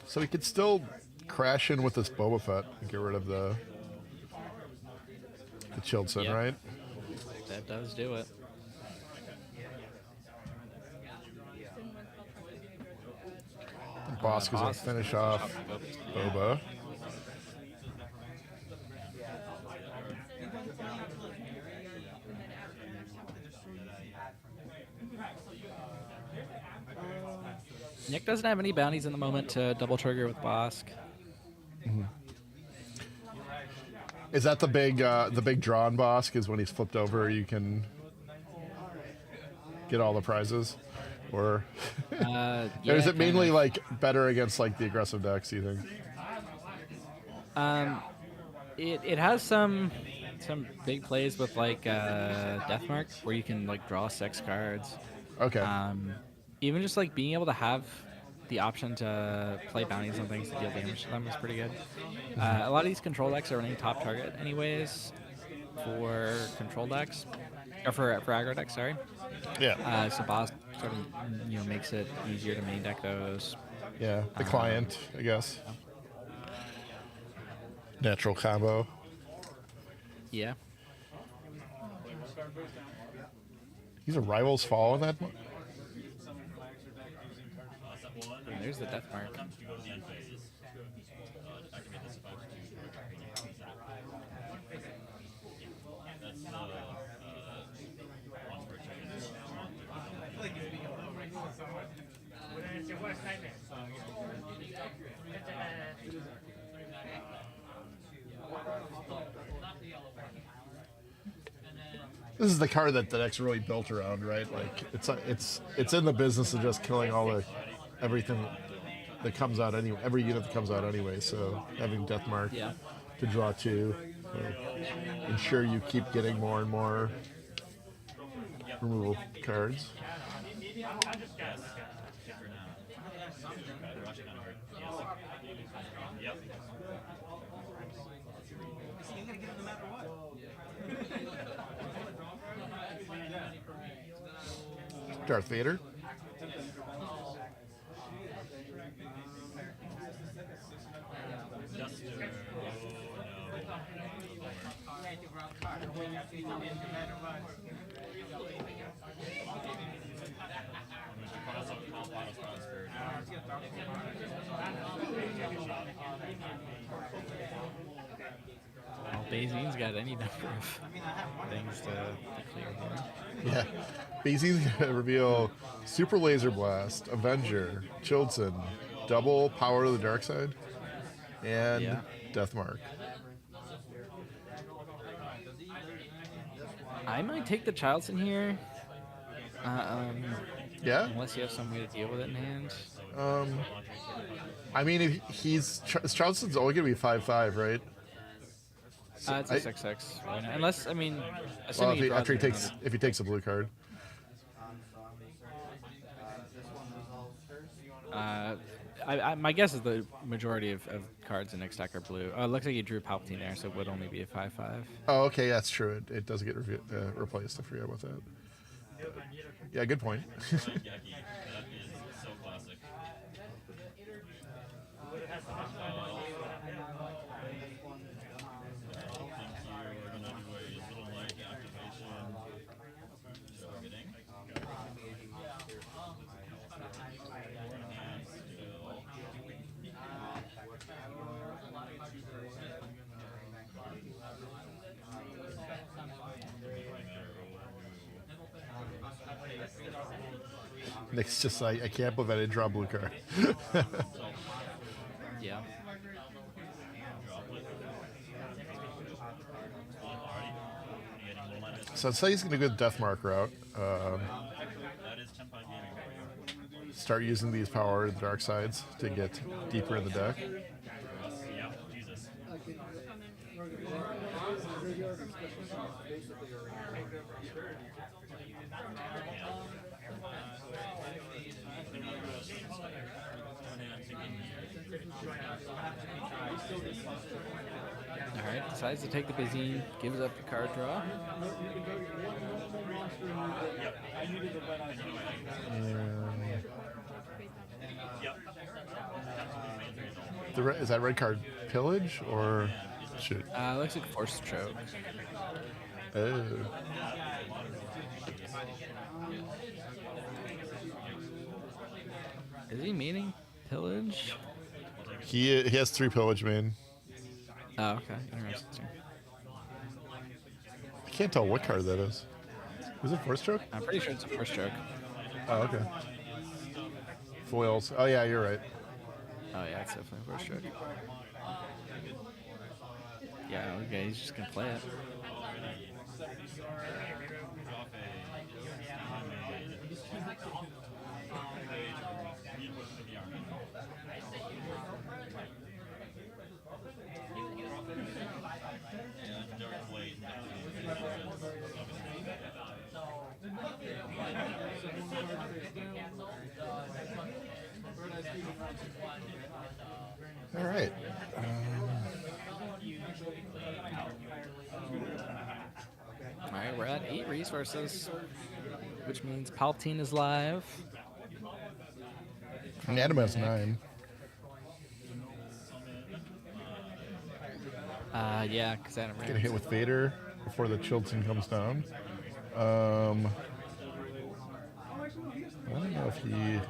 So he could still crash in with this Boba Fett and get rid of the Childson, right? That does do it. And Bosk is going to finish off Boba. Nick doesn't have any bounties in the moment to double trigger with Bosk. Mm-hmm. Is that the big draw on Bosk? Is when he's flipped over, you can get all the prizes, or or is it mainly like better against like the aggressive decks? Do you think? It has some big plays with like Deathmark where you can like draw 6 cards. Okay. Even just like being able to have the option to play bounties on things to deal damage to them is pretty good. A lot of these control decks are running top target anyways for control decks, or for aggro decks, sorry. Yeah. So boss sort of makes it easier to main deck those. Yeah, the client, I guess. Natural combo. Yeah. He's a Rival's Fall in that one? And there's the death mark. This is the card that the deck's really built around, right? Like it's in the business of just killing everything that comes out every unit that comes out anyway. So having Deathmark to draw 2, ensure you keep getting more and more removal cards. Darth Vader. Well, Bazine's got any number of things to clear here. Yeah. BZ's going to reveal Super Laser Blast, Avenger, Chilton, Double Power of the Dark Side, and Yeah. Deathmark. I might take the Childson here. Yeah? Unless you have some way to deal with it in hand. I mean, if Charleston's only going to be 5/5, right? It's a 6/6. Right now. Unless, I mean, Well, assuming he draws if he takes a blue card. my guess is the majority of cards in next deck are blue. Oh, it looks like you drew Palpatine there, so it would only be a 5/5. Oh, okay, that's true. It does get replaced. I forgot about that. Yeah, good point. That is so classic. Nick's just like, I can't believe I didn't draw a blue card. Yeah. So I'd say he's going to go the Deathmark route. Start using these power of the dark sides to get deeper in the deck. Alright, decides to take the Bazine, gives up the card draw. Is that red card pillage or shoot? Looks like force choke. Oh. Is he meaning pillage? He has 3 pillage, man. Oh, okay. Interesting. I can't tell what card that is. Is it force choke? I'm pretty sure it's a force choke. Oh, okay. Foils. Oh, yeah, you're right. Oh, yeah, it's definitely a force choke. Yeah, okay, he's just gonna play it. All right. Alright, we're at 8 resources, which means Palpatine is live. And Adam has 9. Yeah, because Adam Gonna hit with Vader before the Chilton comes down. I don't know if he.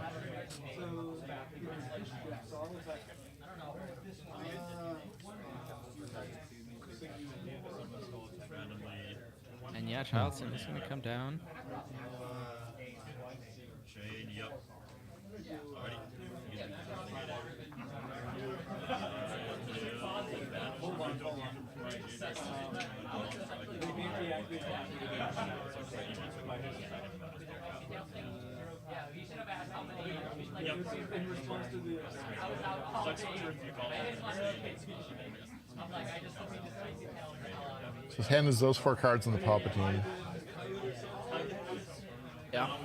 And yeah, Childson is going to come down. So his hand is those 4 cards on the Palpatine. Yeah.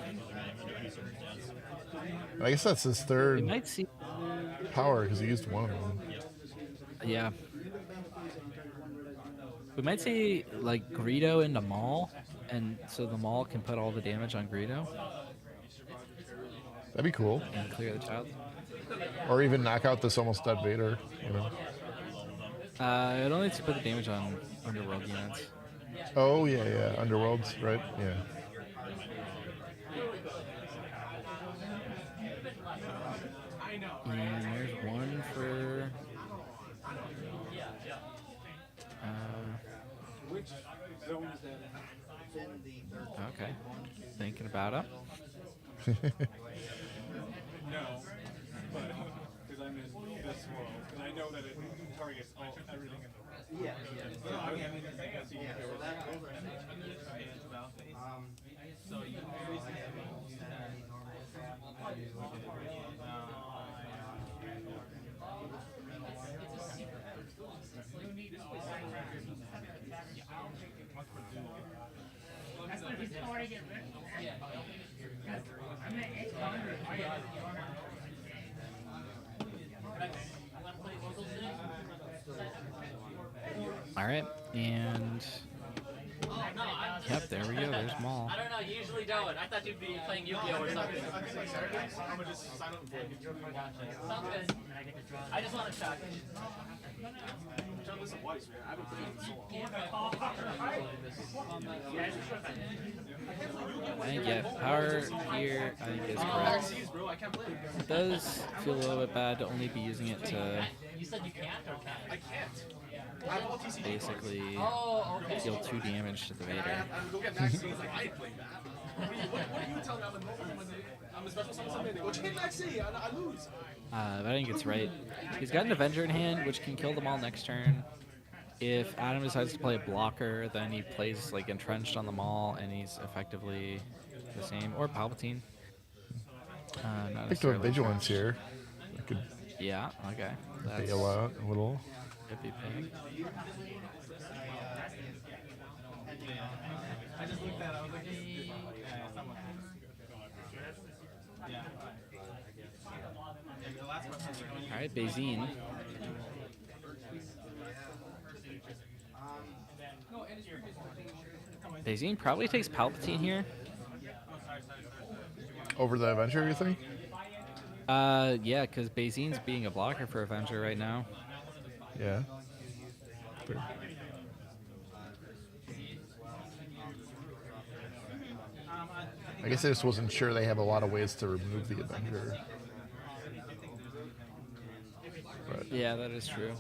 I guess that's his 3rd We might see. power because he used 1 of them. Yeah. We might see, like, Greedo into Maul, and so the Maul can put all the damage on Greedo. That'd be cool. And clear the child. Or even knock out this almost dead Vader, you know. It only needs to put the damage on Underworld units. Oh yeah, yeah. Underworlds, right? Yeah. And there's one for. Which zone is that in? Okay. Thinking about it. No, but because I'm in this world, and I know that it targets everything in the world. Yeah, yeah. So I mean, I guess you can go with that. So you basically use that All right, and yep, there we go. There's Maul. I don't know, you usually don't. I thought you'd be playing Yu-Gi-Oh or something. I'm gonna just sign up and play. Sounds good. I just want to check. I've done this twice, man. I've been playing it so long. I think yeah, power here I think is correct. It does feel a little bit bad to only be using it to You said you can't or can? I can't. basically okay. deal 2 damage to the Vader. Go get Maxine. Like, I ain't playing that. What do you tell me? I'm a special summon. They go, check Maxine. I lose. But I think it's right. He's got an Avenger in hand, which can kill them all next turn. If Adam decides to play a blocker, then he plays like entrenched on the Maul, and he's effectively the same. Or Palpatine. Not Picked up necessarily vigilance entrenched. here. I could Yeah. Okay. That's bail out a little. could be big. I just looked at it, I was like, someone. Yeah. The last question. All right, Bazine. Bazine probably takes Palpatine here. Over the Avenger, you think? Yeah, because Bazine's being a blocker for Avenger right now. Yeah. I guess I just wasn't sure they have a lot of ways to remove the Avenger. But Yeah, that is true.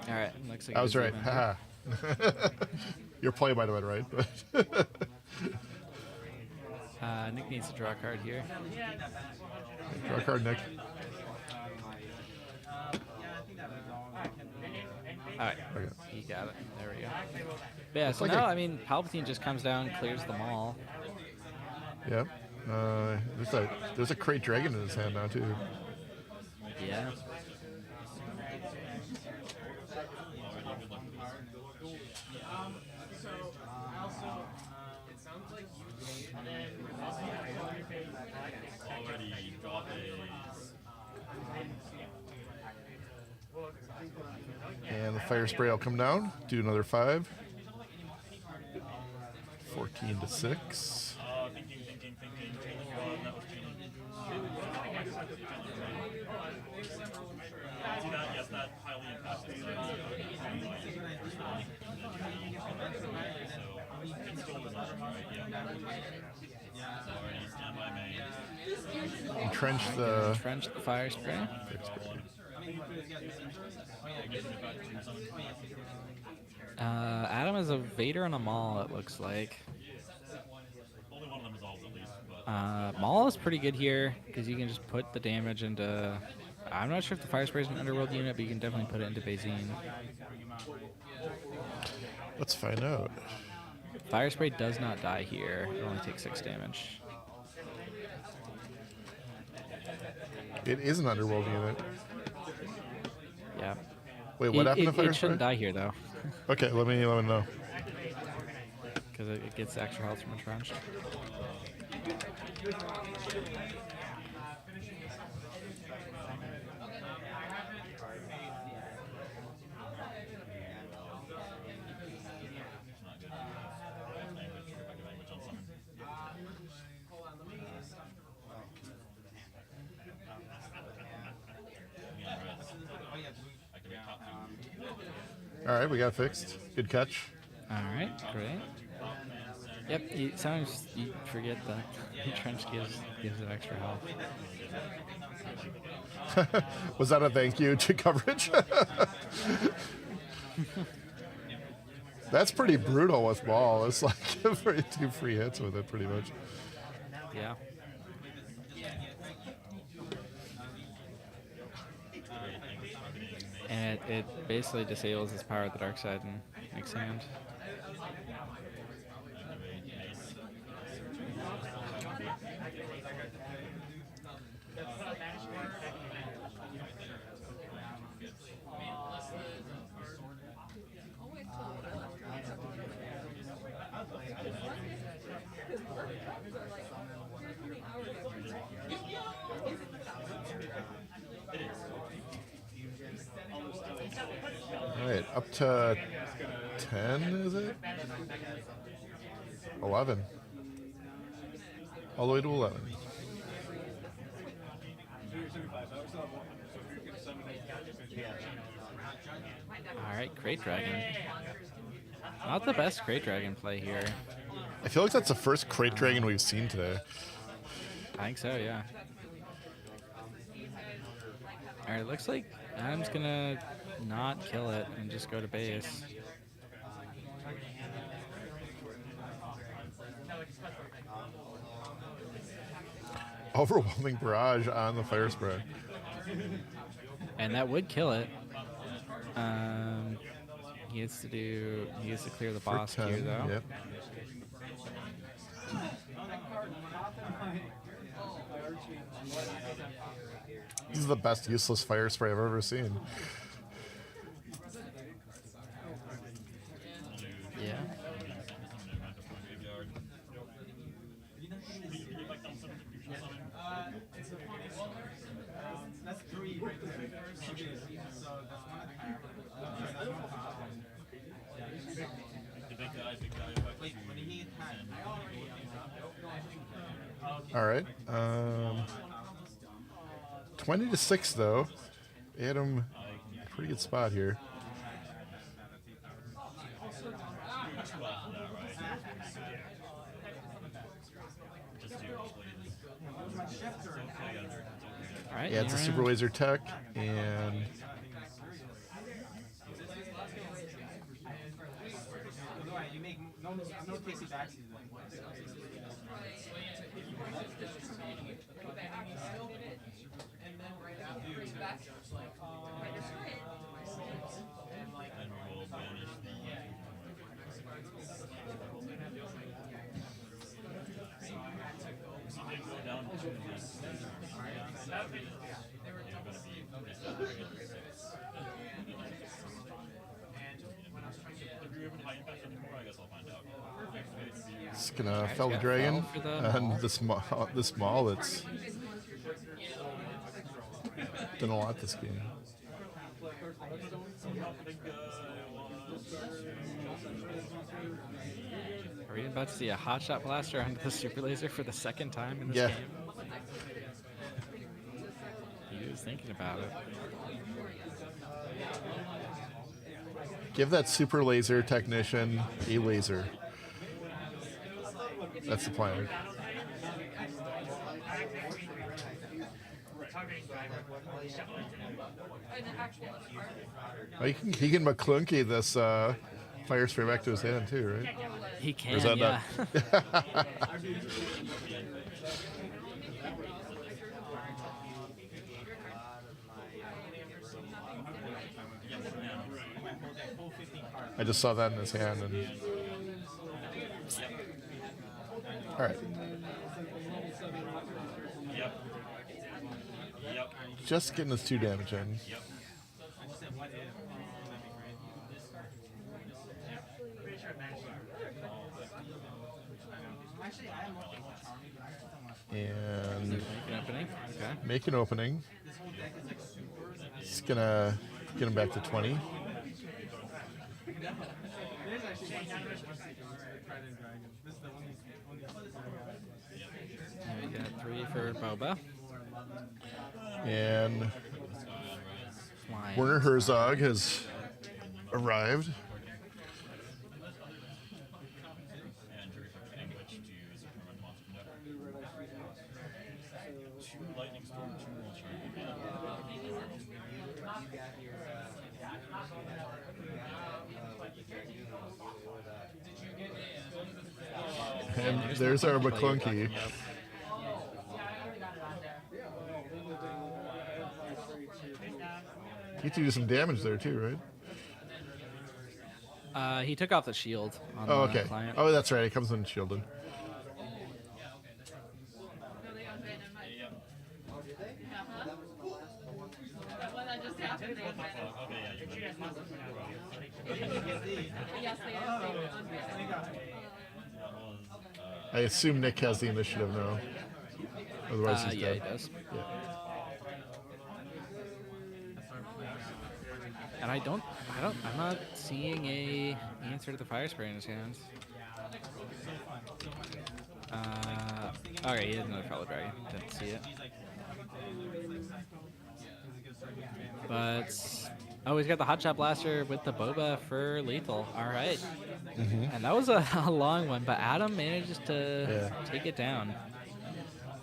All right, looks like I was it's right. Avenger. Haha. Your play might have been right, but Nick needs to draw a card here. draw a card, Nick. All right, Okay. he got it. There we go. But yeah, so like now, a- I mean, Palpatine just comes down, clears them all. Yep. There's a crate dragon in his hand now too. Yeah. So, I also, it sounds like you Already draw phase. And the fire spray will come down. Do another 5. 14 to 6. Thinking. That was cheating. See that? Yes, that highly impacts the it's still the right? Yeah. So already standby main. Entrench the fire spray. Adam is a Vader and a Maul, it looks like. Only one of them resolves at least. Maul is pretty good here because you can just put the damage into. I'm not sure if the fire spray is an underworld unit, but you can definitely put it into Bazine. Let's find out. Fire spray does not die here. It only takes 6 damage. It is an underworld unit. Yeah. Wait, what happened to fire It shouldn't spray? die here though, Okay, let me know. because it gets extra health from entrenched. All right, we got fixed. Good catch. All right, great. Yep, sometimes you forget that trench gives it extra health. Was that a thank you to coverage? That's pretty brutal with ball. It's like 2 free hits with it, pretty much. Yeah. And it basically disables his power of the dark side and makes hand. All right, up to 10, is it? 11. All the way to 11. All right, Crate Dragon. Not the best Crate Dragon play here. I feel like that's the first Crate Dragon we've seen today. I think so, yeah. All right, looks like Adam's gonna not kill it and just go to base. Overwhelming barrage on the fire spray. And that would kill it. He has to clear the boss For 10, here though. Yep. This is the best useless fire spray I've ever seen. Yeah. That's 3 right there. So that's one Wait, when he All right. 20-6 though. Adam, pretty good spot here. All right. Yeah, it's a super laser tech, and you make no tasty back season. it's gonna fell the dragon and the small. It's done a lot this game. Are we about to see a hotshot blaster onto the super laser for the second time in this Yeah. game? He was thinking about it. Give that super laser technician a laser. That's the plan. Oh, he can McClunky this fire spray back to his hand too, right? He Or can, is that yeah. not? I just saw that in his hand. And... All right. Just getting his 2 damage in. And Make an opening. Okay. make an opening. It's gonna get him back to 20. And we got 3 for Boba. And Flying. Werner Herzog has arrived. And trigger effect Anguish to use a permanent monster deck. 2 Lightning Storm, 2 World Shard. And there's our McClunky. You get to do some damage there too, right? He took off the shield on Oh, the okay. client. Oh, that's right. It comes in shielded. I assume Nick has the initiative now. Otherwise, he's yeah, dead. he does. Yeah. And I'm not seeing a answer to the fire spray in his hands. Okay, he has another fellow dragon. Didn't see it. But he's got the hot shot blaster with the Boba for lethal. All right. And that was a long one, but Adam manages to take it down.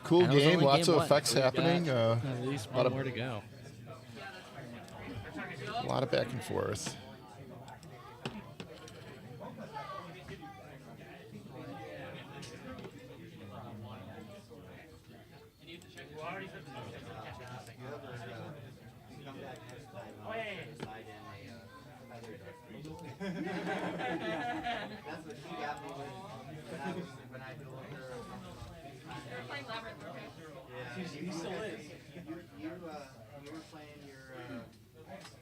Cool And it was game, only lots game of one, effects so we've happening. got at least one more to go. A lot of back and forth. That's what she got me when I told her. They're playing Labyrinth, okay? Yeah. She still is. You were playing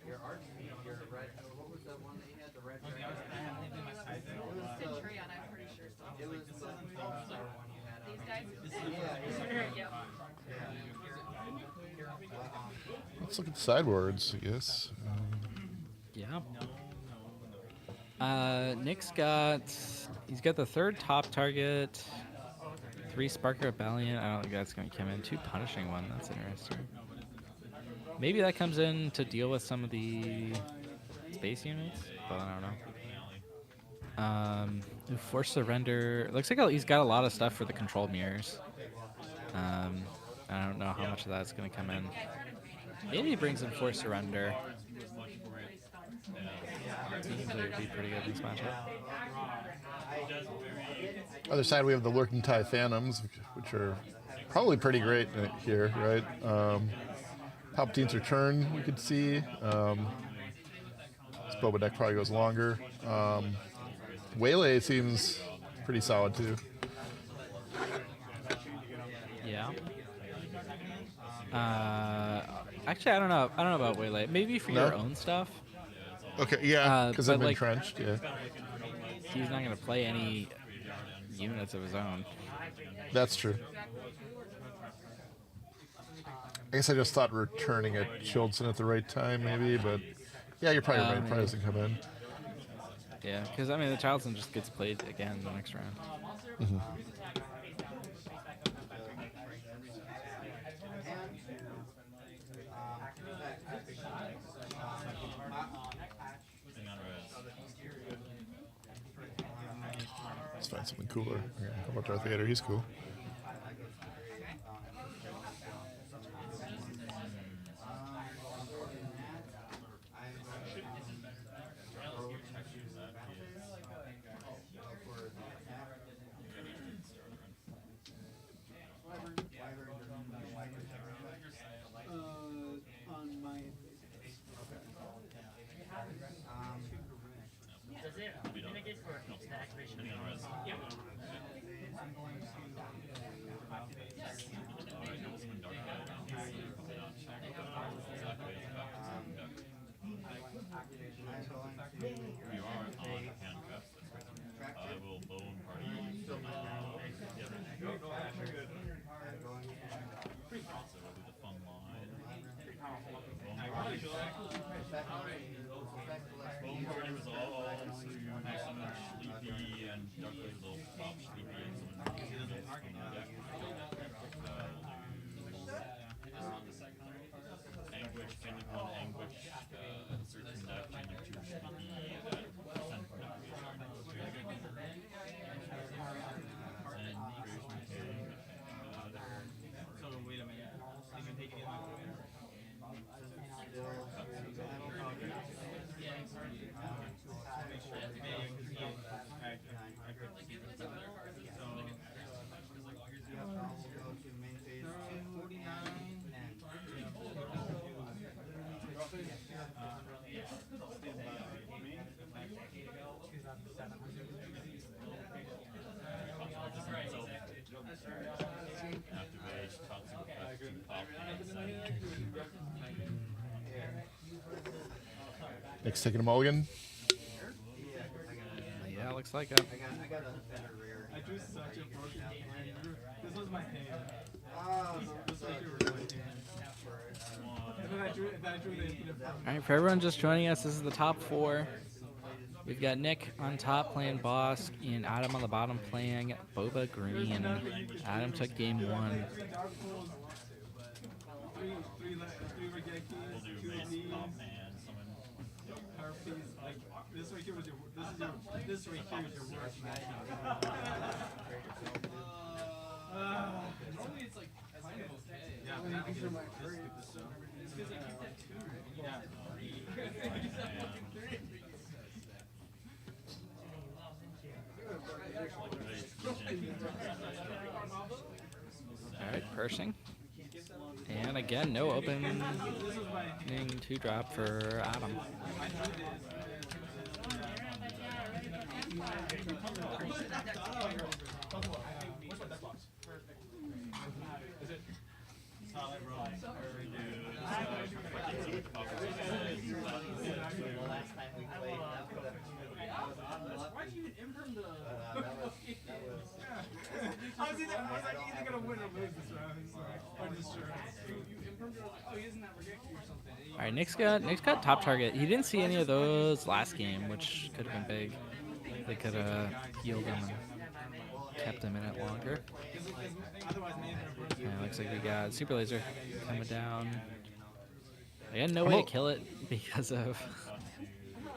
your arch, your red. What was that one that you had? The red dragon. Centurion, I'm pretty sure. It was the all-star one you had. These guys? Yeah. Let's look at sideboards, I guess. Yeah. Nick's he's got the third top target, 3 Sparker Rebellion. I don't think that's going to come in. 2 Punishing one. That's interesting. Maybe that comes in to deal with some of the space units, but I don't know. Force Surrender. Looks like he's got a lot of stuff for the control mirrors. I don't know how much of that's going to come in. Maybe he brings in Force Surrender. Seems like it'd be pretty good in this matchup. Other side, we have the Lurking Tie Phantoms, which are probably pretty great here, right? Palpatine's Return, we could see. This Boba deck probably goes longer. Waylay seems pretty solid too. Yeah. Actually, I don't know. I don't know about Waylay. Maybe for your own stuff. Okay, yeah, because I'm but, entrenched, yeah. He's not going to play any units of his own. That's true. I guess I just thought returning a Childson at the right time, maybe, but yeah, you're probably right. Probably doesn't come in. Yeah, because I mean, the Childson just gets played again the next round. Mm-hmm. Let's find something cooler. Yeah, how about Darth Vader? He's cool. On my Does it mitigate for instant activation? Yeah. You are on handcuffs. I will bone party. So we'll do the fun line. Bone party resolves to summon Sleepy and Dark Blade will pop Sleepy and summon units from the deck. Anguish, Candy 1, Anguish, search from deck, Candy 2, Sleepy. Nick's taking a mulligan. Yeah, looks like it. I drew such a broken hand. This was my hand. This was like a really hand. And then I drew the infinite from All right, for everyone just joining us, this is the top 4. We've got Nick on top playing Bosk and Adam on the bottom playing Boba Green. Adam took game 1. three Regeki, 2 of these. Harpies, like this right here was your this right here is your worst match. Normally it's like kind of okay. Yeah, but now these are my three. It's because I keep that 2 and you have 3. You have fucking 3. Alright, Pershing. And again, no opening 2-drop for Adam. Why'd you even imprint the? I was like either gonna win or lose this round. So I'm just sure. You imprinted like, oh, he isn't that Regeki or something. All right, Nick's got top target. He didn't see any of those last game, which could have been big. They could have healed him and kept him in it longer. Yeah, looks like we got Super Laser coming down. I got no way to kill it because of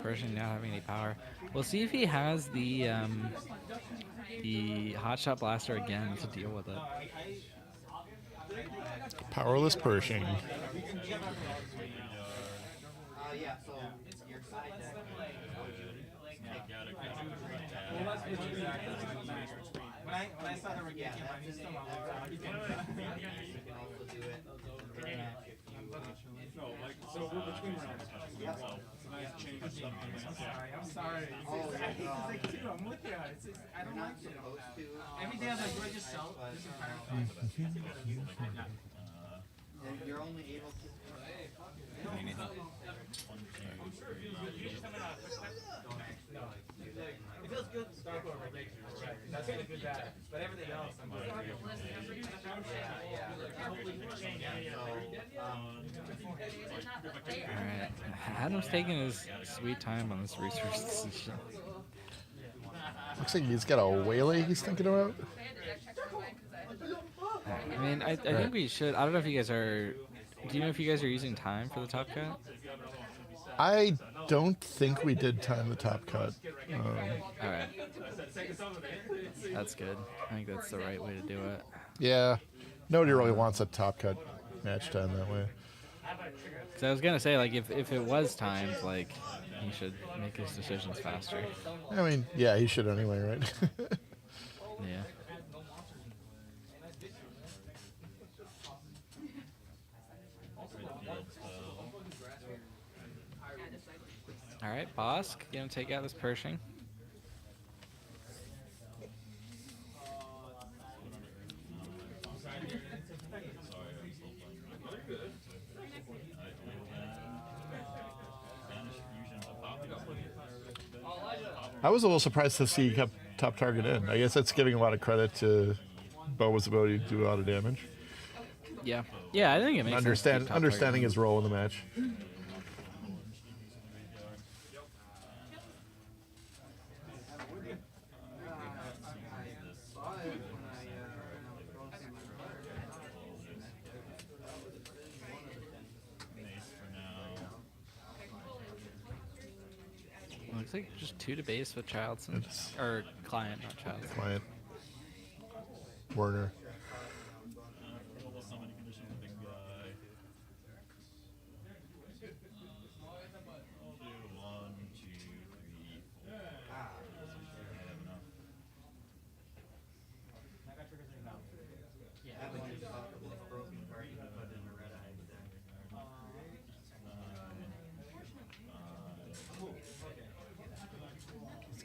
Pershing not having any power. We'll see if he has the Hotshot Blaster again to deal with it. Powerless Pershing. When I saw the Regeki, he's still on No, like, so we're between rounds. So nice change of stuff. I'm sorry. It's like 2. I'm with you. I don't like it. Every day I was like, do I just sell this entire thing? You're only able to. It feels good to start over Regeki. That's really good that. But everything else, I'm like, Alright, Adam's taking his sweet time on this research decision. Looks like he's got a Whaley he's thinking about. I mean, I think we should. I don't know if you guys are. Do you know if you guys are using time for the top cut? I don't think we did time the top cut. Alright. That's good. I think that's the right way to do it. Yeah. Nobody really wants a top cut match time that way. Because I was going to say, like, if it was timed, like, he should make his decisions faster. I mean, yeah, he should anyway, right? Yeah. Alright, Bosk, gonna take out this Pershing. I was a little surprised to see he kept top target in. I guess that's giving a lot of credit to Boba's ability to do a lot of damage. Yeah. Yeah, I think it makes sense to keep top Understanding target. his role in the match. Looks like just 2 to base with Childson. Or client, not Childson. Client. Werner.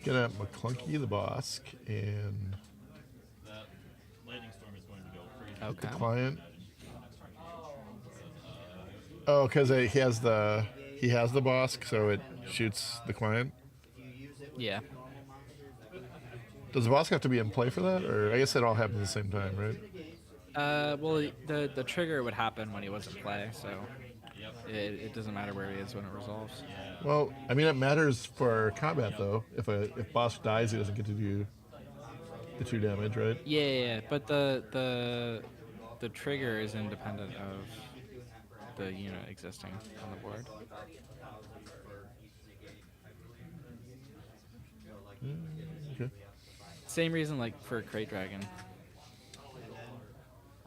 Get at McClunky the Bosk and That lightning storm is going to go crazy. Okay. the client. Oh, because he has the he has the Bosk, so it shoots the client. Yeah. Does the Bosk have to be in play for that, or I guess it all happens at the same time, right? Well, the trigger would happen when he was in play, so it doesn't matter where he is when it resolves. Well, I mean, it matters for combat though. If Bosk dies, he doesn't get to do the 2 damage, right? Yeah, but the trigger is independent of the unit existing on the board. Okay. Same reason, like for Crate Dragon.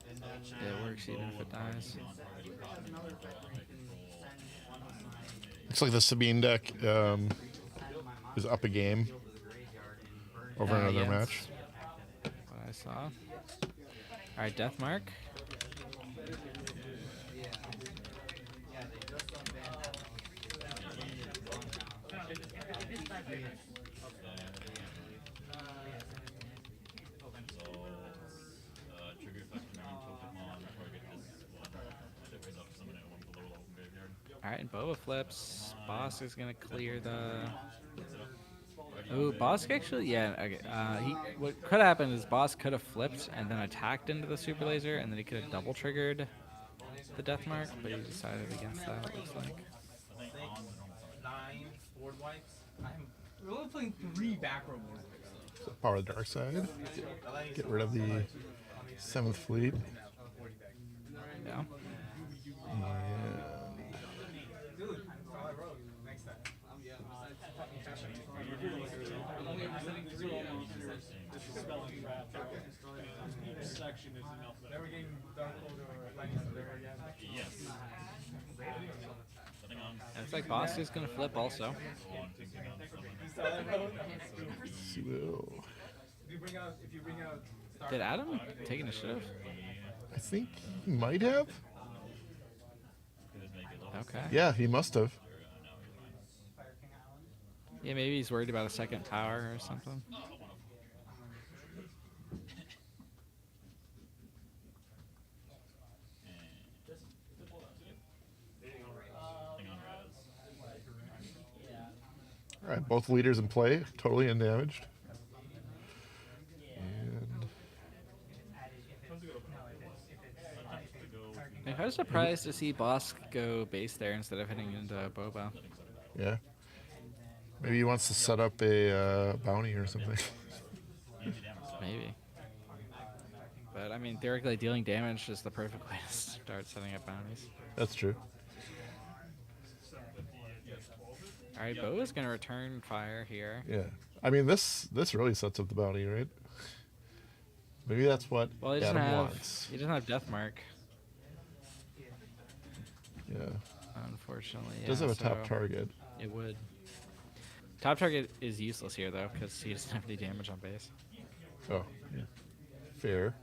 It works even if it dies. Looks like the Sabine deck is up a game over another yeah, match. that's what I saw. All right, Death Mark. Alright, and Boba flips. Bosk is gonna clear the... Ooh, Bosk actually, yeah, okay. What could have happened is Bosk could have flipped and then attacked into the super laser, and then he could have double triggered the Death Mark, but he decided against that, it looks like. 9 board wipes. We're only playing 3 back row board wipes. So power the dark side. Get rid of the 7th fleet. Yeah. Looks like Bosk is gonna flip also. Did Adam take initiative? I think he might have. Okay. Yeah, he must have. Yeah, maybe he's worried about a second tower or something. All right, both leaders in play, totally undamaged. And I was surprised to see Bosk go base there instead of hitting into Boba. yeah, maybe he wants to set up a bounty or something. Maybe. But I mean, theoretically, dealing damage is the perfect way to start setting up bounties. That's true. All right, Boba's gonna return fire here. Yeah, I mean this really sets up the bounty, right? Maybe that's what Well, he doesn't Adam have wants. he doesn't have Death Mark. Yeah. Unfortunately, It does yeah, have a top so target. It would. Top target is useless here though because he doesn't have any damage on base. Oh, yeah. Fair.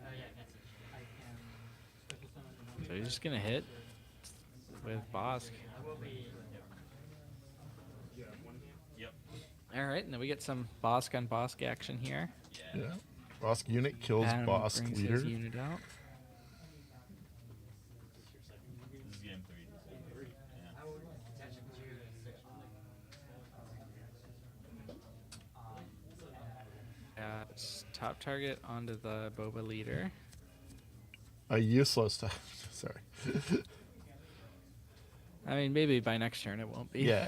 So he's just gonna hit with Bosk. All right, and then we get some Bosk on Bosk action here. Yeah. Bosk unit kills Adam Bosk brings leader. his unit out. Top target onto the Boba leader. A useless time. Sorry. I mean, maybe by next turn it won't be. Yeah.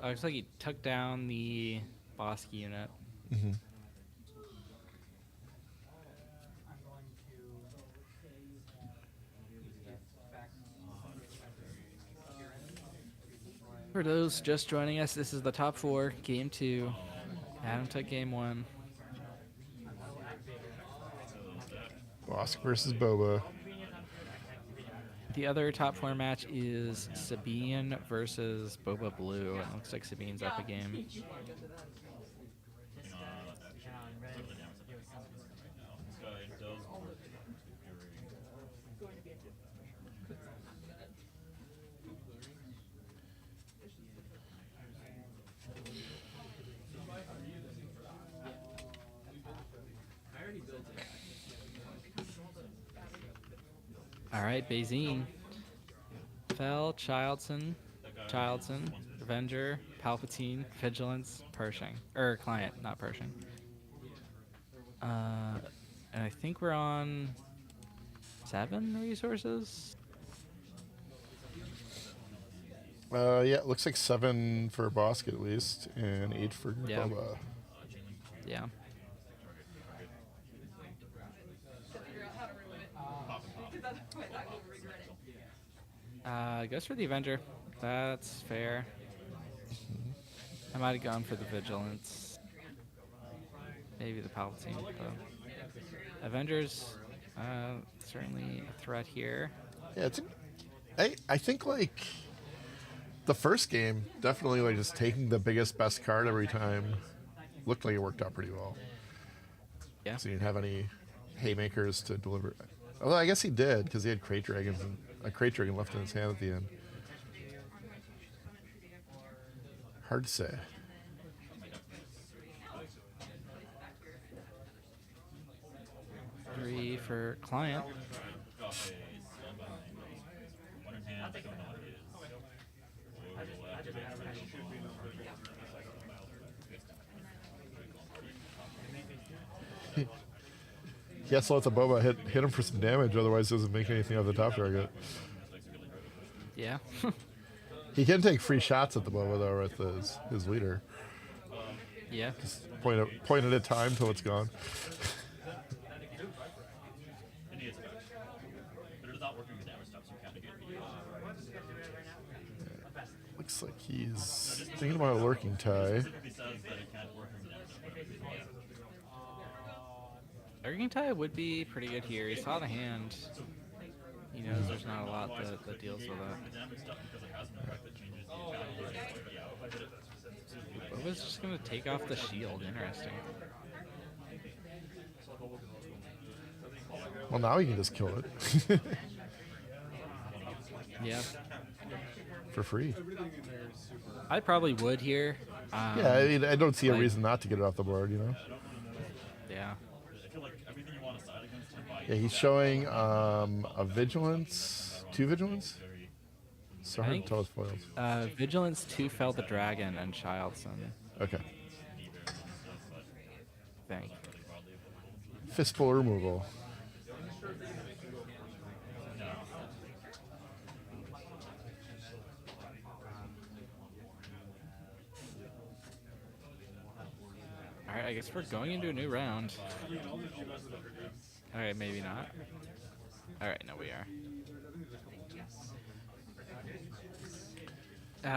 Looks like he took down the Bosk unit. Mm-hmm. For those just joining us, this is the top 4, game 2. Adam took game 1. Bosk versus Boba. The other top 4 match is Sabine versus Boba Blue. It looks like Sabine's up a game. All right, Bazine. Fell, Childson, Avenger, Palpatine, Vigilance, Pershing. Client, not Pershing. And I think we're on 7 resources. Yeah, it looks like 7 for Bosque at least, and 8 for Yeah. Boba. Yeah. Goes for the Avenger. That's fair. I might have gone for the Vigilance. Maybe the Palpatine. But Avengers, certainly a threat here. Yeah, I think like the first game definitely like just taking the biggest best card every time looked like it worked out pretty well. Yeah. So you didn't have any haymakers to deliver. Although I guess he did because he had Crate Dragons and a Crate Dragon left in his hand at the end. Hard to say. Three for client. He has to let the Boba hit him for some damage, otherwise it doesn't make anything of the top target. Yeah. He can take free shots at the Boba though with his leader. Yeah. Just point at a time till it's gone. Looks like he's thinking about a lurking tie. Lurking tie would be pretty good here. He saw the hand. He knows there's not a lot that deals with that. Boba's just going to take off the shield. Interesting. Well, now he can just kill it. Yeah. For free. I probably would here. Yeah, I mean, I don't see a reason not to get it off the board, you know? Yeah. Yeah, he's showing a Vigilance, 2 Vigilance? So hard to tell his foils. Vigilance, 2 Fell the Dragon, and Childson. Okay. Think. Fistful removal. Alright, I guess we're going into a new round. Alright, maybe not. Alright, no, we are.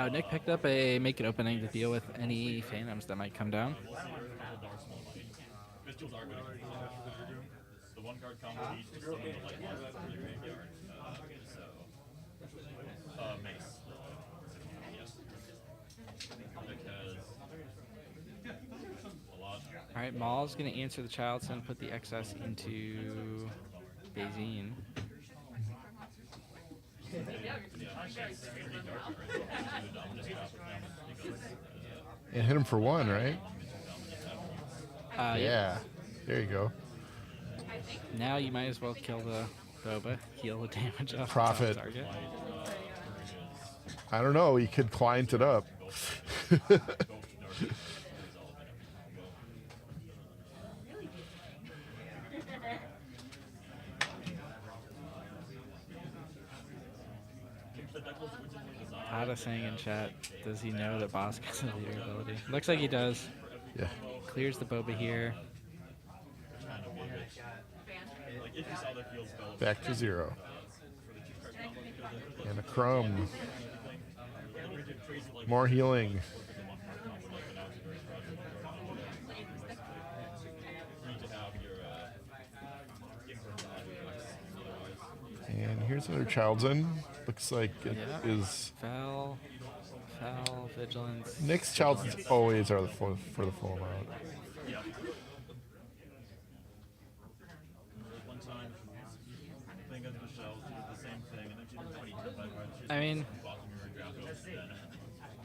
Nick picked up a make it opening to deal with any phantoms that might come down. The one card combo each to summon the light monster from your graveyard. Mace. Yes. Nick has a lot. Alright, Maul's gonna answer the Childson, put the excess into Bazine. And hit him for 1, right? Yeah. There you go. Now you might as well kill the Boba, heal the damage off Profit. the target. I don't know. He could client it up. Ada saying in chat, does he know that Bosk has a leader ability? Looks like he does. Yeah. Clears the Boba here. Back to 0. And a crumb. More healing. And here's another Childson. Looks like it is. Fell, Vigilance. Nick's Childsons always are for the full amount. I mean,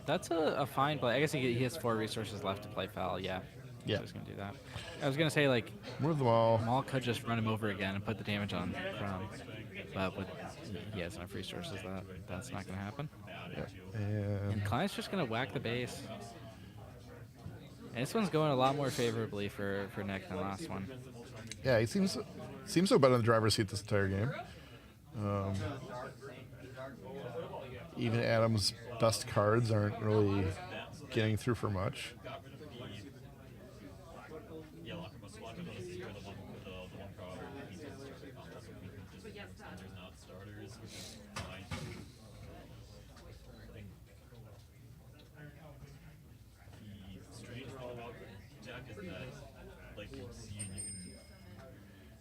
that's a fine play. I guess he has 4 resources left to play foul. Yeah. Yeah. So he's gonna do that. I was gonna say like move them all. Maul could just run him over again and put the damage on Crumb. But with he has enough resources that's not going to happen. Yeah. And Klein's just going to whack the base. And this one's going a lot more favorably for Nick than last one. Yeah, he seems so better in the driver's seat this entire game. Even Adam's best cards aren't really getting through for much.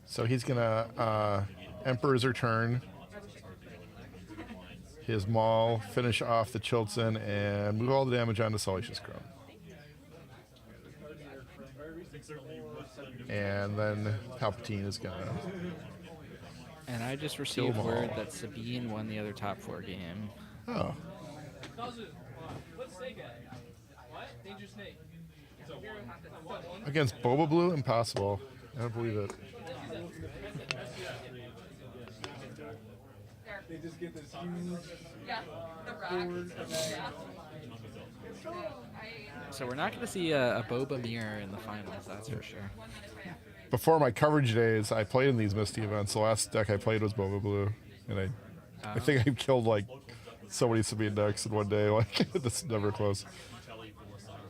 So he's gonna Emperor's Return, his Maul, finish off the Chilton, and move all the damage onto Salacious Crumb. And then Palpatine is gonna. And I just received word that Sabine won the other top 4 game. Oh. What's snake at? What? Danger snake. Against Boba Blue? Impossible. I don't believe it. They just get this huge board. So we're not going to see a Boba mirror in the finals, that's for sure. Before my coverage days, I played in these Misty events. The last deck I played was Boba Blue, and I think I killed like so many Sabine decks in one day. Like this is never close.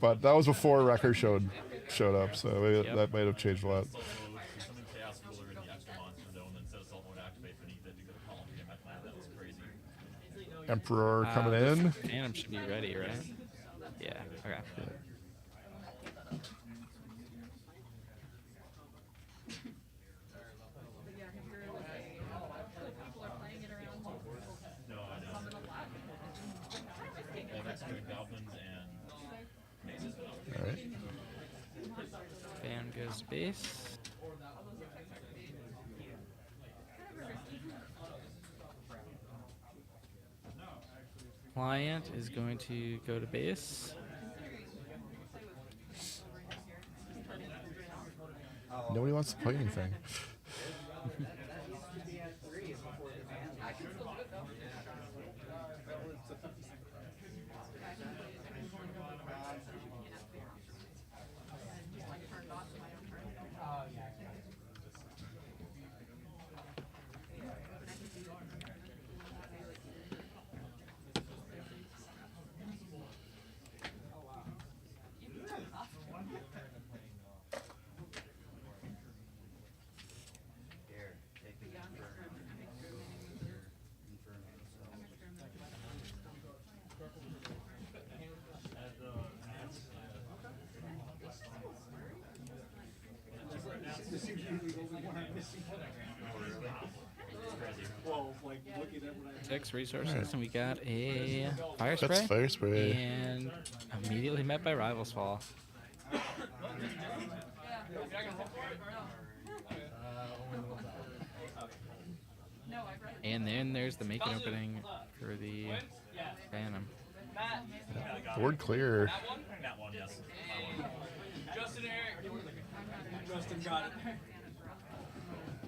But that was before Wrecker showed up, so maybe that might have changed a lot. Emperor coming in. Phantom should be ready, right? Yeah. Okay. Yeah. All right. Fan goes to base. Client is going to go to base. Nobody wants to play anything. Six resources, and we got a fire spray. That's fire spray. And immediately met by Rival's Fall. And then there's the make an opening for the Phantom. Board clear. That one, yes. Justin Eric. Justin got it.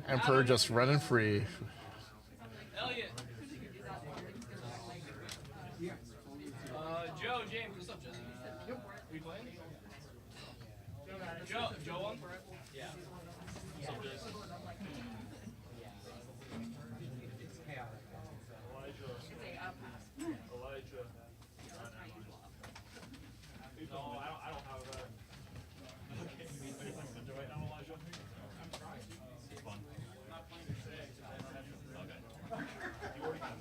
Emperor just running free. Elliot. Joe, James, what's up, Justin? Yep. Are you playing? Joe on? Yeah. Elijah. No, I don't have that. Okay. Are you playing Memento right now, Elijah? I'm trying. It's fun. I'm not playing today. Okay. You already got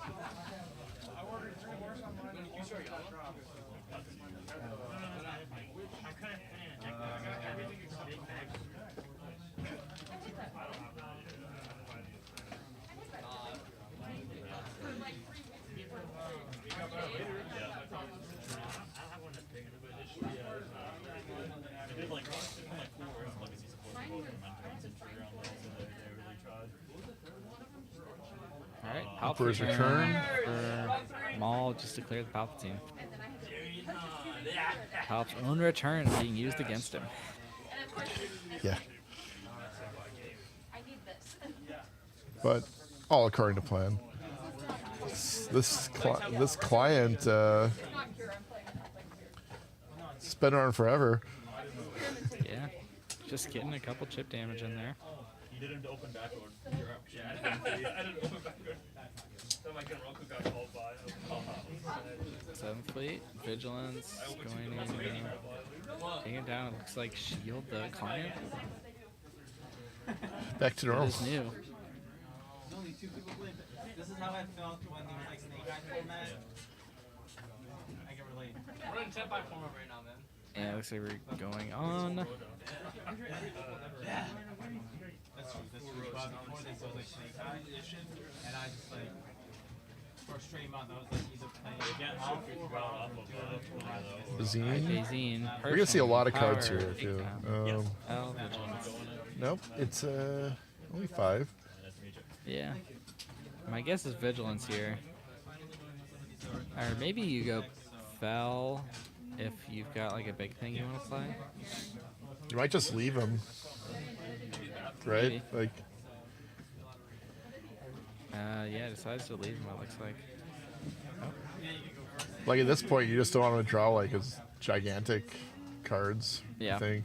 I ordered 3 more on mine. When did you start yellow? I couldn't finish it. I got everything except big bag. I don't have that yet. I'll have one that's bigger. I did like 4 legacy support for both Memento and Century round also that they really tried. Alright, Emperor's Return. For Maul just declared the Palpatine. Palp's own return being used against him. Yeah. But All according to plan. This client it's been around forever. Yeah. Just getting a couple chip damage in there. You did him to open backward. Yeah, I didn't open backward. Then my Roku got called by. 7th fleet, vigilance, going in, taking it down. It looks like shield the client. Back to normal. It is new. There's only 2 people playing. This is how I felt when there was like Snake Eye format. I can relate. We're in 10 by format right now, man. Yeah, it looks like we're going on. That's true. But before this, it was like Snake Eye, and I just like for a straight month, I was like either playing all 4 Bazine. Bazine. We're gonna see a lot of cards Power, here too. vigilance. Nope, it's only 5. Yeah. My guess is vigilance here. Or maybe you go fell if you've got like a big thing you want to play. You might just leave him, right? Maybe. Like, yeah, decides to leave him. It looks like. like at this point, you just don't want to draw like his gigantic cards. Yeah. I think.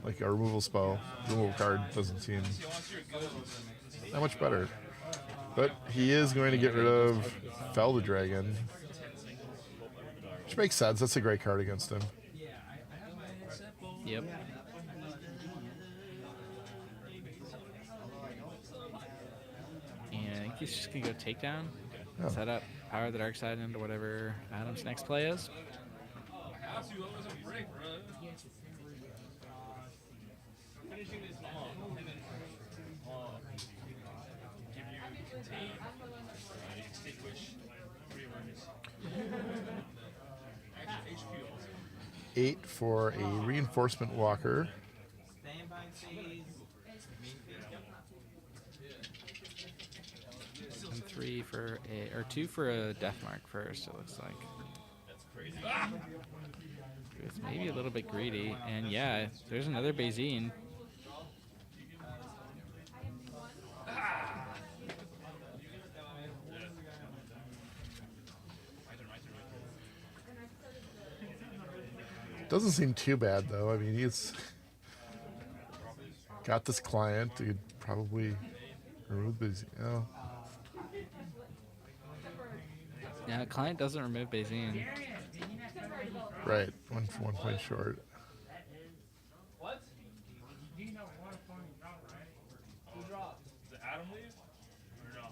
Like a removal spell, removal card doesn't seem that much better. But he is going to get rid of Fell the Dragon, which makes sense. That's a great card against him. Yep. And I think he's just gonna go takedown. Oh. Set up Power of the Dark Side into whatever Adam's next play is. Finishing this now, and then give you contain, extinguish, reawareness. Actually, HP also. 8 for a Reinforcement Walker. Standby phase. And 3 for a, or 2 for a Death Mark first. It looks like. That's crazy. It's maybe a little bit greedy, and yeah, there's another Bazine. Doesn't seem too bad though. I mean, he's got this client. He'd probably remove Bazine. Oh. Yeah, client doesn't remove Bazine. Right, 1 point short. What? Who dropped? Did Adam leave? Or no?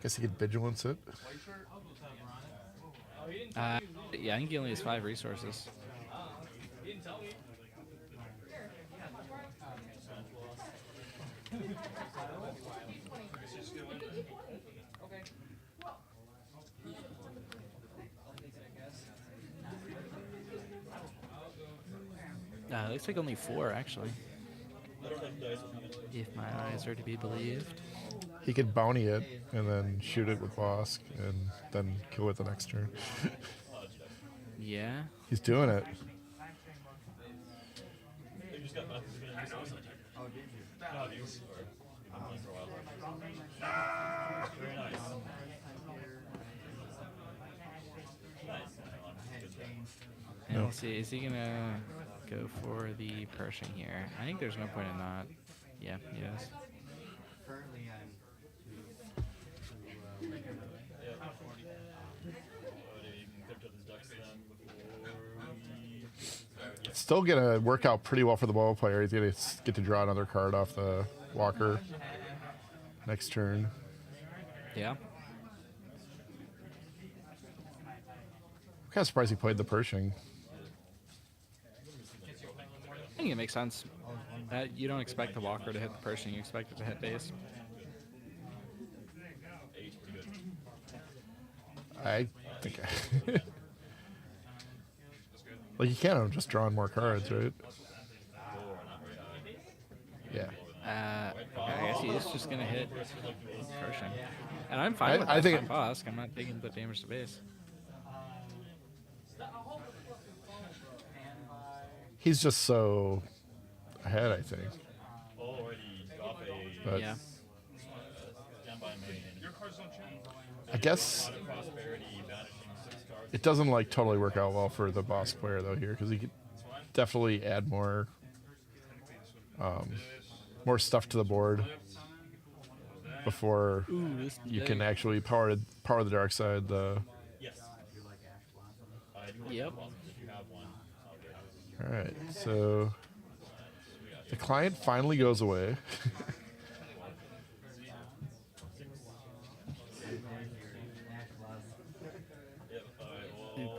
Guess he could vigilance it. White shirt? Oh, he didn't Yeah, I think he only has 5 resources. He didn't tell me. It looks like only 4 actually. If my eyes are to be believed. He could bounty it and then shoot it with Bosk and then kill it the next turn. Yeah. He's doing it. Very nice. And we'll see, is he gonna go for the Pershing here? I think there's no point in not. Yeah, he does. Currently, It's still gonna work out pretty well for the ball player. He's gonna get to draw another card off the Walker next turn. Yeah. I'm kind of surprised he played the Pershing. I think it makes sense. You don't expect the Walker to hit the Pershing, you expect it to hit base. I think. Like, you can't have just drawing more cards, right? Yeah. I guess he is just gonna hit Pershing. And I'm fine with that. I think I'm Bosk. I'm not taking the damage to base. he's just so ahead, I think. Already drop a But Yeah. I guess it doesn't like totally work out well for the boss player though here because he could definitely add more more stuff to the board before you can actually power the dark side. Yep. All right, so the client finally goes away.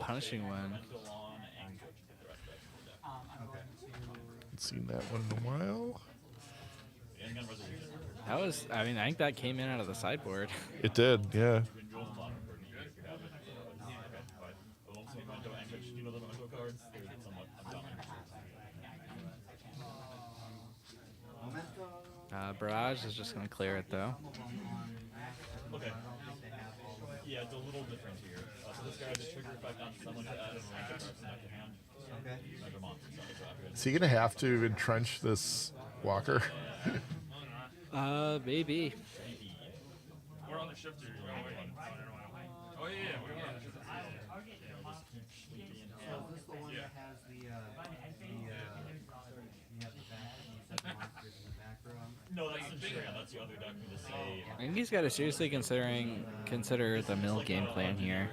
Punishing one. Haven't seen that one in a while. That was, I mean, I think that came in out of the sideboard. It did, yeah. Barrage is just going to clear it, though. Okay. Yeah, it's a little different here. So this guy has a trigger effect on someone to add a rank of cards to hand. Okay. Measure monster size. Is he gonna have to entrench this walker? Maybe. We're on the shifter. Oh yeah, we were on the shifter. So is this the one that has the you have the monsters in the back row? No, that's Centurion. That's the other deck to say. I think he's got to seriously consider the mill game plan here.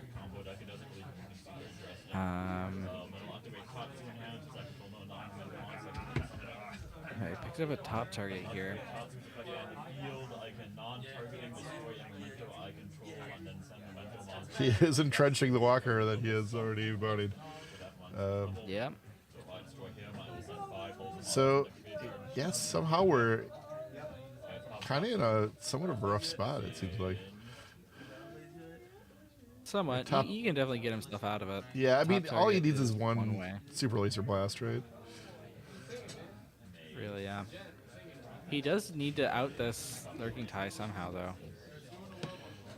He picks up a top target here. He is entrenching the walker that he has already bodied. Yeah. So, yes, somehow we're kind of in a somewhat of a rough spot, it seems like. Somewhat. You can definitely get him stuff out of it. Yeah, I mean, all he needs is one one way. super laser blast, right? Really, yeah. He does need to out this Lurking Tie somehow, though.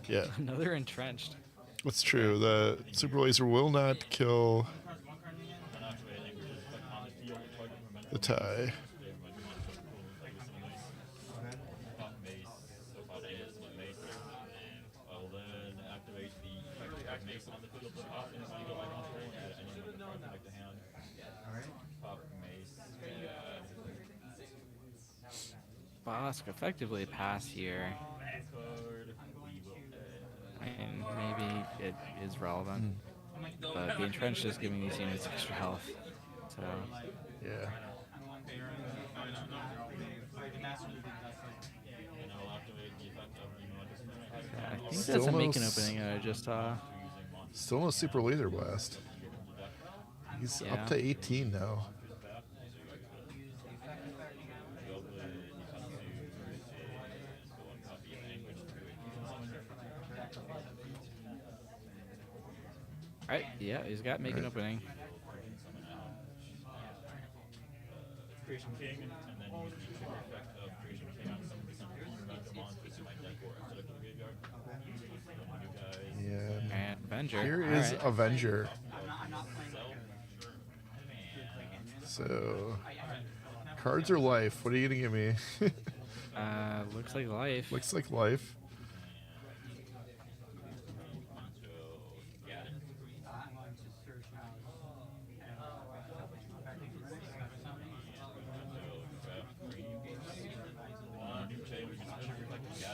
Yeah. Another entrenched. That's true. The super laser will not kill the tie. Bosk effectively pass here. And maybe it is relevant. But the entrenched is giving these units extra health. So yeah. I think that's a make an opening I just saw. Still no super laser blast. He's up to 18 now. Alright, yeah, he's got make an opening. Creation King, and then use the trigger effect of Creation King on some elemental monsters in my deck or instead of the graveyard. Yeah. And Avenger. Here is Avenger. So, cards are life. What are you gonna give me? Looks like life. Looks like life.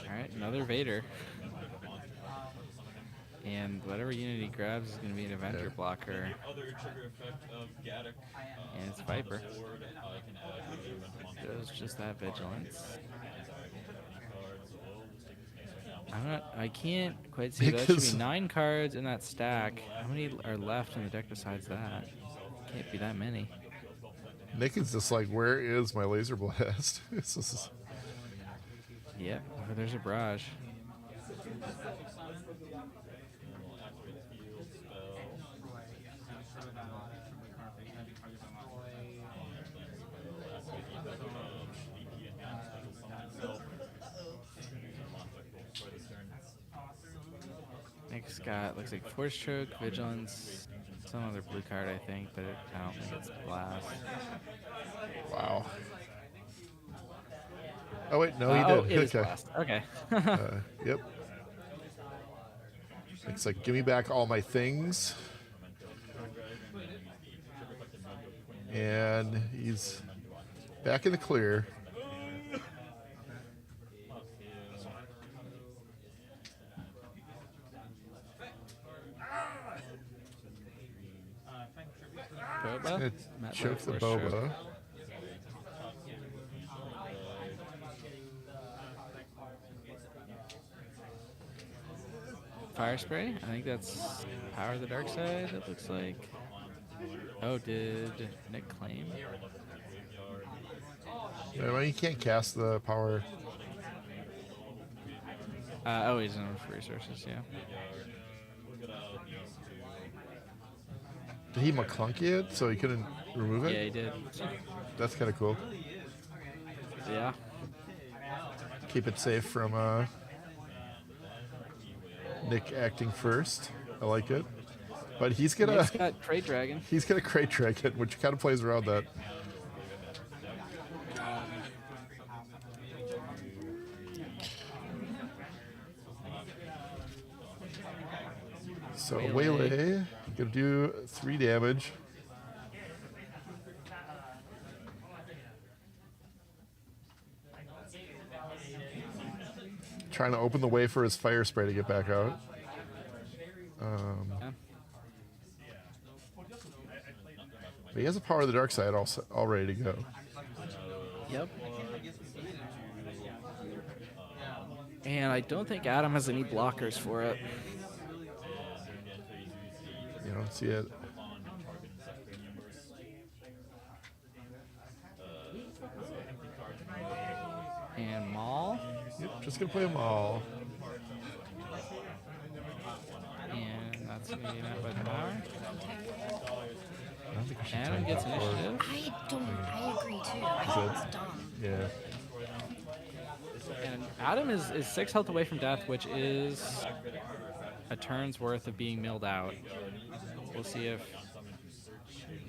Alright, another Vader. And whatever unit he grabs is going to be an Avenger blocker. And it's Viper. It was just that vigilance. I can't quite see. That should be 9 cards in that stack. How many are left in the deck besides that? Can't be that many. Nick is just like, where is my laser blast? Yeah, oh, there's a barrage. Nick's got, looks like Force Choke, Vigilance, some other blue card, I think, but I don't think it's Blast. Wow. Oh, wait, no, he did. It is Blast. Okay. Yep. It's like, give me back all my things. And he's back in the clear. Boba? Gonna choke the Boba. Fire spray? I think that's Power of the Dark Side, it looks like. Oh, did Nick claim? Yeah, well, you can't cast the power. Oh, he's in resources, yeah. Did he McClunky it so he couldn't remove it? Yeah, he did. That's kind of cool. Yeah. Keep it safe from Nick acting first. I like it. But he's gonna. Nick's got Crate Dragon. He's gonna Crate Dragon, which kind of plays around that. So Waylay, gonna do 3 damage. Trying to open the way for his fire spray to get back out. But he has a Power of the Dark Side all ready to go. Yep. And I don't think Adam has any blockers for it. You don't see it. And Maul. Yep, just gonna play them all. And that's gonna be enough by the power. I don't think we should Adam tank gets that for it. initiative. I agree too. I Is think it? it's dumb. Yeah. And Adam is 6 health away from death, which is a turn's worth of being milled out. We'll see if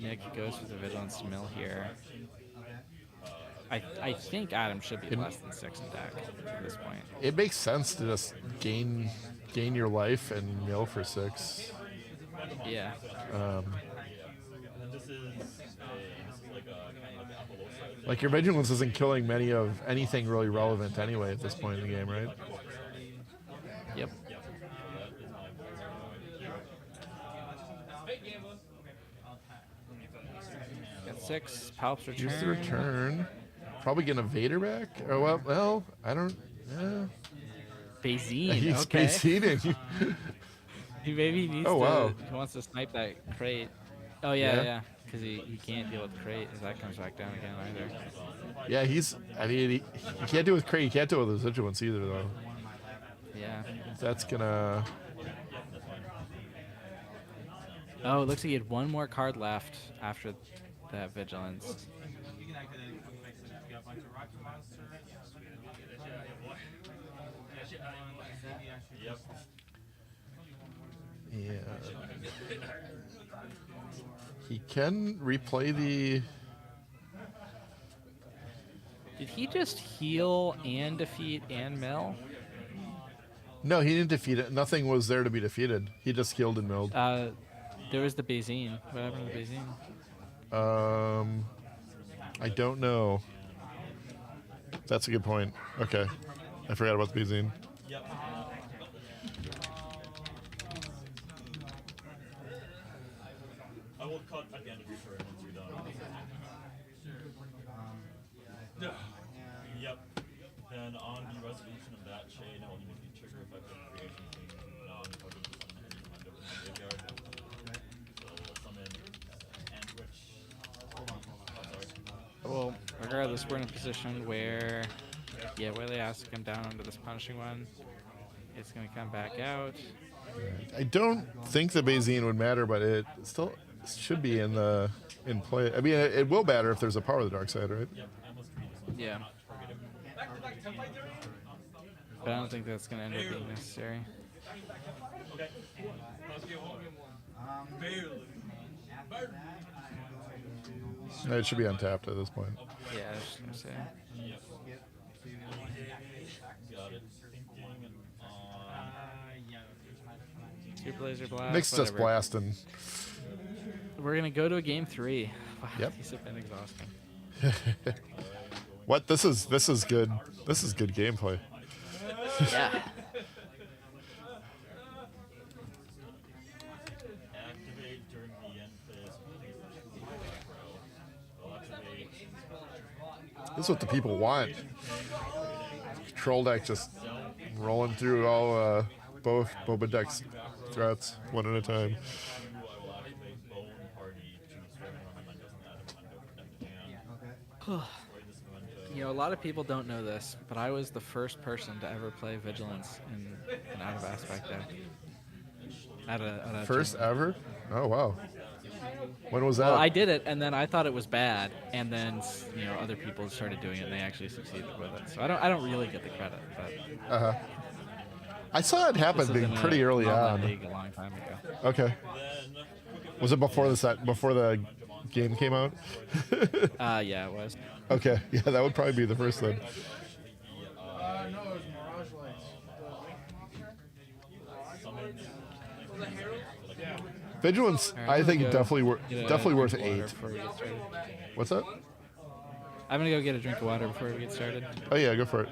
Nick goes for the Vigilance to mill here. I think Adam should be less than 6 in deck at this point. It makes sense to just gain your life and mill for 6. Yeah. Like your vigilance isn't killing many of anything really relevant anyway at this point in the game, right? Yep. Got 6. Palp's return. Use the return. Probably getting a Vader back. Oh well, I don't. Yeah. Bazine. He's Okay. Bazining. He maybe needs to. He wants to snipe that crate. Oh yeah. Because he can't deal with crate if that comes back down again either. Yeah, I mean, he can't do it with crate. He can't do it with vigilance either, though. Yeah. That's gonna. Oh, it looks like he had one more card left after that vigilance. Yeah. He can replay the. Did he just heal and defeat and mill? No, he didn't defeat it. Nothing was there to be defeated. He just healed and milled. There was the Bazine. What happened to the Bazine? I don't know. That's a good point. Okay. I forgot about the Bazine. Yep. I will cut at the end of your turn once you're done. Yep. Then on the resolution of that chain, it will use the trigger effect of creation non-target summon from the graveyard. So we'll summon Antwitch. Well, regardless, we're in a position where, yeah, Waylay has to come down onto this punishing one. It's going to come back out. I don't think the Bazine would matter, but it still should be in play. I mean, it will matter if there's a Power of the Dark Side, right? Yeah. But I don't think that's going to end up being necessary. No, it should be untapped at this point. Yeah, I was just going to say. Got it. Thinking on Super Laser Blast. Nick's just whatever. blasting. We're gonna go to a game 3. Wow, Yep. these have been exhausting. What? This is good. This is good gameplay. Yeah. Activate during the end phase. This is what the people want. Control deck just rolling through all both Boba deck's threats one at a time. You know, a lot of people don't know this, but I was the first person to ever play Vigilance in an out of aspect deck. At a First ever? Oh wow. When was that? Well, I did it, and then I thought it was bad, and then you know other people started doing it, and they actually succeeded with it. So I don't really get the credit, but I saw it happen this was in pretty a early online on. league a long time ago. Okay. Was it before the game came out? Yeah, it was. Okay, yeah, that would probably be the first then. No, it was Mirage Lights. Vigilance, All right, I I'm think gonna go definitely get a definitely worth drink of 8. water before we get started. What's that? I'm gonna go get a drink of water before we get started. Oh yeah, go for it.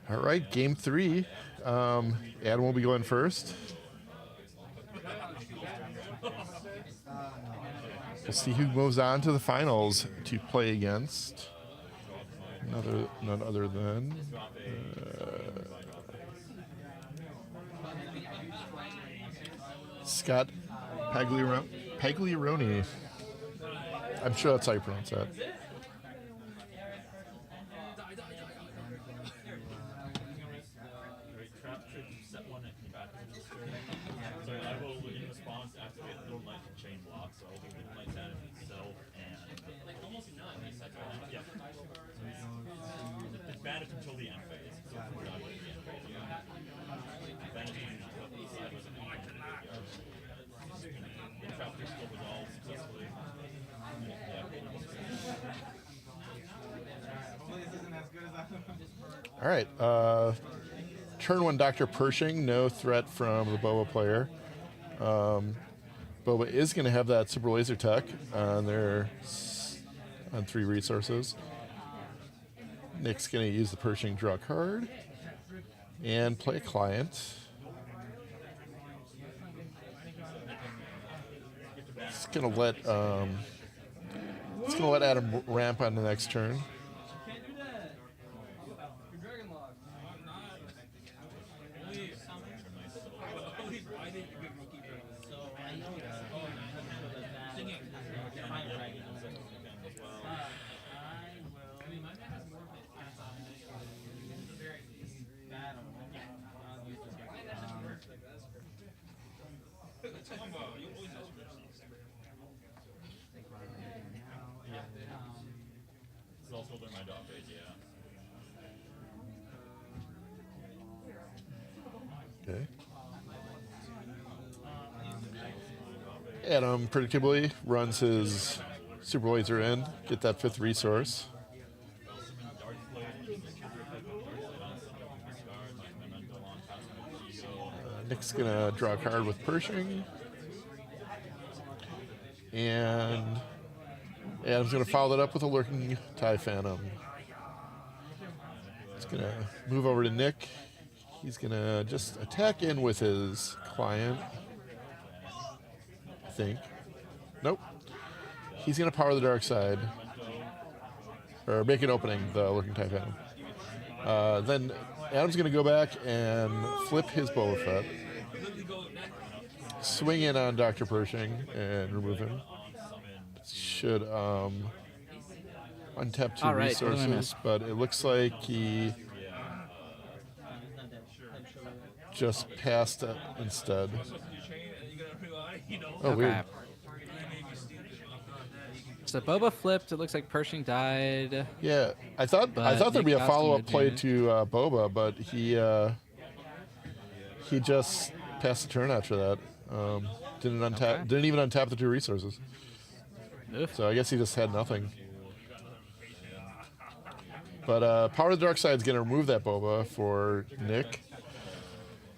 All right, game 3. Adam will be going first. We'll see who moves on to the finals to play against. None other than Scott Pagliaroni. I'm sure that's how you pronounce that. All right. Turn 1, Dr. Pershing. No threat from the Boba player. Boba is going to have that Super Laser Tech on 3 resources. Nick's going to use the Pershing, draw a card, and play a client. It's going to let Adam ramp on the next turn. Okay. Adam predictably runs his Super Laser in, get that 5th resource. Nick's gonna draw a card with Pershing. And Adam's gonna follow that up with a Lurking TIE Phantom. He's gonna move over to Nick. He's gonna just attack in with his client. I think. Nope. He's gonna power the dark side. Or make an opening, the Lurking TIE Phantom. Then Adam's gonna go back and flip his Boba Fett. Swing in on Dr. Pershing and remove him. Should untap 2 All right, what did I resources, miss? but it looks like he just passed it instead. Oh, weird. So Boba flipped. It looks like Pershing died. Yeah, I thought But there'd be a Nick got some follow-up play advantage. to Boba, but he just passed the turn after that. Didn't even untap the 2 resources. Oof. So I guess he just had nothing. But Power of the Dark Side's gonna remove that Boba for Nick.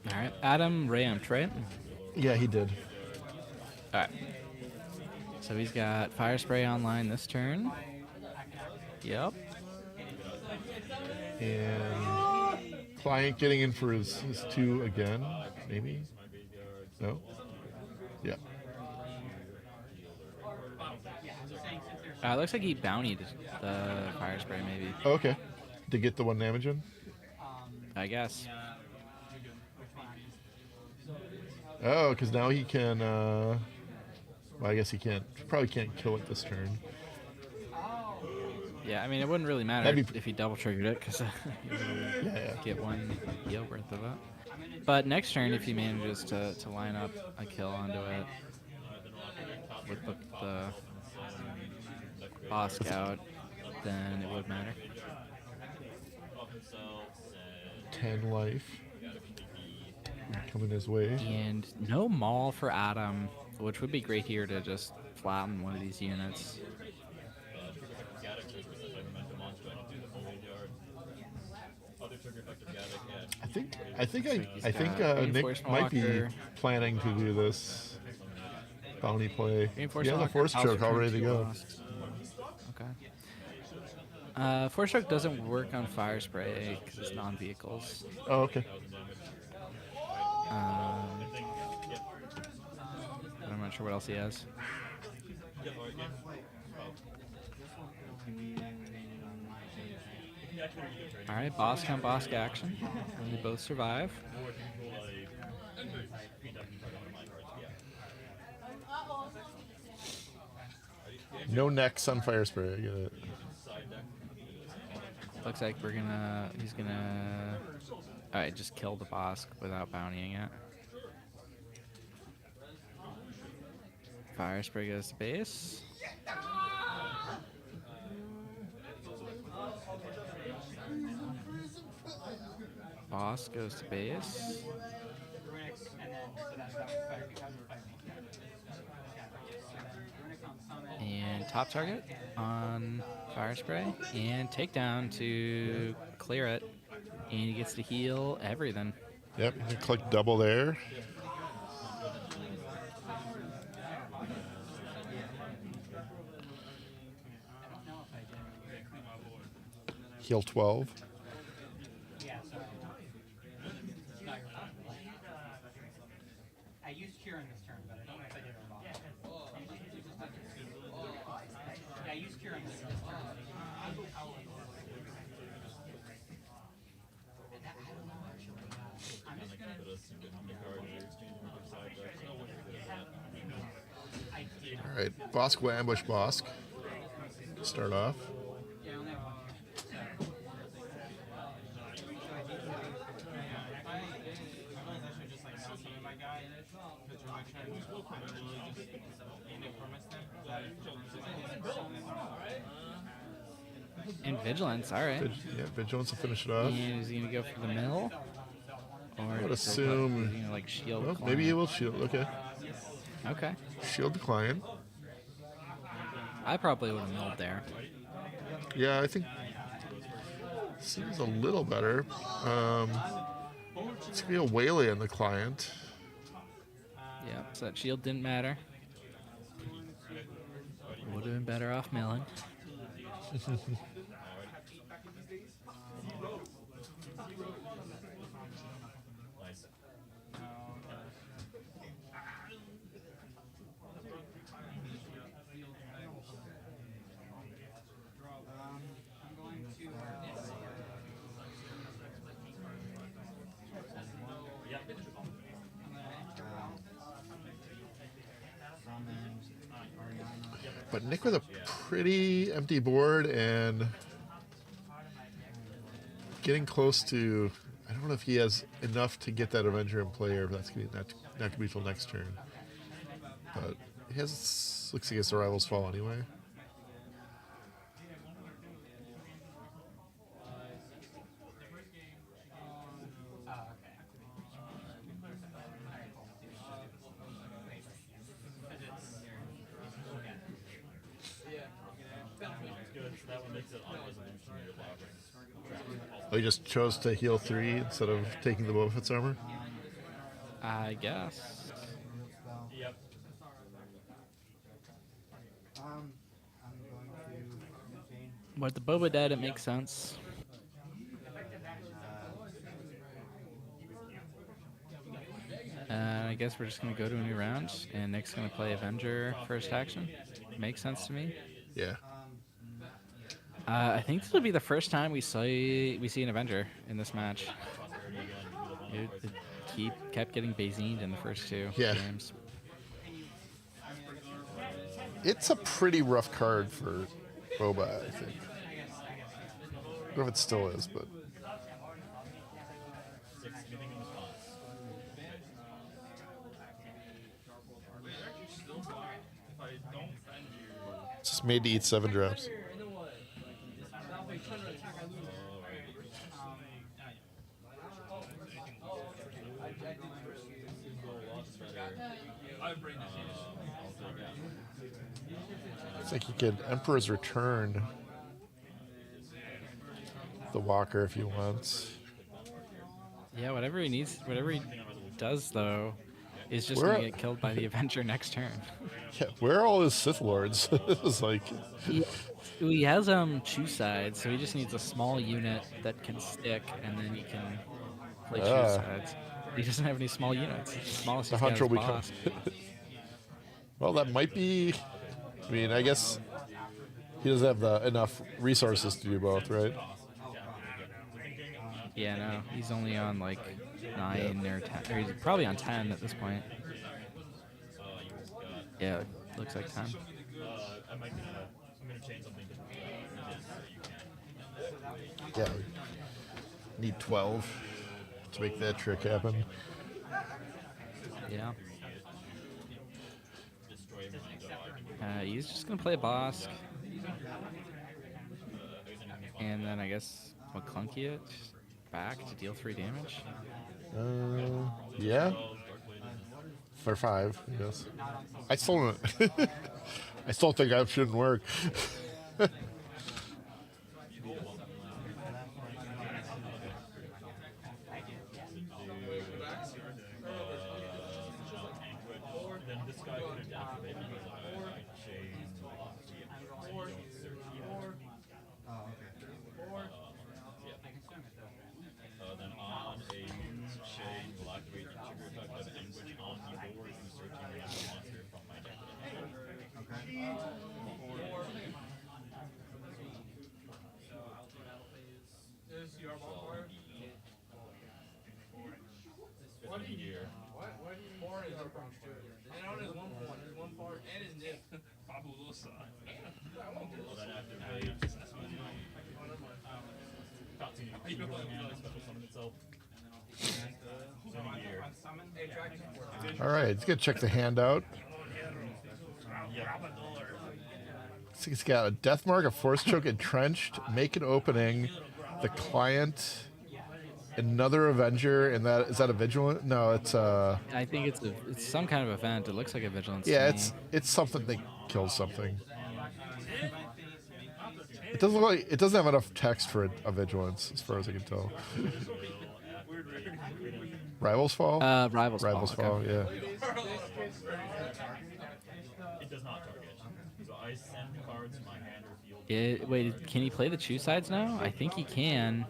All right, Adam ramped, right? Yeah, he did. All right. So he's got Fire Spray online this turn. Yep. And Client getting in for his 2 again, maybe? No? Yeah. It looks like he bountied the Fire Spray, maybe. Oh, okay. To get the 1 damage in? I guess. Oh, because now he can. Well, I guess he can't. Probably can't kill it this turn. Yeah, I mean, it wouldn't really matter That'd be- if he double triggered it, because Yeah. get 1 heal worth of it. But next turn, if he manages to line up a kill onto it with the boss scout, then it would matter. 10 life. Coming his way. And no maul for Adam, which would be great here to just flatten one of these units. I think Nick Reinforcement might be Walker. planning to do this bounty play. He Reinforcement has a Walker, force House choke all return ready to 2 go. bosks. Okay. Force choke doesn't work on Fire Spray because it's non-vehicles. Oh, okay. But I'm not sure what else he has. Alright, boss on boss action. They both survive. No necks on Fire Spray. I get it. Looks like he's gonna alright, just kill the boss without bountying it. Fire Spray goes to base. Boss goes to base. And top target on Fire Spray. And takedown to clear it. And he gets to heal everything. Yep, you click double there. Heal 12. I used cure in this turn, but I don't know if I did it or not. Yeah, I used cure in this turn. All right, Bosk will ambush Bosk. Start off. And Vigilance, alright. Yeah, Vigilance will finish it off. And is he going to go for the mill? Or I would is he assume. gonna, like, shield Well, the maybe he client? will shield. Okay. Okay. Shield the client. I probably would have milled there. Yeah, I think seems a little better. It's gonna be a Whaley on the client. Yeah, so that shield didn't matter. Would have been better off milling. But Nick with a pretty empty board and getting close to. I don't know if he has enough to get that Avenger in play, or if that's gonna be not gonna be till next turn. But he has looks like it's the Rival's Fall anyway. That one makes it on resolution you're blocking. Oh, he just chose to heal 3 instead of taking the Boba Fett's armor? I guess. Yep. With the Boba dead, it makes sense. I guess we're just going to go to a new round, and Nick's going to play Avenger first action. Makes sense to me. Yeah. I think this will be the first time we see an Avenger in this match. It kept getting Bazined in the first 2 games. It's a pretty rough card for Boba, I think. I don't know if it still is, but... It's just made to eat 7 drops. I think you could Emperor's Return the Walker if he wants. Yeah, whatever he needs, whatever he does though, is just going to get killed by the Avenger next turn. Yeah, where are all his Sith Lords? This is like... He has Chew sides, so he just needs a small unit that can stick, and then he can play Chew sides. He doesn't have any small units. The smallest he's got is Boss. Well, that might be... I mean, I guess he doesn't have enough resources to do both, right? Yeah, no. He's only on like 9 or 10. Or he's probably on 10 at this point. Yeah, looks like 10. I'm going to change something. Yeah, we need 12 to make that trick happen. Yeah. He's just going to play a Bosk. And then I guess McClunky it back to deal 3 damage. Yeah. For 5, yes. I still think that shouldn't work. All right, let's go check the handout. Looks like it's got a death mark, a force choke, entrenched, make an opening, the client, another Avenger, and that is that a vigilant? No, it's I think it's some kind of event. It looks like a vigilance. Yeah, it's something that kills something. It doesn't look like it doesn't have enough text for a vigilance, as far as I can tell. Rival's Fall? Rival's Fall, okay. Yeah. It does not target. So I send cards to my hand or field. Wait, can he play the Chew sides now? I think he can.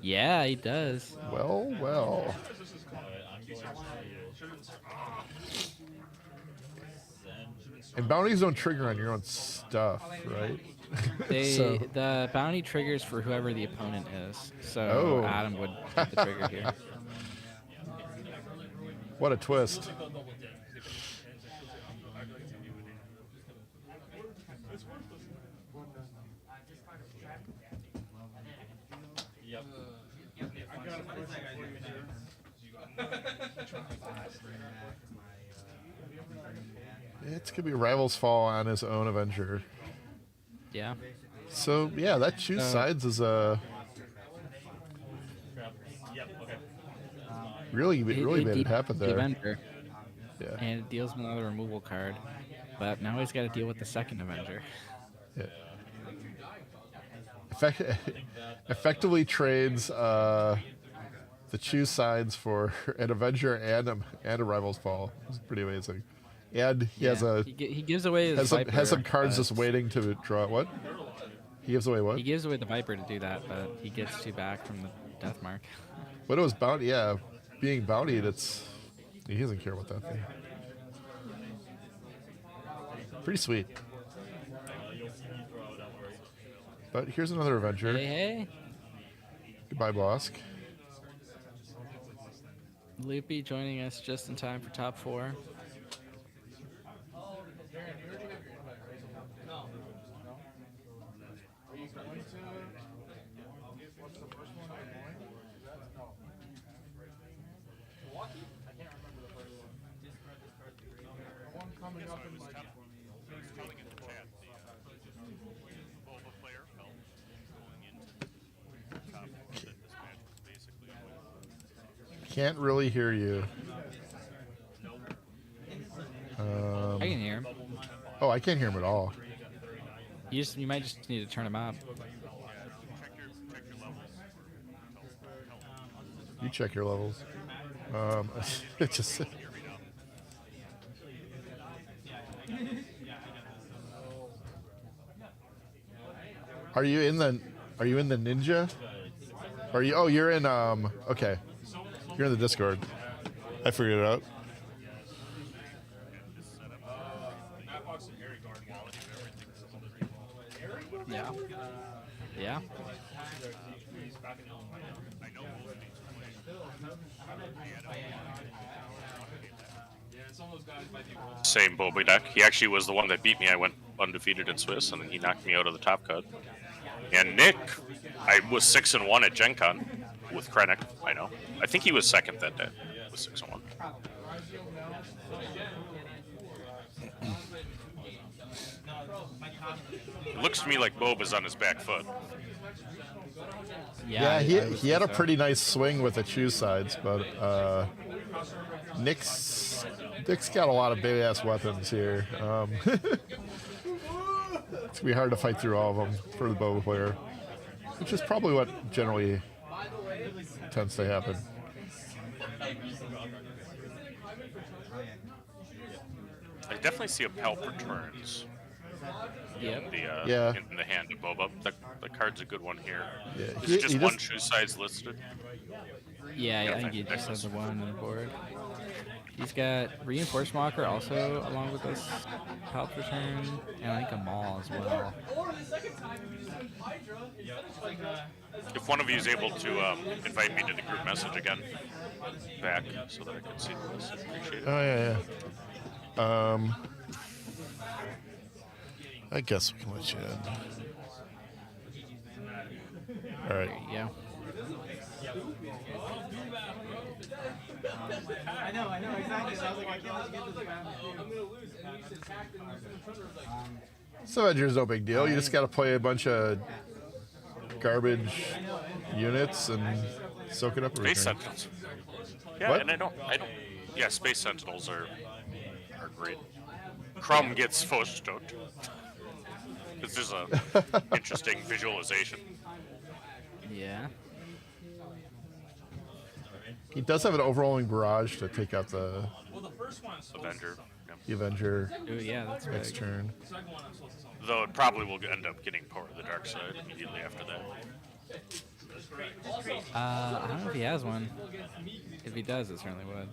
Yeah, he does. Well. And bounties don't trigger on your own stuff, right? The bounty triggers for whoever the opponent is. So Adam would hit the trigger here. What a twist. Yep. It's gonna be Rivals Fall on his own Avenger. Yeah. So yeah, that choose sides is really made it happen there. Avenger. Yeah. And it deals with another removal card, but now he's got to deal with the second Avenger. Yeah. Effectively trades the choose sides for an Avenger and a Rivals Fall. It's pretty amazing. And he has a he gives away his Viper, has some cards just waiting to draw. What? He gives away what? He gives away the Viper to do that, but he gets 2 back from the Death Mark. But it was bounty. Yeah, being bountied, he doesn't care about that thing. Pretty sweet. But here's another Avenger. Hey. Goodbye, Bosk. Loopy joining us just in time for top 4. Coming up in like telling in the chat, the Boba player felt going into the top that this match was basically Can't really hear you. I can hear him. Oh, I can't hear him at all. You might just need to turn him up. check your levels. You check your levels. It just. Are you in the ninja? Are you? Oh, you're in. Okay, you're in the Discord. I figured it out. Yeah. Yeah. Same Boba deck. He actually was the one that beat me. I went undefeated in Swiss, and then he knocked me out of the top cut. And Nick, I was 6-1 at Gen Con with Krennic. I know. I think he was second that day. With 6-1. It looks to me like Boba's on his back foot. Yeah, he had a pretty nice swing with the choose sides, but Nick's got a lot of big ass weapons here. It's gonna be hard to fight through all of them for the Boba player, which is probably what generally tends to happen. I definitely see a Palp returns. Yep. In the hand of Boba. The card's a good one here. Yeah. Is it just one choose sides listed? Yeah, I think he just has the one on the board. He's got Reinforced Walker also along with this Palp return, and I think a Maul as well. If one of you is able to invite me to the group message again, back, so that I can see this, appreciate it. Oh yeah. I guess we can let you in. All right. Yeah. I know, exactly. So I was like, I can't let you get this round. I'm gonna lose, and you just attacked and you So Edger's no big deal. You just got to play a bunch of garbage units and soak it up. Space Sentinels. Yeah, what? and I don't. Yeah, Space Sentinels are great. Crumb gets Foshtot. This is a interesting visualization. Yeah. He does have an overwhelming barrage to take out the Avenger. The Avenger. Ooh, yeah, that's next big. turn. Though it probably will end up getting Power of the Dark Side immediately after that. I don't know if he has one. If he does, it certainly would.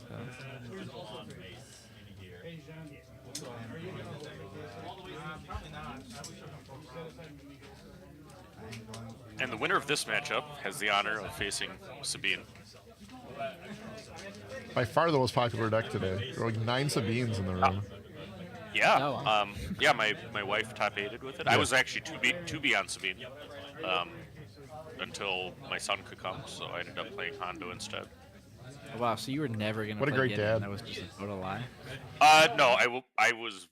And the winner of this matchup has the honor of facing Sabine. By far the most popular deck today. There were like 9 Sabines in the room. Yeah, yeah. My wife top aided with it. Yeah. I was actually to be on Sabine until my son could come, so I ended up playing Hondo instead. Wow, so you were never gonna. What a play great Gideon, dad. That was just a total lie. No, I was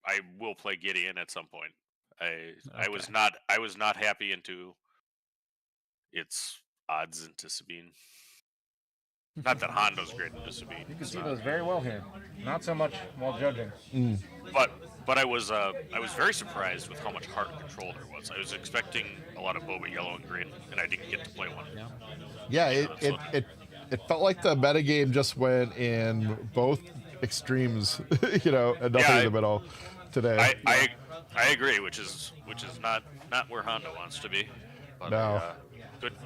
I will play Gideon at some point. I was not happy into its odds into Sabine. Not that Hondo's great into Sabine. You can see those very well here. Not so much while judging. But I was very surprised with how much heart control there was. I was expecting a lot of Boba yellow and green, and I didn't get to play one. Yeah, it felt like the metagame just went in both extremes, and nothing in the middle today. I agree, which is not where Hondo wants to be. But No.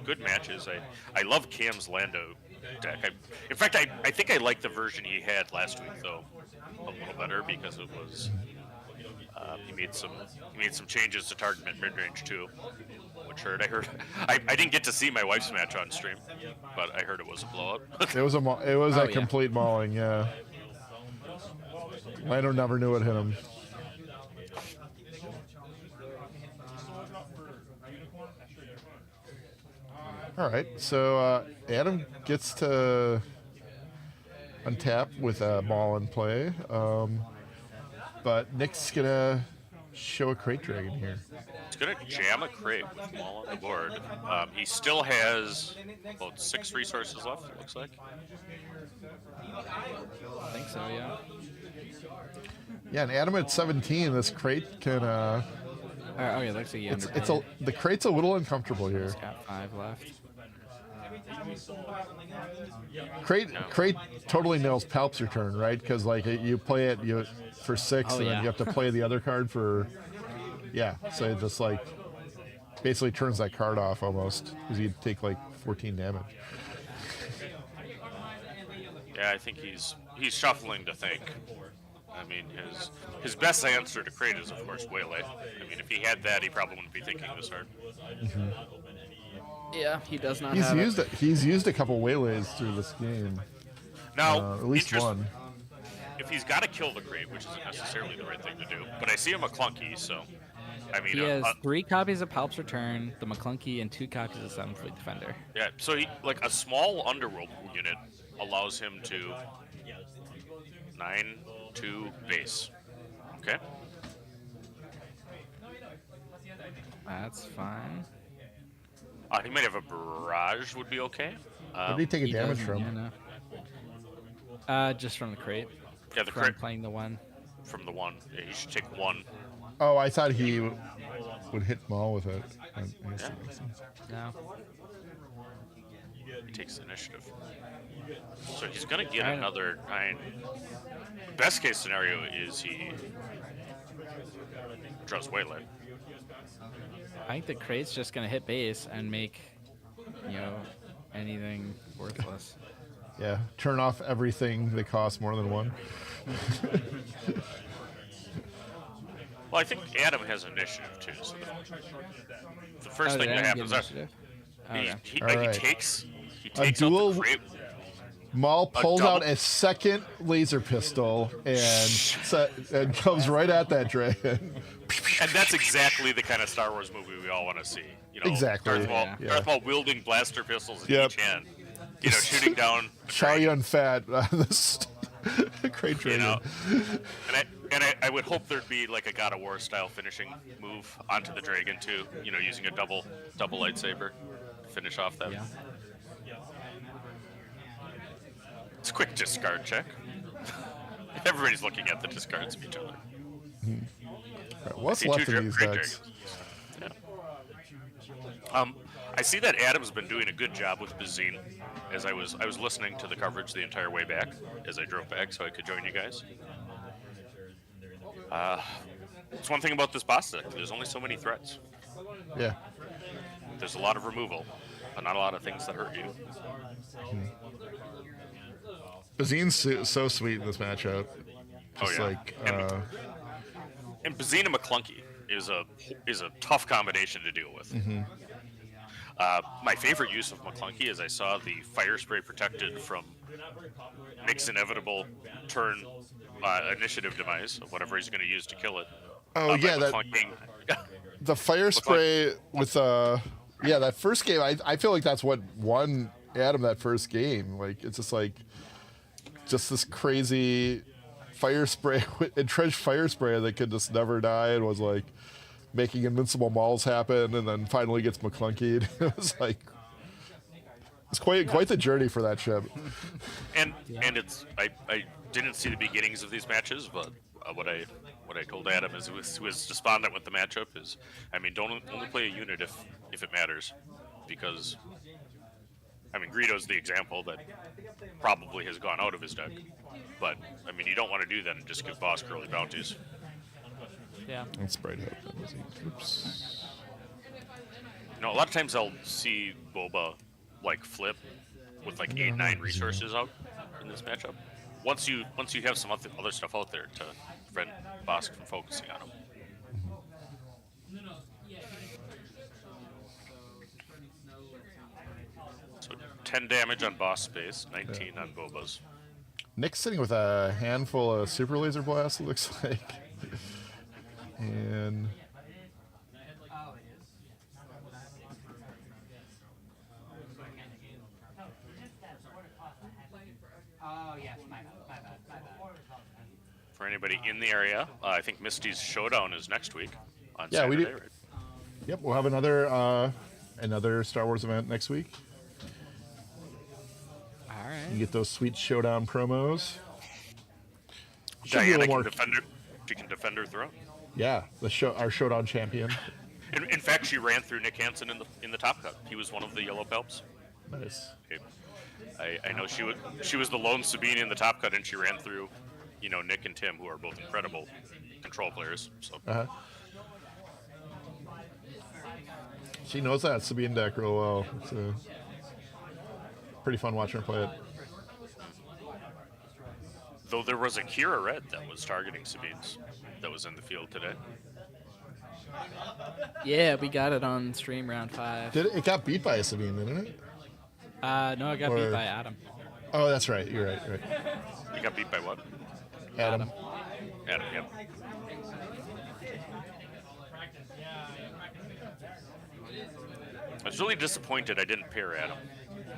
Good matches. I love Cam's Lando deck. In fact, I think I liked the version he had last week though a little better because it was he made some changes to target mid range too, which hurt. I didn't get to see my wife's match on stream, but I heard it was a blowout. It was a complete mauling. Yeah, Lando never knew what hit him. All right, so Adam gets to untap with a ball in play, but Nick's gonna show a crate dragon here. He's gonna jam a crate with Maul on the board. He still has about 6 resources left. It looks like. I think so, yeah. Yeah, and Adam at 17, this crate can. Oh yeah, looks like the crate's a little uncomfortable here. He's got 5 left. Crate totally nails Palp's return, right? Because like you play it for 6, and then you have to play the other card for. Yeah, so it just like basically turns that card off almost because you take like 14 damage. Yeah, I think he's shuffling to think. I mean, his best answer to crate is of course Waylay. I mean, if he had that, he probably wouldn't be thinking this hard. Mm-hmm. Yeah, he does not. He's used a couple waylays through this game. Now, at least one. If he's got to kill the crate, which isn't necessarily the right thing to do, but I see him a clunky, so I mean, he has 3 copies of Palp's Return, the McClunky, and 2 copies of 7th Fleet Defender. Yeah, so he like a small underworld unit allows him to 9-2 base. Okay. That's fine. He might have a barrage. Would be okay. What did he take a damage from? Just from the crate. Yeah, the from crate. Playing the 1. From the 1. Yeah, he should take 1. Oh, I thought he would hit Maul with it. I guess that makes sense. No. He takes initiative. So he's going to get another 9. Best case scenario is he draws Waylay. I think the crate's just going to hit base and make, anything worthless. Yeah, turn off everything that costs more than 1. Well, I think Adam has initiative too. So the first thing that happens is he takes a dual. Maul pulls out a second laser pistol and comes right at that dragon. And that's exactly the kind of Star Wars movie we all want to see. Exactly. Darth Maul wielding blaster pistols in each hand. Shooting down. Chow Yun Fat on this crate dragon. And I would hope there'd be like a God of War style finishing move onto the dragon too. Using a double lightsaber to finish off that. Yeah. It's a quick discard check. Everybody's looking at the discards of each other. Right, what's left in these decks? Yeah. I see that Adam's been doing a good job with Bazine. As I was listening to the coverage the entire way back as I drove back, so I could join you guys. It's one thing about this boss deck. There's only so many threats. Yeah. There's a lot of removal, but not a lot of things that hurt you. Bazine's so sweet in this matchup. Just and Bazine and McClunky is a tough combination to deal with. Mm-hmm. My favorite use of McClunky is I saw the fire spray protected from Nick's inevitable turn initiative demise of whatever he's going to use to kill it. Oh yeah, the fire spray with that first game. I feel like that's what won Adam that first game. Like it's just this crazy fire spray, entrenched fire spray that could just never die, and was like making invincible mauls happen, and then finally gets McClunkied. It was like it's quite the journey for that ship. And it's I didn't see the beginnings of these matches, but what I told Adam is was despondent with the matchup is, I mean, don't only play a unit if it matters, because I mean Greedo's the example that probably has gone out of his deck, but I mean you don't want to do that and just give boss curly bounties. Yeah. And sprayed up. Oops. You know, a lot of times I'll see Boba like flip with like 8-9 resources out in this matchup. Once you have some other stuff out there to prevent boss from focusing on him. So 10 damage on boss space, 19 on Boba's. Nick's sitting with a handful of super laser blasts, it looks like. And for anybody in the area, I think Misty's showdown is next week on yeah, Saturday, we do. right? Yep, we'll have another Star Wars event next week. All right. You get those sweet showdown promos. Should be a Diana little more. she can defend her throw. Yeah, our showdown champion. In fact, she ran through Nick Hansen in the top cut. He was one of the yellow pelps. Nice. Okay. I know she was the lone Sabine in the top cut, and she ran through, you know, Nick and Tim, who are both incredible control players. So. She knows that Sabine deck real well. It's pretty fun watching her play it. Though there was a Kira Red that was targeting Sabines that was in the field today. Yeah, we got it on stream round 5. It got beat by a Sabine, didn't it? No, it got beat by Adam. Oh, that's right. You're right. You got beat by what? Adam. Adam, yep. I was really disappointed I didn't pair Adam.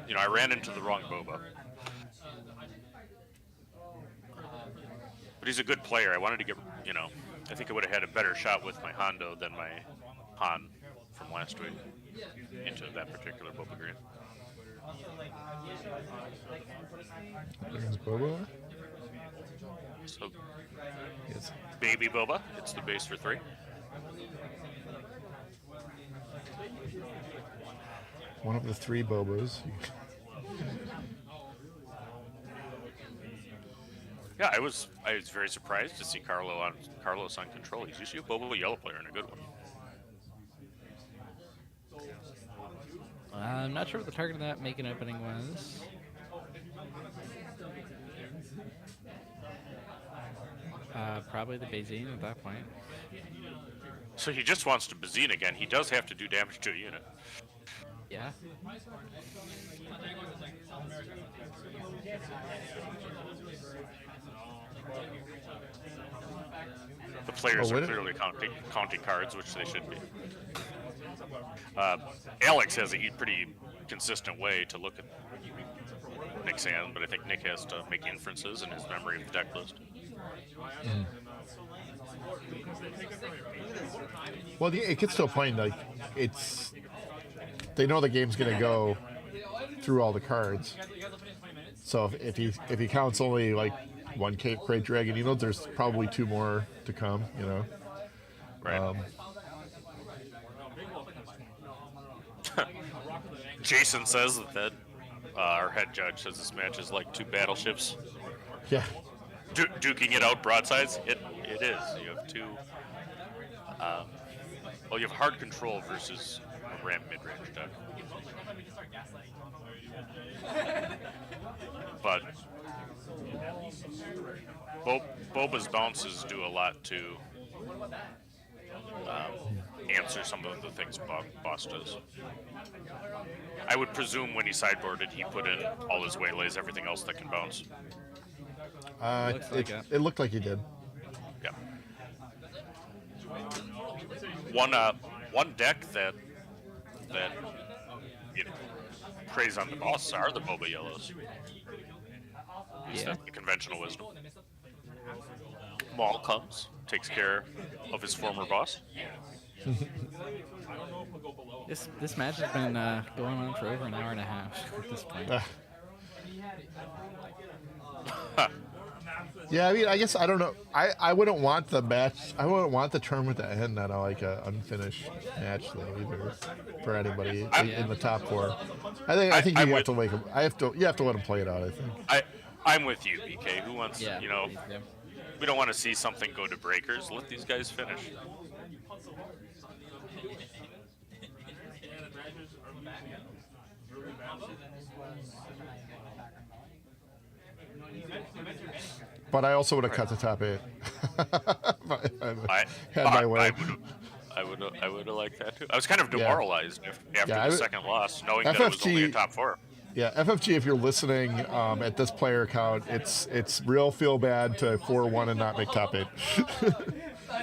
You know, I ran into the wrong Boba. But he's a good player. I wanted to get, you know, I think I would have had a better shot with my Hondo than my Han from last week into that particular Boba Green. There's Boba. So, baby Boba. It's the base for 3. One of the 3 Bobas. Yeah, I was very surprised to see Carlos on control. He's usually a Boba yellow player and a good one. I'm not sure what the target of that make an opening was. Probably the Bazine at that point. So he just wants to Bazine again. He does have to do damage to a unit. Yeah. The players are clearly counting cards, which they should be. Alex has a pretty consistent way to look at Nick's hand, but I think Nick has to make inferences in his memory of the deck list. Well, it gets to a point like they know the game's gonna go through all the cards. So if he counts only like one Great Dragon Needle, there's probably 2 more to come. You know. Right. Jason says that our head judge says this match is like 2 battleships. Yeah. Duking it out broadsides. It is. You have 2. Well, you have hard control versus a ramp mid-range deck. But Boba's bounces do a lot to answer some of the things Boss does. I would presume when he sideboarded, he put in all his waylays, everything else that can bounce. It looked like he did. Yeah. One deck that you know, preys on the boss are the Boba yellows. At least that's the conventional wisdom. Maul comes, takes care of his former boss. This match has been going on for over an hour and a half at this point. Yeah, I mean, I guess I don't know. I wouldn't want the match. I wouldn't want the tournament to end on like an unfinished match though either for anybody in the top four. I think you have to make them. You have to let them play it out. I think. I'm with you, BK. Who wants we don't want to see something go to breakers. Let these guys finish. But I also would have cut the top 8. I would have liked that too. I was kind of demoralized after the second loss, knowing that it was only a top 4. Yeah, FFG, if you're listening at this player count, it's real feel bad to 4-1 and not make top 8.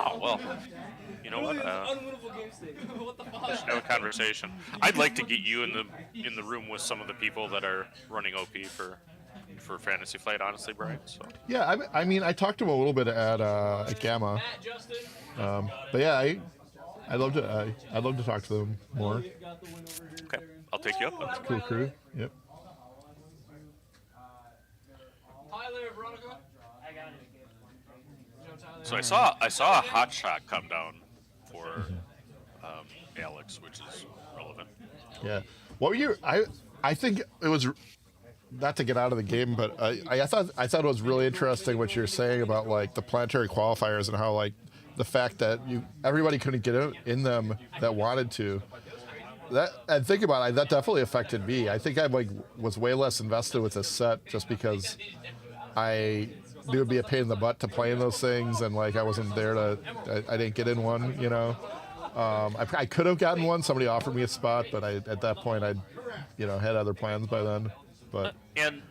Oh, well, you know what? There's no conversation. I'd like to get you in the room with some of the people that are running OP for Fantasy Flight, honestly, Brian. So. Yeah, I mean, I talked to him a little bit at Gamma, but yeah, I'd love to talk to them more. Okay, I'll take you up. It's a cool crew. Yep. So I saw a hot shot come down for Alex, which is relevant. Yeah. What were you? I think it was. Not to get out of the game, but I thought it was really interesting what you're saying about like the planetary qualifiers and how like the fact that everybody couldn't get in them that wanted to. And think about it, that definitely affected me. I think I was way less invested with this set just because I knew it'd be a pain in the butt to play in those things, and like I wasn't there I didn't get in one, you know. I could have gotten one. Somebody offered me a spot, but at that point I'd had other plans by then. But and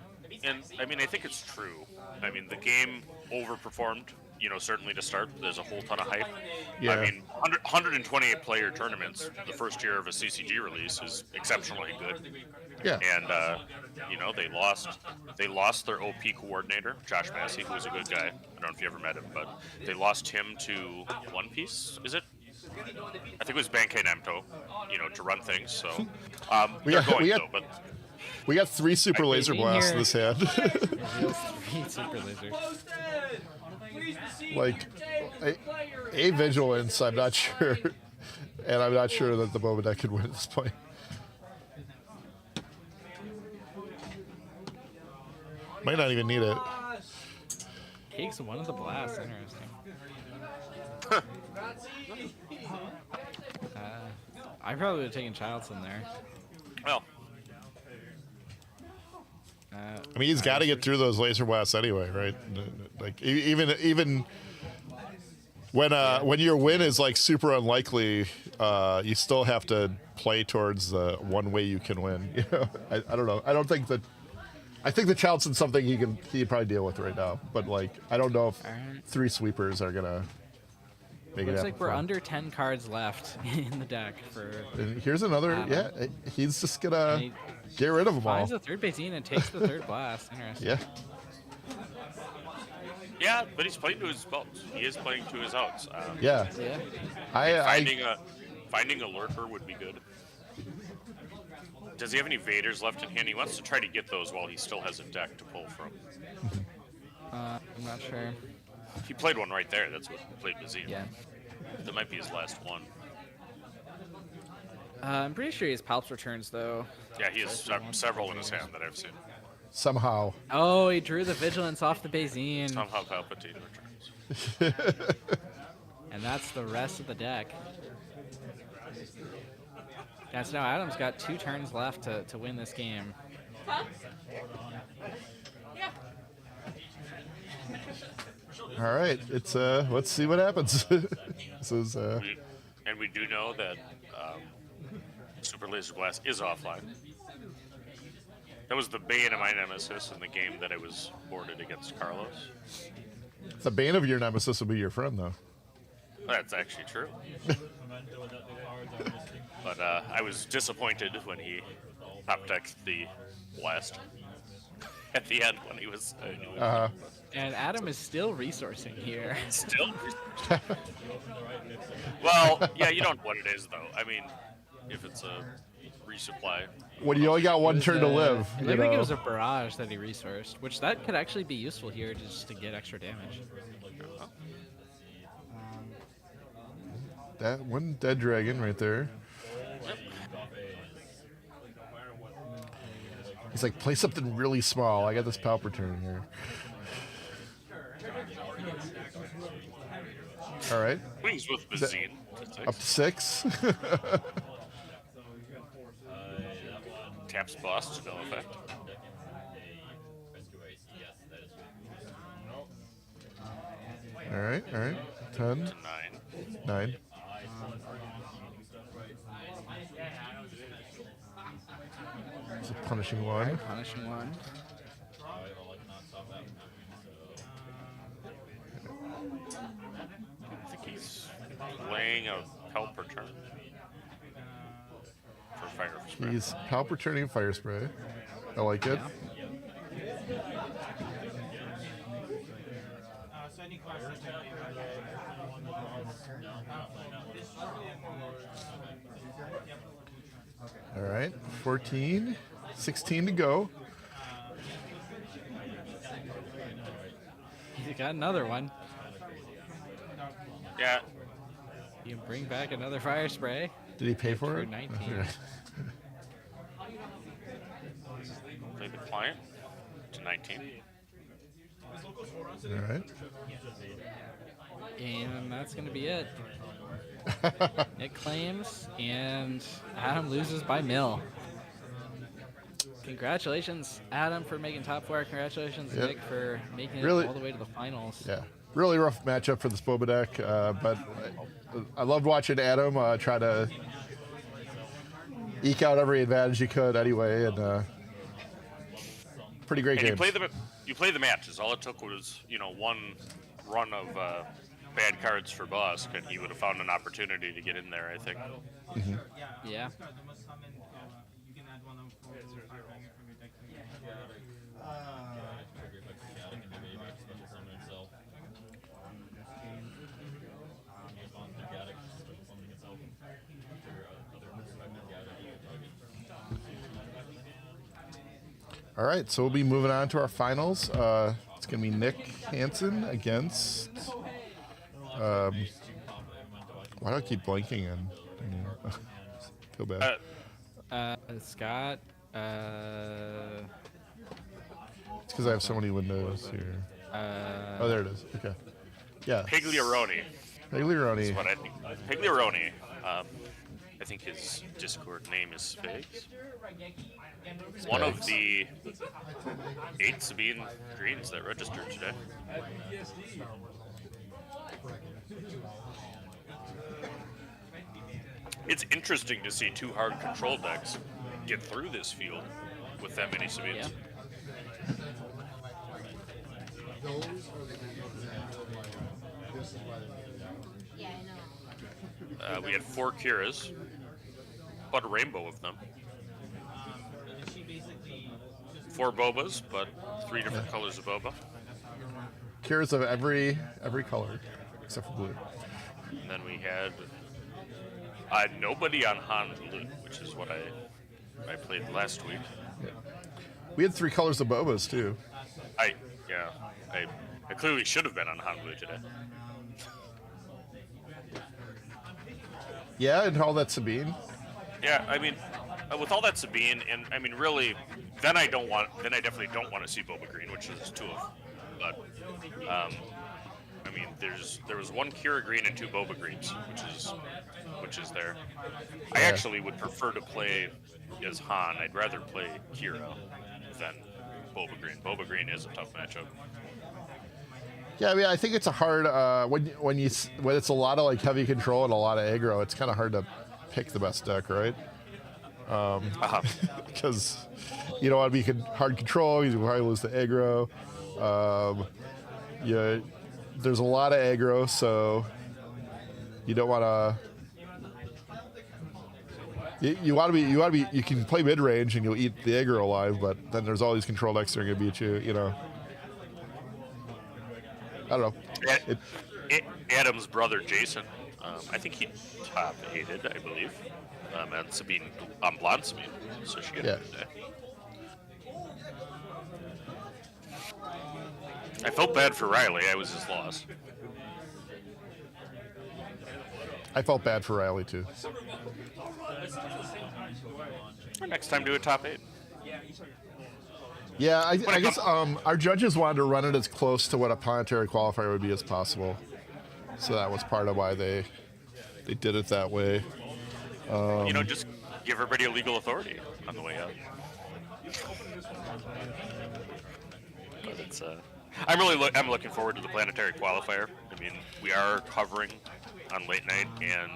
I mean, I think it's true. I mean, the game overperformed. Certainly to start, there's a whole ton of hype. Yeah. I mean, 128 player tournaments the first year of a CCG release is exceptionally good. Yeah. And they lost their OP coordinator, Josh Massey, who was a good guy. I don't know if you ever met him, but they lost him to One Piece. Is it? I think it was Bankei Namco, to run things. So we got 3 super laser blasts in this hand. 3 super lasers. Like, a vigilance, I'm not sure. And I'm not sure that the Boba deck could win at this point. Might not even need it. Takes one of the blasts. Interesting. I probably would have taken Childson there. Well. I mean, he's got to get through those laser blasts anyway, right? Like even when your win is like super unlikely, you still have to play towards the one way you can win. I don't know. I think the Childson's something he can probably deal with right now, but like I don't know if 3 sweepers are gonna make it happen. Looks like we're under 10 cards left in the deck for. And here's another. He's just gonna get rid of them all. Finds the third Basine and takes the third blast. Interesting. Yeah. Yeah, but he's playing to his belts. He is playing to his outs. Yeah. Finding a lurker would be good. Does he have any Vaders left in hand? He wants to try to get those while he still has a deck to pull from. I'm not sure. He played one right there. That's what he played Bazine. Yeah. That might be his last one. I'm pretty sure he has Palps returns, though. Yeah, he has several in his hand that I've seen. Somehow. Oh, he drew the Vigilance off the Basine. Somehow Palpatine returns. And that's the rest of the deck. Yeah, so now Adam's got 2 turns left to win this game. All right, it's let's see what happens. This is and we do know that Super Laser Blast is offline. That was the bane of my nemesis in the game that I was boarded against Carlos. The bane of your nemesis will be your friend, though. That's actually true. But I was disappointed when he top decked the blast. at the end when he was. And Adam is still resourcing here. Still. Well, yeah, you don't know what it is though. I mean, if it's a resupply. When you only got one turn to live, I think it was a barrage that he resourced, which that could actually be useful here just to get extra damage. That one dead dragon right there. He's like, play something really small. I got this Palpatine here. All right. Wings with Bazine. Up to 6. Taps boss to no effect. All right. 10. To 9. 9. It's a punishing one. Punishing one. I think he's playing a help return for fire spray. He's Palpatine fire spray. I like it. So any questions? All right. 14. 16 to go. You got another one. Yeah. You can bring back another fire spray. Did he pay for it? 19. Play the client to 19. All right. And that's going to be it. Nick claims, and Adam loses by mill. Congratulations, Adam, for making top 4. Congratulations, Yep. Nick, for making it Really- all the way to the finals. Yeah. Really rough matchup for this Boba deck, but I loved watching Adam try to eke out every advantage he could anyway, and pretty great And games. you play the matches. All it took was one run of bad cards for Bosk, and he would have found an opportunity to get in there. I think. Mm-hmm. Yeah. All right, so we'll be moving on to our finals. It's going to be Nick Hansen against. Why do I keep blanking on? Feel bad. Scott. It's because I have so many windows here. Oh, there it is. Okay. Yeah. Pigliaroni. Pigliaroni. Is what I think. Pigliaroni. I think his Discord name is Figs. One of the 8 Sabine greens that registered today. It's interesting to see 2 hard control decks get through this field with that many Sabines. Those are the games that this is why they're Yeah, I know. We had 4 Kiras, but a rainbow of them. 4 Bobas, but 3 different colors of Boba. Cures of every color except for blue. And then we had nobody on Hondo, which is what I played last week. Yeah. We had 3 colors of Bobas too. I clearly should have been on Hondo today. Yeah, and all that Sabine. Yeah, I mean, with all that Sabine, and I mean, really, then I definitely don't want to see Boba Green, which is 2 of. But I mean, there was 1 Kira Green and 2 Boba Greens, which is there. I actually would prefer to play as Han. I'd rather play Kira than Boba Green. Boba Green is a tough matchup. Yeah, I mean, I think it's a hard when it's a lot of like heavy control and a lot of aggro. It's kind of hard to pick the best deck, right? Because you don't want to be hard control. You probably lose the aggro. Yeah, there's a lot of aggro, so you don't want to. You want to be. You can play mid range and you'll eat the aggro alive, but then there's all these control decks that are gonna beat you. You know. I don't know. Adam's brother Jason, I think he top 8'd, I believe, and Sabine on blonde Sabine, so she got a good day. I felt bad for Riley. I was his loss. I felt bad for Riley too. Next time, do a top 8. Yeah, I guess our judges wanted to run it as close to what a planetary qualifier would be as possible, so that was part of why they did it that way. Just give everybody a legal authority on the way out. But it's I'm looking forward to the planetary qualifier. I mean, we are covering on late night and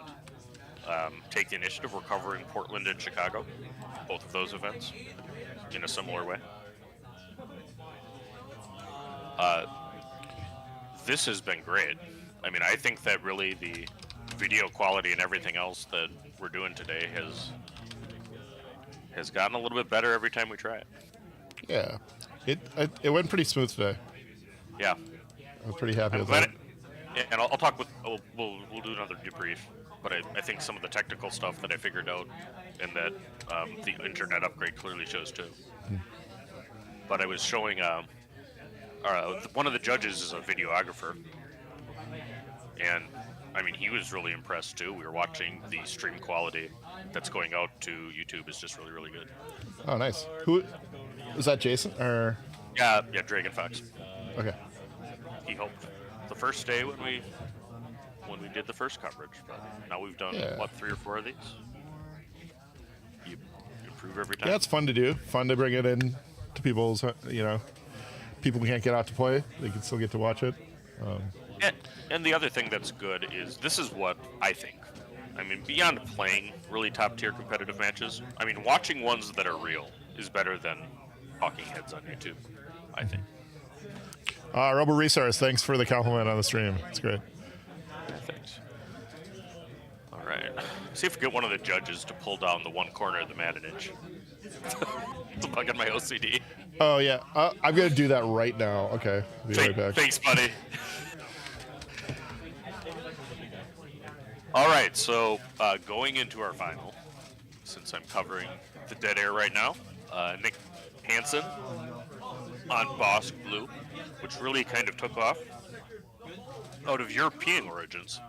Take the Initiative. We're covering Portland and Chicago, both of those events, in a similar way. This has been great. I mean, I think that really the video quality and everything else that we're doing today has gotten a little bit better every time we try it. Yeah, it went pretty smooth today. Yeah, I was pretty happy with that. And I'll talk with we'll do another debrief. But I think some of the technical stuff that I figured out and that the internet upgrade clearly shows too. But I was showing one of the judges is a videographer, and I mean he was really impressed too. We were watching the stream quality that's going out to YouTube is just really, really good. Oh, nice. Who was that? Jason or? Yeah, Dragon Fox. Okay. He helped the first day when we did the first coverage, but now we've done 3 or 4 of these. You improve every time. Yeah, it's fun to do. Fun to bring it in to people's, people who can't get out to play. They can still get to watch it. And the other thing that's good is this is what I think. I mean, beyond playing really top tier competitive matches, I mean, watching ones that are real is better than talking heads on YouTube, I think. Robo Resource, thanks for the compliment on the stream. It's great. Thanks. All right. See if we get one of the judges to pull down the one corner of the Madison. It's a bug on my OCD. Oh, yeah. I'm going to do that right now. Okay. Be right back. Thanks, buddy. All right. So going into our final, since I'm covering the dead air right now, Nick Hansen on Bosk Blue, which really kind of took off out of European origins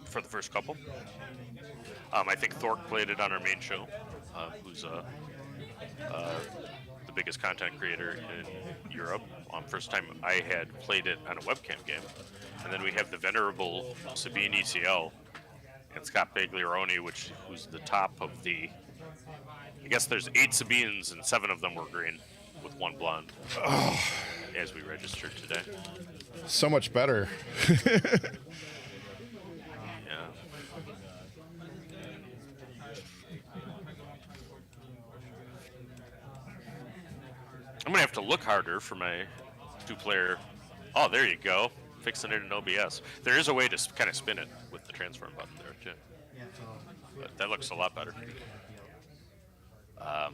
for the first couple. I think Thork played it on our main show, who's the biggest content creator in Europe. First time I had played it on a webcam game. And then we have the venerable Sabine ECL and Scott Pagliaroni, who's the top of the... I guess there's 8 Sabines and 7 of them were green with 1 blonde as we registered today. So much better. I'm gonna have to look harder for my 2-player. Oh, there you go. Fixing it in OBS. There is a way to kind of spin it with the transform button there too. But that looks a lot better. All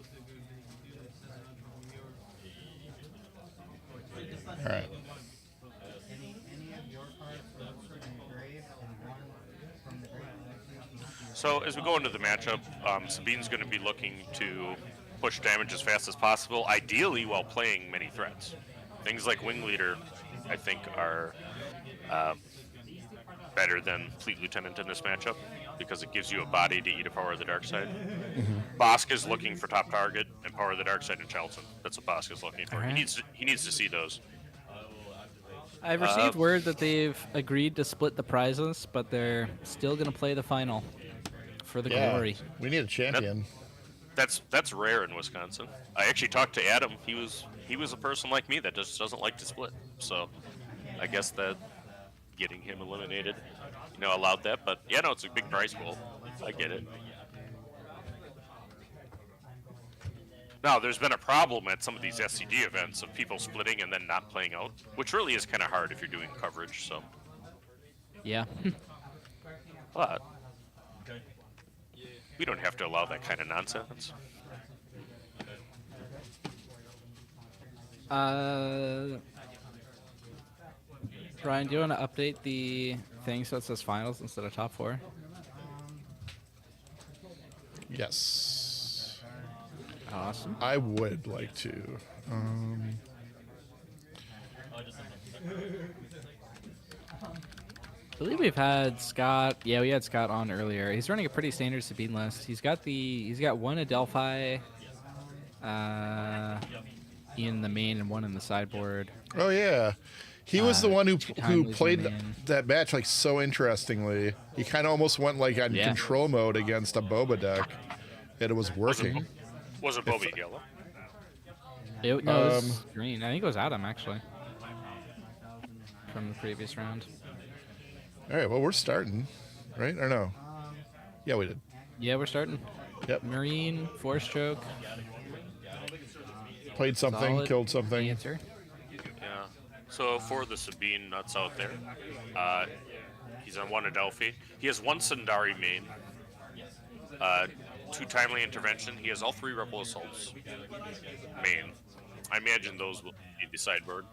right. So as we go into the matchup, Sabine's going to be looking to push damage as fast as possible, ideally while playing many threats. Things like Wing Leader, I think, are better than Fleet Lieutenant in this matchup because it gives you a body to eat a Power of the Dark Side. Bosk is looking for top target and Power of the Dark Side in Charlton. That's what Bosk is looking for. Right. He needs to see those. I've received word that they've agreed to split the prizes, but they're still going to play the final for the glory. We need a champion. That's rare in Wisconsin. I actually talked to Adam. He was a person like me that just doesn't like to split. So I guess that getting him eliminated, allowed that. But yeah, no, it's a big prize pool. I get it. Now, there's been a problem at some of these SCD events of people splitting and then not playing out, which really is kind of hard if you're doing coverage. So yeah. But We don't have to allow that kind of nonsense. Ryan, do you want to update the thing so it says finals instead of top 4? Yes. Awesome. I would like to. I believe we've had Scott. Yeah, we had Scott on earlier. He's running a pretty standard Sabine list. He's got one Adelphi, in the main and one in the sideboard. Oh yeah, he was the one who Timely's played the main. that match like so interestingly. He kind of almost went like on Yeah. control mode against a Boba deck, and it was working. Was it Boba yellow? It was green. I think it was Adam actually from the previous round. All right, well we're starting, right? Or no? Yeah, we did. Yeah, we're starting. Yep. Marine, Force Choke. Played something, Solid killed something. answer. Yeah. So for the Sabine nuts out there, he's on one Adelphi. He has one Sundari main, 2 timely intervention. He has all 3 rebel assaults main. I imagine those will be the sideboard.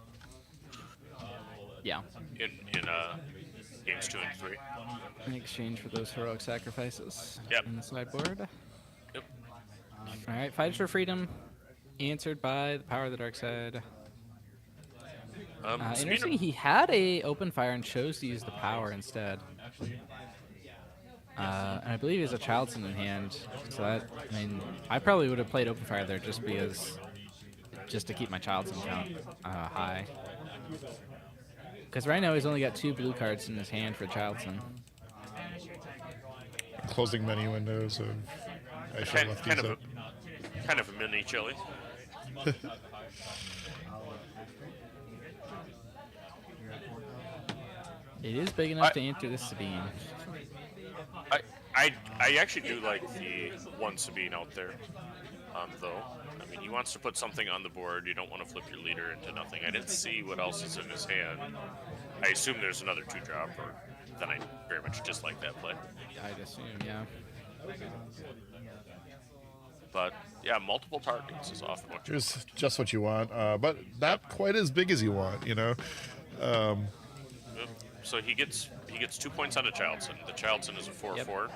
Yeah. In games 2 and 3. In exchange for those heroic sacrifices. Yep. In the sideboard. Yep. All right, Fighters for Freedom, answered by the Power of the Dark Side. Interesting, he had a open fire and chose to use the power instead. And I believe he has a Childson in hand, so that, I mean, I probably would have played open fire there just to keep my Childson count high. Because right now he's only got 2 blue cards in his hand for Childson. Closing many windows of. I should have left these up. Kind of a mini chili. It is big enough to enter this Sabine. I actually do like the one Sabine out there, though. I mean, he wants to put something on the board. You don't want to flip your leader into nothing. I didn't see what else is in his hand. I assume there's another 2-drop, or then I very much dislike that play. I'd assume, yeah. But yeah, multiple targets is often what you Here's just what you want, but not quite as big as you want, you know. So he gets 2 points on a Childson. The Childson is a 4/4.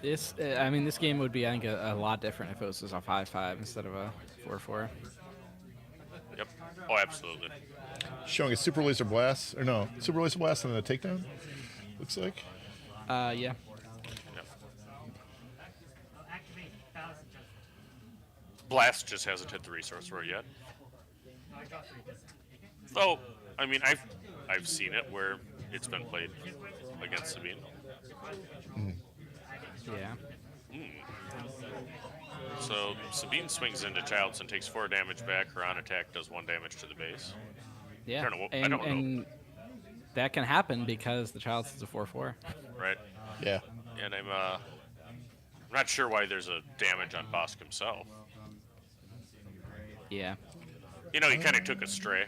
This, I mean, this game would be, I think, a lot different if it was a 5/5 instead of a 4/4. Yep. Oh, absolutely. Showing a Super Laser Blast, or no, Super Laser Blast and then a takedown, looks like. Yeah. Blast just hasn't hit the resource road yet. Oh, I mean, I've seen it where it's been played against Sabine. Yeah. So Sabine swings into Childson, takes 4 damage back. Her on attack does 1 damage to the base. Yeah. I don't know. And that can happen because the Childson's a 4/4. Right. Yeah. And I'm not sure why there's a damage on Bosk himself. Yeah. You know, he kind of took a stray.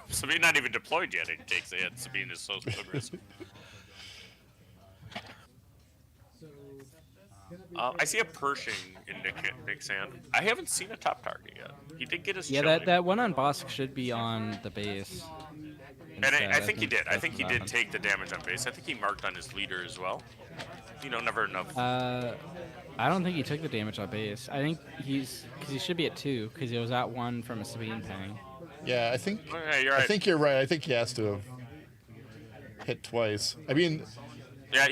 Sabine not even deployed yet. He takes a hit. Sabine is so aggressive. I see a Pershing in Nick's hand. I haven't seen a top target yet. He did get his chilling. that one on Bosk should be on the base. And I think he did. I think he did take the damage on base. I think he marked on his leader as well. You know, never enough. I don't think he took the damage on base. I think because he should be at 2 because he was at 1 from a Sabine ping. Yeah, I think. Yeah, you're right. I think you're right. I think he has to have hit twice. I mean. Yeah,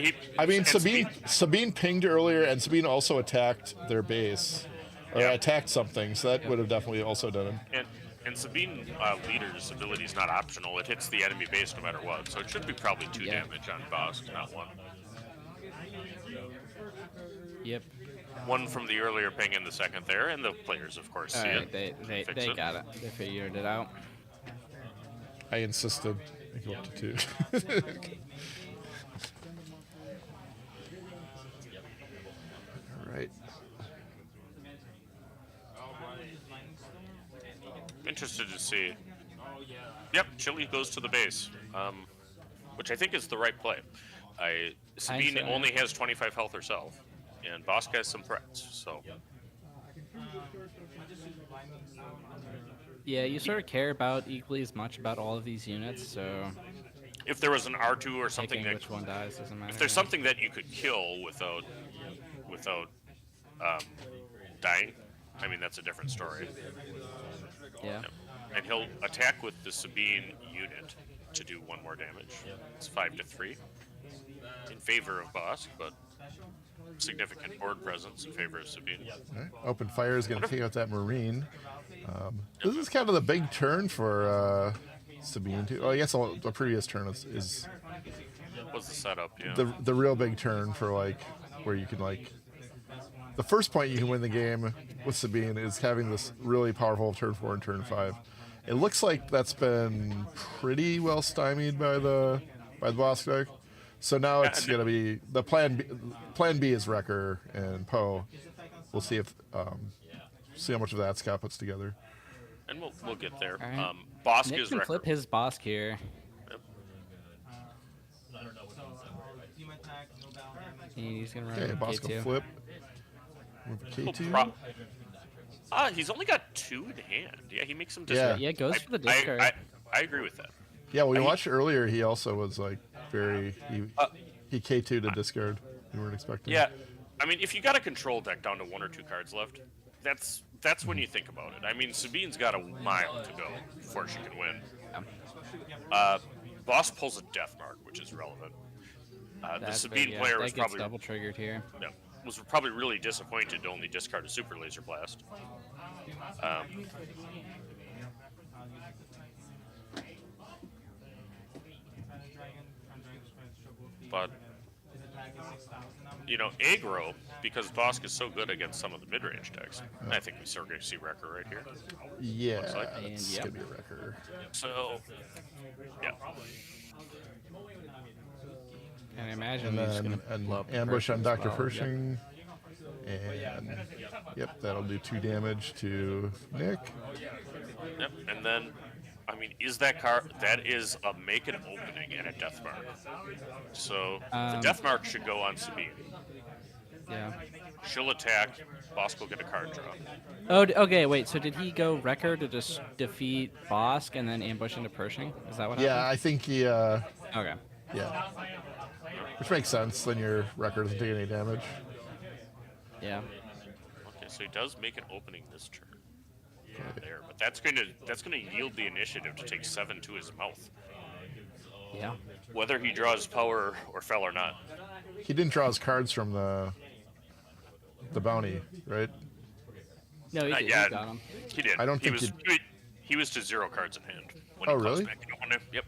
Sabine pinged earlier, and Sabine also attacked their base, or attacked something. So that would have definitely also done it. And Sabine leader's ability is not optional. It hits the enemy base no matter what. So it should be probably 2 damage on Bosk, not 1. Yep. 1 from the earlier ping and the second there, and the players, of course, see Alright, it. they got it. They figured it out. I insisted. I go up to 2. All right. Interested to see. Yep, Chili goes to the base, which I think is the right play. Sabine so. only has 25 health herself, and Bosk has some threats. So Yeah, you sort of care about equally as much about all of these units, so if there was an R2 or something picking that which one dies doesn't matter. if there's something that you could kill without dying, I mean that's a different story. Yeah. And he'll attack with the Sabine unit to do 1 more damage. It's 5-3 in favor of Bosk, but significant board presence in favor of Sabine. All right. Open fire is going to take out that Marine. This is kind of the big turn for Sabine too. Oh, I guess the previous turn is What's the setup? Yeah. the real big turn for like where you can like the first point you can win the game with Sabine is having this really powerful turn 4 and turn 5. It looks like that's been pretty well stymied by the Bosk deck. So now it's going to be the plan. Plan B is Wrecker and Poe. We'll see if see how much of that Scott puts together. And we'll get there. Right. Bosk Nick is can Wrecker. flip his Bosk here. Yep. He's gonna run Okay, Bosk K2. will flip. Move a K2. He's only got 2 in hand. Yeah, he makes some Yeah. discard. Yeah, it goes for the discard. I agree with that. Yeah, we watched earlier. He also was like very he K2 to discard. We weren't expecting. Yeah, I mean, if you got a control deck down to 1 or 2 cards left, that's when you think about it. I mean, Sabine's got a mile to go before she can win. Bosk pulls a Death Mark, which is relevant. The That's Sabine big, yeah. player That was gets probably double triggered here. Yeah, was probably really disappointed to only discard a Super Laser Blast. But you know, aggro, because Bosk is so good against some of the mid-range decks. I think we still going to see Wrecker right here. Yeah, Looks like. it's gonna be a Wrecker. So, yeah. And I imagine And he's just then gonna blow up an ambush on Pershing as Dr. well. Pershing. And yep, that'll do 2 damage to Nick. Yep, and then, I mean, is that card? That is a make an opening and a Death Mark. So the Death Mark should go on Sabine. Yeah. She'll attack. Bosk will get a card draw. Oh, okay. Wait. So did he go Wrecker to just defeat Bosk and then ambush into Pershing? Is that what happened? Yeah, I think he. Okay. Yeah. Which makes sense. Then your record doesn't take any damage. Yeah. Okay, so he does make an opening this turn. Yeah, there, but that's gonna yield the initiative to take 7 to his mouth. Yeah. Whether he draws power or fell or not. He didn't draw his cards from the bounty, right? No, he Not did. yet. He got him. He did. I don't think he was to 0 cards in hand. When Oh, he closed really? back in opening. Yep.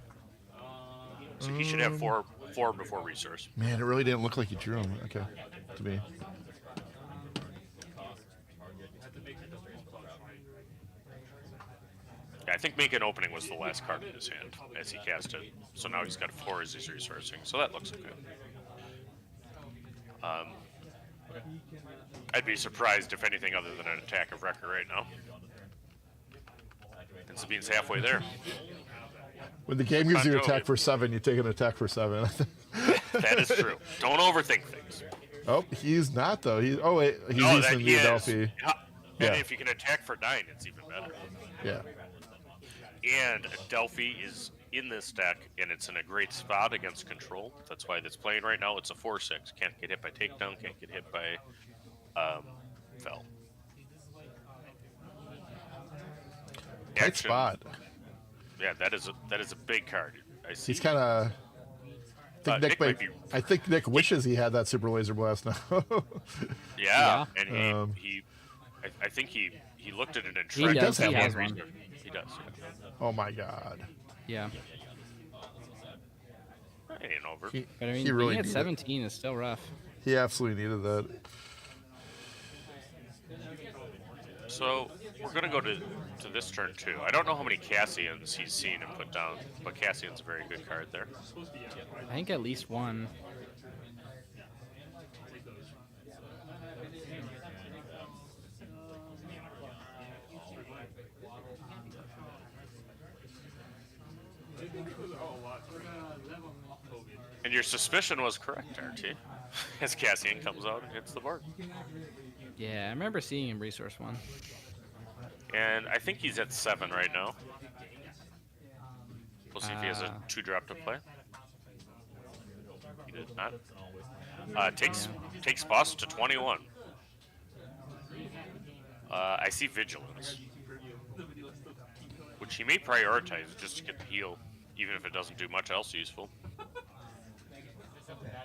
So he should have 4 before resource. Man, it really didn't look like he drew him. Okay, to me. Yeah, I think make an opening was the last card in his hand as he cast it. So now he's got 4 as he's resourcing. So that looks okay. I'd be surprised if anything other than an attack of Wrecker right now. And Sabine's halfway there. When the game gives you Hondo. attack for 7, you take an attack for 7. That is true. Don't overthink things. Oh, he's not though. He's wait, he's No, using the Adelphi. And Yeah. if you can attack for 9, it's even better. Yeah. And Adelphi is in this deck, and it's in a great spot against control. That's why it's playing right now. It's a 4/6. Can't get hit by takedown. Can't get hit by fell. Tight Action. spot. Yeah, that is a big card. I see. He's kind of. Nick might be- I think Nick wishes he had that super laser blast now. Yeah, and I think he looked at it and tried does to have get one. resource. He does. Yeah. Oh my god. Yeah. That ain't over. But I mean, he really being at needed 17 is still rough. He absolutely needed that. So we're gonna go to this turn too. I don't know how many Cassians he's seen and put down, but Cassian's a very good card there. I think at least one. And your suspicion was correct, RT. As Cassian comes out and hits the board. Yeah, I remember seeing him resource one. And I think he's at 7 right now. We'll see if he has a 2-drop to play. He did not. Takes boss to 21. I see Vigilance, which he may prioritize just to get the heal, even if it doesn't do much else useful.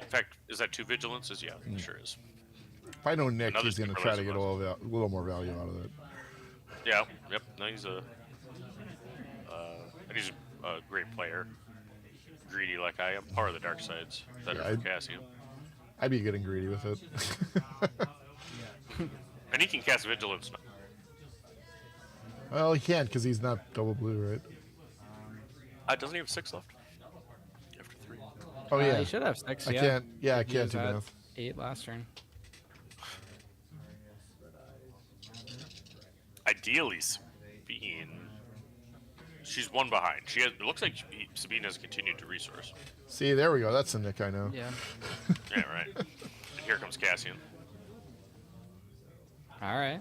In fact, is that 2 Vigilances? Yeah, it sure is. If I know Nick, Another he's going to try to get a little more value out of it. Yeah, yep. No, he's a great player. Greedy like I am. Power of the dark sides. Better for Cassian. I'd be getting greedy with it. And he can cast Vigilance now. Well, he can't because he's not double blue, right? Doesn't he have 6 left? After 3. Oh yeah. He should have 6. I yeah. can't. Yeah, I He can't was do at math. 8 last turn. Ideally, Sabine. She's 1 behind. It looks like Sabine has continued to resource. See, there we go. That's the Nick I know. Yeah. Yeah, right. And here comes Cassian. All right.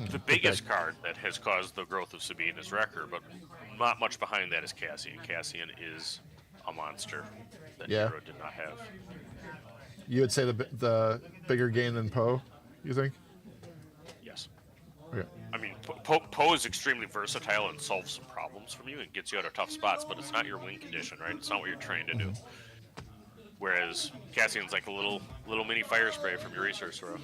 The biggest card that has caused the growth of Sabine is Wrecker, but not much behind that is Cassian. Cassian is a monster that Hero did not have. You would say the bigger gain than Poe, you think? Yes. Okay. I mean, Poe is extremely versatile and solves some problems from you and gets you out of tough spots, but it's not your win condition, right? It's not what you're trying to do. Whereas Cassian's like a little mini fire spray from your resource row.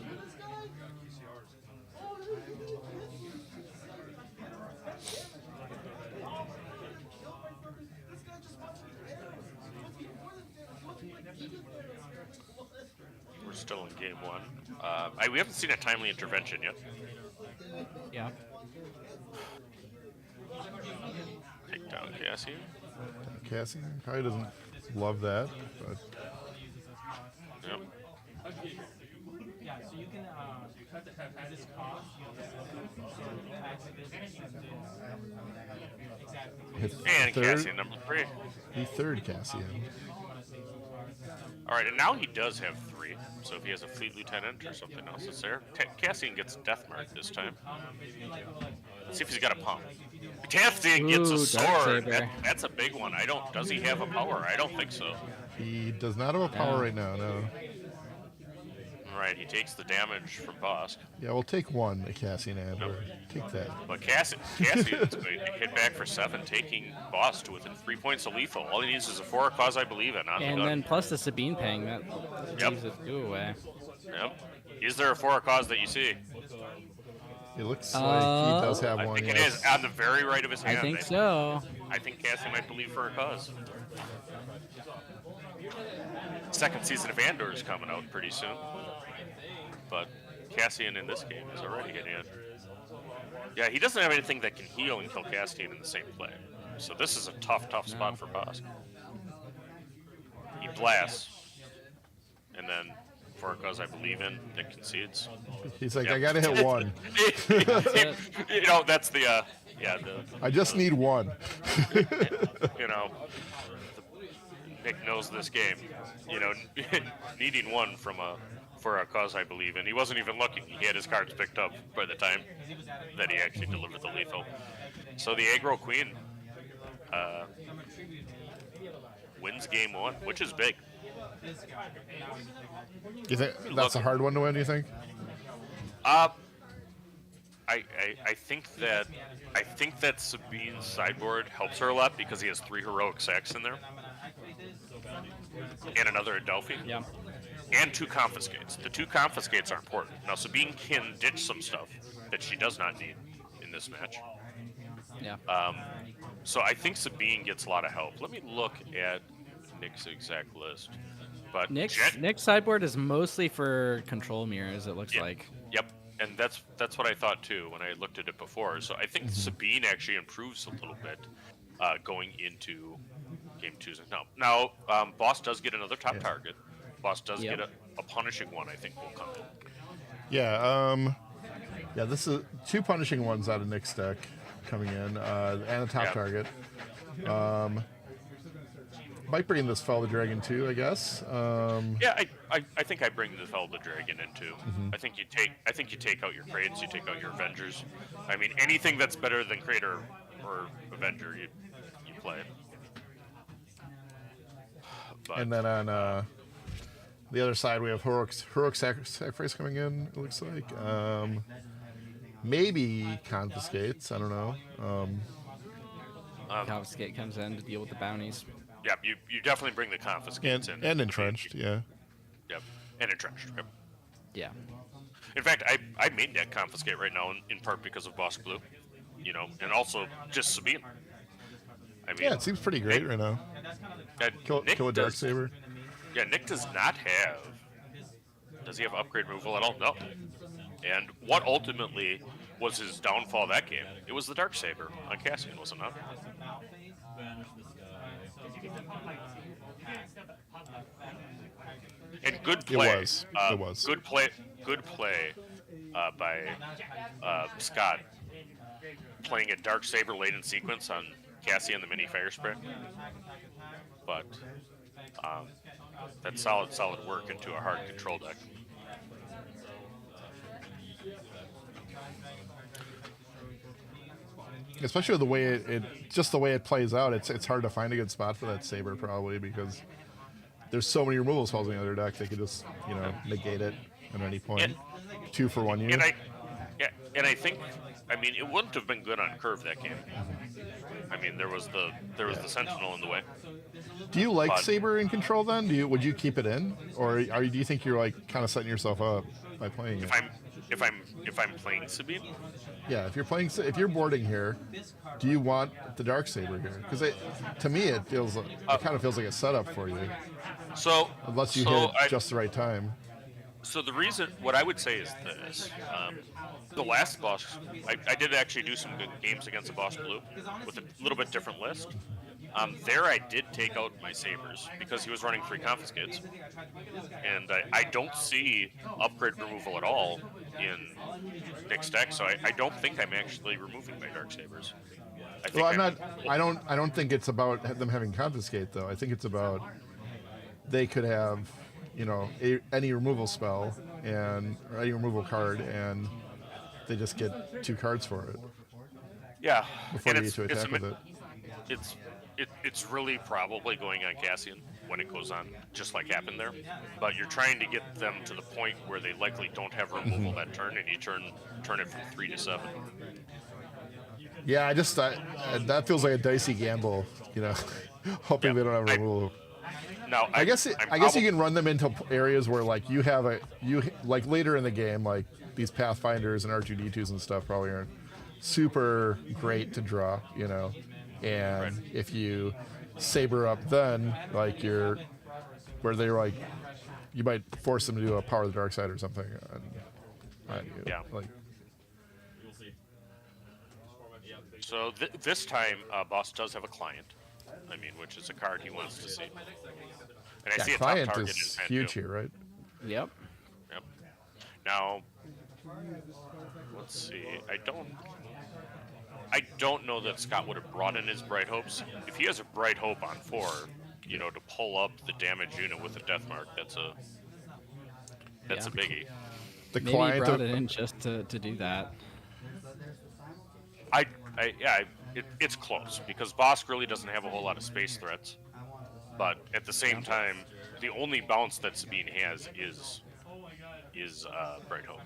We're still in game 1. We haven't seen a timely intervention yet. Yeah. Take down Cassian. Cassian probably doesn't love that, but yep. Yeah, so you can cut this cost, And Cassian number 3. The 3rd Cassian. Alright, and now he does have 3. So if he has a Fleet Lieutenant or something else that's there, Cassian gets Death Mark this time. Let's see if he's got a pump. Cassian gets a sword. That's a big one. Does he have a power? I don't think so. He does not have a power right now, no. Right, he takes the damage from Bosk. Yeah, we'll take 1, the Cassian Adler. Take that. But Cassian's going to hit back for 7, taking Bosk to within 3 points of lethal. All he needs is a 4 cause I believe in. And then plus the Sabine pang, that leaves it 2 away. Yep. Is there a 4 cause that you see? It looks like he does have 1. I think it is on the very right of his hand. I think so. I think Cassian might believe for a cause. Second season of Andor is coming out pretty soon. But Cassian in this game is already hitting it. Yeah, he doesn't have anything that can heal and kill Cassian in the same play. So this is a tough spot for Bosk. He blasts. And then, for a cause I believe in, that concedes. He's like, I gotta hit 1. That's the, I just need 1. Nick knows this game. Needing 1 for a cause I believe in. He wasn't even looking. He had his cards picked up by the time that he actually delivered the lethal. So the aggro queen wins game 1, which is big. You think that's a hard one to win, do you think? I think that Sabine's sideboard helps her a lot because he has 3 heroic sacks in there. And another Adelphi. Yeah. And 2 confiscates. The 2 confiscates are important. Now Sabine can ditch some stuff that she does not need in this match. Yeah. So I think Sabine gets a lot of help. Let me look at Nick's exact list. But Nick's sideboard is mostly for control mirrors, it looks like. Yep. And that's what I thought too when I looked at it before. So I think Sabine actually improves a little bit going into game 2. Now, Boss does get another top target. Boss does get a punishing one, I think, will come in. Yeah, this is 2 punishing ones out of Nick's deck. coming in, and a top Yeah. target. Might bring this Fell the Dragon too, I guess. Yeah, I think I bring the Fell the Dragon in too. Mhm. I think you take out your Kratos, you take out your Avengers. I mean, anything that's better than Kratos or Avenger, you play. But, And then on the other side, we have heroic sacrifice coming in. It looks like maybe confiscates. I don't know. Confiscate comes in to deal with the bounties. yeah, you definitely bring the confiscates in. And entrenched. Yeah. Yep, and entrenched. Yep. Yeah. In fact, I made that confiscate right now in part because of Boss Blue, you know, and also just Sabine. I mean, Yeah, it seems pretty great right now. Kill a dark saber. Yeah, Nick does not have. Does he have upgrade removal at all? No. And what ultimately was his downfall that game? It was the dark saber on Cassian, was it not? And good play. It was. Good play. Good play by Scott playing a dark saber late in sequence on Cassian the mini fire spray. But that's solid work into a hard control deck. Especially with the way it plays out, it's hard to find a good spot for that saber probably because there's so many removal spells in the other deck they could just negate it at any point. And, 2 for 1 use. And I think, I mean, it wouldn't have been good on curve that game. I mean, there was the Sentinel in the way. Do you like but, saber in control then? Would you keep it in, or do you think you're like kind of setting yourself up by playing it? If I'm playing Sabine, yeah, if you're boarding here, do you want the dark saber here? Because to me it kind of feels like a setup for you. So unless you hit it just the right time. So the reason, what I would say is this: the last boss, I did actually do some good games against the Boss Blue with a little bit different list. There I did take out my sabers because he was running 3 confiscates, and I don't see upgrade removal at all in Nick's deck, so I don't think I'm actually removing my dark sabers. I don't think it's about them having confiscate though. I think it's about they could have, any removal spell or any removal card, and they just get 2 cards for it. Yeah, before they get to attack with it. It's really probably going on Cassian when it goes on, just like happened there. But you're trying to get them to the point where they likely don't have removal that turn, and you turn it from 3 to 7. Yeah, that feels like a dicey gamble, hoping they don't have removal. No, I guess you can run them into areas where like like later in the game, like these Pathfinders and R2D2s and stuff probably aren't super great to draw, and if you saber up then like you might force them to do a Power of the Dark Side or something. Yeah. So this time, Boss does have a client. I mean, which is a card he wants to see. And I see a top client target is in hand huge too. here, right? Yep. Now, let's see. I don't know that Scott would have brought in his Bright Hopes. If he has a Bright Hope on 4, to pull up the damage unit with a Death Mark, that's a biggie. The Maybe client he brought it in just to do that. It's close because Boss really doesn't have a whole lot of space threats, but at the same time, the only bounce that Sabine has is Bright Hope.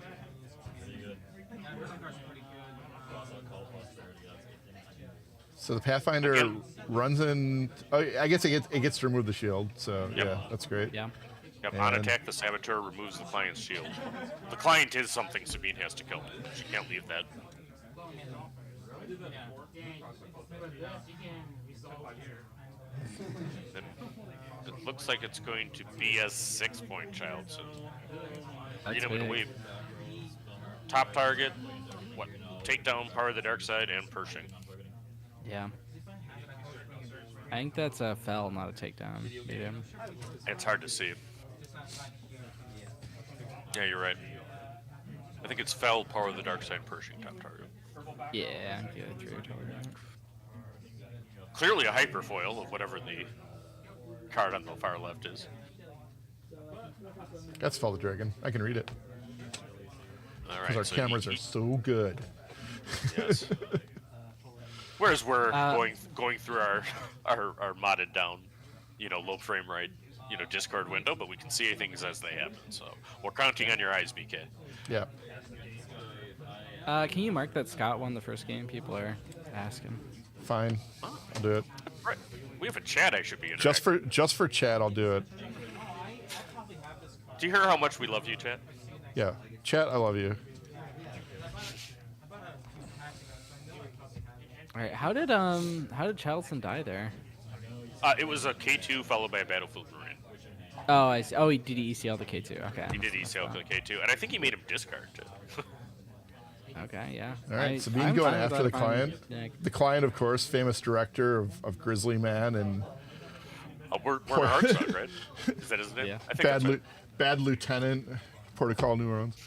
So the Pathfinder runs in. Oh, I guess it gets to remove the shield. So yeah, that's great. Yeah. Yep, on attack, the Saboteur removes the client's shield. The client is something Sabine has to kill. She can't leave that. It looks like it's going to be a 6-point child. So, we top target, takedown, Power of the Dark Side, and Pershing. Yeah. I think that's a fell, not a takedown. Maybe. It's hard to see. Yeah, you're right. I think it's fell, Power of the Dark Side, Pershing, top target. Yeah, I'm good. True, totally. Clearly a hyperfoil of whatever the card on the far left is. That's Fall the Dragon. I can read it. All Because right, our so cameras are so good. Yes. Whereas we're going through our modded down, low frame rate, Discord window, but we can see things as they happen. So we're counting on your eyes, BK. Yeah. Can you mark that Scott won the first game? People are asking. Fine. I'll do it. Right. We have a chat I should be in. Just for chat, I'll do it. Do you hear how much we love you, chat? Yeah. Chat, I love you. All right. How did Charleston die there? It was a K2 followed by a Battlefield Marine. Oh, I see. Oh, he did ECL the K2. Okay. He did ECL the K2, and I think he made him discard too. Okay, yeah. All right, Sabine going after the client. The client, of course, famous director of Grizzly Man and. We're Artsong, right? Is that his name? Yeah. I think that's Bad Lieutenant, Protocol New Orleans.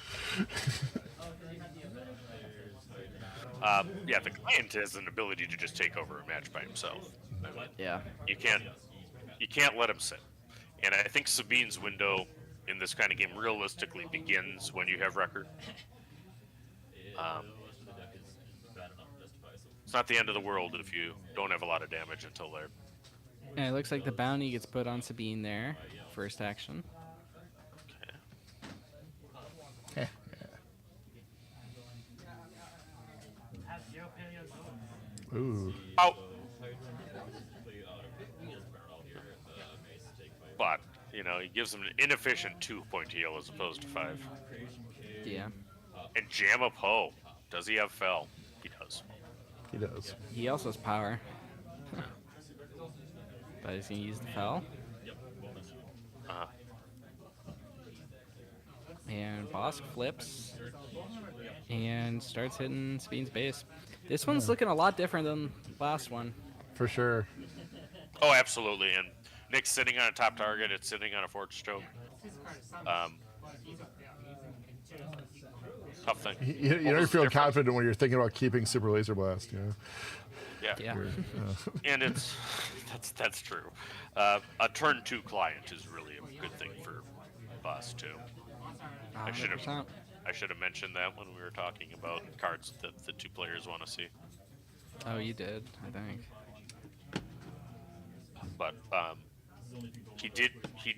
Yeah, the client has an ability to just take over a match by himself. Yeah. You can't let him sit. And I think Sabine's window in this kind of game realistically begins when you have record. It's not the end of the world if you don't have a lot of damage until there. Yeah, it looks like the bounty gets put on Sabine there. First action. Okay. Ooh. Oh. But, he gives him an inefficient 2-point heal as opposed to 5. Yeah. And Jamma Poe. Does he have Fell? He does. He does. He also has power. But he's going to use the Fell. Uh-huh. And Bosk flips. And starts hitting Sabine's base. This one's looking a lot different than the last one. For sure. Oh, absolutely. And Nick's sitting on a top target. It's sitting on a Forge Choke. Tough thing. You never feel confident when you're thinking about keeping Super Laser Blast, Yeah. And that's true. A turn 2 client is really a good thing for Boss too. I should have mentioned that when we were talking about cards that the 2 players want to see. Oh, you did, I think. But he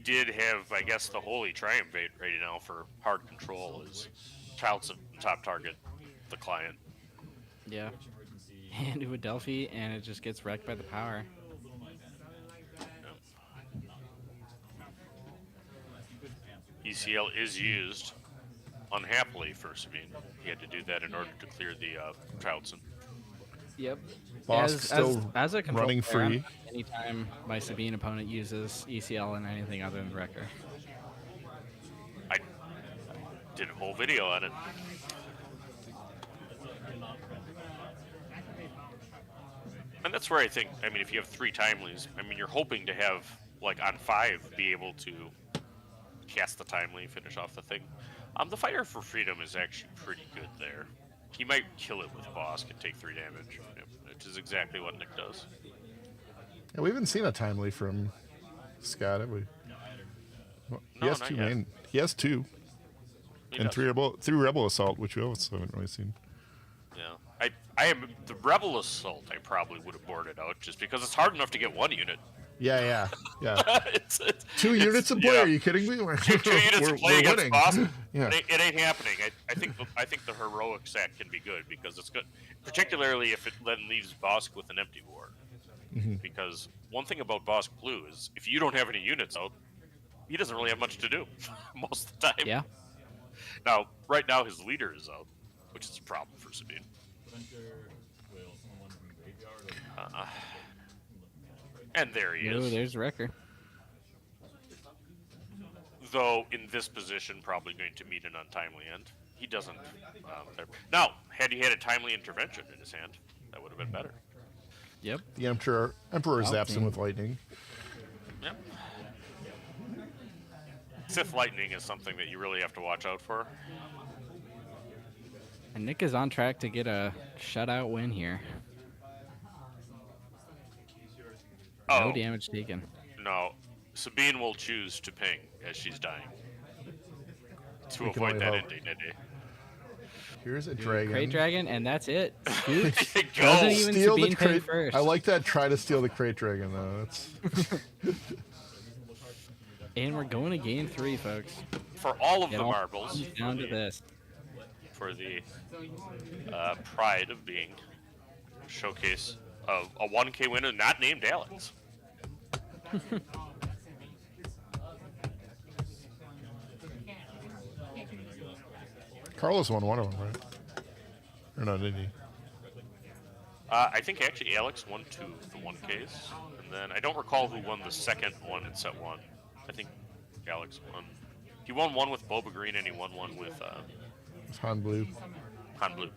did have, I guess, the Holy Triumvirate right now for hard control is Child's top target, the client. Yeah. And to a Delphi, and it just gets wrecked by the power. ECL is used unhappily for Sabine. He had to do that in order to clear the Troutson. Yep. Bosk still as a control running player, free. Anytime my Sabine opponent uses ECL and anything other than Wrecker. I did a whole video on it. And that's where I think, if you have 3 timelies, you're hoping to have, like, on 5, be able to cast the timely, finish off the thing. The Fighter for Freedom is actually pretty good there. He might kill it with Bosk and take 3 damage, which is exactly what Nick does. Yeah, we haven't seen a timely from Scott, have we? Well, he has 2 main. He has 2. And 3 Rebel Assault, which we also haven't really seen. Yeah. I am the Rebel Assault I probably would have boarded out just because it's hard enough to get 1 unit. Yeah. it's 2 units of play? Yeah. Are you kidding me? 2 units of play against winning. Bosk. Yeah. It ain't happening. I think the heroic sack can be good because it's good, particularly if it then leaves Bosk with an empty war. Mm-hmm. Because one thing about Bosk Blue is if you don't have any units out, he doesn't really have much to do most of the time. Yeah. Now, right now his leader is out, which is a problem for Sabine. And there he is. Oh, there's Wrecker. Though in this position, probably going to meet an untimely end. He doesn't. Now, had he had a timely intervention in his hand, that would have been better. Yep. The Emperor zaps him with lightning. Yep. Sith lightning is something that you really have to watch out for. And Nick is on track to get a shutout win here. No damage taken. No. Sabine will choose to ping as she's dying to We can avoid only that hope. indignity. Here's a Dude, dragon. Crate dragon, and that's it. Scoops. Go. Doesn't even Steal the Sabine ping crate. first. I like that. Try to steal the crate dragon though. That's And we're going to game 3, folks. For all of It the all marbles. comes down to this. For the pride of being showcase of a 1K winner not named Alex. Carlos won one of them, right? Or no, didn't he? I think actually Alex won 2 of the 1Ks, and then I don't recall who won the second one in set 1. I think Alex won. He won one with Boba Green, and he won one with It's Han Blue. Han Blue.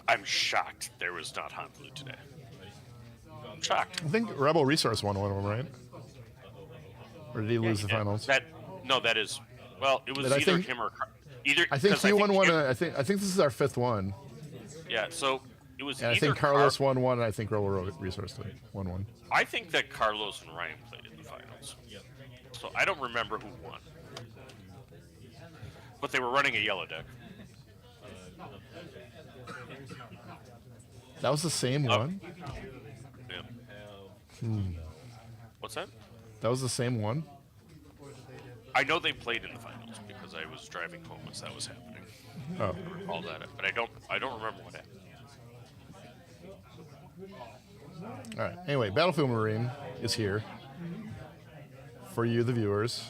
I'm shocked there was not Han Blue today. I'm shocked. I think Rebel Resource won one of them, right? Or did he lose the finals? That is. Well, it was But I either think- him or either. I think 'cause he won one. him- I think this is our 5th one. Yeah, so it was. And I either think Carlos won one. And I think Rebel Resource won one. I think that Carlos and Ryan played in the finals. So I don't remember who won. But they were running a yellow deck. That was the same one. Yeah. Hmm. What's that? That was the same one. I know they played in the finals because I was driving home as that was happening. Oh. All that, but I don't remember what happened. All right. Anyway, Battlefield Marine is here for you, the viewers.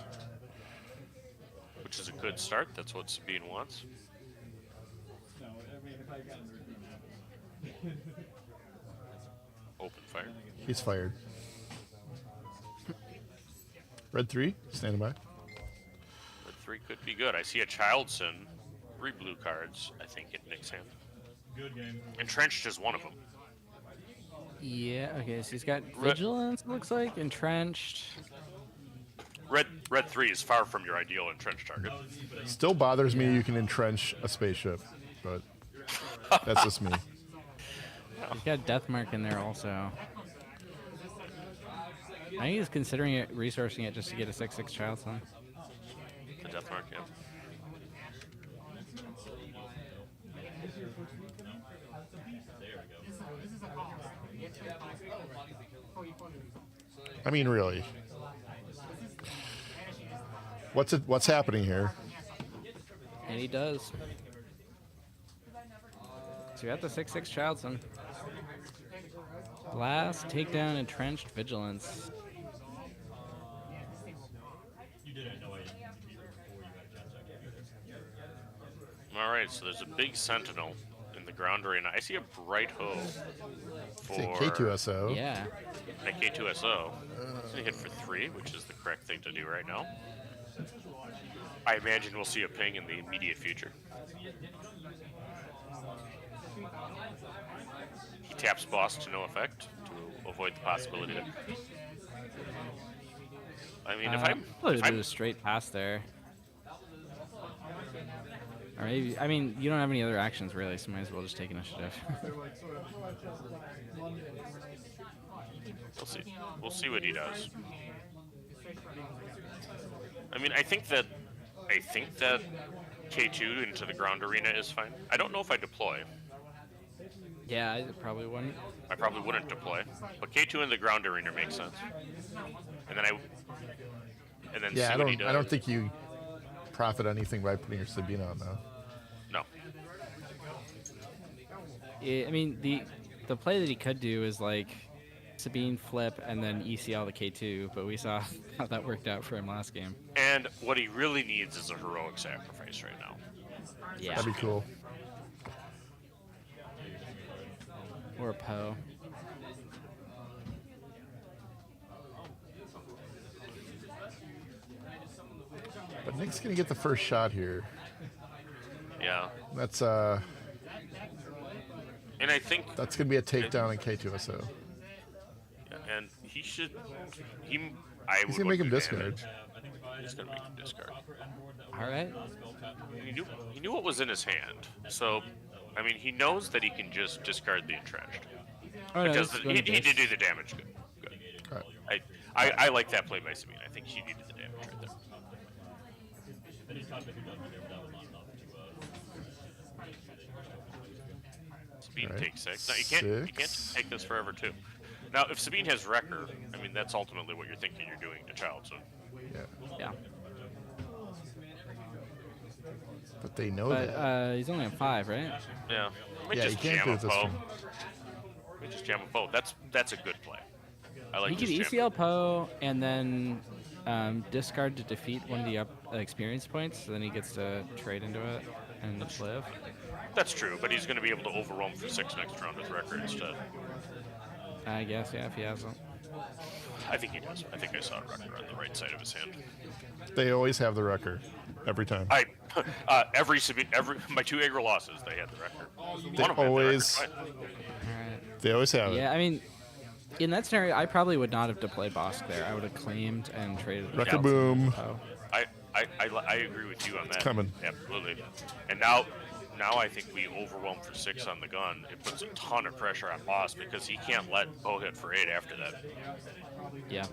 Which is a good start. That's what Sabine wants. Open fire. He's fired. Red 3, standing by. Red 3 could be good. I see a Childson, 3 blue cards, I think, in Nick's hand. Good game. Entrenched is one of them. Yeah, okay, so he's got Vigilance, looks like, Entrenched. Red 3 is far from your ideal entrenched target. Still bothers me you can entrench a spaceship, but that's just me. He's got Deathmark in there also. I think he's considering it, resourcing it just to get a 6/6 Childson. The death mark, yeah. I mean, really. What's happening here? And he does. So we got the 6/6 Childson. Blast, takedown, entrenched, vigilance. All right, so there's a big sentinel in the ground arena. I see a bright hoe for K2SO. Yeah. A K2SO. It's gonna hit for 3, which is the correct thing to do right now. I imagine we'll see a ping in the immediate future. He taps boss to no effect to avoid the possibility of. I mean, if I'll I'm do a straight pass there. Or maybe, I mean, you don't have any other actions really, so might as well just take initiative. We'll see what he does. I mean, I think that K2 into the ground arena is fine. I don't know if I deploy. Yeah, I probably wouldn't. I probably wouldn't deploy, but K2 in the ground arena makes sense. And then Yeah, see what he does. I don't think you profit anything by putting your Sabine on though. No. Yeah, I mean, the play that he could do is like Sabine flip and then ECL the K2, but we saw how that worked out for him last game. And what he really needs is a heroic sacrifice right now. Yeah. That'd be cool. Or a Poe. But Nick's gonna get the first shot here. Yeah. That's And I think that's gonna be a takedown in K2SO. and he should. I He's would gonna make him look to discard. damage. He's gonna make him discard. All right. He knew what was in his hand. So, I mean, he knows that he can just discard the entrenched. Oh, no, Because he's he gonna did dis- do the damage. Good. Alright. I like that play by Sabine. I think he needed the damage right there. Sabine Alright, takes 6. Now, you can't take this forever, too. Now, if Sabine has Wrecker, I mean, that's ultimately what you're thinking you're doing to Child, so... Yeah. But they know But that. he's only on 5, right? Yeah. Yeah, just you can't jam do a it this Poe. turn. We just jam a Poe. That's a good play. I like He could just jam- ECL Poe and then discard to defeat one of the experience points, so then he gets to trade into it and live. That's true, but he's going to be able to overwhelm for 6 next round with Wrecker instead. I guess, yeah, if he hasn't. I think he does. I think I saw Wrecker on the right side of his hand. They always have the Wrecker. Every time. Every my 2 aggro losses, they had the Wrecker. They One of them had the always. Wrecker twice. They always have it. Yeah, I mean, in that scenario, I probably would not have deployed Bosk there. I would have claimed and traded. Wrecker boom. Poe. I agree with you on that. Coming. Absolutely. And now I think we overwhelm for 6 on the gun. It puts a ton of pressure on Boss because he can't let Poe hit for 8 after that. Yeah.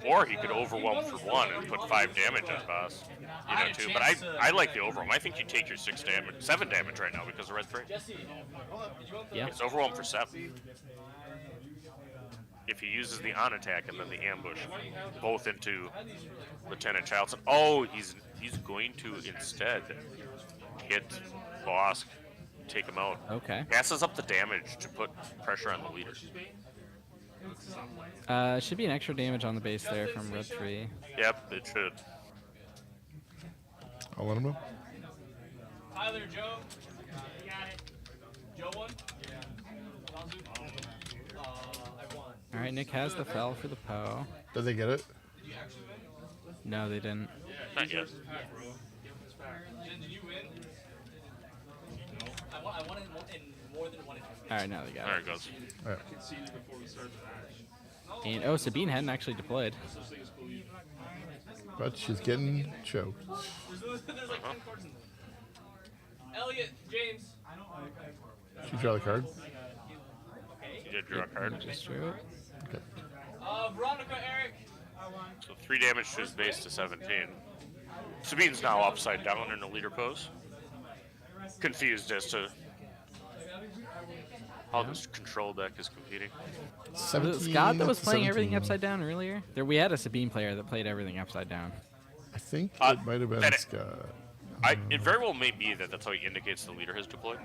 Or he could overwhelm for 1 and put 5 damage on Boss. You know, too. But I like the overwhelm. I think you take your 7 damage right now because of red 3. Yeah. It's overwhelm for 7. If he uses the on attack and then the ambush, both into Lieutenant Chilson. Oh, he's going to instead hit Bosk, take him out. Okay. Passes up the damage to put pressure on the leader. Should be an extra damage on the base there from red 3. Yep, it should. I'll let him know. Tyler, Joe. You got it. Joe won? I won. All right, Nick has the fell for the Poe. Did they get it? No, they didn't. Not yet. Jen, did you win? I won in more than one interview. All right, now they got There it. it goes. All right. And oh, Sabine hadn't actually deployed. But she's getting choked. There's like 10 cards in there. Elliot, James. She draw the card. You did draw a card. Just true. Okay. Veronica, Eric. So 3 damage to his base to 17. Sabine's now upside down in the leader pose. Confused as to how this control deck is competing. Was it Scott that was playing everything upside down earlier? There, we had a Sabine player that played everything upside down. I think it might have been that- Scott. It very well may be that that's how he indicates the leader has deployed.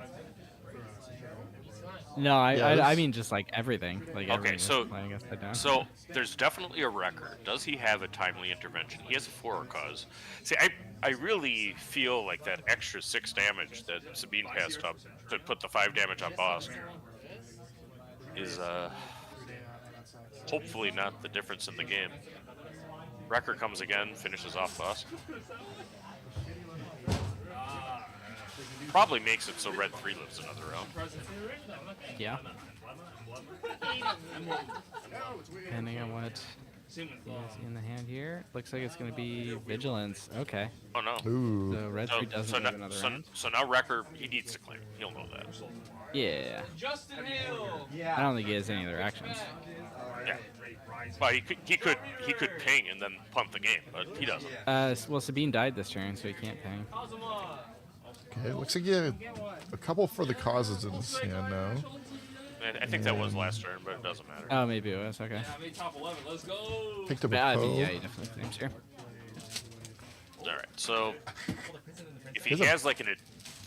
No, I Yes. mean just like everything. Like Okay, everything so was playing upside down. so there's definitely a record. Does he have a timely intervention? He has a 4 cause. See, I really feel like that extra 6 damage that Sabine passed up to put the 5 damage on Bosk is hopefully not the difference in the game. Wrecker comes again, finishes off Bosk. Probably makes it so red 3 lives another round. Yeah. Depending on what he has in the hand here, looks like it's going to be Vigilance. Okay. Oh no. Ooh. So red 3 doesn't live another round. So now Wrecker, he needs to claim. He'll know that. Yeah. Justin Hill. I don't think he has any other actions. Yeah. Well, he could ping and then pump the game, but he doesn't. Well, Sabine died this turn, so he can't ping. Okay, looks like you have a couple for the causes in this hand now. I think that was last turn, but it doesn't matter. Oh, maybe it was. Okay. Yeah, I made top 11. Let's go. Picked up a Yeah, Poe. yeah, he definitely claims here. All right, so if he Here's a- has like the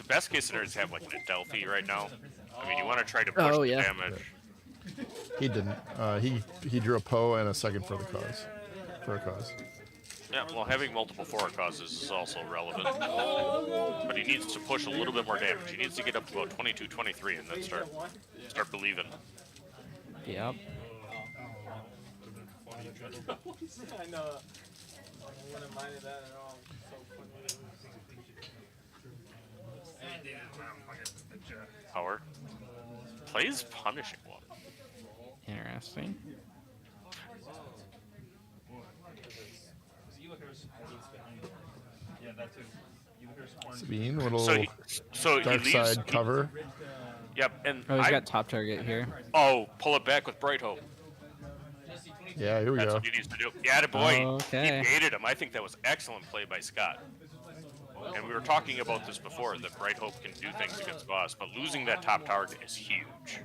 best case scenario is to have like an Adelphi right now. I mean, you want to try to push the yeah. damage. He didn't. He drew a Poe and a second for the cause. For a cause. Yeah, well, having multiple 4 causes is also relevant. But he needs to push a little bit more damage. He needs to get up to about 22, 23, and then start believing. Yep. I know. I wouldn't mind that at all. So funny. Power. Plays Punishing One. Interesting. Yeah, that too. Sabine, little So dark he leaves. side cover. Yep, and Oh, he's got top target here. Oh, pull it back with Bright Hope. Yeah, here we That's go. what he needs to do. Yeah, boy. Okay. He baited him. I think that was excellent play by Scott. And we were talking about this before, that Bright Hope can do things against boss, but losing that top target is huge.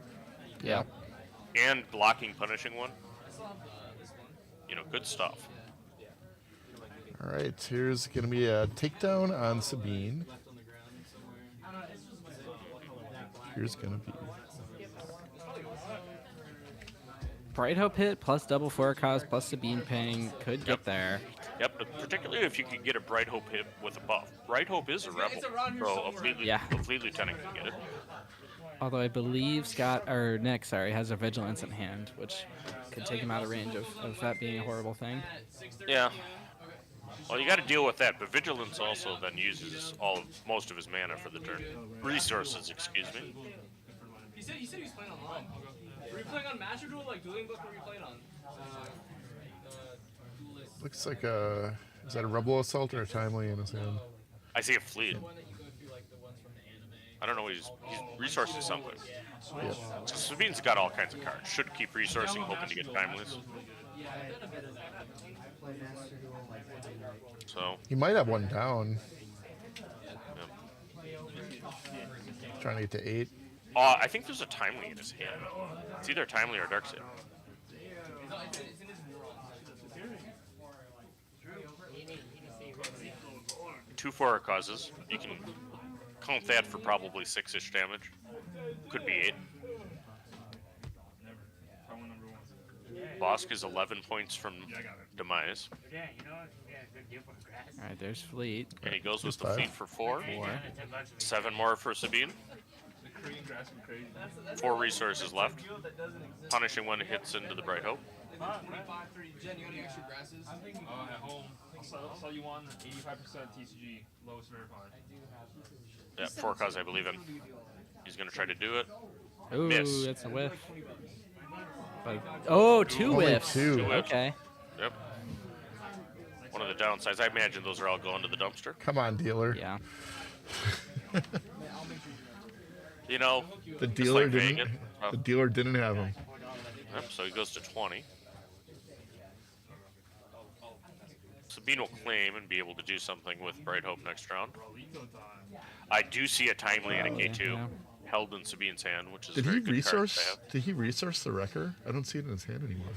Yeah. And blocking, punishing one. You know, good stuff. All right, here's going to be a takedown on Sabine. Here's going to be... Bright Hope hit plus double forecast plus Sabine ping could get there. Yep, but particularly if you can get a Bright Hope hit with a buff. Bright Hope is a rebel, so a fleet lieutenant can get it. Although I believe Nick, has a vigilance in hand, which could take him out of range of that being a horrible thing. Yeah. Well, you got to deal with that, but vigilance also then uses most of his mana for the turn. Resources, excuse me. He said he was playing online. Were you playing on Master Duel, like Dueling Book? What were you playing on? Looks like a... Is that a Rebel Assault or a Timely in his hand? I see a fleet. I don't know. He's resourcing something. Yeah. So Sabine's got all kinds of cards. Should keep resourcing, hoping to get Timeless. So He might have one down. Trying to get to 8. I think there's a Timely in his hand. It's either Timely or Darkseid. 2/4 causes. You can count that for probably 6-ish damage. Could be 8. Bosk is 11 points from Demise. Alright, there's Fleet. And he goes with the Fleet for 4. 7 more for Sabine. 4 resources left. Punishing one hits into the Bright Hope. Jen, you got any extra grasses? At home. I'll sell you one. 85% TCG, lowest verified. Yeah, 4 cause I believe him. He's gonna try to do it. Ooh, Miss. that's a whiff. But, oh, 2 Only whiffs. 2. Okay. Yep. One of the downsides. I imagine those are all going to the dumpster. Come on, dealer. Yeah. You know, The just dealer like didn't. Vegas. The dealer didn't have him. Yep, so he goes to 20. Sabine will claim and be able to do something with Bright Hope next round. I do see a Timely and a K2 held in Sabine's hand, which is Did very he good card to resource? have. Did he resource the Wrecker? I don't see it in his hand anymore.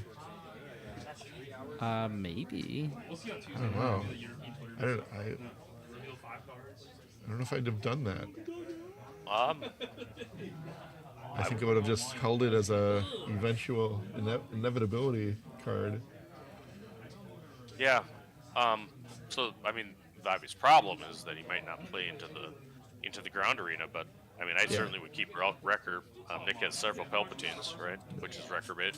Maybe. I don't know. I don't know if I'd have done that. I think I would have just held it as a eventual inevitability card. Yeah. So I mean, the obvious problem is that he might not play into the ground arena, but I mean, I certainly would keep Wrecker. Nick has several Palpatines, right? Which is Wrecker bait.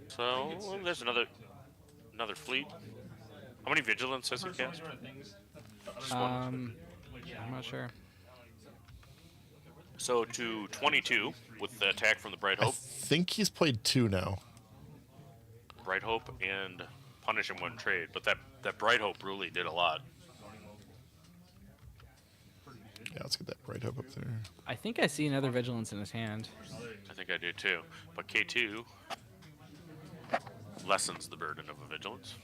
So there's another fleet. How many vigilance has he cast? Just one. I'm not sure. So to 22 with the attack from the Bright I Hope. think he's played 2 now. Bright Hope and punish in one trade, but that Bright Hope really did a lot. Yeah, let's get that Bright Hope up there. I think I see another Vigilance in his hand. I think I do too. But K2 lessens the burden of a Vigilance.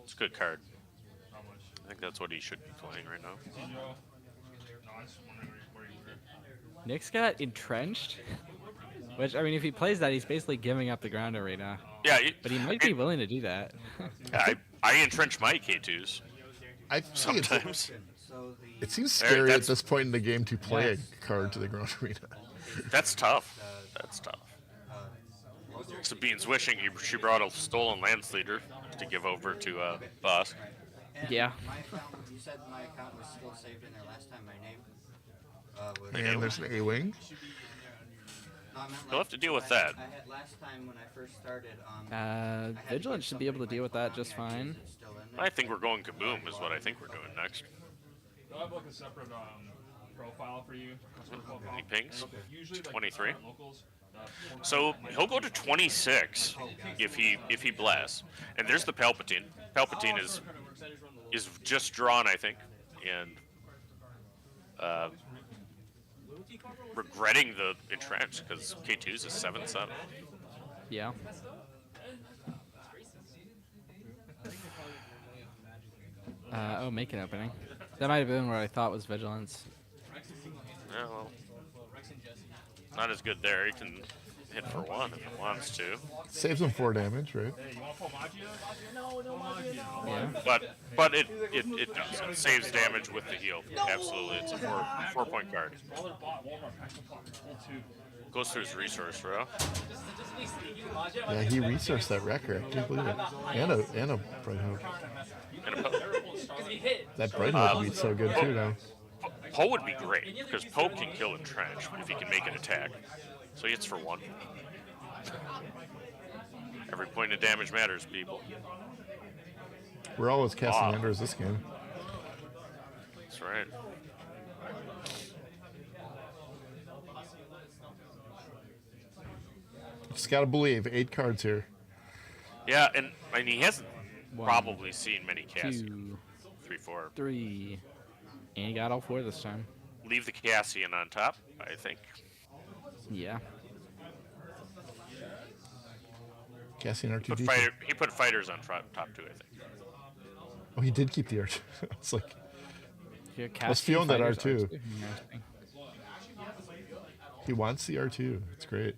It's a good card. I think that's what he should be playing right now. Nick's got Entrenched, which, I mean, if he plays that, he's basically giving up the ground arena. Yeah, but he might be willing to do that. I entrench my K2s. I think sometimes. It seems scary at this point in the game to play a card to the ground arena. That's tough. That's tough. Sabine's wishing she brought a stolen Landsleader to give over to Bosk. Yeah. You said my account was still saved in there last time, my name. And there's an A-Wing. You'll have to deal with that. I had last time when I first started. Vigilance should be able to deal with that just fine. I think we're going kaboom is what I think we're doing next. I have like a separate profile for you. Customer profile. He pings. Usually, like, 23. locals, So he'll go to 26 if he blasts. And there's the Palpatine. Palpatine is just drawn, I think, and regretting the entrench because K2's a 7/7. Yeah. Make an opening. That might have been what I thought was vigilance. Yeah, well, not as good there. He can hit for 1 if he wants to. Saves him 4 damage, right? hey, you want to pull Magia? No, no Magia, no. Yeah. But it does. It saves damage with the heal. Absolutely, it's a 4-point card. Walmart pack the clock. Pull 2. Goes through his resource row. Yeah, he resourced that record. I can't believe it. And a Bright Hope. And a Poe. That Bright Hope would be so good too now. Poe would be great because Poe can kill entrench if he can make an attack. So he hits for 1. Every point of damage matters, people. We're always casting Enders this game. That's right. Just gotta believe. 8 cards here. Yeah, and he hasn't probably seen many Cassian. 2, 3, 4. 3. And he got all 4 this time. Leave the Cassian on top, I think. Yeah. Cassian R2D2. He put fighters on top too, I think. Oh, he did keep the R2. It's like, Here, let's feel that fighters R2. R2. He wants the R2. It's great.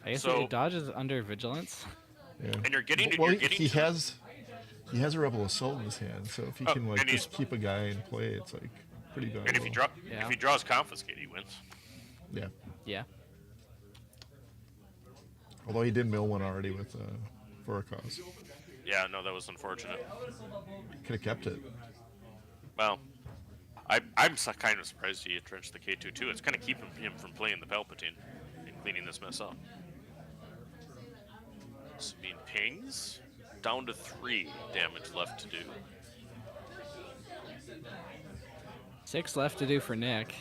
I guess So- it dodges under vigilance. Yeah. And you're getting. Well, you're getting he has a Rebel Assault in his hand, so if he can like and just keep a guy in play, it's like pretty valuable. And if he draws confiscate, he wins. Yeah. Yeah. Although he did mill one already with for a cause. Yeah, no, that was unfortunate. Could have kept it. Well, I'm kind of surprised he entrenched the K2 too. It's kind of keeping him from playing the Palpatine and cleaning this mess up. Sabine pings. Down to 3 damage left to do. 6 left to do for Nick.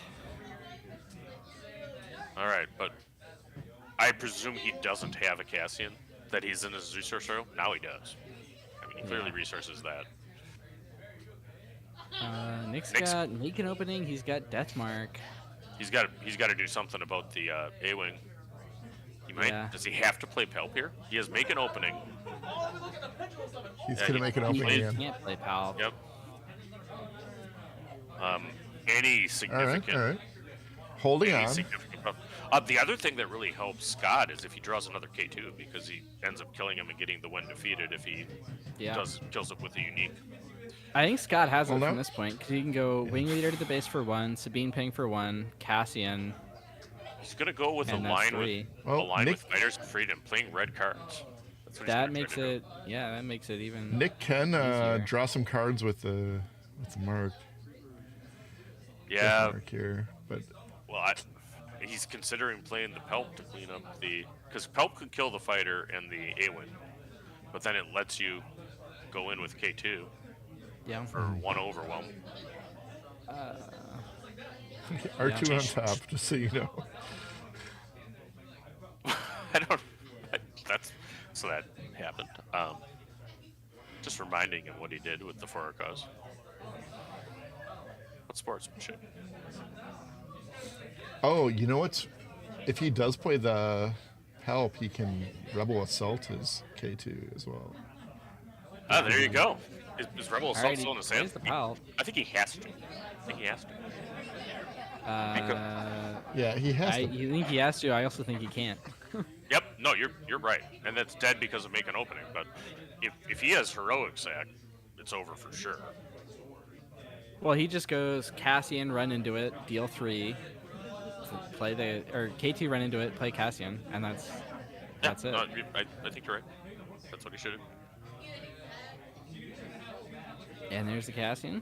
All right, but I presume he doesn't have a Cassian that he's in his resource row. Now he does. I mean, he clearly resources that. Nick's got make an opening. He's got Deathmark. He's got to do something about the A-wing. He might. Yeah. Does he have to play Palp here? He has make an opening. He's gonna make an opening He again. can't play Pal. Yep. Any significant. All right. Holding any on. significant buff. The other thing that really helps Scott is if he draws another K2 because he ends up killing him and getting the win defeated if he kills it with a unique. I think Scott has it Hold from on. this point because he can go Wing Leader to the base for 1, Sabine ping for 1, Cassian. He's gonna go with a And that's line 3. Well, with Fighters of Freedom, playing red cards. That's what he's That gonna makes try to it, yeah, that makes it even. Nick can easier. draw some cards with the mark. do. Yeah. Mark here, but Well, he's considering playing the Pelp to clean up the, because Pelp could kill the fighter and the A-wing, but then it lets you go in with K2 Yeah. for 1 overwhelm. R2 on top, just so you know. I don't. That's so that happened. Just reminding him what he did with the Foracos. What sportsmanship? Oh, you know what? If he does play the help, he can Rebel Assault his K2 as well. Ah, there you go. Is Rebel Assault Alrighty, still in his where's hand? the Palp? I think he has to. Yeah, he has to. You think he has to? I also think he can't. Yep. No, you're right, and that's dead because of make an opening. But if he has heroic sack, it's over for sure. Well, he just goes Cassian, run into it, deal 3, play the K2, run into it, play Cassian, and that's it. No, I think you're right. That's what he should have. And there's the Cassian.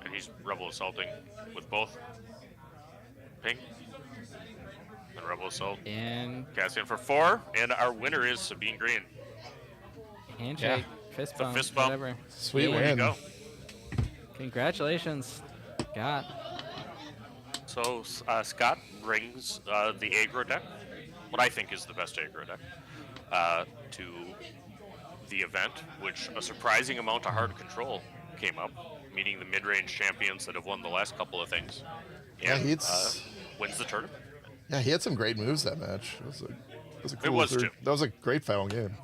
And he's Rebel Assaulting with both. Ping. And Rebel Assault. And Cassian for 4. And our winner is Sabine Green. handshake. fist It's a bump, fist bump. whatever. Sweet There you win. go. Congratulations, Scott. So Scott brings the aggro deck, what I think is the best aggro deck, to the event, which a surprising amount of hard control came up, meeting the mid-range champions that have won the last couple of things. Yeah, And, he's wins the tournament. yeah, he had some great moves that match. It was a cool was, third. too. That was a great final game.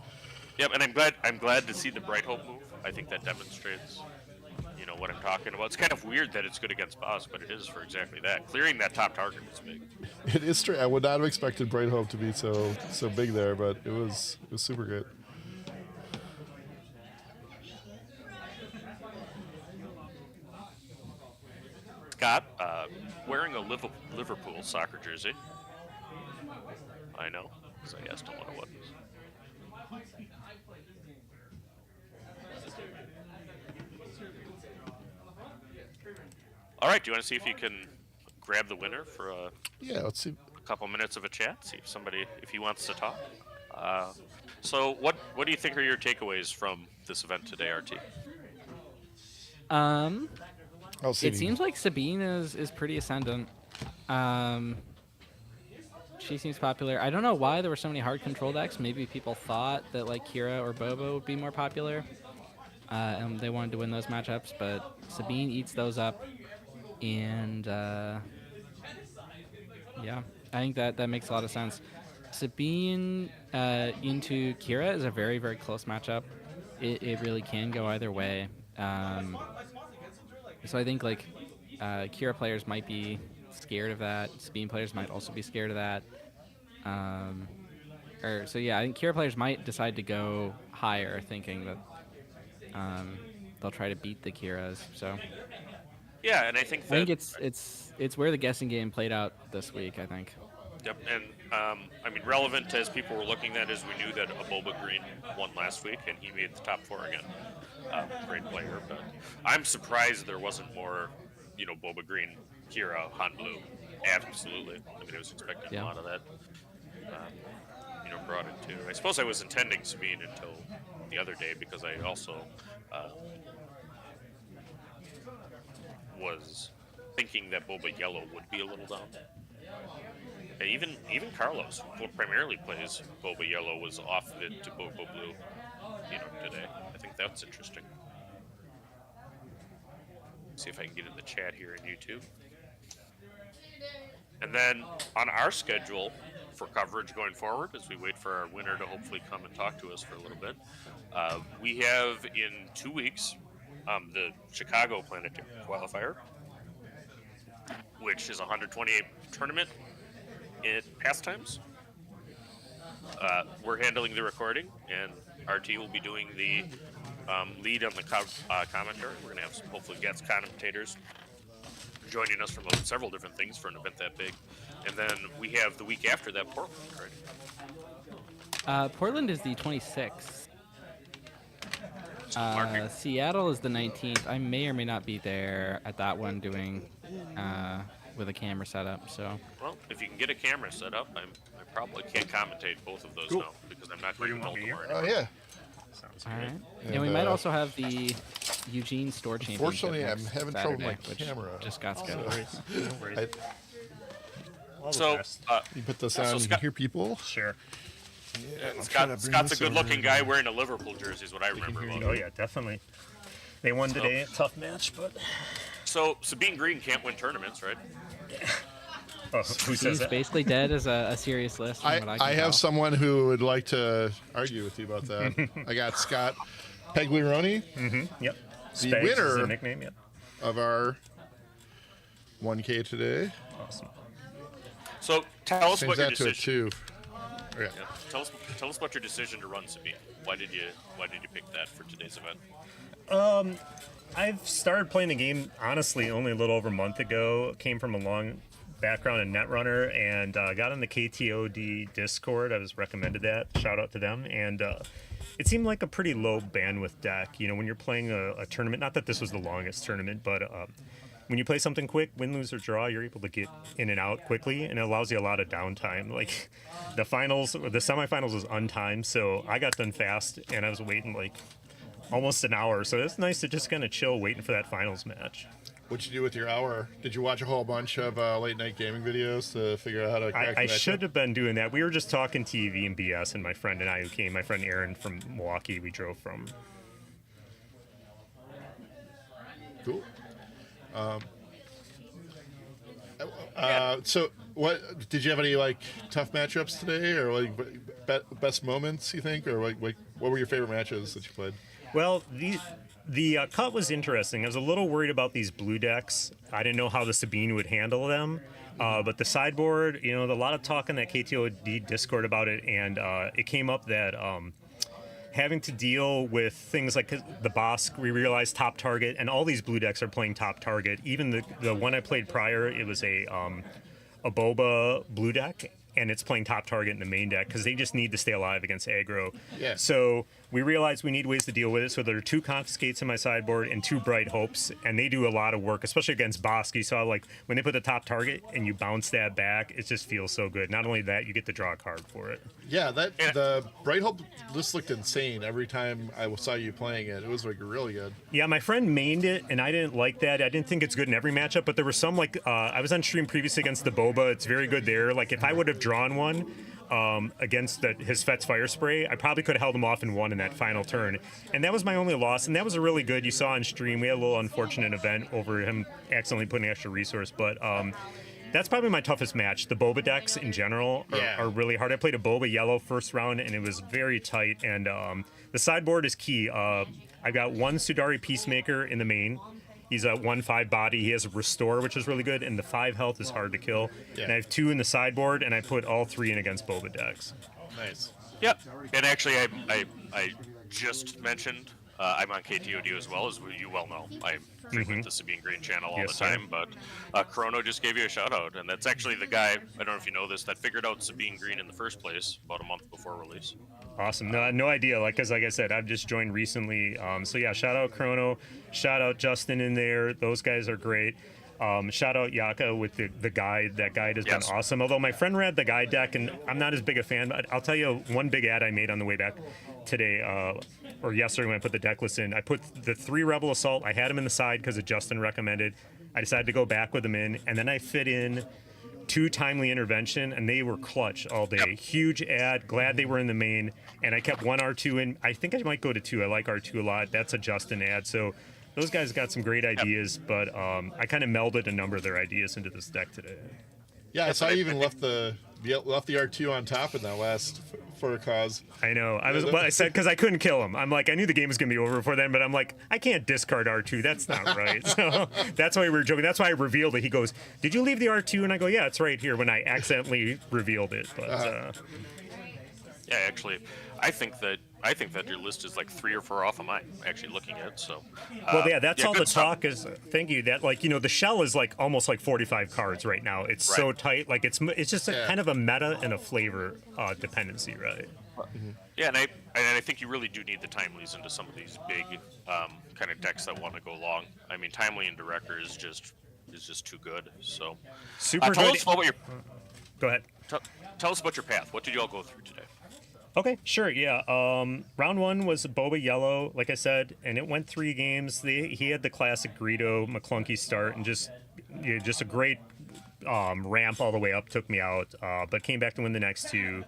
Yep, and I'm glad to see the Bright Hope move. I think that demonstrates, what I'm talking about. It's kind of weird that it's good against boss, but it is for exactly that. Clearing that top target is big. It is true. I would not have expected Bright Hope to be so big there, but it was super good. Scott, wearing a Liverpool soccer jersey. I know, because I asked him what it was. All right, do you want to see if you can grab the winner for Yeah, let's see. a couple minutes of a chat? See if he wants to talk. So, what do you think are your takeaways from this event today, RT? It seems like Sabine is pretty ascendant. She seems popular. I don't know why there were so many hard control decks. Maybe people thought that like Kira or Boba would be more popular, and they wanted to win those matchups. But Sabine eats those up, and yeah, I think that makes a lot of sense. Sabine into Kira is a very, very close matchup. It really can go either way. So I think like Kira players might be scared of that. Sabine players might also be scared of that. So yeah, I think Kira players might decide to go higher, thinking that they'll try to beat the Kiras. So Yeah, and I think that it's where the guessing game played out this week, I think. Yep, and I mean, relevant as people were looking at is we knew that a Boba Green won last week, and he made the top 4 again. Great player, but I'm surprised there wasn't more, Boba Green, Kira, Han Blue. Absolutely. I mean, I was expecting a lot of that, brought in too. I suppose I was intending Sabine until the other day because I also was thinking that Boba Yellow would be a little down. And even Carlos, who primarily plays Boba Yellow, was off of it to Boba Blue, today. I think that's interesting. See if I can get in the chat here in YouTube. And then on our schedule for coverage going forward, as we wait for our winner to hopefully come and talk to us for a little bit, we have in 2 weeks the Chicago Planetary Qualifier, which is a 128 tournament at pastimes. We're handling the recording, and RT will be doing the lead on the commentary. We're going to have some hopefully guest commentators joining us from several different things for an event that big. And then we have the week after that Portland, right? Portland is the 26th. Seattle is the 19th. I may or may not be there at that one doing with a camera setup. So. Well, if you can get a camera set up, I probably can't commentate both of those now because I'm not going to Baltimore anymore. Oh yeah. All right. And we might also have the Eugene Store Championship. Unfortunately, I'm next having trouble with my Saturday, camera. which just got scheduled. No worries. So, you put this so on Scott- here, people. Sure. Yeah, Scott's a good-looking guy wearing a Liverpool jersey, is what I remember about him. Oh yeah, definitely. They won today. Tough match, but So Sabine Green can't win tournaments, right? who says Seems that? basically dead as a serious list. From what I can I tell. have someone who would like to argue with you about that. I got Scott Peglironi. Yep. The Spags is winner the nickname. Yep. of our 1K today. Awesome. So tell us Change what your that to a decision. 2. Yeah. Yeah. Tell us about your decision to run Sabine. Why did you pick that for today's event? I've started playing the game, honestly, only a little over a month ago. Came from a long background in Netrunner and got on the KTOD Discord. I was recommended that. Shout out to them. And it seemed like a pretty low bandwidth deck. When you're playing a tournament, not that this was the longest tournament, but when you play something quick, win, lose, or draw, you're able to get in and out quickly, and it allows you a lot of downtime. Like the finals, or the semifinals was untimed, so I got done fast, and I was waiting like almost an hour. So it's nice to just kind of chill waiting for that finals match. What'd you do with your hour? Did you watch a whole bunch of late night gaming videos to figure out how to crack I the matchup? should have been doing that. We were just talking TV and BS, and my friend and I who came, my friend Aaron from Milwaukee, we drove from. Cool. So, what did you have any like tough matchups today, or like best moments you think, or like what were your favorite matches that you played? Well, the cut was interesting. I was a little worried about these blue decks. I didn't know how the Sabine would handle them. But the sideboard, you know, a lot of talk in that KTOD Discord about it, and it came up that having to deal with things like the Bosk, we realized top target, and all these blue decks are playing top target. Even the one I played prior, it was a Boba blue deck, and it's playing top target in the main deck because they just need to stay alive against aggro. Yeah. So we realized we need ways to deal with it. So there are 2 Confiscates in my sideboard and 2 Bright Hopes, and they do a lot of work, especially against Bosk. You saw like when they put the top target and you bounce that back, it just feels so good. Not only that, you get to draw a card for it. Yeah, the Bright Hope list looked insane every time I saw you playing it. It was like really good. Yeah, my friend mained it, and I didn't like that. I didn't think it's good in every matchup, but there were some like I was on stream previously against the Boba. It's very good there. Like if I would have drawn one against his Fet's Fire Spray, I probably could have held him off and won in that final turn. And that was my only loss, and that was a really good. You saw on stream, we had a little unfortunate event over him accidentally putting extra resource, but that's probably my toughest match. The Boba decks in general are really hard. I played a Boba yellow first round, and it was very tight, and the sideboard is key. I've got 1 Sudari Peacemaker in the main. He's a 1/5 body. He has a Restore, which is really good, and the 5 health is hard to kill. Yeah. And I have 2 in the sideboard, and I put all 3 in against Boba decks. Nice. Yep. And actually, I just mentioned I'm on KTOD as well, as you well know. I frequent the Sabine Green channel all Yes, the time, but Chrono just gave you a shout out, and that's actually the guy, I don't know if you know this, that figured out Sabine Green in the first place about a month before release. Awesome. No idea. Like I said, I've just joined recently. So yeah, shout out Chrono, shout out Justin in there. Those guys are great. Shout out Yaka with the guide. That guide has been awesome. Although my friend read the guide deck, and I'm not as big a fan, but I'll tell you one big ad I made on the way back today, or yesterday when I put the deck list in. I put the 3 Rebel Assault. I had them in the side because Justin recommended. I decided to go back with them in, and then I fit in 2 Timely Intervention, and they were clutch all day. Yep. Huge ad. Glad they were in the main, and I kept 1 R2 in. I think I might go to 2. I like R2 a lot. That's a Justin ad. So those guys got some great ideas, but I kind of melded a number of their ideas into this deck today. Yeah, I saw you even left the R2 on top in that last for a cause. I know. I said because I couldn't kill him. I'm like, I knew the game was gonna be over before then, but I'm like, I can't discard R2. That's not right. So that's why we were joking. That's why I revealed it. He goes, "Did you leave the R2?" And I go, "Yeah, it's right here." When I accidentally revealed it, but Yeah, actually, I think that your list is like 3 or 4 off of mine. Actually, looking at so. Well, yeah, that's all the good stuff. talk is. Thank you. That like the shell is like almost like 45 cards right now. It's so tight. Like it's just a kind of a meta and a flavor dependency, right? Yeah, and I think you really do need the timelies into some of these big kind of decks that want to go long. I mean, timely and director is just too good. So Super tell good. us about what your Go ahead. tell us about your path. What did you all go through today? Okay, sure, yeah. Round 1 was Boba Yellow, like I said, and it went 3 games. He had the classic Greedo McClunky start, and just a great ramp all the way up, took me out, but came back to win the next 2.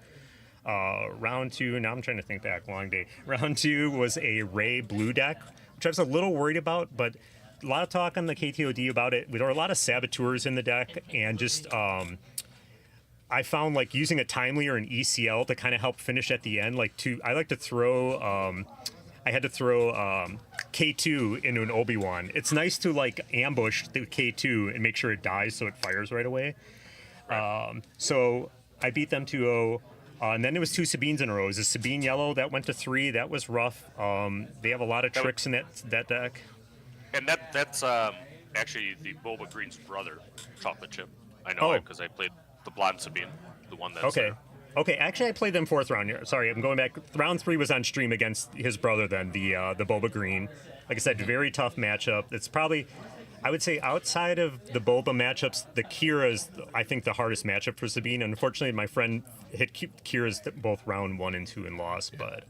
Round 2, now I'm trying to think back, long day. Round 2 was a Ray blue deck, which I was a little worried about, but a lot of talk on the KTOD about it. There were a lot of saboteurs in the deck, and just I found like using a timely or an ECL to kind of help finish at the end. I like to throw. I had to throw K2 into an Obi-Wan. It's nice to like ambush the K2 and make sure it dies so it fires right away. So I beat them 2-0. And then there was 2 Sabines in a row. It was a Sabine yellow that went to 3. That was rough. They have a lot of tricks in that deck. And that's actually the Boba Green's brother, Chocolate Chip. I know it because I played the blonde Sabine, the one that's okay. Okay, actually, I played them 4th round here. Sorry, I'm going back. Round 3 was on stream against his brother then, the Boba Green. Like I said, very tough matchup. It's probably, I would say, outside of the Boba matchups, the Kira is, I think, the hardest matchup for Sabine. Unfortunately, my friend hit Kira's both round 1 and 2 and lost, but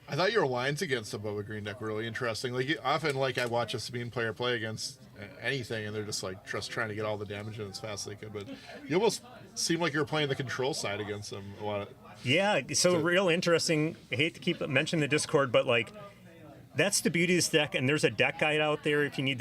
I thought your lines against the Boba Green deck were really interesting. Like often, like I watch a Sabine player play against anything, and they're just like just trying to get all the damage in as fast as they could. But you almost seem like you're playing the control side against them a lot. Yeah, so real interesting. I hate to keep mentioning the Discord, but like that's the beauty of this deck. And there's a deck guide out there if you need.